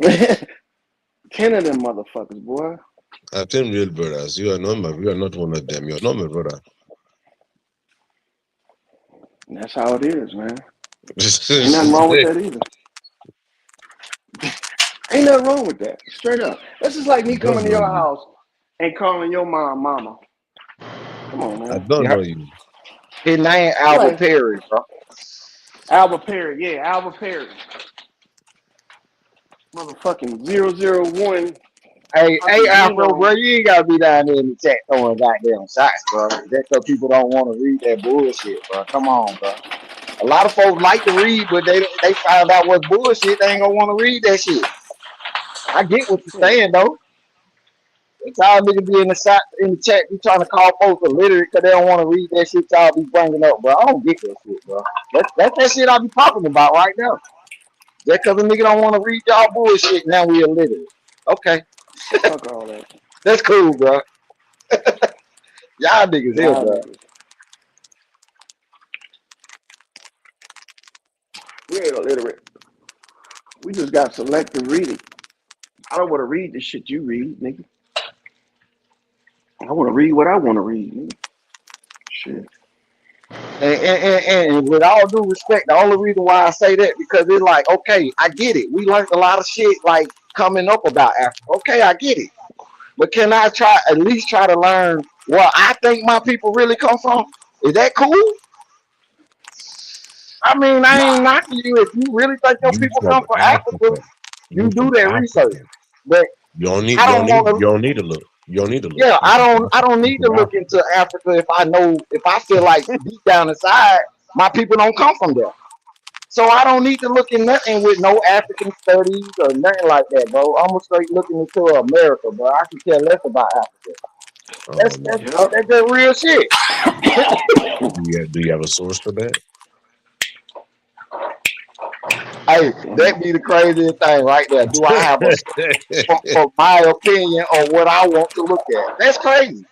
10 of them motherfuckers, boy. I have 10 real brothers. You are not one of them. You're not my brother. And that's how it is, man. Ain't nothing wrong with that either. Ain't nothing wrong with that. Straight up. That's just like me coming to your house and calling your mom mama. Come on, man. I don't know you. His name Albert Perry, bro. Albert Perry, yeah, Albert Perry. Motherfucking 001. Hey, Afro, bro, you ain't gotta be down there in the chat throwing goddamn shots, bro. That's because people don't want to read that bullshit, bro. Come on, bro. A lot of folks like to read, but they find out what's bullshit. They ain't gonna want to read that shit. I get what you're saying though. It's all niggas be in the chat, be trying to call folks illiterate because they don't want to read that shit y'all be bringing up, bro. I don't get that shit, bro. That's that shit I be talking about right now. Just because a nigga don't want to read y'all bullshit, now we illiterate. Okay. Fuck all that. That's cool, bro. Y'all niggas here, bro. We ain't illiterate. We just got selective reading. I don't want to read the shit you read, nigga. I want to read what I want to read, nigga. Shit. And with all due respect, the only reason why I say that because it's like, okay, I get it. We learned a lot of shit like coming up about Africa. Okay, I get it. But can I at least try to learn where I think my people really come from? Is that cool? I mean, I ain't knocking you if you really think your people come from Africa. You do that research. But you don't need to look. You don't need to look. Yeah, I don't need to look into Africa if I feel like deep down inside my people don't come from there. So I don't need to look in nothing with no African studies or nothing like that, bro. I'm straight looking into America, bro. I can care less about Africa. That's just real shit. Do you have a source for that? Hey, that be the craziest thing right there. Do I have a for my opinion on what I want to look at? That's crazy.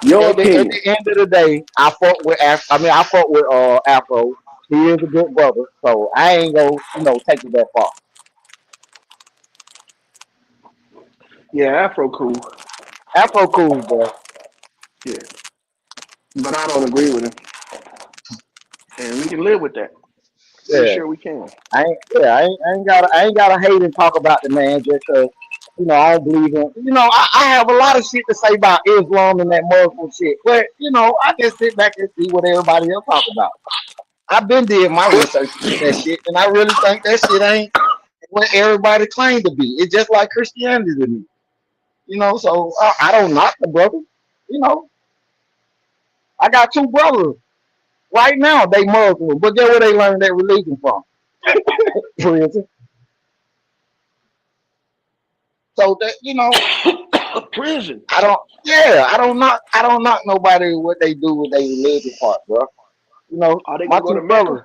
Your opinion. At the end of the day, I fuck with Afro. He is a good brother, so I ain't gonna take it that far. Yeah, Afro cool. Afro cool, bro. Yeah, but I don't agree with him, and we can live with that. pretty sure we can. I ain't gotta hate and talk about the man just because I don't believe in. I have a lot of shit to say about Islam and that Muslim shit, but I just sit back and see what everybody else talk about. I've been did my research with that shit, and I really think that shit ain't what everybody claimed to be. It's just like Christianity to me, So I don't knock the brother. I got two brothers right now. They Muslim, but guess where they learned that religion from? Prison. So that prison. I don't knock nobody what they do with their religion part, bro. Are they my gonna go two to brothers.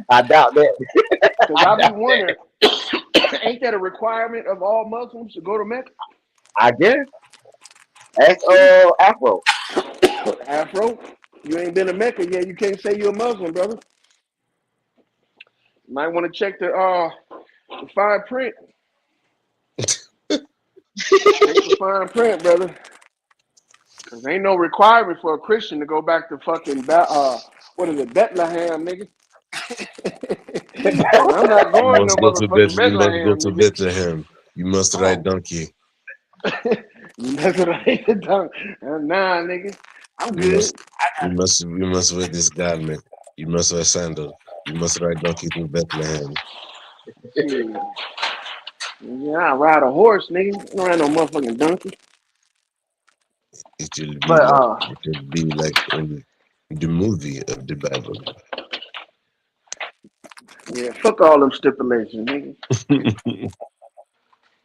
I doubt that. Because I be wondering, ain't that a requirement of all Muslims to go to Mecca? I guess. That's Afro. Afro, you ain't been to Mecca yet. You can't say you're a Muslim, brother. Might want to check the fine print. Check the fine print, brother. Cause ain't no requirement for a Christian to go back to fucking Bethlehem, nigga. I'm not You going no must go to motherfucking You must go Bethlehem, to nigga. Bethlehem. You must ride donkey. That's what I done. Nah, nigga. I'm good. You must wear this garment. You must wear sandal. You must ride donkey to Bethlehem. Shit. Yeah, I ride a horse, nigga. I don't ride no motherfucking donkey. It will be But like in the movie of the Bible. yeah, fuck all them stipulations, nigga.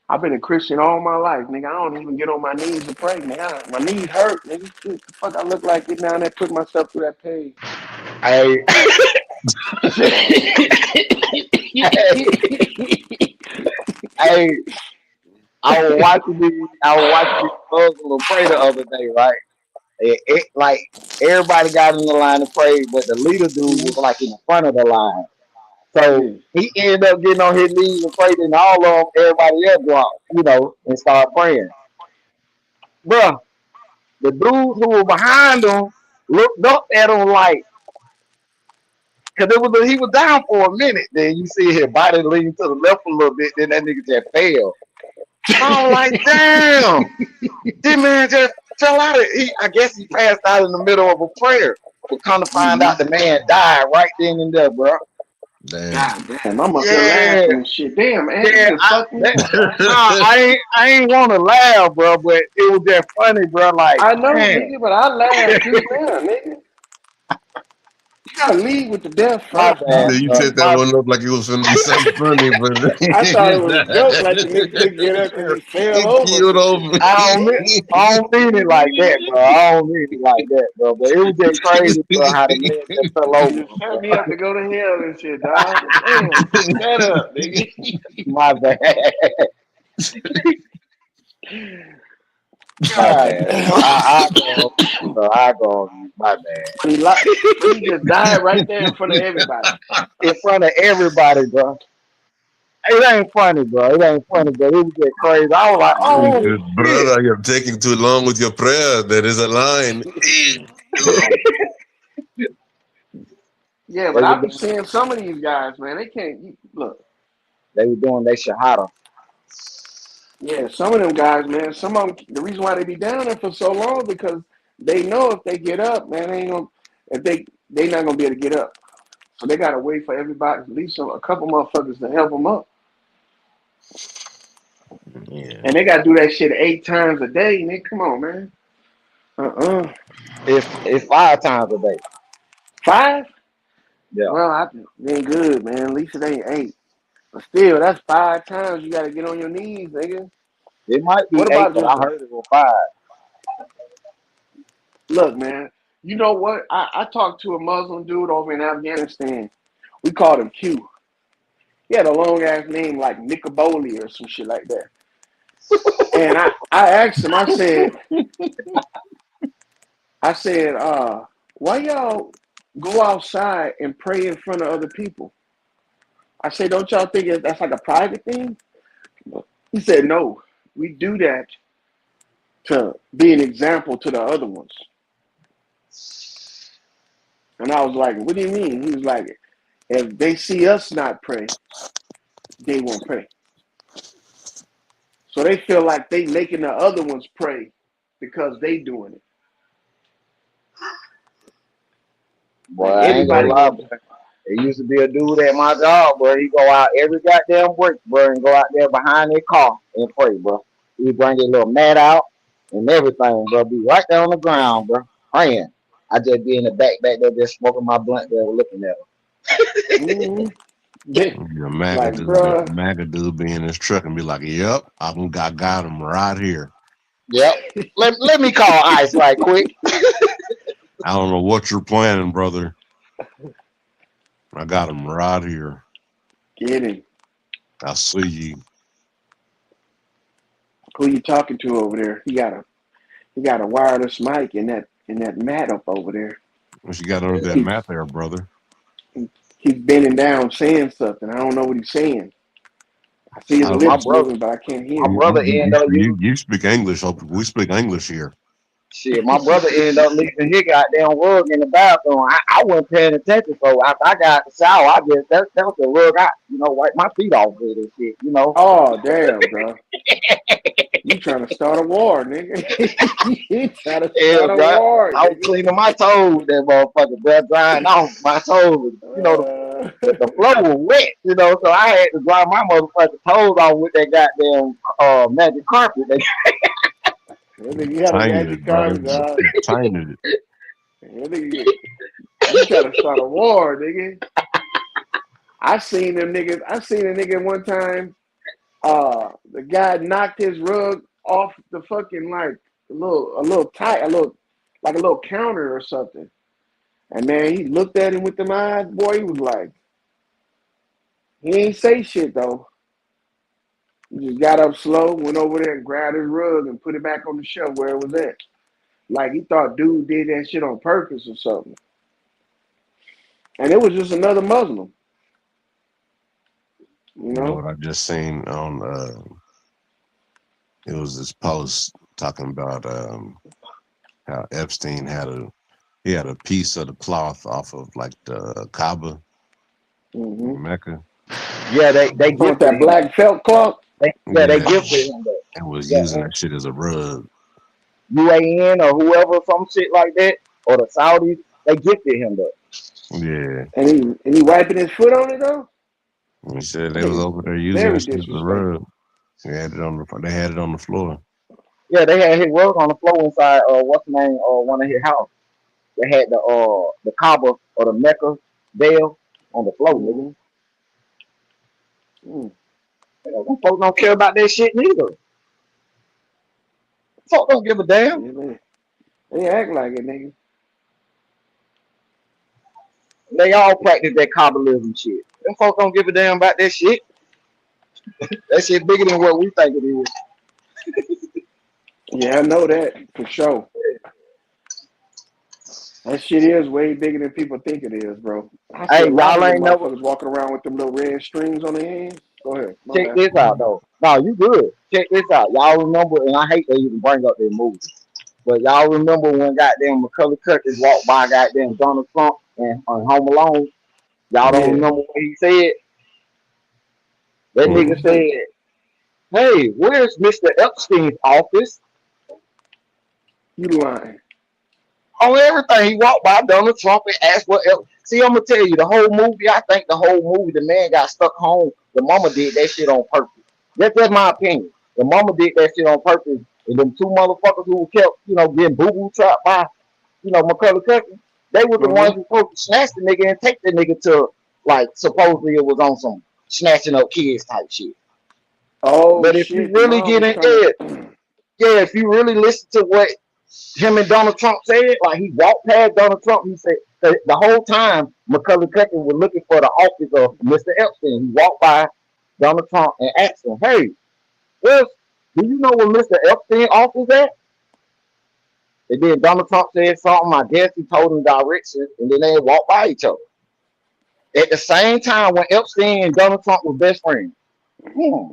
I've been a Christian all my life, nigga. I don't even get on my knees to pray, nigga. My knees hurt, nigga. What the fuck I look like getting down there putting myself through that page? Hey, I was watching these Muslim pray the other day, right? It like everybody got in the line to pray, but the leader dude was like in the front of the line. So he ended up getting on his knees and praying, and all of them, everybody else dropped, and started praying. Bruh, the dudes who were behind him looked up at him like, because he was down for a minute. Then you see his body lean to the left a little bit, then that nigga just fell. I was like, damn, this man just fell out of it. I guess he passed out in the middle of a prayer. But come to find out the man died right then and there, bro. Damn. God damn, I'm up there laughing and shit. Damn, man. Yeah, I ain't want to laugh, bro, but it was just funny, bro. Like, I know, man. nigga, but I laughed too, man, nigga. You gotta lead with the death first. You set that one up like it was gonna be so funny, but I thought it was a joke, like the nigga couldn't get up because he fell over. I don't mean it like that, bro. I don't mean it like that, bro. But it was just crazy, bro, how the man just fell over. You set me up to go to hell and shit, dog. Damn, shut up, nigga. My bad. I go. My bad. He just died right there in front of everybody. In front of everybody, bro. It ain't funny, bro. It ain't funny, but it was just crazy. I was like, oh, brother, you're taking too long with your prayer. There is a line. Yeah, but I've been seeing some of these guys, man. They can't look. They were doing their shahada. Yeah, some of them guys, man. Some of them. The reason why they be down there for so long because they know if they get up, man, they not gonna be able to get up. So they gotta wait for everybody, at least a couple motherfuckers to help them up. Yeah. And they gotta do that shit 8 times a day, nigga. Come on, man. It's 5 times a day. 5? Yeah. Well, it ain't good, man. At least it ain't 8. But still, that's 5 times you gotta get on your knees, nigga. It might be what 8, about but I heard it was 5. Look, man. You know what? I talked to a Muslim dude over in Afghanistan. We called him Q. He had a long ass name like Nicoboli or some shit like that. And I asked him, I said, why y'all go outside and pray in front of other people? I said, don't y'all think that's like a private thing? He said, no, we do that to be an example to the other ones. And I was like, what do you mean? He was like, if they see us not pray, they won't pray. So they feel like they making the other ones pray because they doing it. Boy, I ain't gonna lie, boy. There used to be a dude at my job, bro. He go out every goddamn break, bro, and go out there behind their car and pray, bro. He bring his little mat out and everything, bro. Be right there on the ground, bro, praying. I just be in the back there just smoking my blunt there looking at him. MAGA dude be in his truck and be like, yep, I got him right here. Yep. Let me call ICE right quick. I don't know what you're planning, brother. I got him right here. Get him. I see you. Who you talking to over there? He got a wireless mic in that mat up over there. What you got under that mat there, brother? He's bending down saying something. I don't know what he's saying. I see his lips moving, but I can't hear. My brother ended up you speak English. We speak English here. Shit, my brother ended up leaving his goddamn rug in the bathroom. I wasn't paying attention, so after I got out the shower, I just that was the rug I wipe my feet off with and shit, Oh damn, bro. You trying to start a war, nigga. You trying to start a war. I was cleaning my toes, that motherfucker, bro, drying off my toes. The floor was wet, so I had to dry my motherfucking toes off with that goddamn magic carpet. You had a magic carpet, dog. You trying to start a war, nigga. I seen a nigga one time. The guy knocked his rug off the fucking like a little counter or something. And man, he looked at him with them eyes, boy, he was like, he ain't say shit though. He just got up slow, went over there and grabbed his rug and put it back on the shelf where it was at. Like he thought dude did that shit on purpose or something. And it was just another Muslim. You know what I just seen on it was this post talking about how Epstein had a piece of the cloth off of like the Kaaba, Mecca. Yeah, they gifted that black felt cloth. They gifted him that. And was using that shit as a rug. UAN or whoever, some shit like that, or the Saudis, they gifted him that. Yeah. And he wiping his foot on it though. He said they was over there using it as a rug. They had it on the floor. Yeah, they had his rug on the floor inside what's the name one of his house. They had the Kaaba or the Mecca veil on the floor, nigga. Them folks don't care about that shit neither. Folks don't give a damn. They act like it, nigga. They all practice that Kabbalism shit. Them folks don't give a damn about that shit. That shit bigger than what we think it is. Yeah, I know that for sure. That shit is way bigger than people think it is, bro. Hey, y'all ain't never walking around with them little red strings on their hands. Go ahead. Check this out, though. No, you good. Check this out. Y'all remember, and I hate they even bring up their movie, but y'all remember when goddamn Macaulay Culkin walked by goddamn Donald Trump and on Home Alone? Y'all don't remember what he said? That nigga said, "Hey, where's Mr. Epstein's office?" You lying. On everything, he walked by Donald Trump and asked what else. See, I'm gonna tell you, the whole movie, I think the whole movie, the man got stuck home. The mama did that shit on purpose. That's my opinion. The mama did that shit on purpose. And them two motherfuckers who kept, getting boo-boo trapped by, Macaulay Culkin, they were the ones who supposed to snatch the nigga and take the nigga to, like, supposedly it was on some snatching up kids type shit. Oh, but if you really get in it, if you really listen to what him and Donald Trump said, like he walked past Donald Trump, he said the whole time Macaulay Culkin was looking for the office of Mr. Epstein. He walked by Donald Trump and asked him, "Hey, do you know where Mr. Epstein office at?" And then Donald Trump said something. I guess he told him directions, and then they walked by each other. At the same time, when Epstein and Donald Trump were best friends. Oh,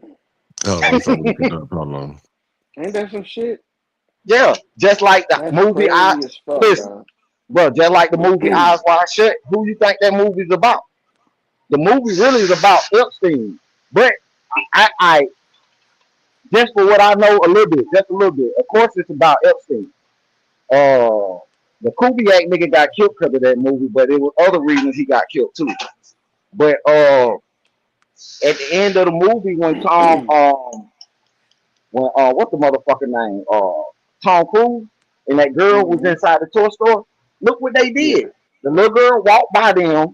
that's what we could Ain't that some shit? Yeah, just like the movie. Bro, just like the movie Eyes Wide Shut, who you think that movie's about? The movie really is about Epstein. But I just for what I know a little bit, just a little bit. Of course, it's about Epstein. The Kubiak nigga got killed because of that movie, but it was other reasons he got killed too. But at the end of the movie, when Tom, what's the motherfucker name? Tom Cruise and that girl was inside the toy store. Look what they did. The little girl walked by them,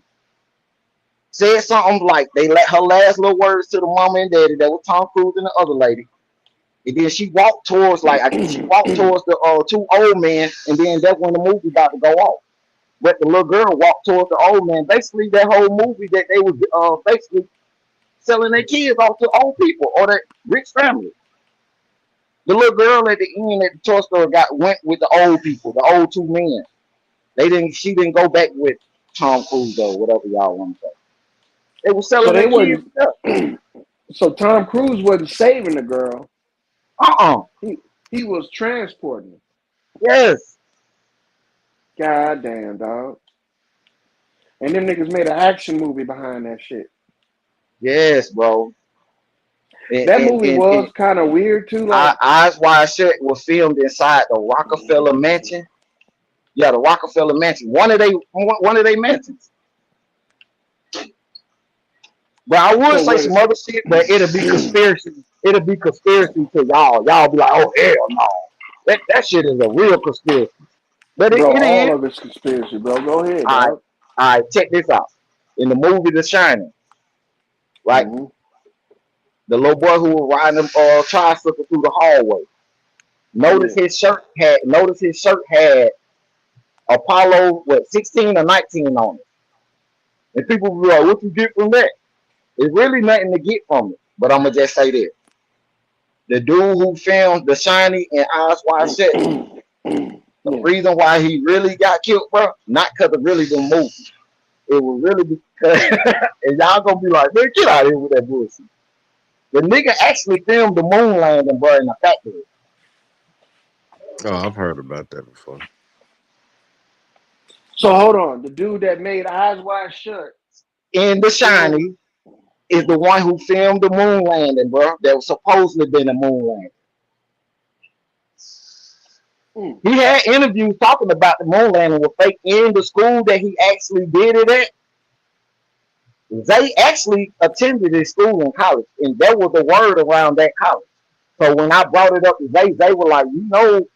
said something like they let her last little words to the mama and daddy. That was Tom Cruise and the other lady. And then she walked towards, like, I think she walked towards the two old men, and then that's when the movie about to go off. But the little girl walked towards the old man. Basically, that whole movie that they was basically selling their kids off to old people or that rich family. The little girl at the end at the toy store went with the old people, the old two men. She didn't go back with Tom Cruise or whatever y'all want to say. They were selling their kids. So Tom Cruise wasn't saving the girl. He was transporting. Yes. God damn, dog. And them niggas made an action movie behind that shit. Yes, bro. That movie was kind of weird too. Like Eyes Wide Shut was filmed inside the Rockefeller Mansion. Yeah, the Rockefeller Mansion. One of they mansions. But I would say some other shit, but it'll be conspiracy. It'll be conspiracy to y'all. Y'all be like, oh hell no. That shit is a real conspiracy. But bro, it all is. of it's conspiracy, bro. Go ahead, all right, check this out. In the movie The Shining, right? The little boy who was riding a tricycle through the hallway. Notice his shirt had Apollo 16 or 19 on it. And people be like, what you get from that? It's really nothing to get from it. But I'm gonna just say this. The dude who filmed The Shining and Eyes Wide Shut, the reason why he really got killed, bro, not because of really the movie. It was really because and y'all gonna be like, man, get out of here with that bullshit. The nigga actually filmed the moon landing, bro, in the factory. Oh, I've heard about that before. So hold on, the dude that made Eyes Wide Shut in The Shining is the one who filmed the moon landing, bro. That was supposedly been a moon landing. He had interviews talking about the moon landing was fake in the school that he actually did it at. They actually attended his school in college, and there was a word around that college. So when I brought it up to Zay, they were like, you know,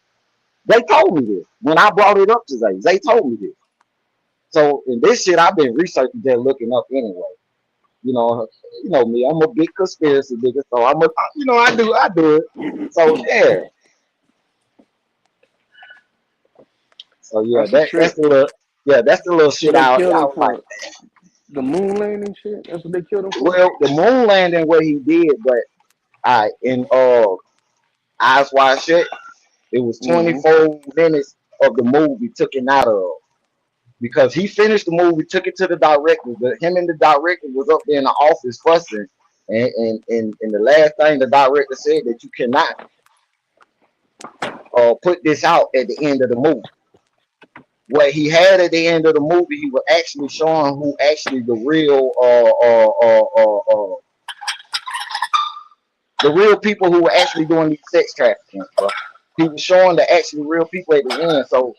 they told me this. When I brought it up to Zay, they told me this. So in this shit, I've been researching, just looking up anyway. You know me. I'm a big conspiracy nigga, so I do it. So yeah. So yeah, that's the little shit out. Like the moon landing shit. That's what they killed him for. Well, the moon landing what he did, but in Eyes Wide Shut, it was 24 minutes of the movie taken out of. Because he finished the movie, took it to the director, but him and the director was up there in the office fussing, and the last thing the director said that you cannot put this out at the end of the movie. What he had at the end of the movie, he was actually showing who actually the real people who were actually doing these sex trafficking. He was showing the actually real people at the end. So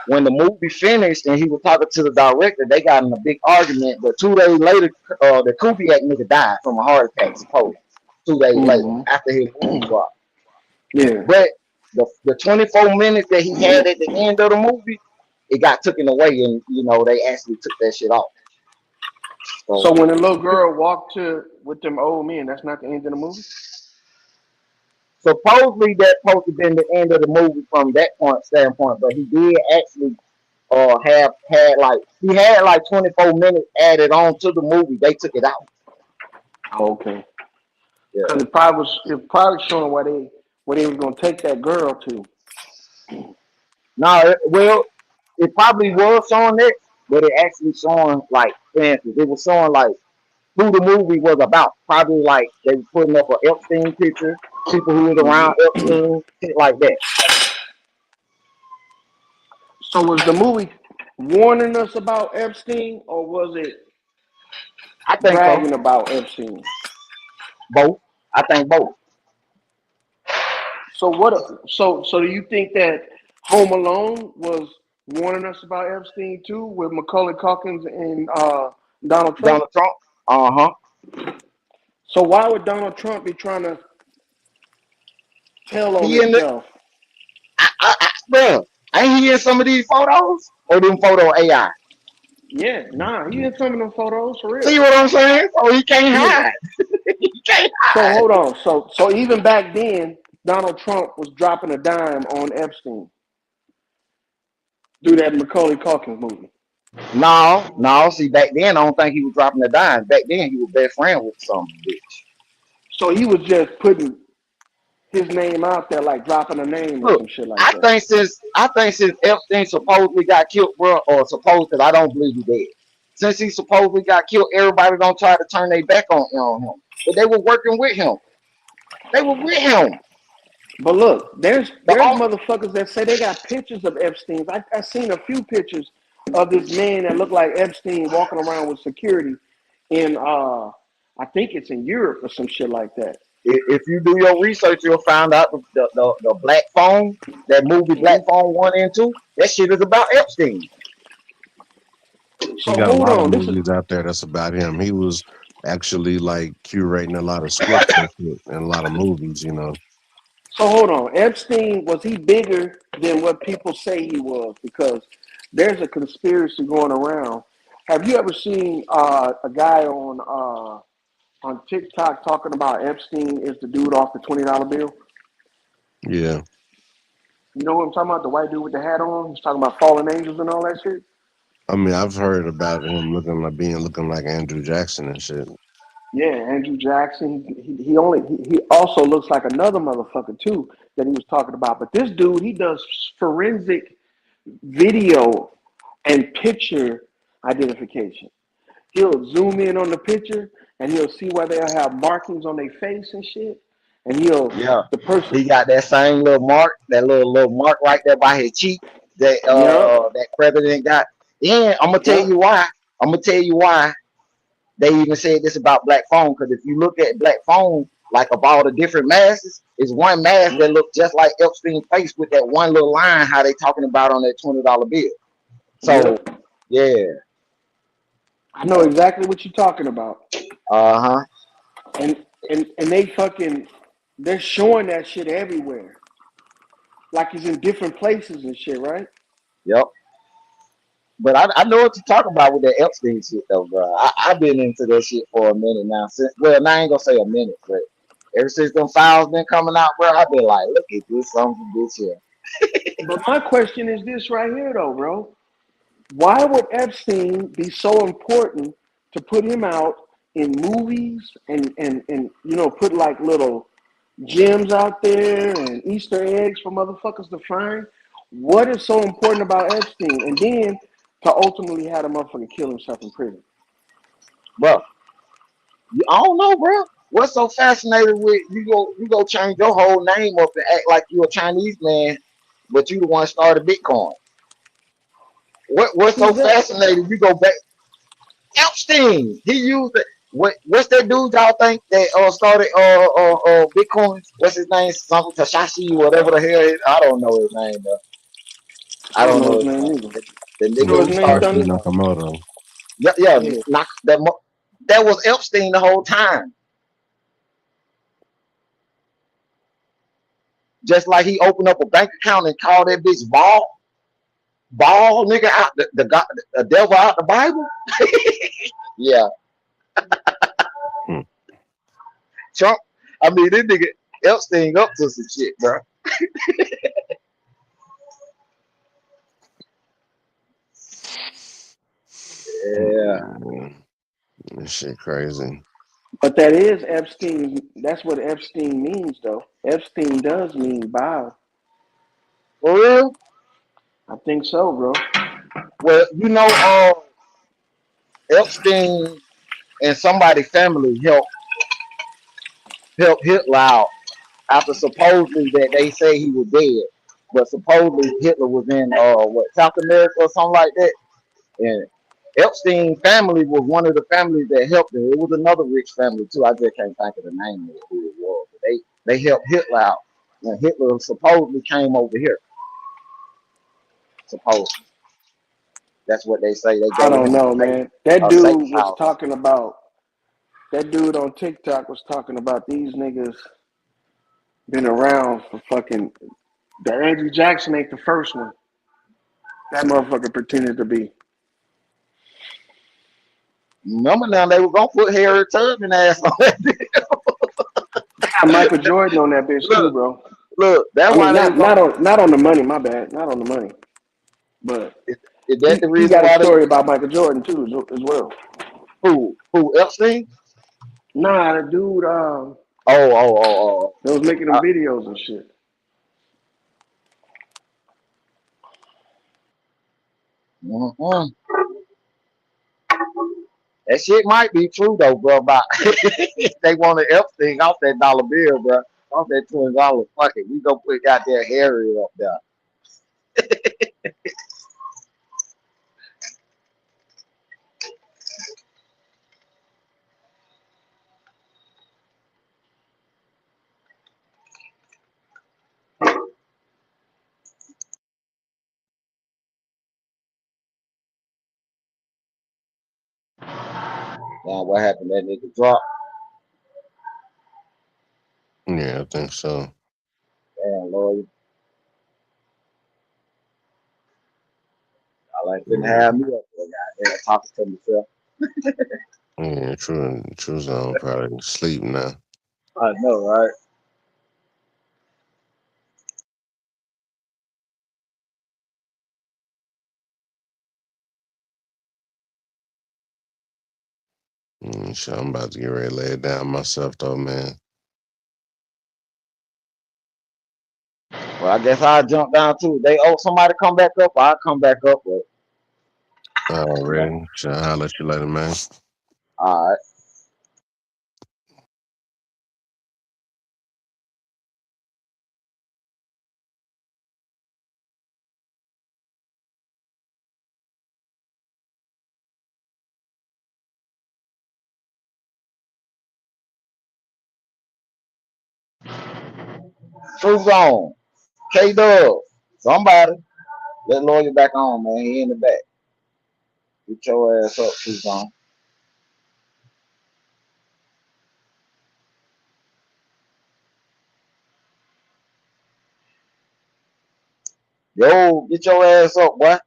when the movie finished and he was talking to the director, they got in a big argument. But 2 days later, the Kubiak nigga died from a heart attack, supposedly. 2 days later, after his movie dropped. Yeah. But the 24 minutes that he had at the end of the movie, it got taken away, and they actually took that shit off. So when the little girl walked with them old men, that's not the end of the movie? Supposedly that's supposed to be the end of the movie from that standpoint, but he did actually had like 24 minutes added on to the movie. They took it out. Okay. Yeah. Because it probably showing where they was gonna take that girl to. No, well, it probably was showing that, but it actually showing like, for instance, it was showing like who the movie was about. Probably like they were putting up an Epstein picture, people who was around Epstein, shit like that. So was the movie warning us about Epstein, or was it I think bragging so. about Epstein? Both. I think both. So do you think that Home Alone was warning us about Epstein too, with Macaulay Culkin and Donald Trump? Donald Trump. So why would Donald Trump be trying to tell on He in the himself? bro. Ain't he in some of these photos? Or them photo AI? Yeah, nah, he in some of them photos for real. See what I'm saying? So he can't hide. He can't So hide. hold on. So even back then, Donald Trump was dropping a dime on Epstein through that Macaulay Culkin movie. No. See, back then I don't think he was dropping the dime. Back then he was best friend with some bitch. So he was just putting his name out there, like dropping a name or Look, some shit like I that. think since Epstein supposedly got killed, bro, or supposed that I don't believe he dead. Since he supposedly got killed, everybody gonna try to turn their back on him. But they were working with him. They were with him. But look, there's motherfuckers that say they got pictures of Epstein. I seen a few pictures of this man that looked like Epstein walking around with security in I think it's in Europe or some shit like that. If you do your research, you'll find out the Black Phone, that movie Black Phone 1 and 2, that shit is about Epstein. So He got a hold lot of on, movies out there that's about him. He was actually like curating a lot of scripts and shit and a lot of movies, you know. So hold on, Epstein, was he bigger than what people say he was? Because there's a conspiracy going around. Have you ever seen a guy on TikTok talking about Epstein is the dude off the $20 bill? Yeah. You know what I'm talking about? The white dude with the hat on? He's talking about fallen angels and all that shit? I mean, I've heard about him looking like Andrew Jackson and shit. Yeah, Andrew Jackson. He also looks like another motherfucker too that he was talking about. But this dude, he does forensic video and picture identification. He'll zoom in on the picture and he'll see where they'll have markings on their face and shit. And He got that same little mark, that little mark right there by his cheek that that president got. Yeah, I'm gonna tell you why. They even said this about Black Phone, because if you look at Black Phone, like of all the different masks, it's one mask that looks just like Epstein's face with that one little line how they talking about on that $20 bill. So yeah. I know exactly what you're talking about. And they're showing that shit everywhere. Like it's in different places and shit, right? Yep. But I know what you're talking about with that Epstein shit though, bro. I've been into that shit for a minute now. I ain't gonna say a minute, but ever since them files been coming out, bro, I've been like, look at this, something this here. But my question is this right here though, bro. Why would Epstein be so important to put him out in movies and put like little gems out there and Easter eggs for motherfuckers to find? What is so important about Epstein? And then to ultimately have a motherfucker kill himself in prison. Bro, I don't know, bro. What's so fascinating with you go change your whole name up and act like you're a Chinese man, but you the one started Bitcoin. What's so fascinating? You go back. Epstein, he used it. What's that dude y'all think that started Bitcoin? What's his name? Something Tashashi, whatever the hell. I don't know his name, bro. I don't know his name either. The nigga Satoshi Nakamoto. Yeah. That was Epstein the whole time. Just like he opened up a bank account and called that bitch ball nigga out the devil out the Bible. Yeah. Trump, I mean, this nigga Epstein up to some shit, bro. Yeah. This shit crazy. But that is Epstein. That's what Epstein means, though. Epstein does mean bow. For real? I think so, bro. Well, Epstein and somebody's family helped Hitler out after supposedly that they say he was dead. but supposedly Hitler was in South America or something like that. And Epstein family was one of the families that helped him. It was another rich family too. I just can't think of the name of who it was. But they helped Hitler out. And Hitler supposedly came over here. Supposedly. That's what they say. They I gave don't him know, man. That a dude safe was house. talking about. That dude on TikTok was talking about these niggas been around for fucking. The Andrew Jackson ain't the first one. That motherfucker pretended to be. Remember now they were gonna put Harry Tubman ass on that deal. Got Michael Jordan on that bitch too, bro. Look, that's why they not on the money. My bad, not on the money. But is that the he reason got a why story about Michael Jordan too, as well. Who Epstein? Nah, the dude Oh. that was making them videos and shit. Mm-hmm. That shit might be true though, bro. About they wanted Epstein off that dollar bill, bro. Off that $20. Fuck it, we gonna put goddamn Harry up there. Now what happened? That nigga dropped. Yeah, I think so. Damn, Lord. I like didn't have me up there, goddamn, talking to myself. Yeah, True Zone probably sleep now. I know, right? So I'm about to get ready to lay it down myself though, man. Well, I guess I'll jump down too. They somebody come back up, I'll come back up. But already. So I'll let you later, man. all right. True Zone. K-Dub. Somebody. Let Lawyer back on, man. He in the back. Get your ass up, True Zone. Yo, get your ass up, boy.